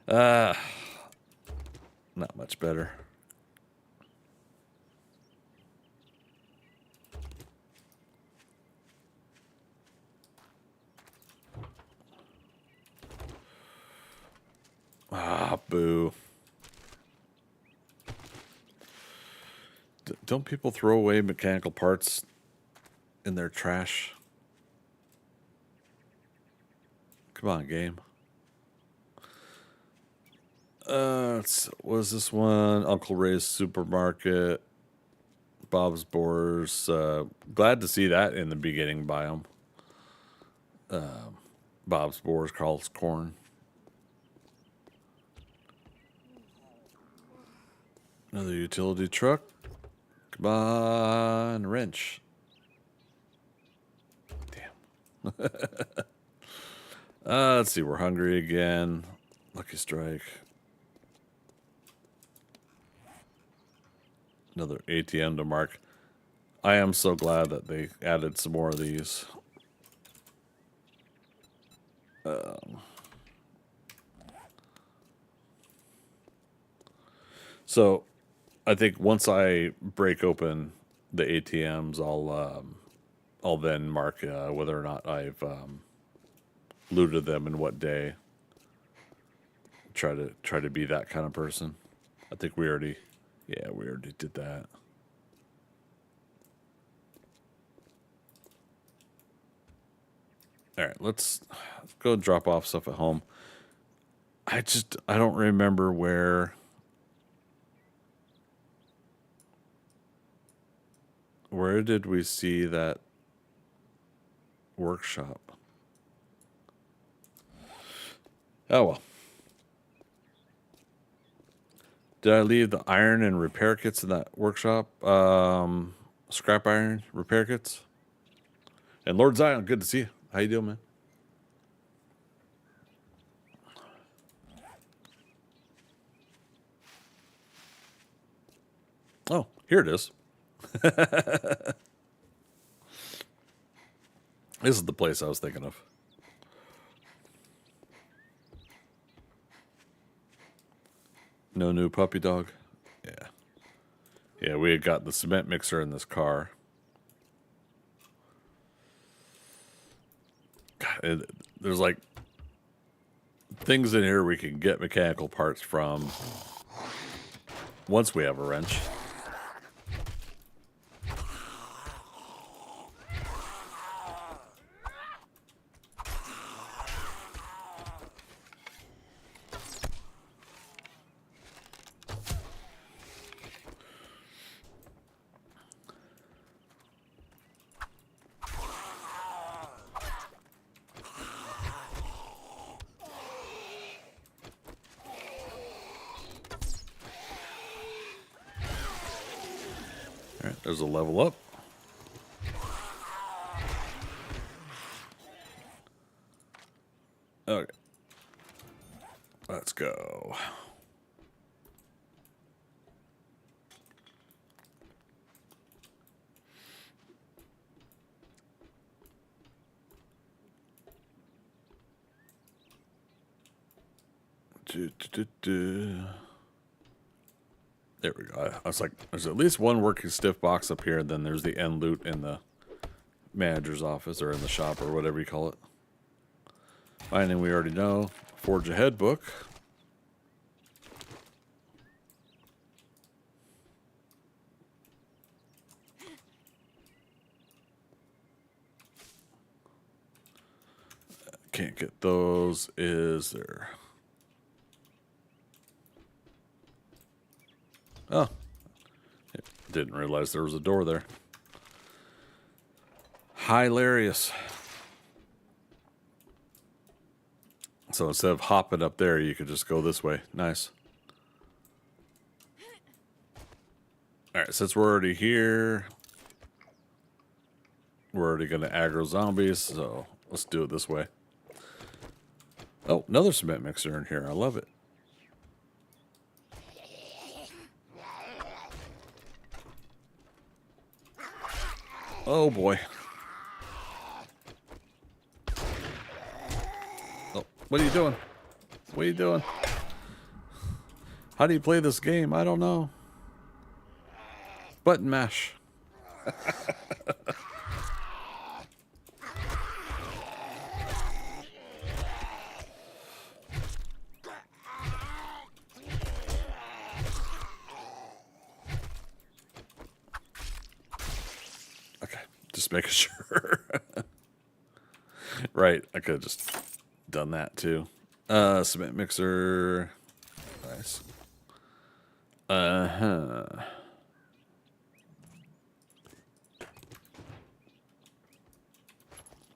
Not much better. Ah, boo. Don't people throw away mechanical parts in their trash? Come on, game. Was this one? Uncle Ray's Supermarket. Bob's Boars. Glad to see that in the beginning biome. Bob's Boars, Carl's Corn. Another utility truck. Come on, wrench. Damn. Let's see, we're hungry again. Lucky Strike. Another ATM to mark. I am so glad that they added some more of these. So, I think once I break open the ATMs, I'll then mark whether or not I've looted them and what day. Try to be that kind of person. I think we already did that. All right, let's go drop off stuff at home. I don't remember where did we see that workshop? Oh well. Did I leave the iron and repair kits in that workshop? Scrap iron repair kits. And Lord Zion, good to see you. How you doing, man? Oh, here it is. This is the place I was thinking of. No new puppy dog. Yeah. Yeah, we had got the cement mixer in this car. God, there's like things in here we can get mechanical parts from once we have a wrench. All right, there's a level up. Okay. Let's go. There we go. I was like, there's at least one working stiff box up here, and then there's the end loot in the manager's office or in the shop or whatever you call it. Finding we already know. Forge Ahead book. Can't get those. Is there? Oh. Didn't realize there was a door there. Hilarious. So instead of hopping up there, you could just go this way. Nice. Alright, since we're already here, we're already going to aggro zombies, so let's do it this way. Oh, another cement mixer in here. I love it. Oh, boy. Oh, what are you doing? What are you doing? How do you play this game? I don't know. Button mash. Okay, just making sure. Right, I could have just done that too. Cement mixer. Nice. Uh-huh.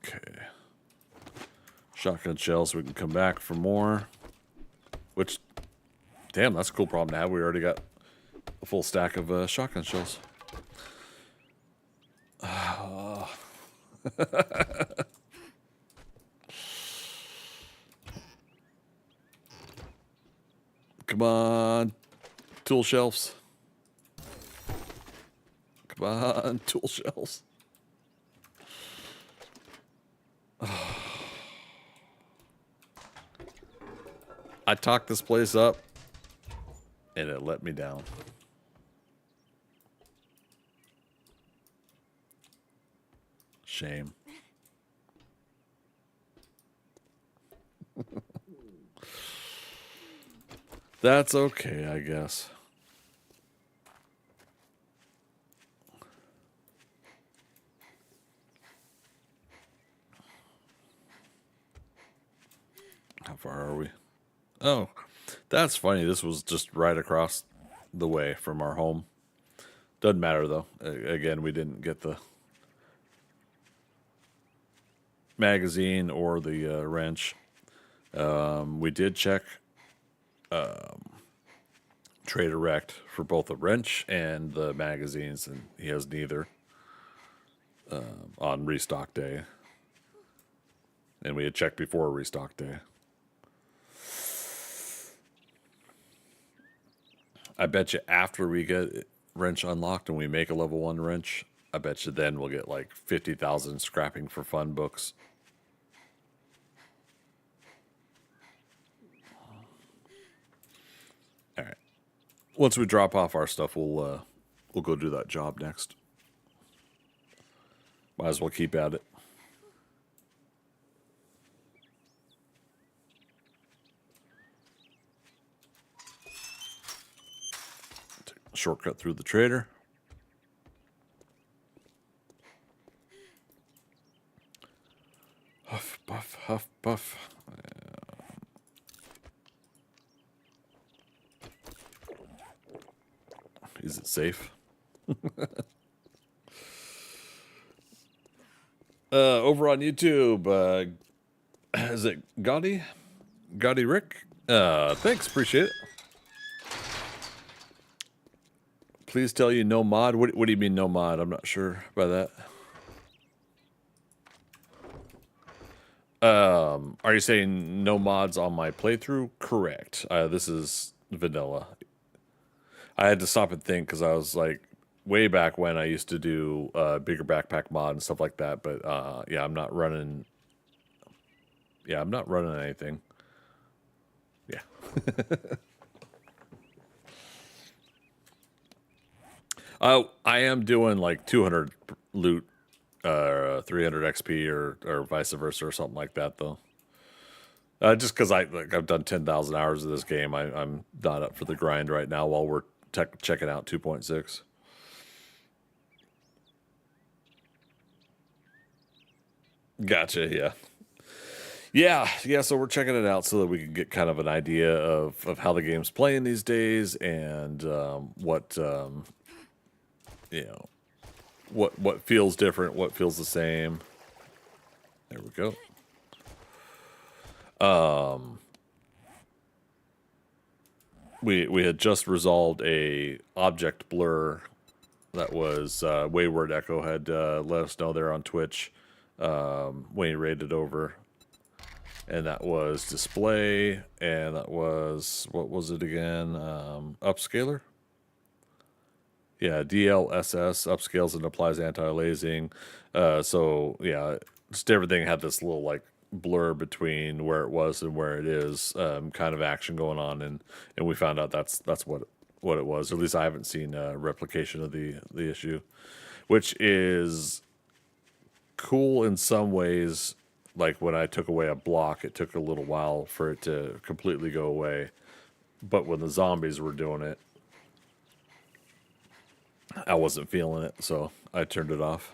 Okay. Shotgun shells, so we can come back for more. Which, damn, that's a cool problem to have. We already got a full stack of shotgun shells. Come on, tool shelves. Come on, tool shelves. I talked this place up, and it let me down. Shame. That's okay, I guess. How far are we? Oh, that's funny. This was just right across the way from our home. Doesn't matter, though. Again, we didn't get the magazine or the wrench. We did check Trader wrecked for both the wrench and the magazines, and he has neither on restock day. And we had checked before restock day. I bet you after we get wrench unlocked and we make a level 1 wrench, I bet you then we'll get like 50,000 scrapping for fun books. All right. Once we drop off our stuff, we'll go do that job next. Might as well keep at it. Take a shortcut through the trader. Huff, puff, huff, puff. Is it safe? Over on YouTube, is it Gotti? Gotti Rick? Thanks, appreciate it. Please tell you no mod. What do you mean no mod? I'm not sure by that. Are you saying no mods on my playthrough? Correct. This is vanilla. I had to stop and think because I was like, way back when I used to do bigger backpack mod and stuff like that. But yeah, I'm not running. Yeah, I'm not running anything. Yeah. I am doing like 200 loot, 300 XP or vice versa or something like that though. Just because I've done 10,000 hours of this game, I'm not up for the grind right now while we're checking out 2.6. Gotcha. Yeah. So we're checking it out so that we can get kind of an idea of how the game's playing these days and what what feels different, what feels the same. There we go. We had just resolved a object blur that was Wayward Echo had let us know there on Twitch when he raided over, and that was display, and that was, what was it again? Upscaler. Yeah, DLSS upscales and applies anti-aliasing. So yeah, just everything had this little like blur between where it was and where it is, kind of action going on, and we found out that's what it was. Or at least I haven't seen a replication of the issue, which is cool in some ways. Like when I took away a block, it took a little while for it to completely go away, but when the zombies were doing it, I wasn't feeling it, so I turned it off.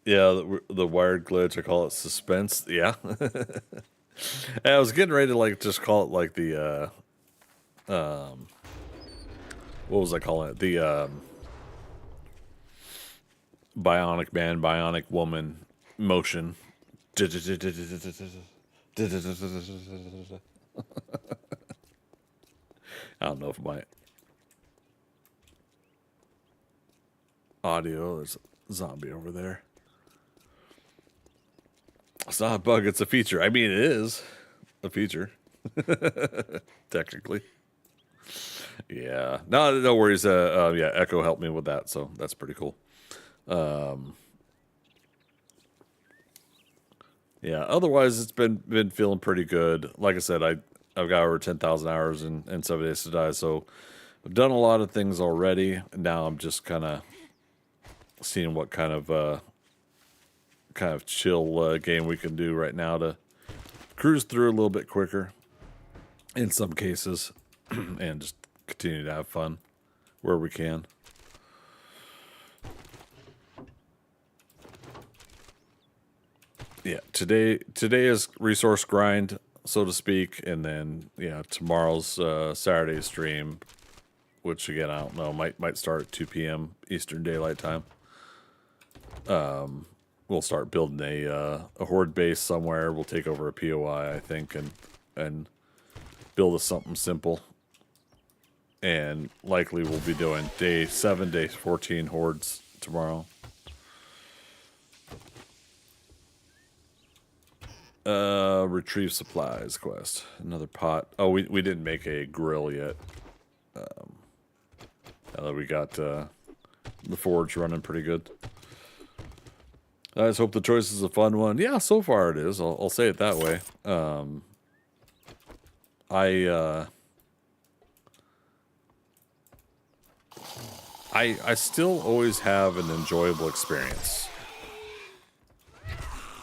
Yeah, the wired glitch, I call it suspense. Yeah. I was getting ready to like just call it like the what was I calling it? The Bionic Man, Bionic Woman motion. I don't know if my audio, there's a zombie over there. It's not a bug, it's a feature. I mean, it is a feature. Technically. Yeah. No worries. Yeah, Echo helped me with that, so that's pretty cool. Yeah, otherwise it's been feeling pretty good. Like I said, I've got over 10,000 hours and 7 Days to Die, so I've done a lot of things already. Now I'm just kind of seeing what kind of chill game we can do right now to cruise through a little bit quicker in some cases and just continue to have fun where we can. Yeah, today is resource grind, so to speak, and then yeah, tomorrow's Saturday stream, which again I don't know, might start at 2 p.m. Eastern Daylight Time. we'll start building a horde base somewhere. We'll take over a POI, I think, and build us something simple. And likely we'll be doing day 7, day 14 hordes tomorrow. Retrieve supplies quest. Another pot. Oh, we didn't make a grill yet. Now that we got the forge running pretty good. I just hope the choice is a fun one. Yeah, so far it is. I'll say it that way. I still always have an enjoyable experience.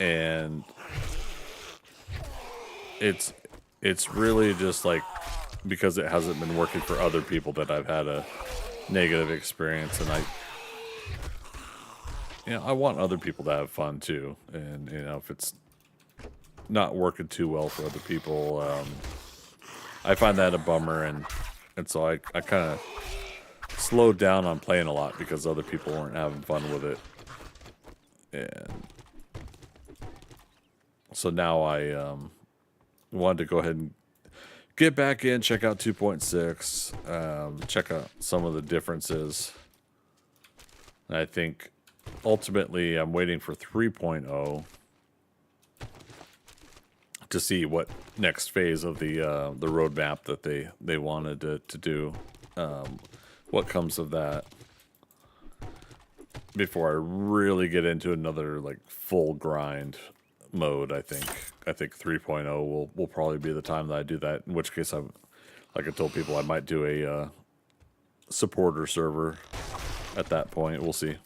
And it's really just like because it hasn't been working for other people that I've had a negative experience, and I want other people to have fun too. And if it's not working too well for other people, I find that a bummer, and so I kind of slowed down on playing a lot because other people weren't having fun with it. And so now I wanted to go ahead and get back in, check out 2.6, check out some of the differences. And I think ultimately I'm waiting for 3.0 to see what next phase of the roadmap that they wanted to do, what comes of that, before I really get into another like full grind mode. I think 3.0 will probably be the time that I do that, in which case like I told people, I might do a supporter server at that point. We'll see.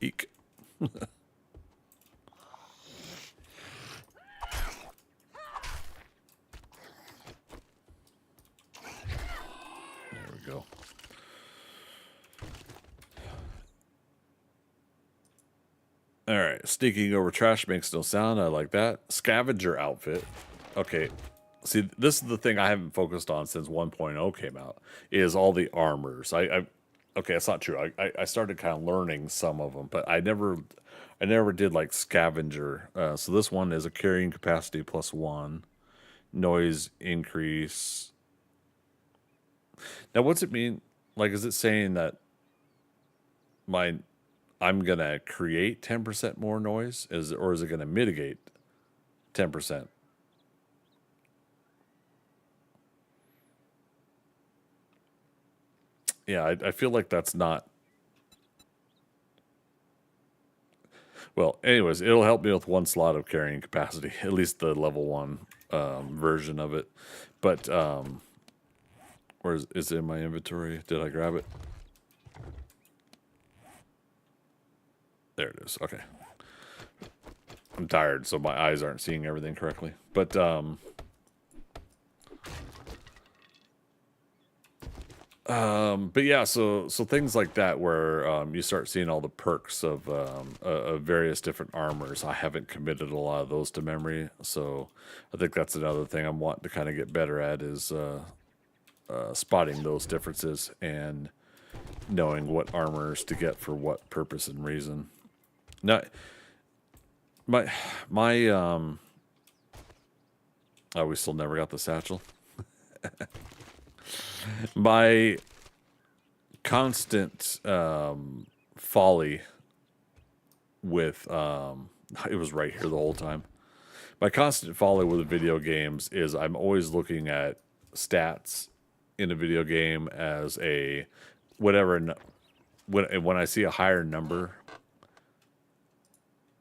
Eek. There we go. All right, sneaking over trash makes no sound. I like that. Scavenger outfit. Okay, see, this is the thing I haven't focused on since 1.0 came out, is all the armors. Okay, that's not true. I started kind of learning some of them, but I never did like scavenger. So this one is a carrying capacity +1, noise increase. Now, what's it mean? Like, is it saying that I'm gonna create 10% more noise, or is it gonna mitigate 10%? Yeah, I feel like that's not. Well, anyways, it'll help me with 1 slot of carrying capacity, at least the level 1 version of it. But where is it in my inventory? Did I grab it? There it is. Okay. I'm tired, so my eyes aren't seeing everything correctly. But yeah, so things like that where you start seeing all the perks of various different armors. I haven't committed a lot of those to memory, so I think that's another thing I'm wanting to kind of get better at, is spotting those differences and knowing what armors to get for what purpose and reason. Now, my oh, we still never got the satchel. My constant folly with it was right here the whole time. My constant folly with video games is I'm always looking at stats in a video game as a whatever. When I see a higher number,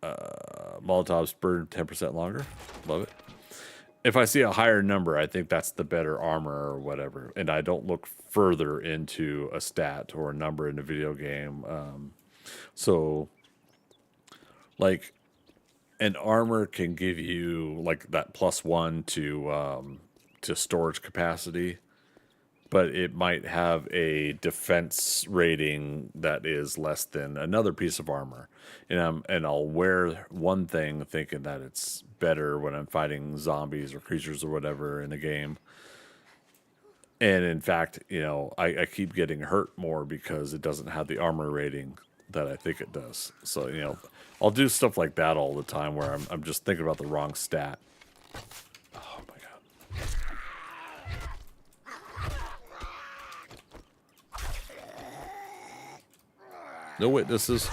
Molotov's burn 10% longer. Love it. If I see a higher number, I think that's the better armor or whatever, and I don't look further into a stat or a number in a video game. So, like, an armor can give you like that +1 to storage capacity, but it might have a defense rating that is less than another piece of armor. And I'll wear one thing thinking that it's better when I'm fighting zombies or creatures or whatever in the game. And in fact, I keep getting hurt more because it doesn't have the armor rating that I think it does. So, I'll do stuff like that all the time where I'm just thinking about the wrong stat. Oh my god. No witnesses.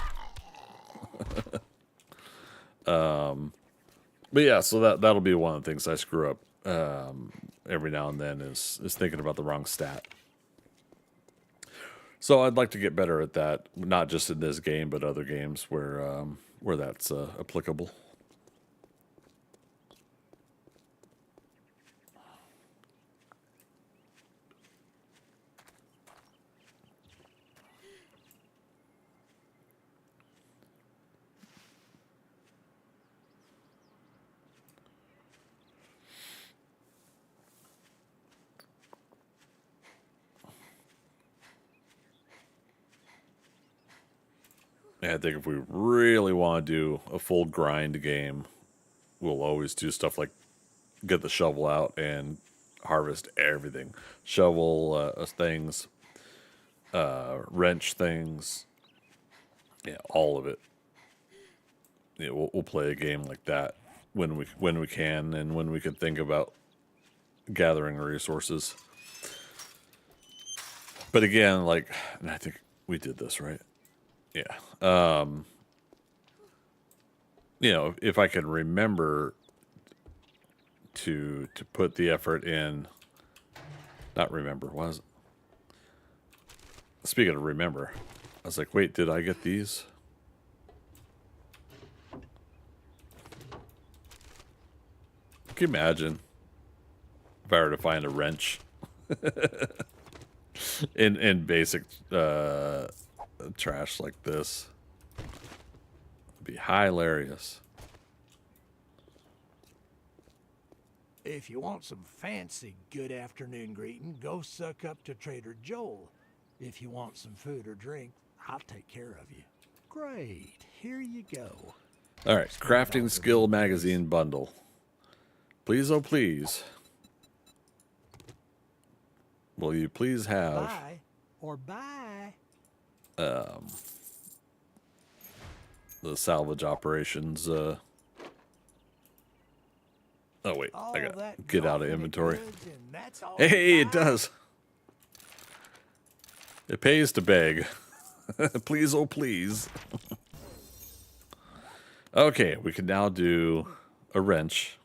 But yeah, so that'll be one of the things I screw up every now and then is thinking about the wrong stat. So I'd like to get better at that, not just in this game, but other games where that's applicable. Yeah, I think if we really want to do a full grind game, we'll always do stuff like get the shovel out and harvest everything. Shovel things, wrench things, yeah, all of it. Yeah, we'll play a game like that when we can and when we can think about gathering resources. But again, and I think we did this, right? Yeah. If I can remember to put the effort in, not remember, was it? Speaking of remember, I was like, wait, did I get these? Can you imagine if I were to find a wrench in basic trash like this? It'd be hilarious. If you want some fancy good afternoon greeting, go suck up to Trader Joel. If you want some food or drink, I'll take care of you. Great, here you go. All right, crafting skill magazine bundle. Please, oh please. Will you please have Bye or bye. the salvage operations? Oh wait, I got to get out of inventory. Hey, it does. It pays to beg. Please, oh please. Okay, we can now do a wrench.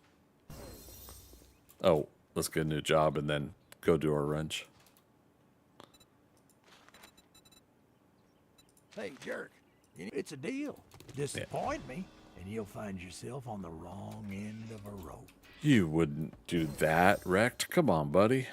Oh, let's get a new job and then go do our wrench. Hey, jerk, it's a deal. Disappoint me, and you'll find yourself on the wrong end of a rope. You wouldn't do that, Wrecked. Come on, buddy.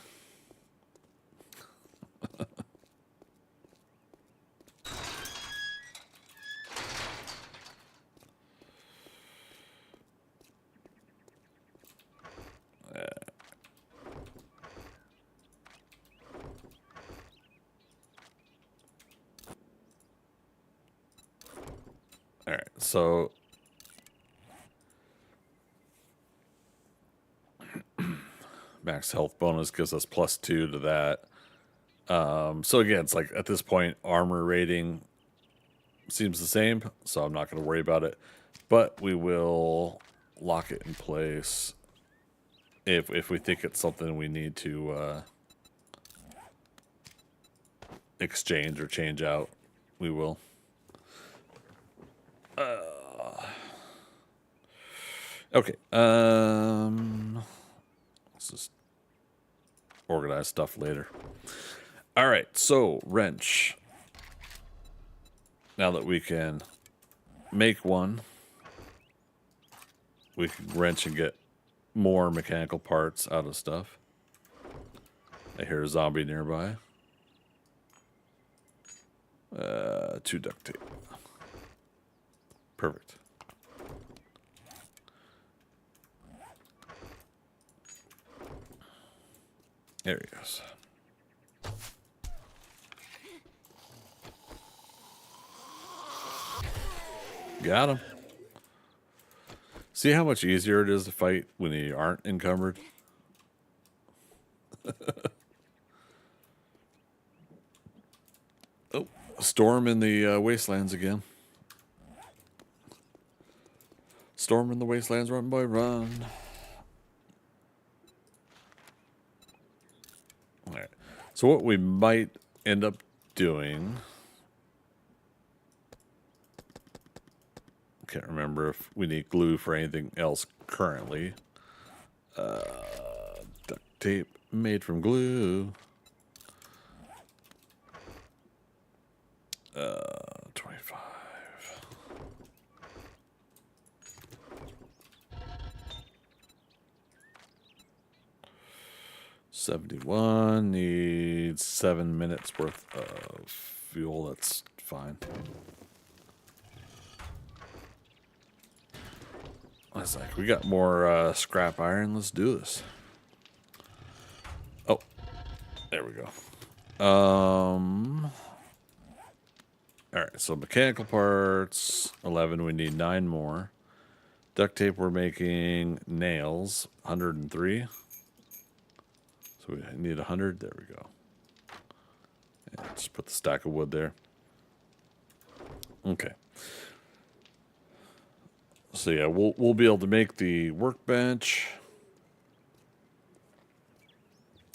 All right, so max health bonus gives us +2 to that. So again, it's like at this point, armor rating seems the same, so I'm not going to worry about it. But we will lock it in place if we think it's something we need to exchange or change out. We will. Okay. Let's just organize stuff later. All right. So wrench. Now that we can make one, we can wrench and get more mechanical parts out of stuff. I hear a zombie nearby. 2 duct tape. Perfect. There he goes. Got him. See how much easier it is to fight when you aren't encumbered? Oh, storm in the wastelands again. Storm in the wastelands, run boy, run. All right. So what we might end up doing, can't remember if we need glue for anything else currently. Duct tape made from glue. 25. $71 needs 7 minutes worth of fuel. That's fine. I was like, we got more scrap iron. Let's do this. Oh, there we go. All right, so mechanical parts, 11. We need 9 more. Duct tape, we're making nails, 103. So we need 100. There we go. And just put the stack of wood there. Okay. So yeah, we'll be able to make the workbench.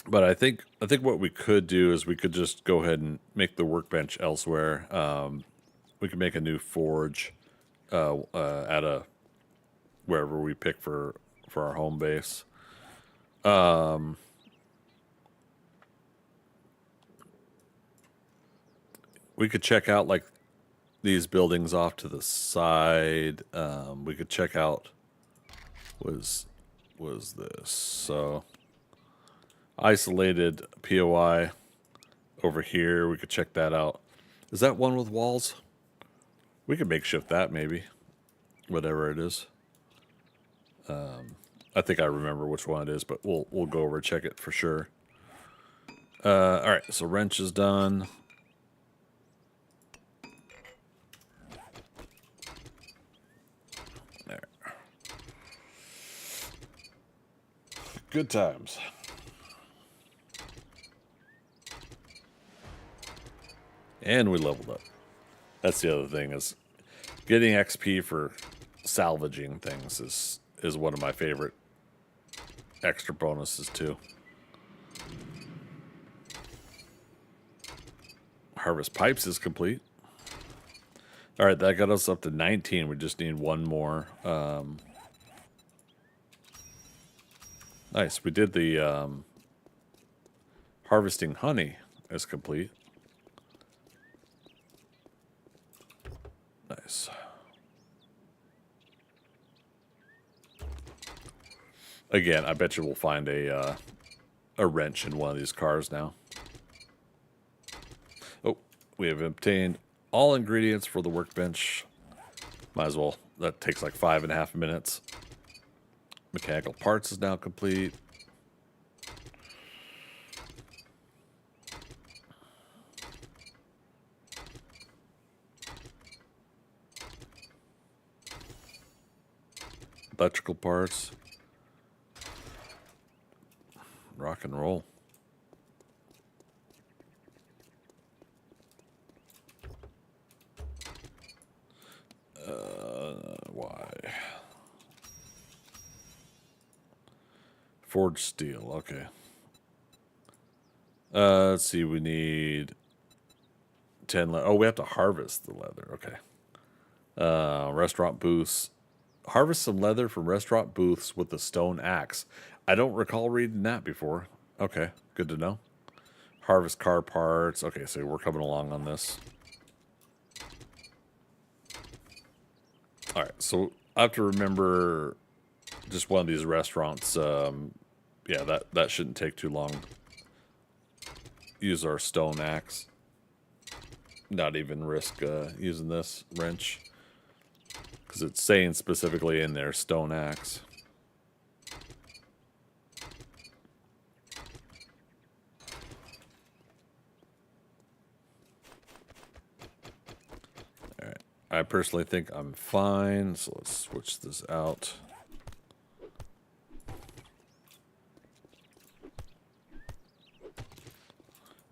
But I think what we could do is we could just go ahead and make the workbench elsewhere. We could make a new forge at a wherever we pick for our home base. We could check out like these buildings off to the side. We could check out was this so isolated POI over here. We could check that out. Is that one with walls? We could makeshift that maybe, whatever it is. I think I remember which one it is, but we'll go over and check it for sure. All right, so wrench is done. There. Good times. And we leveled up. That's the other thing, is getting XP for salvaging things is one of my favorite extra bonuses too. Harvest pipes is complete. All right, that got us up to 19. We just need one more. Nice. We did the harvesting honey is complete. Nice. Again, I bet you we'll find a wrench in one of these cars now. Oh, we have obtained all ingredients for the workbench. Might as well. That takes like 5.5 minutes. Mechanical parts is now complete. Electrical parts. Rock and roll. Why? Forged steel. Okay. Let's see. We need 10. Oh, we have to harvest the leather. Okay. Restaurant booths. Harvest some leather from restaurant booths with a stone axe. I don't recall reading that before. Okay, good to know. Harvest car parts. Okay, so we're coming along on this. All right, so I have to remember just one of these restaurants. Yeah, that shouldn't take too long. Use our stone axe. Not even risk using this wrench. Because it's saying specifically in there, stone axe. Alright. I I personally think I'm fine, so let's switch this out.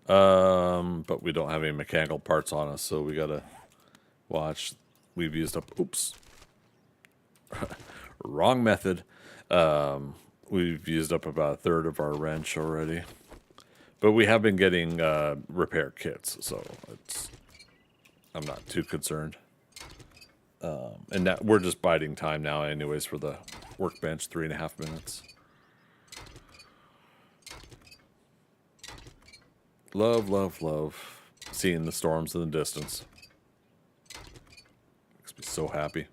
But we don't have any mechanical parts on us, so we gotta watch. We've used up, oops, wrong method. We've used up about a third of our wrench already. But we have been getting repair kits, so I'm not too concerned. And that we're just biding time now anyways for the workbench, 3.5 minutes. Love, love, love seeing the storms in the distance. Makes me so happy.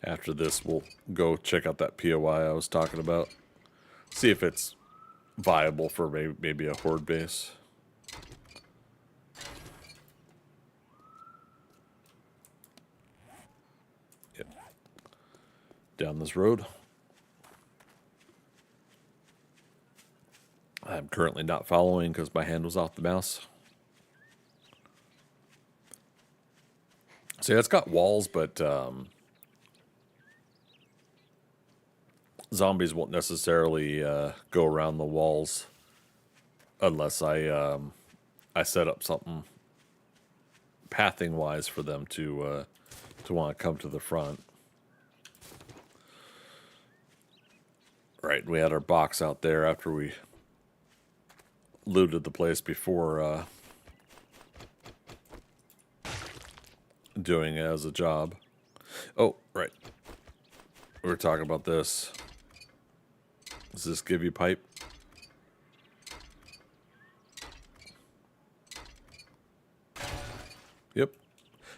After this, we'll go check out that POI I was talking about. See if it's viable for maybe a horde base. Yep. Down this road. I'm currently not following because my hand was off the mouse. So yeah, it's got walls, but zombies won't necessarily go around the walls unless I set up something pathing wise for them to want to come to the front. Right, we had our box out there after we looted the place before doing it as a job. Oh, right. We were talking about this. Does this give you pipe? Yep.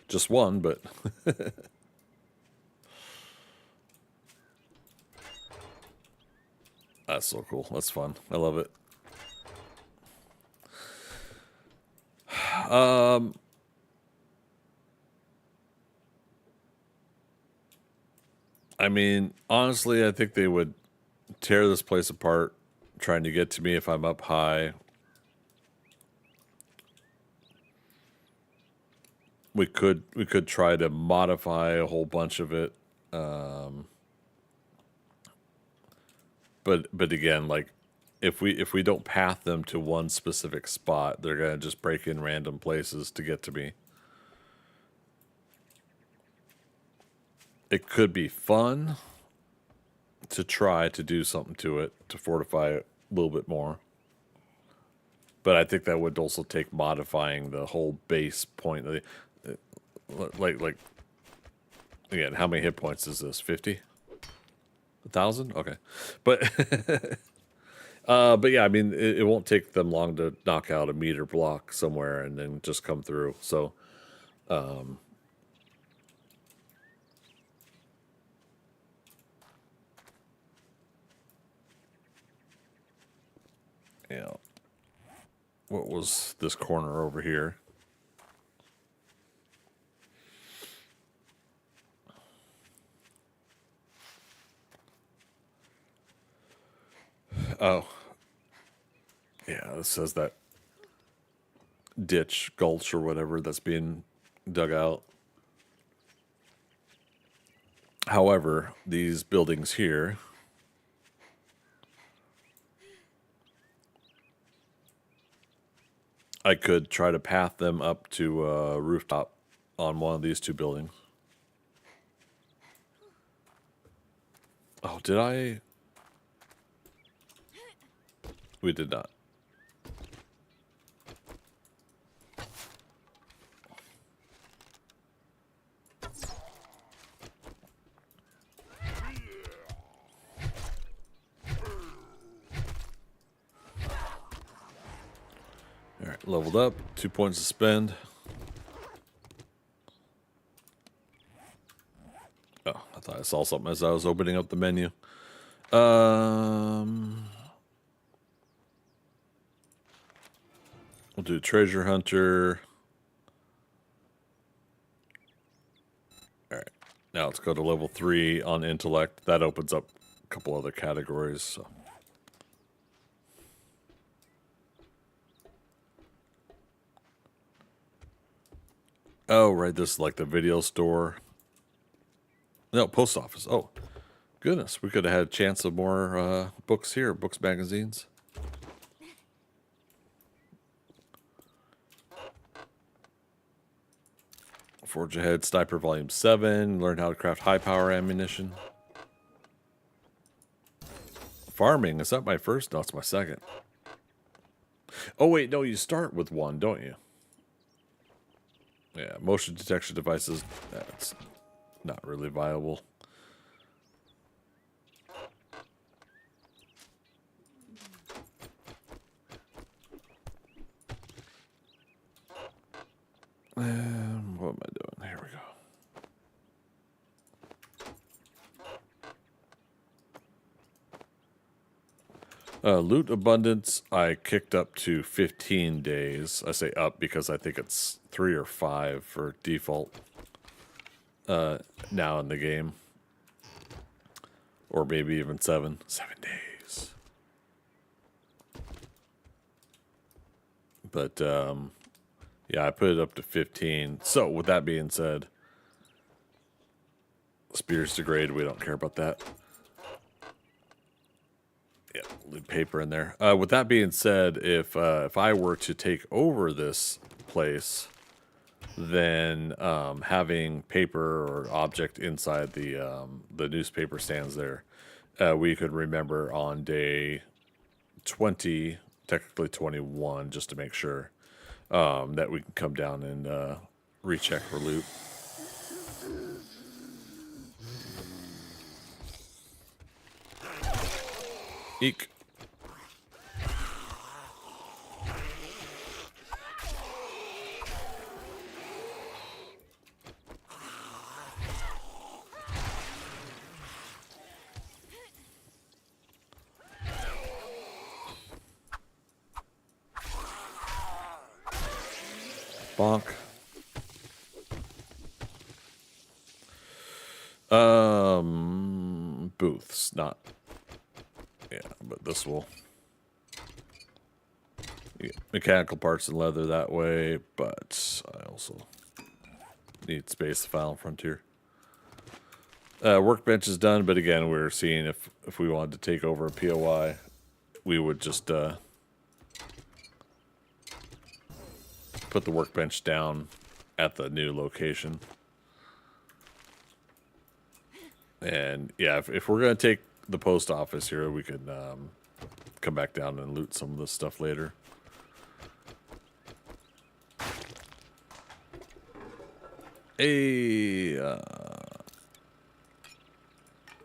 Just one, but... That's so cool. That's fun. I love it. I mean, honestly, I think they would tear this place apart trying to get to me if I'm up high. We could try to modify a whole bunch of it. But again, like if we don't path them to one specific spot, they're gonna just break in random places to get to me. It could be fun to try to do something to it, to fortify it a little bit more. But I think that would also take modifying the whole base point. Like again, how many hit points is this? 50? 1,000? Okay. But but yeah, I mean, it won't take them long to knock out a meter block somewhere and then just come through. So yeah. What was this corner over here? Oh. Yeah, it says that ditch, gulch, or whatever that's being dug out. However, these buildings here I could try to path them up to a rooftop on one of these two buildings. Oh, did I? We did not. All right, leveled up, 2 points to spend. Oh, I thought I saw something as I was opening up the menu. We'll do treasure hunter. All right. Now let's go to level 3 on intellect. That opens up a couple other categories. So. Oh, right. This is like the video store. No, post office. Oh, goodness. We could have had a chance of more books here. Books, magazines. Forge Ahead, Sniper Volume 7. Learn how to craft high power ammunition. Farming. Is that my first? No, it's my second. Oh, wait. No, you start with one, don't you? Yeah, motion detection devices. That's not really viable. What am I doing? Here we go. Loot abundance, I kicked up to 15 days. I say up because I think it's 3 or 5 for default now in the game. Or maybe even 7. 7 days. But, yeah, I put it up to 15. So, with that being said, spears degrade. We don't care about that. Yeah, leave paper in there. With that being said, if I were to take over this place, then having paper or object inside the newspaper stands there, we could remember on day 20, technically 21, just to make sure that we can come down and recheck for loot. Eek. Bonk. Booths, not. Yeah, but this will. You get mechanical parts and leather that way, but I also need space to file in Frontier. Workbench is done, but again, we're seeing if we wanted to take over a POI, we would just put the workbench down at the new location. And yeah, if we're going to take the post office here, we could come back down and loot some of this stuff later. A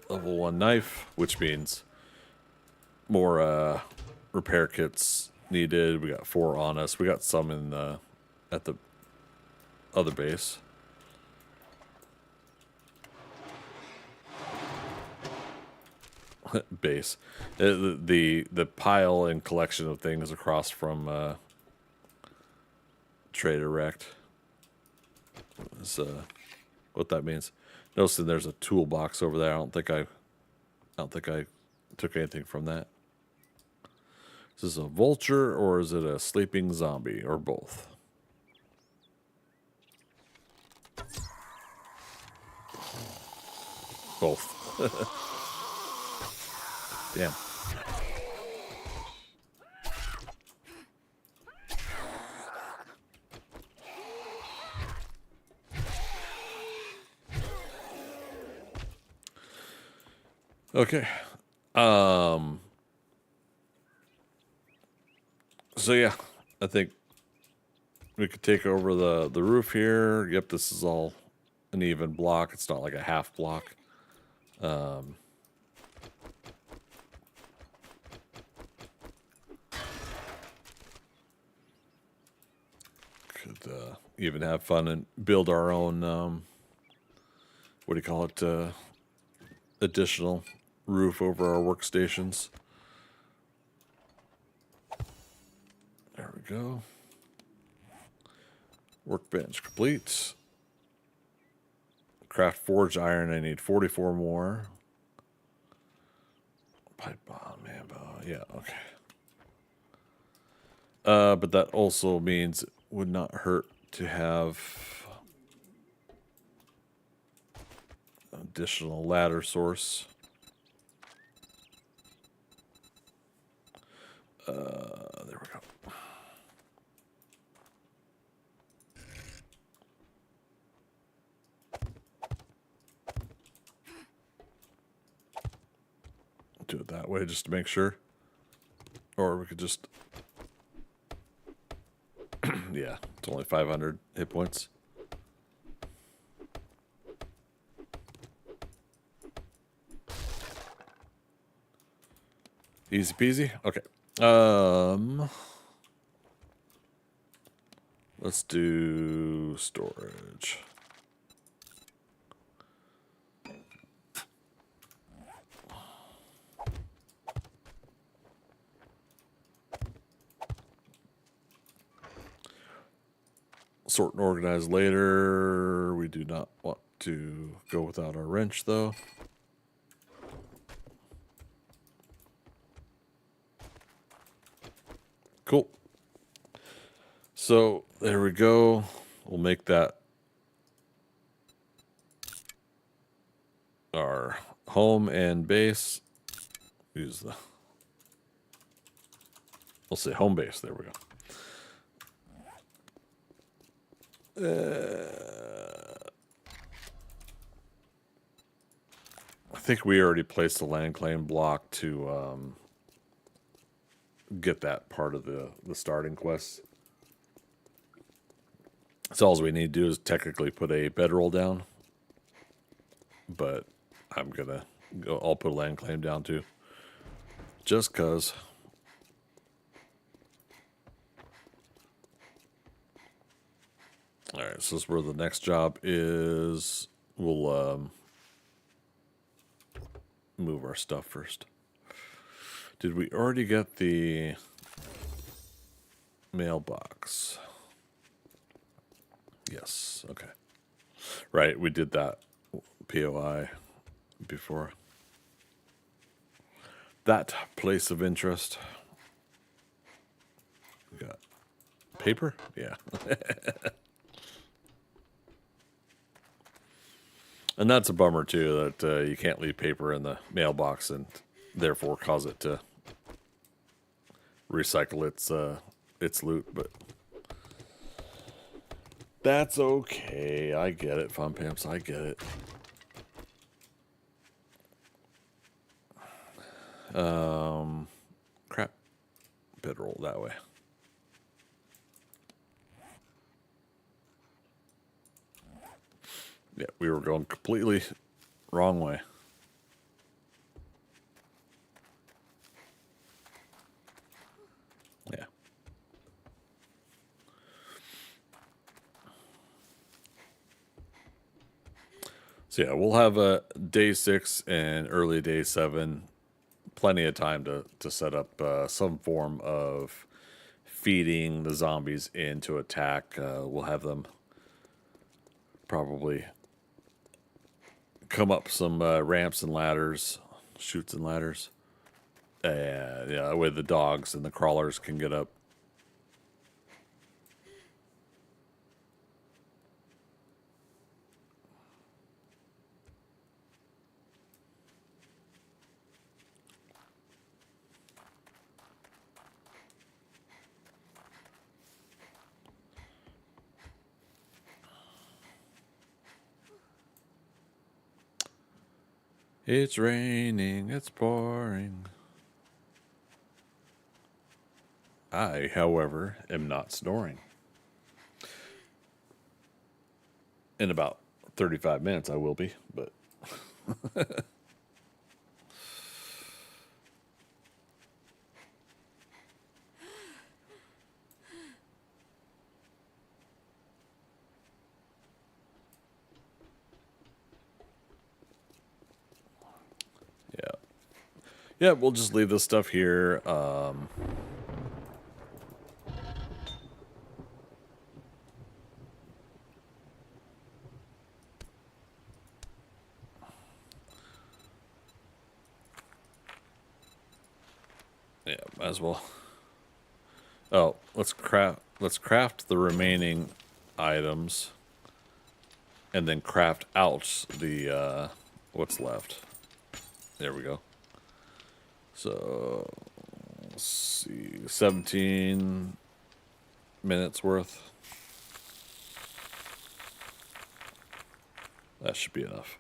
level 1 knife, which means more repair kits needed. We got 4 on us. We got some in at the other base. Base. The pile and collection of things across from Trade Erect is what that means. Notice that there's a toolbox over there. I don't think I took anything from that. Is this a vulture or is it a sleeping zombie or both? Both. Damn. Okay. So yeah, I think we could take over the roof here. Yep, this is all an even block. It's not like a half block. Could even have fun and build our own, what do you call it, additional roof over our workstations. There we go. Workbench complete. Craft forged iron. I need 44 more. Pipe bomb, ammo. Yeah, okay. But that also means it would not hurt to have additional ladder source. There we go. Do it that way just to make sure. Or we could just... yeah, it's only 500 hit points. Easy peasy. Okay. Let's do storage. Sort and organize later. We do not want to go without our wrench, though. Cool. So there we go. We'll make that our home and base. Use the... we'll say home base. There we go. I think we already placed the land claim block to get that part of the starting quest. So all we need to do is technically put a bedroll down. But I'm going to go, I'll put a land claim down too. Just because. All right, so this is where the next job is. We'll move our stuff first. Did we already get the mailbox? Yes, okay. Right, we did that POI before. That place of interest. We got paper? Yeah. And that's a bummer, too, that you can't leave paper in the mailbox and therefore cause it to recycle its loot, but that's okay. I get it, Fun Pimps. I get it. Crap. Bedroll that way. Yeah, we were going completely wrong way. Yeah. So yeah, we'll have a day 6 and early day 7. Plenty of time to set up some form of feeding the zombies in to attack. We'll have them probably come up some ramps and ladders, chutes and ladders. And yeah, that way the dogs and the crawlers can get up. It's raining, it's pouring. I, however, am not snoring. In about 35 minutes I will be, but... yeah. Yeah, we'll just leave this stuff here. Yeah, might as well. Oh, let's craft the remaining items, and then craft out the what's left. There we go. So let's see, 17 minutes worth. That should be enough.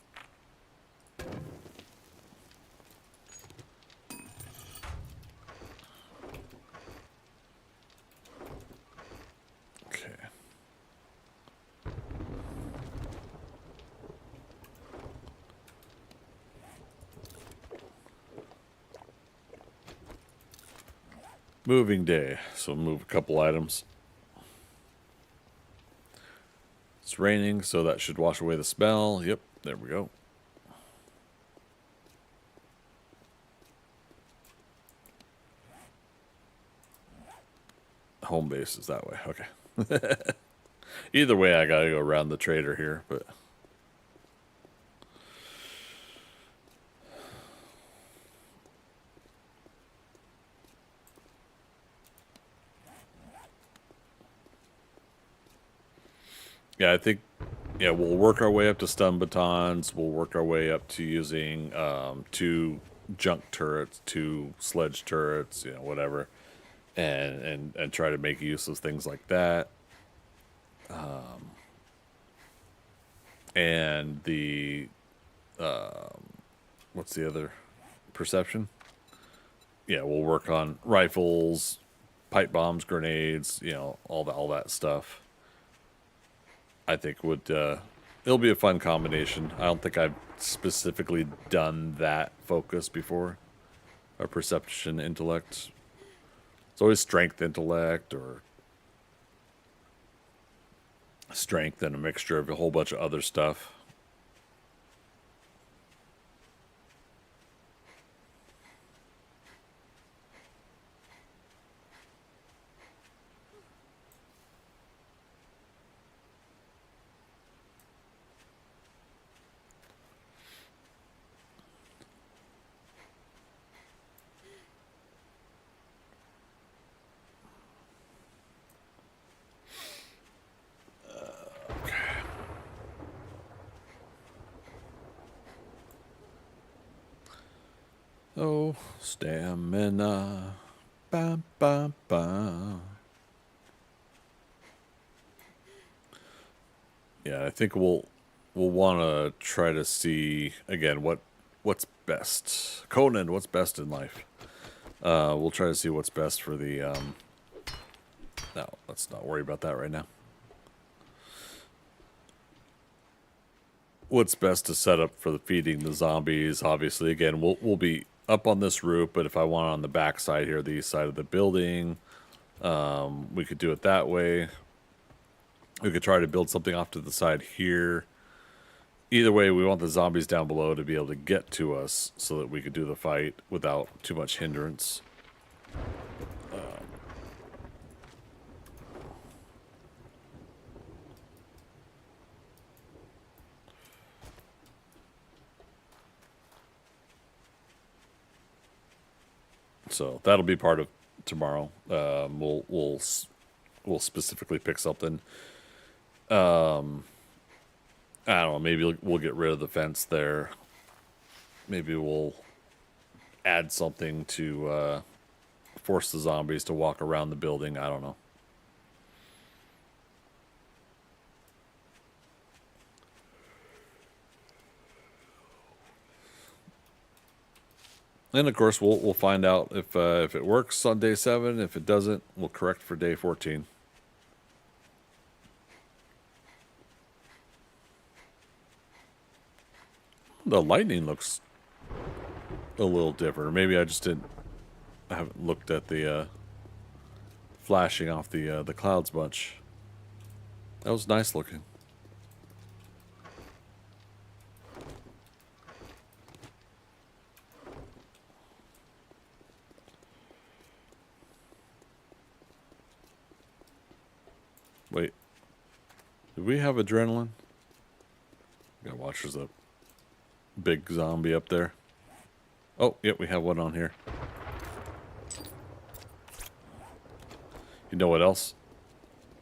Okay. Moving day, so move a couple items. It's raining, so that should wash away the smell. Yep, there we go. Home base is that way. Okay. Either way, I gotta go around the trader here, but yeah, I think we'll work our way up to stun batons. We'll work our way up to using 2 junk turrets, 2 sledge turrets, whatever, and try to make use of things like that. And the what's the other? Perception. Yeah, we'll work on rifles, pipe bombs, grenades, all that stuff. I think it'll be a fun combination. I don't think I've specifically done that focus before. Or perception, intellect. It's always strength, intellect, or strength and a mixture of a whole bunch of other stuff. Oh, stamina. Bam, bam, bam. Yeah, I think we'll want to try to see again what's best. Conan, what's best in life? We'll try to see what's best for the no, let's not worry about that right now. What's best to set up for the feeding the zombies? Obviously, again, we'll be up on this roof, but if I want on the back side here, the east side of the building, we could do it that way. We could try to build something off to the side here. Either way, we want the zombies down below to be able to get to us so that we could do the fight without too much hindrance. So that'll be part of tomorrow. We'll specifically pick something. I don't know. Maybe we'll get rid of the fence there. Maybe we'll add something to force the zombies to walk around the building. I don't know. And of course, we'll find out if it works on day 7. If it doesn't, we'll correct for day 14. The lightning looks a little different. Maybe I haven't looked at the flashing off the clouds much. That was nice looking. Wait, do we have adrenaline? Gotta watch, there's a big zombie up there. Oh, yep, we have one on here. You know what else?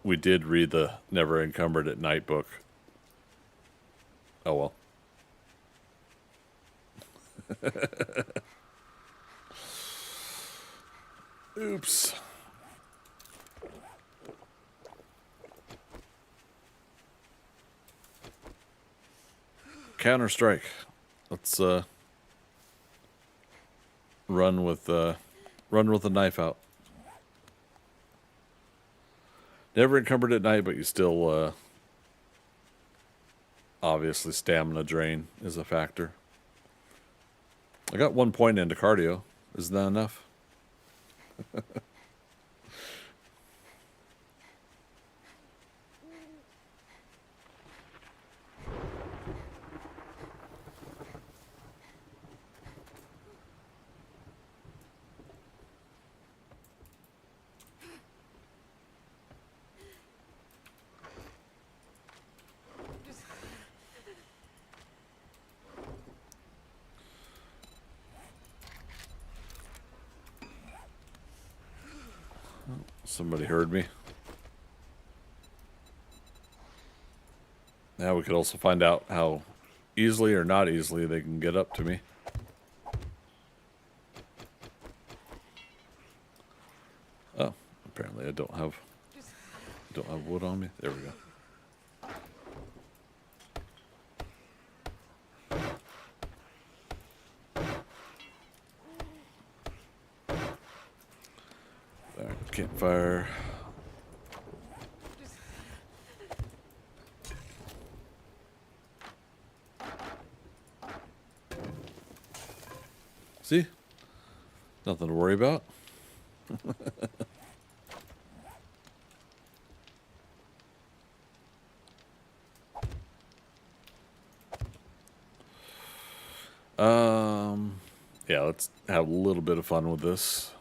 We did read the Never Encumbered at Night book. Oh well. Oops. Counter-Strike. Let's run with the knife out. Never encumbered at night, but you still obviously stamina drain is a factor. I got 1 point into cardio. Isn't that enough? Somebody heard me. Now we could also find out how easily or not easily they can get up to me. Oh, apparently I don't have wood on me. There we go. Campfire. See? Nothing to worry about. Yeah, let's have a little bit of fun with this.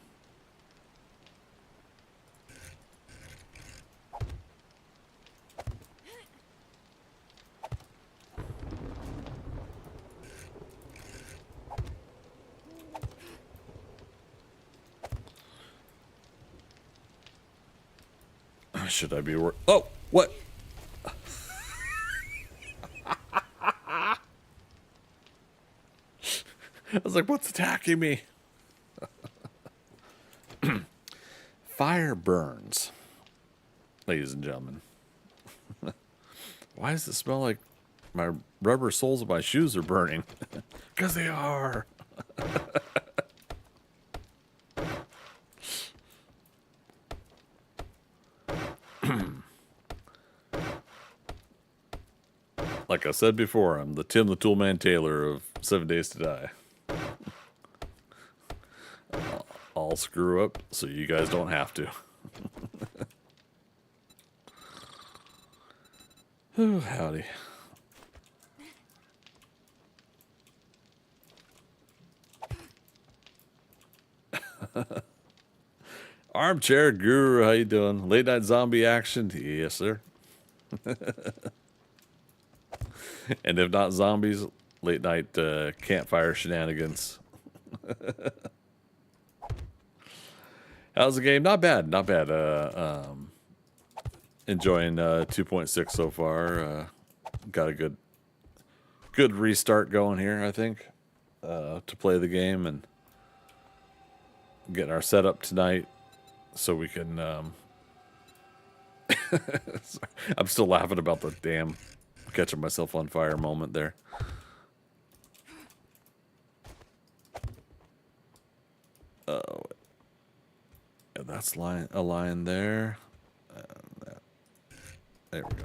Should I be worried? Oh, what? I was like, what's attacking me? Fire burns. Ladies and gentlemen. Why does it smell like my rubber soles of my shoes are burning? Because they are. Like I said before, I'm the Tim the Toolman Taylor of 7 Days to Die. I'll screw up so you guys don't have to. Ooh, howdy. Armchair Guru, how you doing? Late night zombie action? Yes, sir. And if not zombies, late night campfire shenanigans. How's the game? Not bad, not bad. Enjoying 2.6 so far. Got a good restart going here, I think, to play the game and getting our setup tonight so we can. I'm still laughing about the damn catching myself on fire moment there. Oh, yeah, that's a line there. There we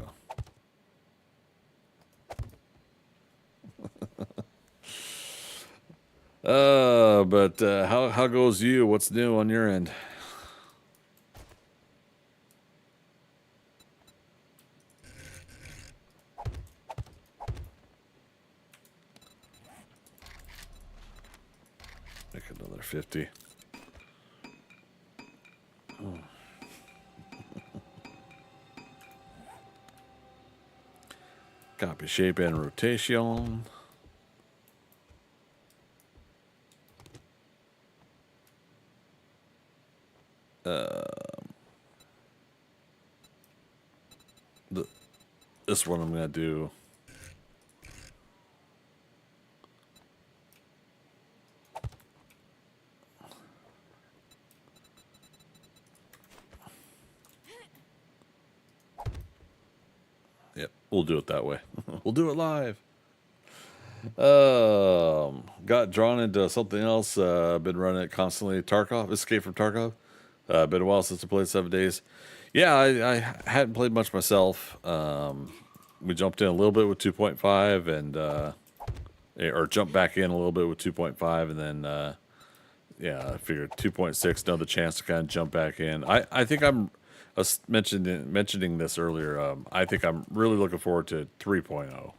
go. But how goes you? What's new on your end? Make another 50. Copy shape and rotation. This one I'm gonna do. Yep, we'll do it that way. We'll do it live. Got drawn into something else. Been running it constantly. Tarkov, Escape from Tarkov. Been a while since I played 7 days. Yeah, I hadn't played much myself. We jumped in a little bit with 2.5 and or jumped back in a little bit with 2.5 and then yeah, I figured 2.6 another chance to kind of jump back in. I think I was mentioning this earlier. I think I'm really looking forward to 3.0.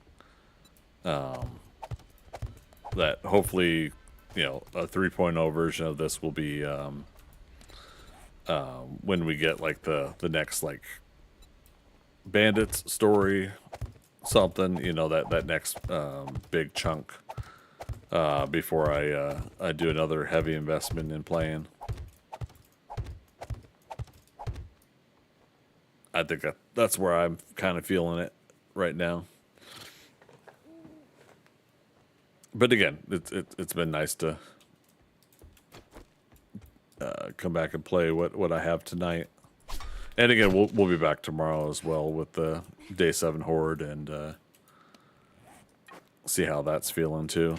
That hopefully, you know, a 3.0 version of this will be when we get like the next like bandits story, something, you know, that next big chunk before I do another heavy investment in playing. I think that's where I'm kind of feeling it right now. But again, it's been nice to come back and play what I have tonight. And again, we'll be back tomorrow as well with the Day 7 Horde and see how that's feeling too.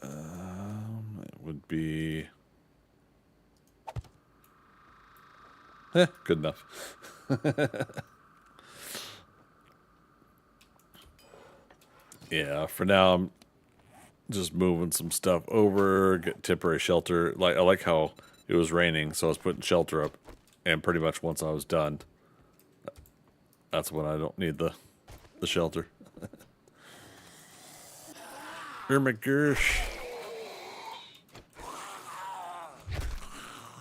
It would be good enough. Yeah, for now I'm just moving some stuff over, get temporary shelter. Like I like how it was raining, so I was putting shelter up, and pretty much once I was done, that's when I don't need the shelter. Oh my gosh.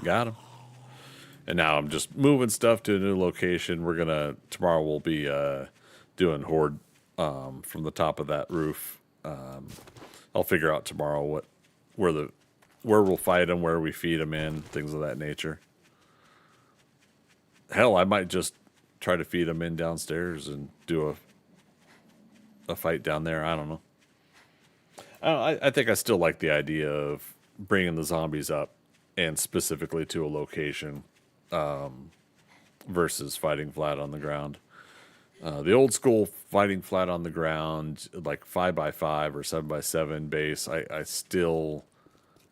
Got him. And now I'm just moving stuff to a new location. Tomorrow we'll be doing Horde from the top of that roof. I'll figure out tomorrow where we'll fight them, where we feed them in, things of that nature. Hell, I might just try to feed them in downstairs and do a fight down there. I don't know. I think I still like the idea of bringing the zombies up and specifically to a location versus fighting flat on the ground. The old school fighting flat on the ground, like 5x5 or 7x7 base, I still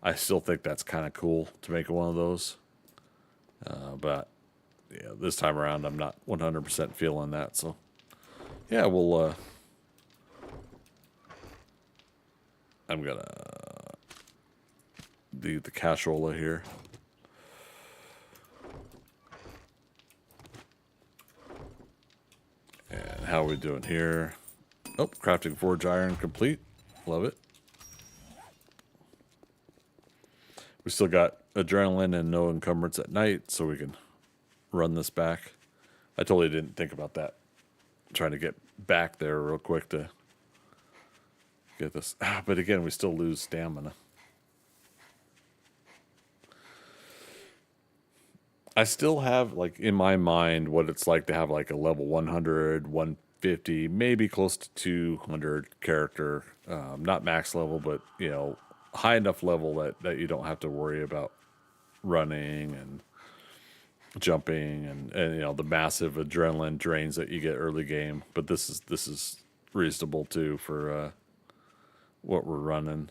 think that's kind of cool to make one of those. But yeah, this time around, I'm not 100% feeling that. So yeah, I'm gonna do the cashola here. And how are we doing here? Oh, crafting forge iron complete. Love it. We still got adrenaline and no encumbrance at night, so we can run this back. I totally didn't think about that. I'm trying to get back there real quick to get this. But again, we still lose stamina. I still have, like, in my mind what it's like to have, like, a level 100, 150, maybe close to 200 character. Not max level, but, you know, high enough level that you don't have to worry about running and jumping and you know, the massive adrenaline drains that you get early game. But this is reasonable, too, for what we're running.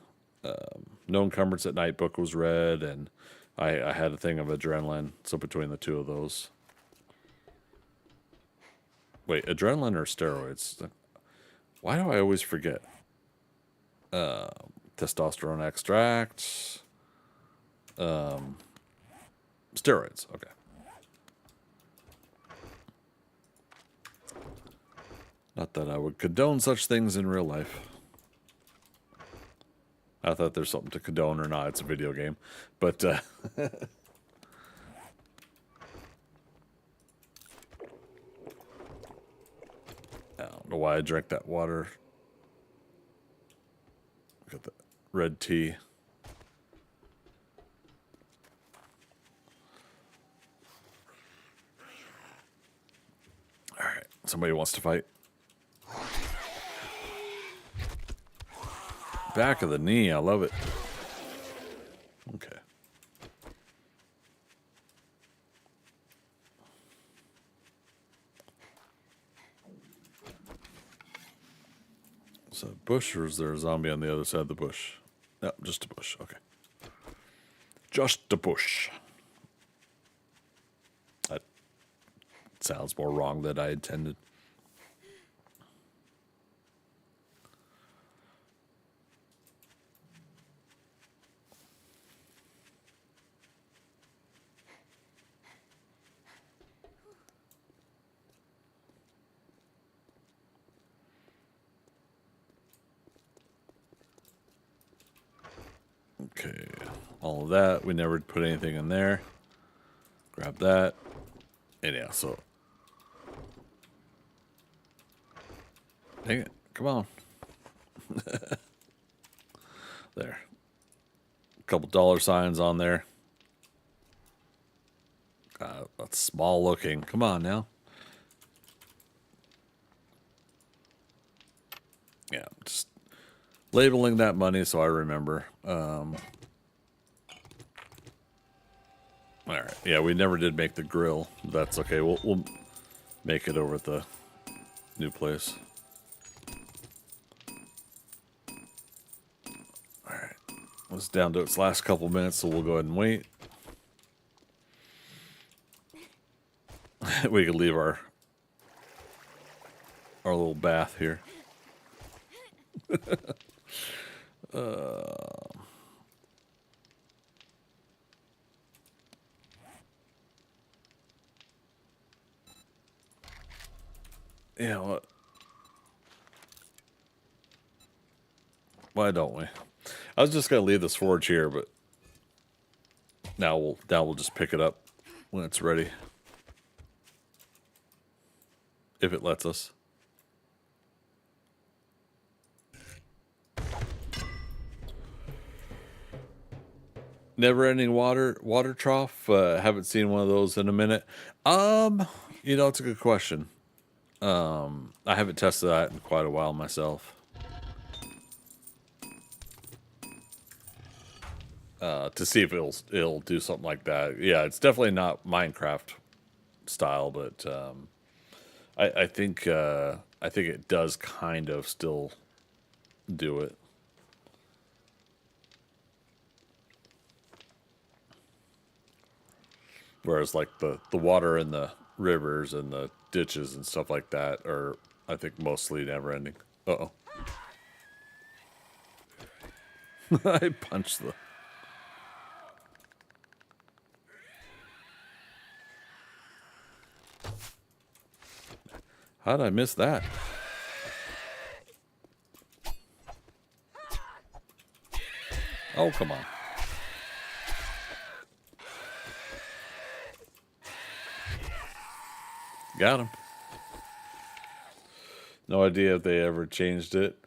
No encumbrance at night book was read, and I had a thing of adrenaline, so between the two of those. Wait, adrenaline or steroids? Why do I always forget? Testosterone extract. Steroids, okay. Not that I would condone such things in real life. I thought there's something to condone or not. It's a video game. But, I don't know why I drank that water. Got the red tea. somebody wants to fight. Back of the knee, I love it. Okay. Is that a bush, or is there a zombie on the other side of the bush? No, just a bush. Okay. Just a bush. That sounds more wrong than I intended. Okay, all of that. We never put anything in there. Grab that. And yeah, so. Dang it. Come on. There. A couple dollar signs on there. That's small looking. Come on now. Yeah, just labeling that money so I remember. All right. Yeah, we never did make the grill. That's okay. We'll make it over at the new place. All right. It's down to its last couple minutes, so we'll go ahead and wait. We could leave our little bath here. Yeah, what? Why don't we? I was just gonna leave this forge here, but now we'll just pick it up when it's ready. If it lets us. Never-ending water trough. Haven't seen one of those in a minute. It's a good question. I haven't tested that in quite a while myself. To see if it'll do something like that. Yeah, it's definitely not Minecraft style, but I think it does kind of still do it. Whereas like the water in the rivers and the ditches and stuff like that are, I think, mostly never ending. Uh-oh. I punched the... How did I miss that? Oh, come on. Got him. No idea if they ever changed it.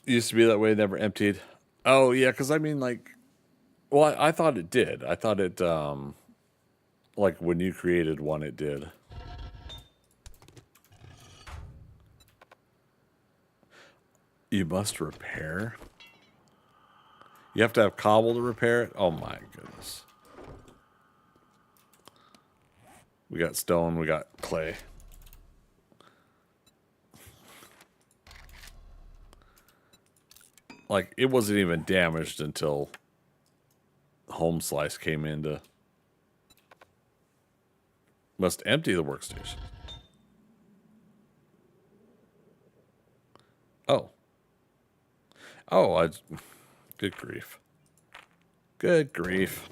Used to be that way, never emptied. Oh, yeah, because I mean, like... Well, I thought it did. I thought it, like, when you created one, it did. You must repair? You have to have cobble to repair it? Oh, my goodness. We got stone, we got clay. Like, it wasn't even damaged until Home Slice came in to... Must empty the workstation. Oh. Oh, good grief. Good grief.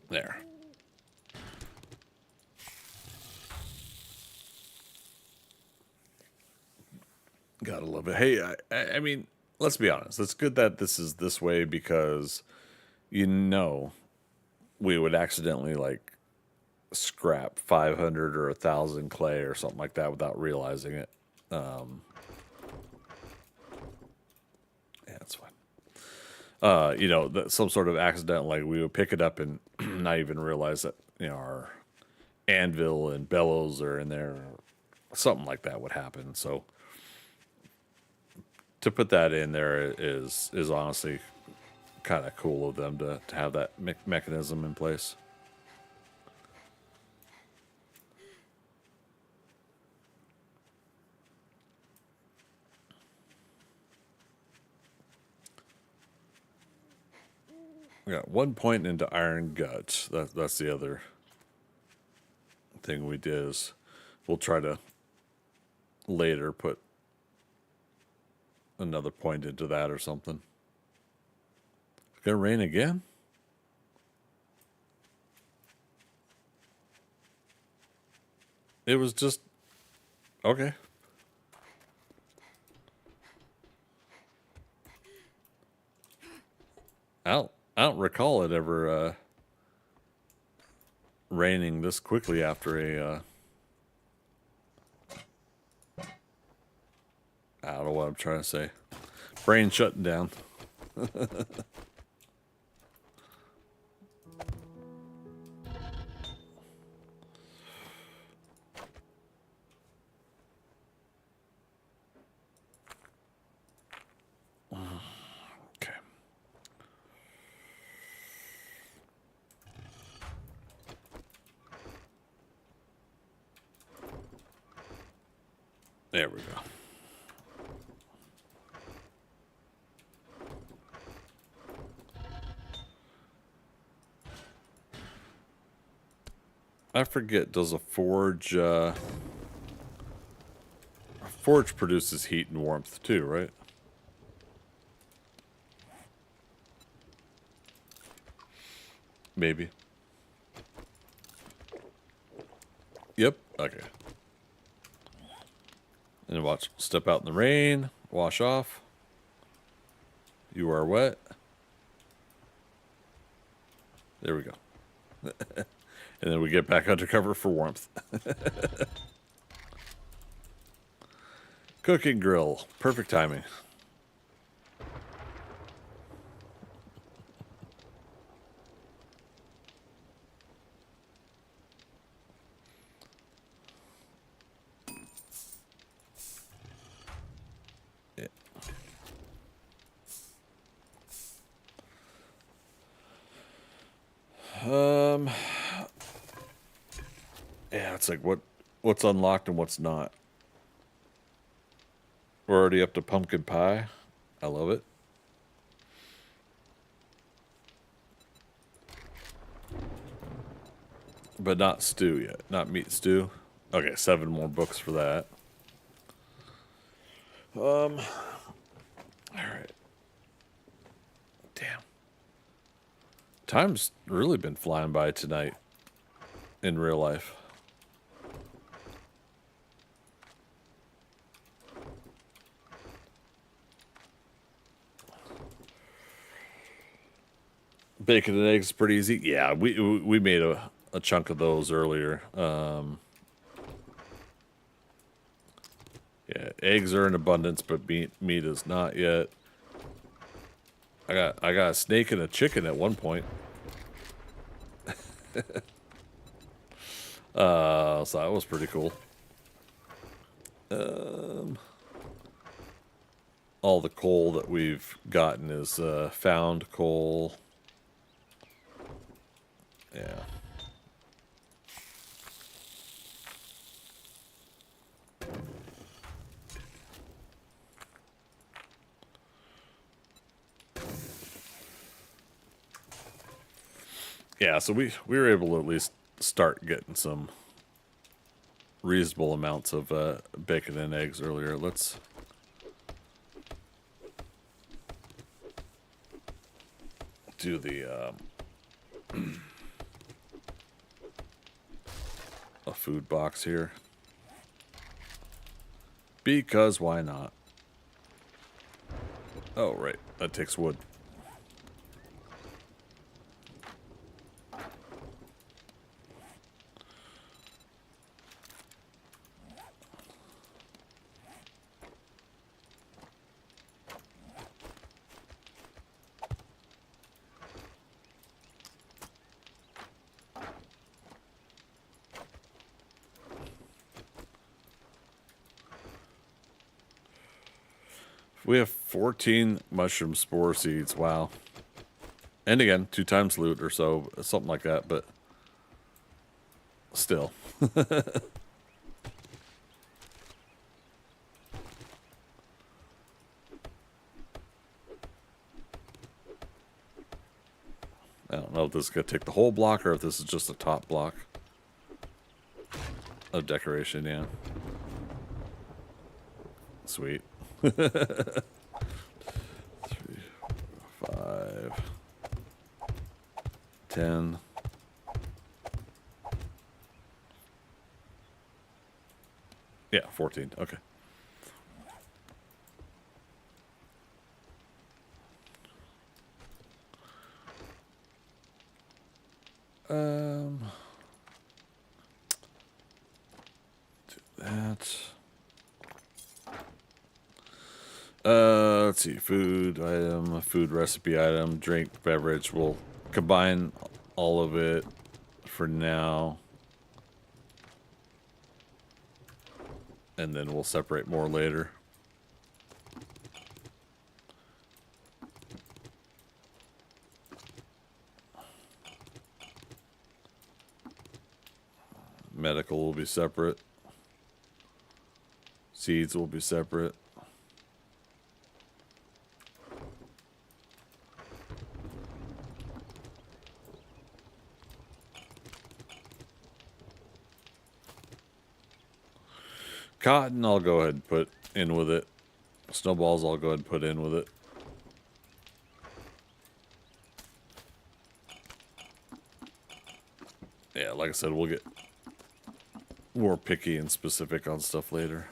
There. Gotta love it. Hey, I mean, let's be honest. It's good that this is this way because, we would accidentally, like, scrap 500 or 1,000 clay or something like that without realizing it. Yeah, it's fine. You know, some sort of accident, like we would pick it up and not even realize that, you know, our anvil and bellows are in there. Something like that would happen. So to put that in there is honestly kind of cool of them to have that mechanism in place. We got 1 point into Iron Guts. That's the other thing we did is we'll try to later put another point into that or something. It's gonna rain again? It was just okay. I don't recall it ever raining this quickly after a I don't know what I'm trying to say. Brain shutting down. Okay. There we go. I forget, does a forge produces heat and warmth too, right? Maybe. Yep. Okay. And watch. Step out in the rain. Wash off. You are wet. There we go. And then we get back under cover for warmth. Cooking grill. Perfect timing. Yeah. Yeah, it's like what's unlocked and what's not. We're already up to pumpkin pie. I love it. But not stew yet. Not meat stew. Okay, 7 more books for that. All right. Damn. Time's really been flying by tonight in real life. Bacon and eggs is pretty easy. Yeah, we made a chunk of those earlier. Yeah, eggs are in abundance, but meat is not yet. I got a snake and a chicken at one point. So that was pretty cool. All the coal that we've gotten is found coal. Yeah. Yeah, so we were able to at least start getting some reasonable amounts of bacon and eggs earlier. Let's do the a food box here. Because why not? Oh, right. That takes wood. We have 14 mushroom spore seeds. Wow. And again, 2 times loot or so, something like that, but still. I don't know if this is going to take the whole block or if this is just a top block of decoration, yeah. Sweet. 3, 5, 10. Yeah, 14. Okay. Do that. Let's see. Food item, food recipe item, drink, beverage. We'll combine all of it for now. And then we'll separate more later. Medical will be separate. Seeds will be separate. Cotton, I'll go ahead and put in with it. Snowballs, I'll go ahead and put in with it. Yeah, like I said, we'll get more picky and specific on stuff later.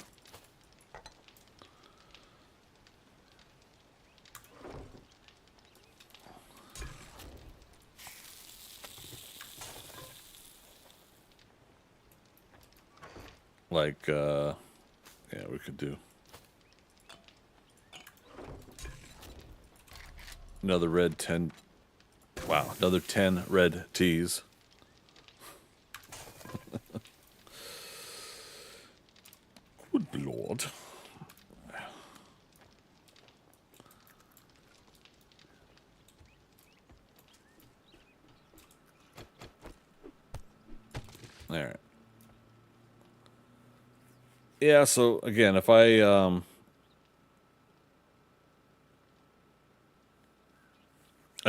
Like, yeah, we could do another red 10. Wow, another 10 red teas. Good Lord. All right. Yeah, so again, if I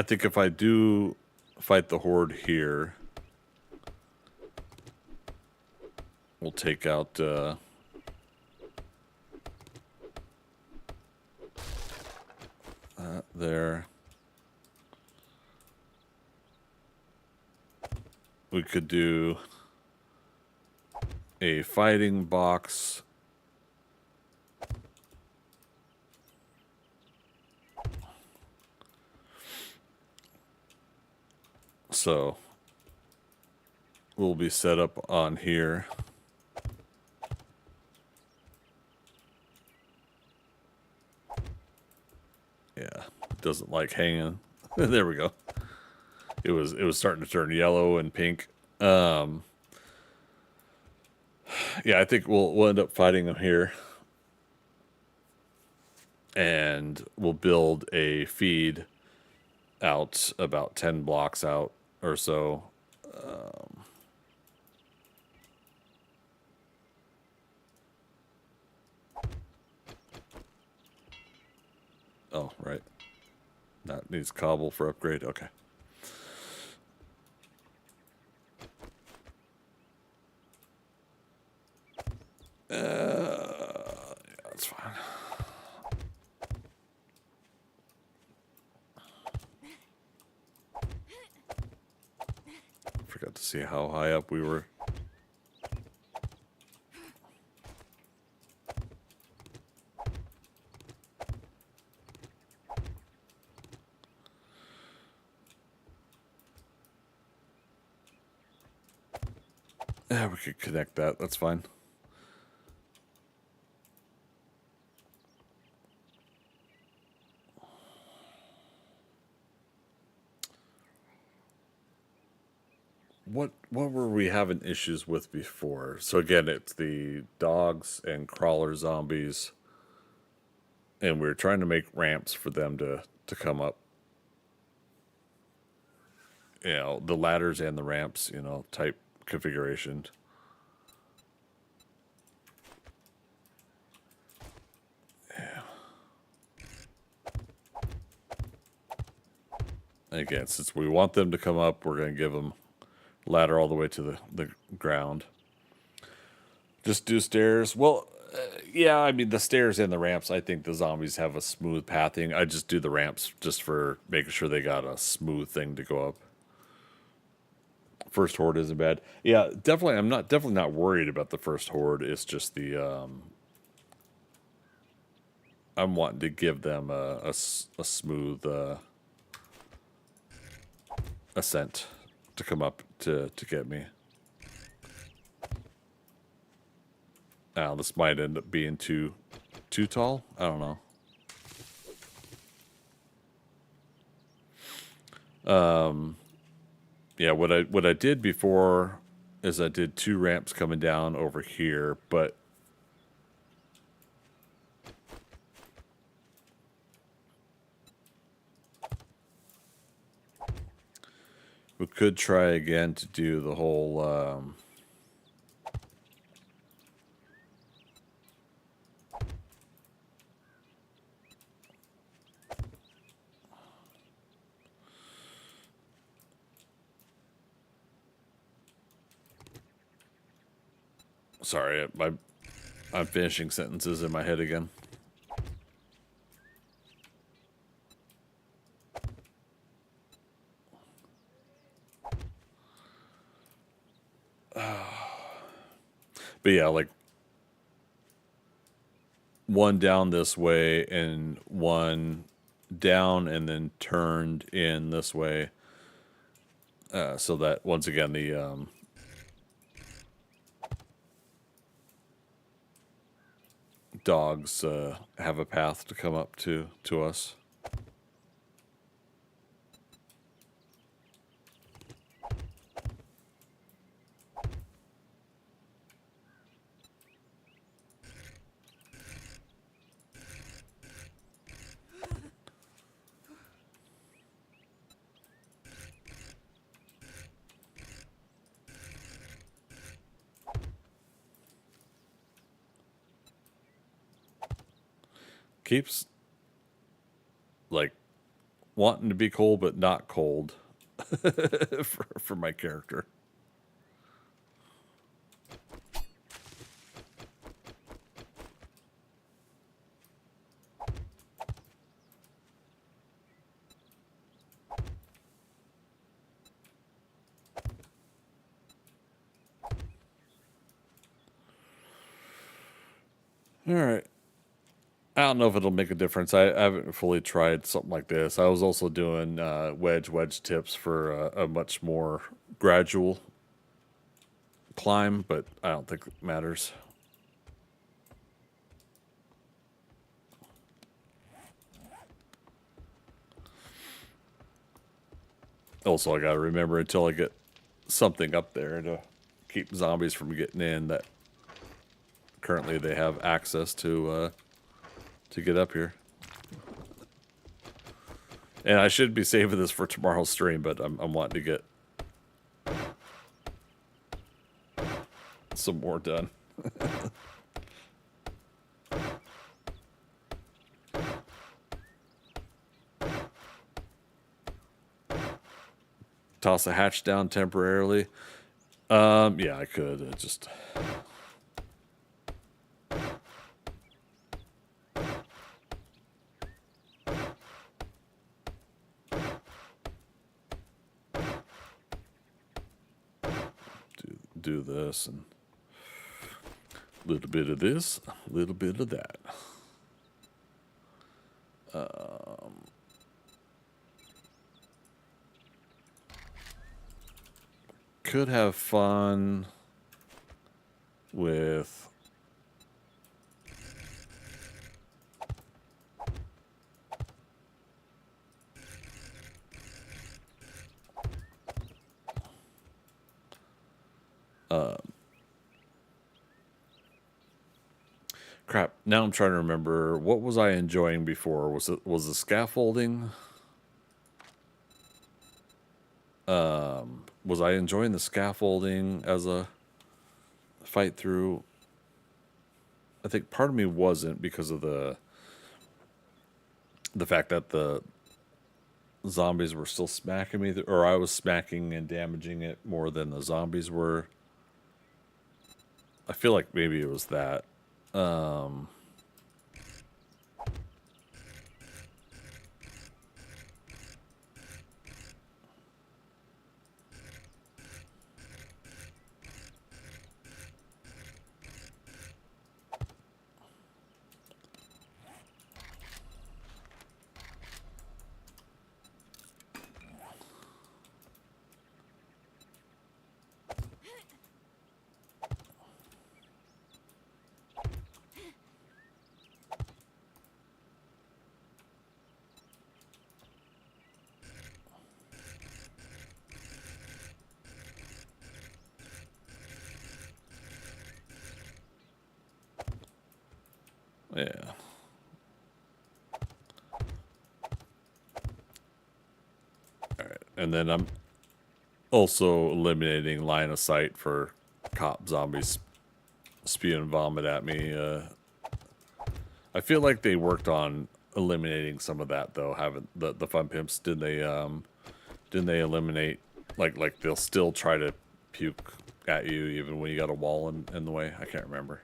think if I do fight the horde here, we'll take out there. We could do a fighting box. So we'll be set up on here. Yeah, doesn't like hanging. There we go. It was starting to turn yellow and pink. Yeah, I think we'll end up fighting them here. And we'll build a feed out about 10 blocks out or so. Oh, right. That needs cobble for upgrade. Okay. Yeah, that's fine. Forgot to see how high up we were. Yeah, we could connect that. That's fine. What were we having issues with before? So again, it's the dogs and crawler zombies And we're trying to make ramps for them to come up. You know, the ladders and the ramps, you know, type configuration. Yeah. And again, since we want them to come up, we're going to give them ladder all the way to the ground. Just do stairs. Well, yeah, I mean, the stairs and the ramps, I think the zombies have a smooth pathing. I just do the ramps just for making sure they got a smooth thing to go up. First horde isn't bad. Yeah, definitely. I'm definitely not worried about the first horde. It's just the I'm wanting to give them a smooth ascent to come up to get me. Now this might end up being too tall. I don't know. Yeah, what I did before is I did 2 ramps coming down over here, but we could try again to do the whole sorry, I'm finishing sentences in my head again. But yeah, like one down this way and one down and then turned in this way. So that once again the dogs have a path to come up to us. Keeps like wanting to be cold but not cold for my character. All right. I don't know if it'll make a difference. I haven't fully tried something like this. I was also doing wedge tips for a much more gradual climb, but I don't think it matters. Also, I gotta remember until I get something up there to keep zombies from getting in that currently they have access to get up here. And I should be saving this for tomorrow's stream, but I'm wanting to get some more done. Toss a hatch down temporarily. Yeah, I could. Just do this and a little bit of this, a little bit of that. Could have fun with Crap. Now I'm trying to remember, what was I enjoying before? Was the scaffolding? Was I enjoying the scaffolding as a fight through? I think part of me wasn't because of the fact that the zombies were still smacking me, or I was smacking and damaging it more than the zombies were. I feel like maybe it was that. Yeah. All right. And then I'm also eliminating line of sight for cop zombies spewing vomit at me. I feel like they worked on eliminating some of that though. Haven't the fun pimps? Didn't they eliminate like they'll still try to puke at you even when you got a wall in the way? I can't remember.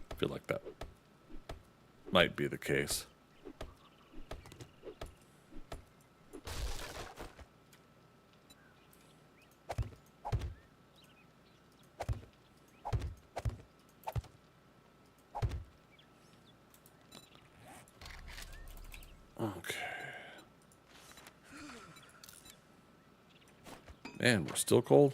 I feel like that might be the case. Okay. Man, we're still cold.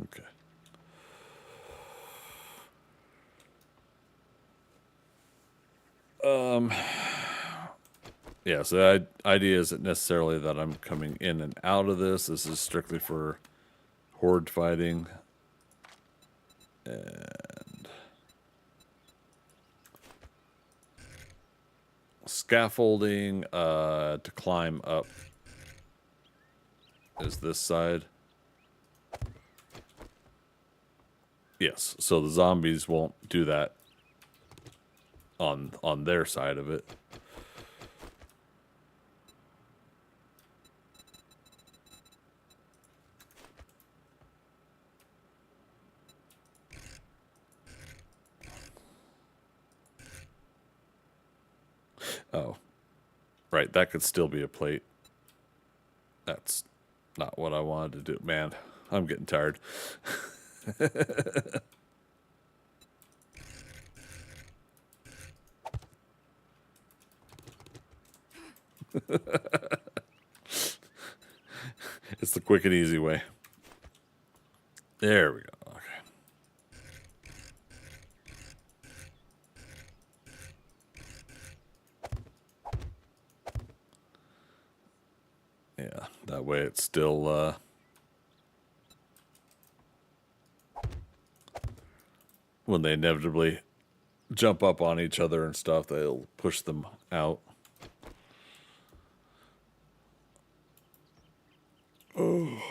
Okay. Yeah, so the idea isn't necessarily that I'm coming in and out of this. This is strictly for horde fighting. And scaffolding to climb up is this side. Yes, so the zombies won't do that on their side of it. Oh, right, that could still be a plate. That's not what I wanted to do. Man, I'm getting tired. It's the quick and easy way. There we go. Okay. Yeah, that way it's still when they inevitably jump up on each other and stuff, they'll push them out. Oh, man.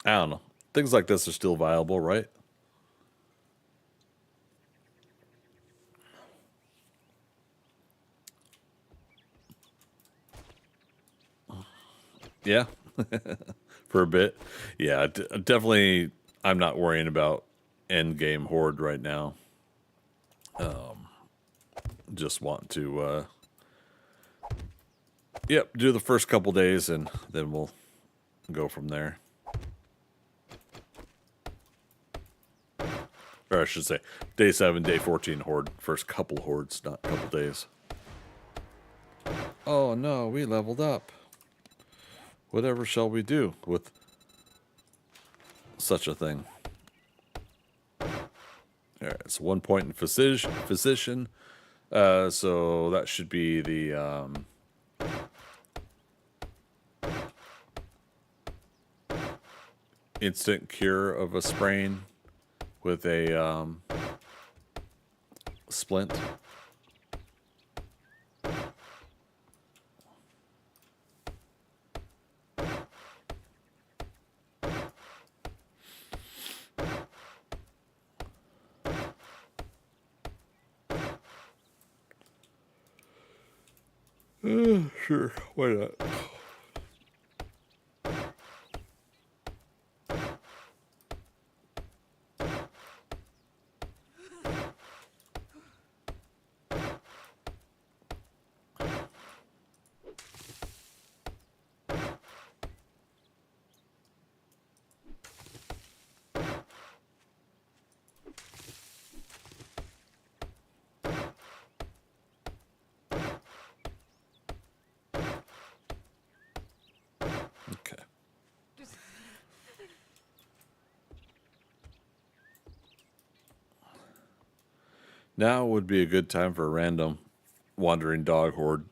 I don't know. Things like this are still viable, right? Yeah. For a bit. Yeah, definitely I'm not worrying about end game horde right now. Just want to yep, do the first couple days and then we'll go from there. Or I should say day 7, day 14 horde, first couple hordes, not couple days. Oh no, we leveled up. Whatever shall we do with such a thing? Alright, it's 1 point in physician. So that should be the instant cure of a sprain with a splint. Sure, why not? Okay. Now would be a good time for a random wandering dog horde.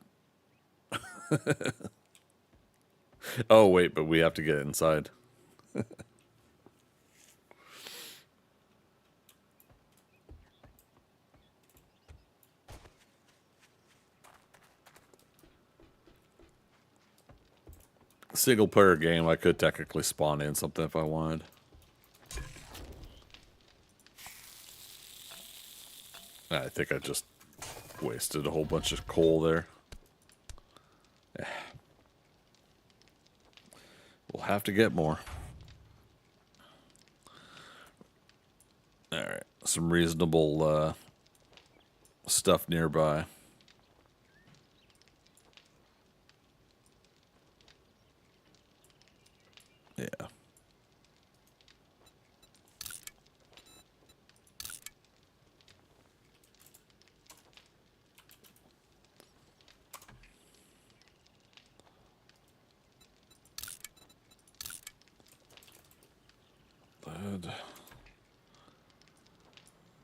Oh, wait, but we have to get inside. Single player game, I could technically spawn in something if I wanted. I think I just wasted a whole bunch of coal there. We'll have to get more. Alright, some reasonable stuff nearby. Yeah.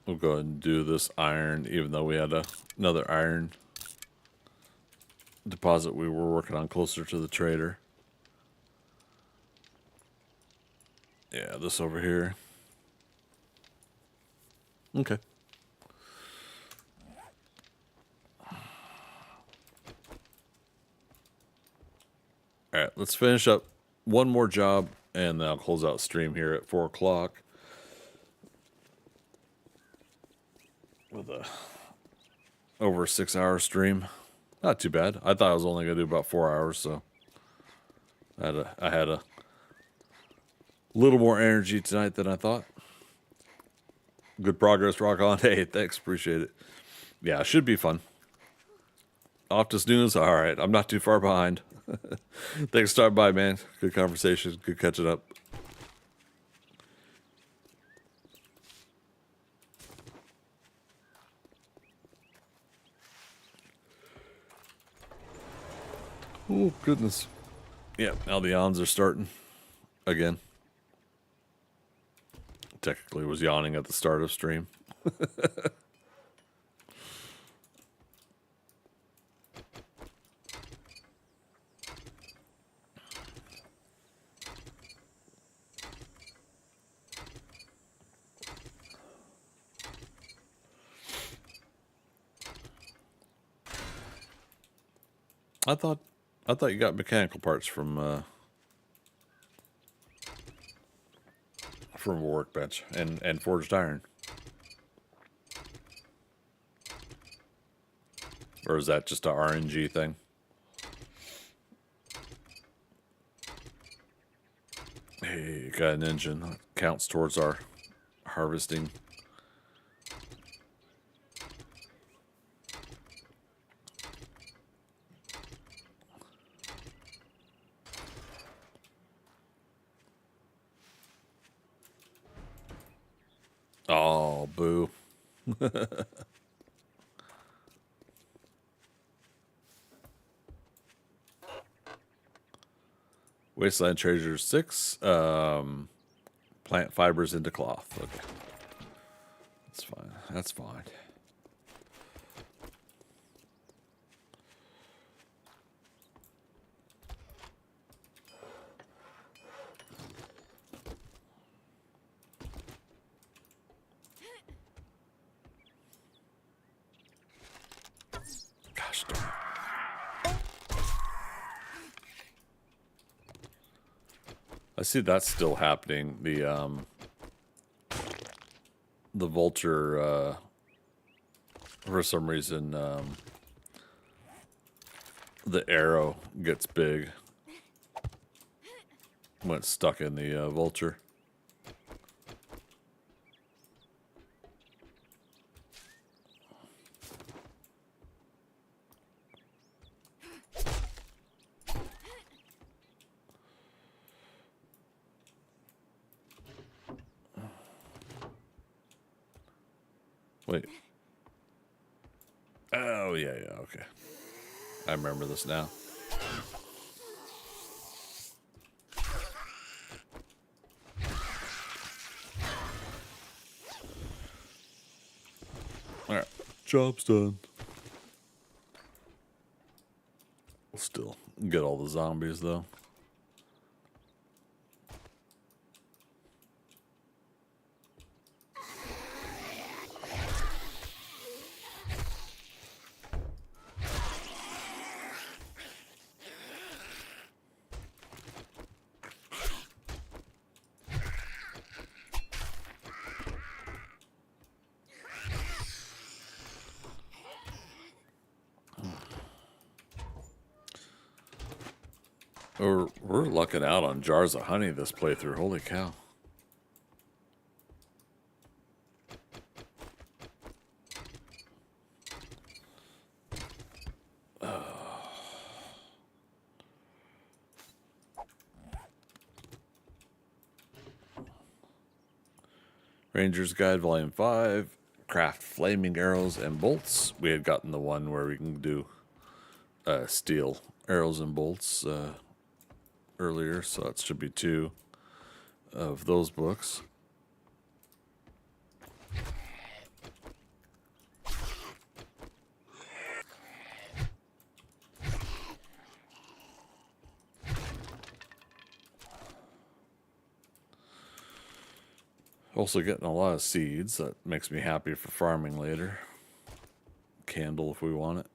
We'll go ahead and do this iron, even though we had another iron deposit we were working on closer to the trader. Yeah, this over here. Okay. Alright, let's finish up one more job, and then I'll close out stream here at 4 o'clock. With a over 6-hour stream. Not too bad. I thought I was only going to do about 4 hours, so I had a little more energy tonight than I thought. Good progress, Rock On. Hey, thanks. Appreciate it. Yeah, it should be fun. Off to snooze. All right. I'm not too far behind. Thanks for stopping by, man. Good conversation. Good catching up. Oh, goodness. Yeah, now the yawns are starting again. Technically was yawning at the start of stream. I thought you got mechanical parts from a workbench and forged iron. Or is that just a RNG thing? Hey, got an engine that counts towards our harvesting. Oh, boo. Wasteland Treasure 6. Plant fibers into cloth. Okay. That's fine. That's fine. Gosh darn it. I see that's still happening. The vulture, for some reason, the arrow gets big when it's stuck in the vulture. Wait. Oh, yeah, okay. I remember this now. Alright, job's done. We'll still get all the zombies, though. We're lucking out on jars of honey this playthrough. Holy cow. Ranger's Guide Volume 5. Craft flaming arrows and bolts. We had gotten the one where we can do steel arrows and bolts earlier, so that should be 2 of those books. Also getting a lot of seeds. That makes me happy for farming later. Candle if we want it.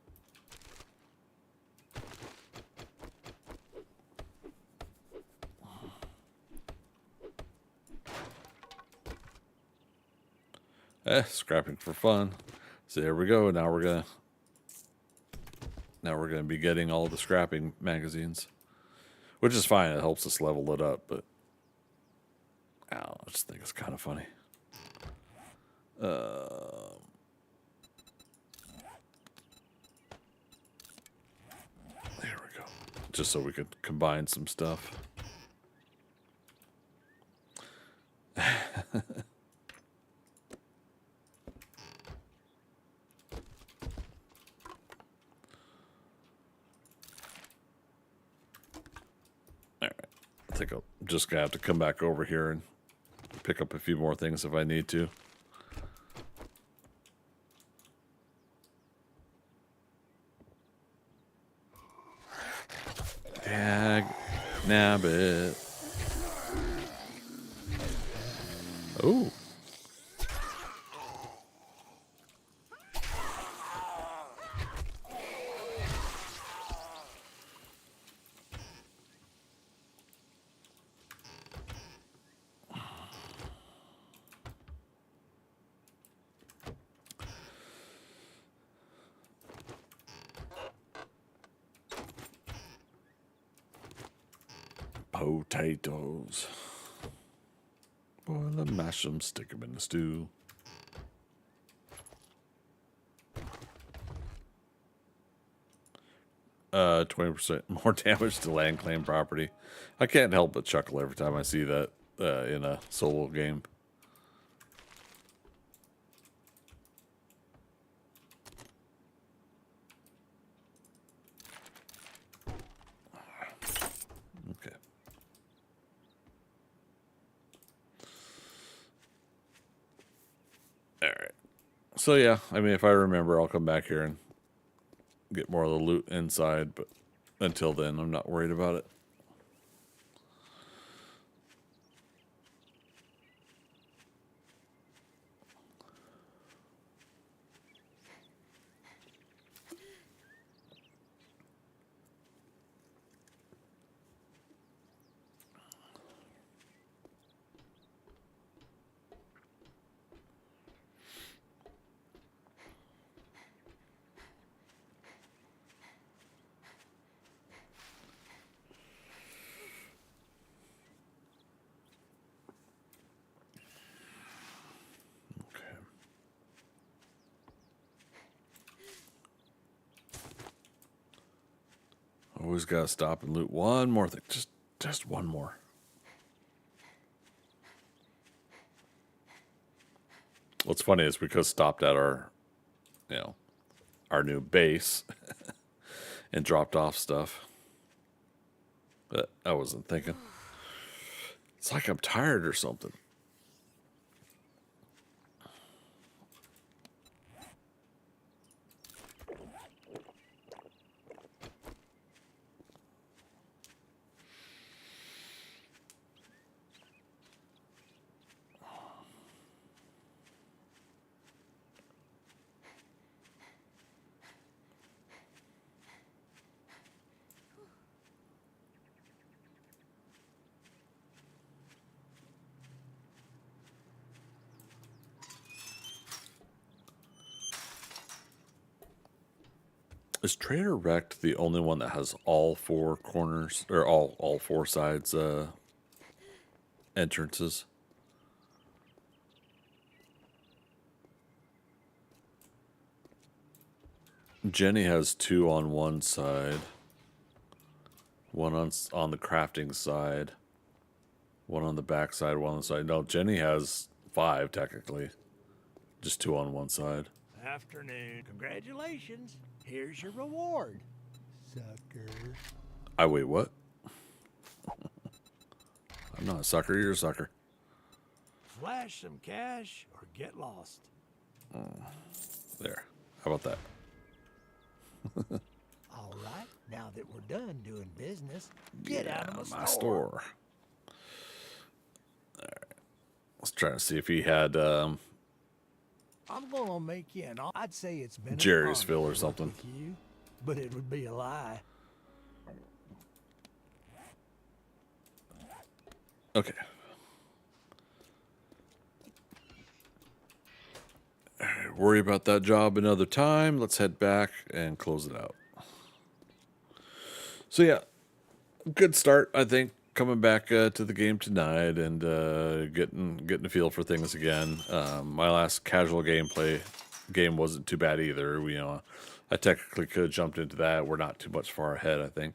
Scrapping for fun. So there we go. Now we're gonna be getting all the scrapping magazines, which is fine. It helps us level it up, but I just think it's kind of funny. There we go. Just so we could combine some stuff. I think I'm just going to have to come back over here and pick up a few more things if I need to. Dag nabbit. Oh. Potatoes. Boil them, mash them, stick them in the stew. Uh, 20% more damage to land claim property. I can't help but chuckle every time I see that in a solo game. Okay. So yeah, I mean, if I remember, I'll come back here and get more of the loot inside. But until then, I'm not worried about it. Always gotta stop and loot one more thing. Just one more. What's funny is because stopped at our, our new base and dropped off stuff. But I wasn't thinking. It's like I'm tired or something. Is Trader Wrecked the only one that has all four corners or all four sides entrances? Jenny has two on one side, one on the crafting side, one on the back side, one on the side. No, Jenny has 5 technically, just 2 on one side. Afternoon. Congratulations. Here's your reward, sucker. I wait, what? I'm not a sucker, you're a sucker. Flash some cash or get lost. There. How about that? All right, now that we're done doing business, get out of my store. store. All right. Let's try to see if he had I'm gonna make you an offer. I'd say it's been Jerry's an Phil or honor to work something. with you, but it would be a lie. Okay. All right, worry about that job another time. Let's head back and close it out. So yeah, good start, I think, coming back to the game tonight and getting a feel for things again. My last casual game wasn't too bad either. I technically could have jumped into that. We're not too much far ahead, I think,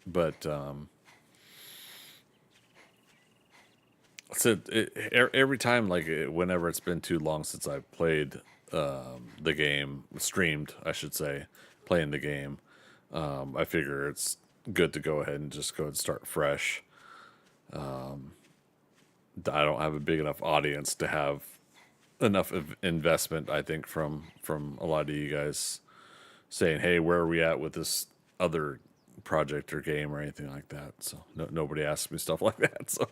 but so every time, whenever it's been too long since I've played the game, streamed, I should say, playing the game, I figure it's good to go ahead and just go and start fresh. I don't have a big enough audience to have enough of investment, I think, from a lot of you guys saying, hey, where are we at with this other project or game or anything like that. So nobody asks me stuff like that. So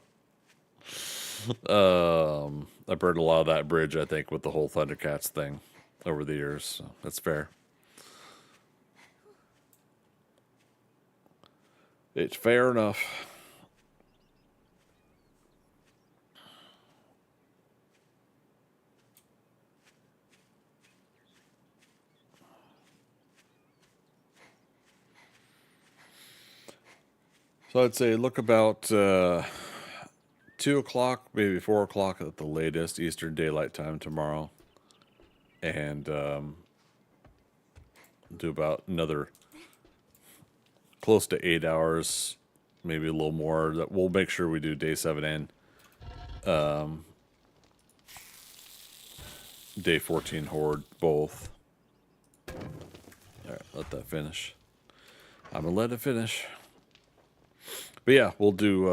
I burned a lot of that bridge, I think, with the whole Thundercats thing over the years. So that's fair. It's fair enough. So I'd say look about 2 o'clock, maybe 4 o'clock at the latest Eastern Daylight Time tomorrow. And do about another close to 8 hours, maybe a little more. That we'll make sure we do day 7 and day 14 Horde both. All right, let that finish. I'm gonna let it finish. But yeah, we'll do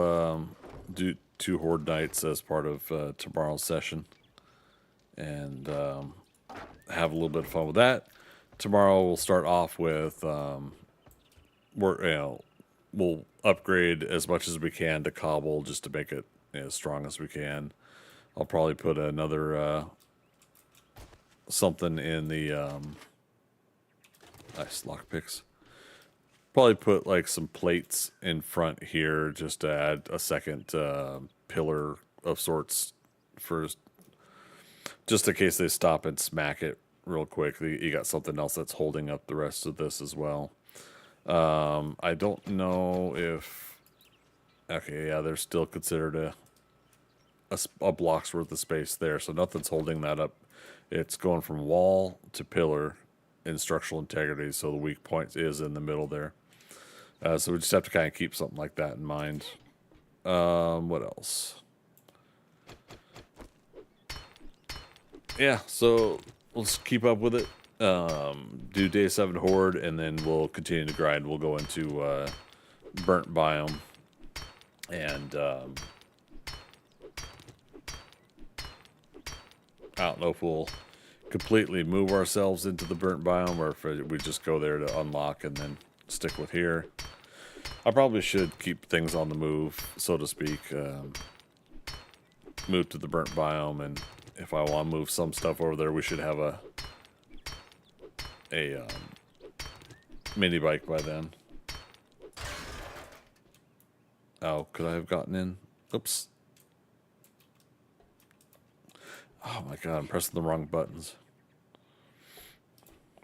2 Horde nights as part of tomorrow's session, and have a little bit of fun with that. Tomorrow we'll start off with we'll upgrade as much as we can to cobble just to make it as strong as we can. I'll probably put another something in the nice lockpicks. Probably put like some plates in front here just to add a second pillar of sorts first, just in case they stop and smack it real quick. You got something else that's holding up the rest of this as well. I don't know if... Okay, yeah, they're still considered a block's worth of space there, so nothing's holding that up. It's going from wall to pillar in structural integrity, so the weak point is in the middle there. So we just have to kind of keep something like that in mind. What else? Yeah, so let's keep up with it. Do day 7 horde, and then we'll continue to grind. We'll go into burnt biome, and I don't know if we'll completely move ourselves into the burnt biome or if we just go there to unlock and then stick with here. I probably should keep things on the move, so to speak. Move to the burnt biome, and if I want to move some stuff over there, we should have a mini bike by then. Oh, could I have gotten in? Oops. Oh my god, I'm pressing the wrong buttons.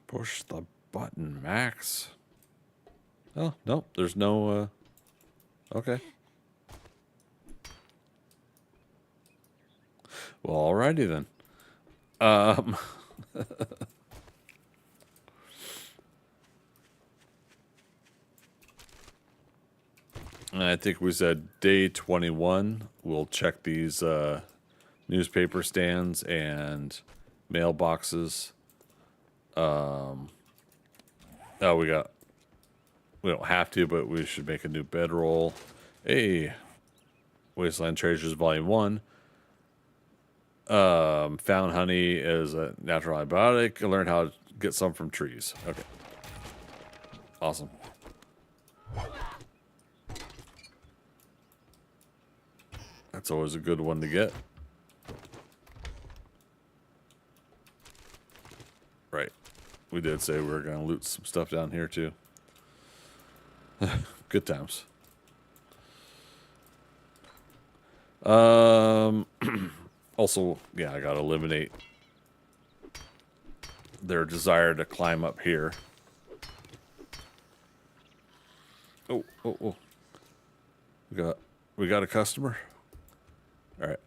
Push the button, Max. Oh, nope, there's no, okay. Well, alrighty then. I think we said day 21. We'll check these newspaper stands and mailboxes. Oh, we don't have to, but we should make a new bedroll. Hey, Wasteland Treasures Volume 1. Found honey is a natural antibiotic. I learned how to get some from trees. Okay. Awesome. That's always a good one to get. Right. We did say we were going to loot some stuff down here too. Good times. Also, yeah, I gotta eliminate their desire to climb up here. Oh. We got a customer. All right.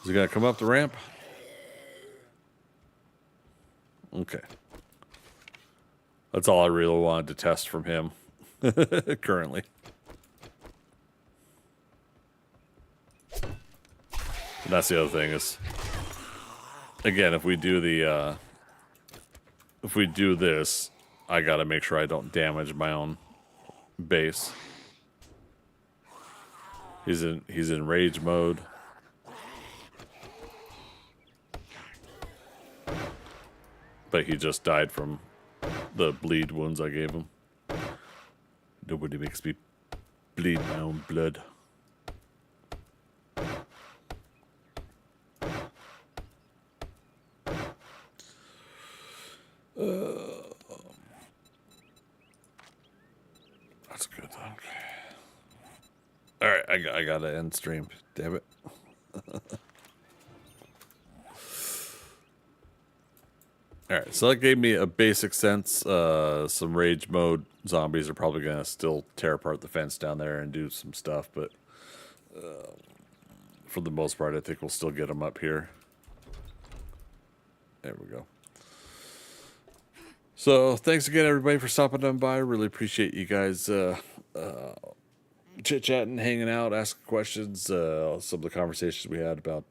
Is he gonna come up the ramp? Okay. That's all I really wanted to test from him currently. And that's the other thing is, again, if we do this, I gotta make sure I don't damage my own base. He's in rage mode. But he just died from the bleed wounds I gave him. Nobody makes me bleed my own blood. That's good. Okay. All right, I gotta end stream. Damn it. Alright, so that gave me a basic sense. Some rage mode zombies are probably going to still tear apart the fence down there and do some stuff, but for the most part, I think we'll still get them up here. There we go. So, thanks again, everybody, for stopping on by. Really appreciate you guys chit-chatting, hanging out, asking questions. Some of the conversations we had about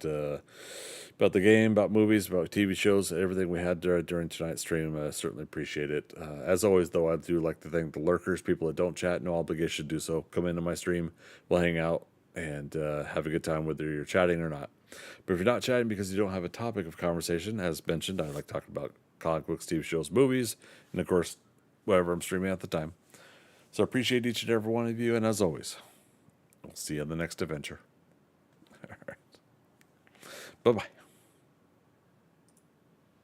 about the game, about movies, about TV shows, everything we had during tonight's stream. I certainly appreciate it. As always, though, I do like to thank the lurkers, people that don't chat, no obligation to do so. Come into my stream, we'll hang out, and have a good time whether you're chatting or not. But if you're not chatting because you don't have a topic of conversation, as mentioned, I like talking about comic books, TV shows, movies, and of course, whatever I'm streaming at the time. So I appreciate each and every one of you, and as always, we'll see you on the next adventure. All right. Bye-bye.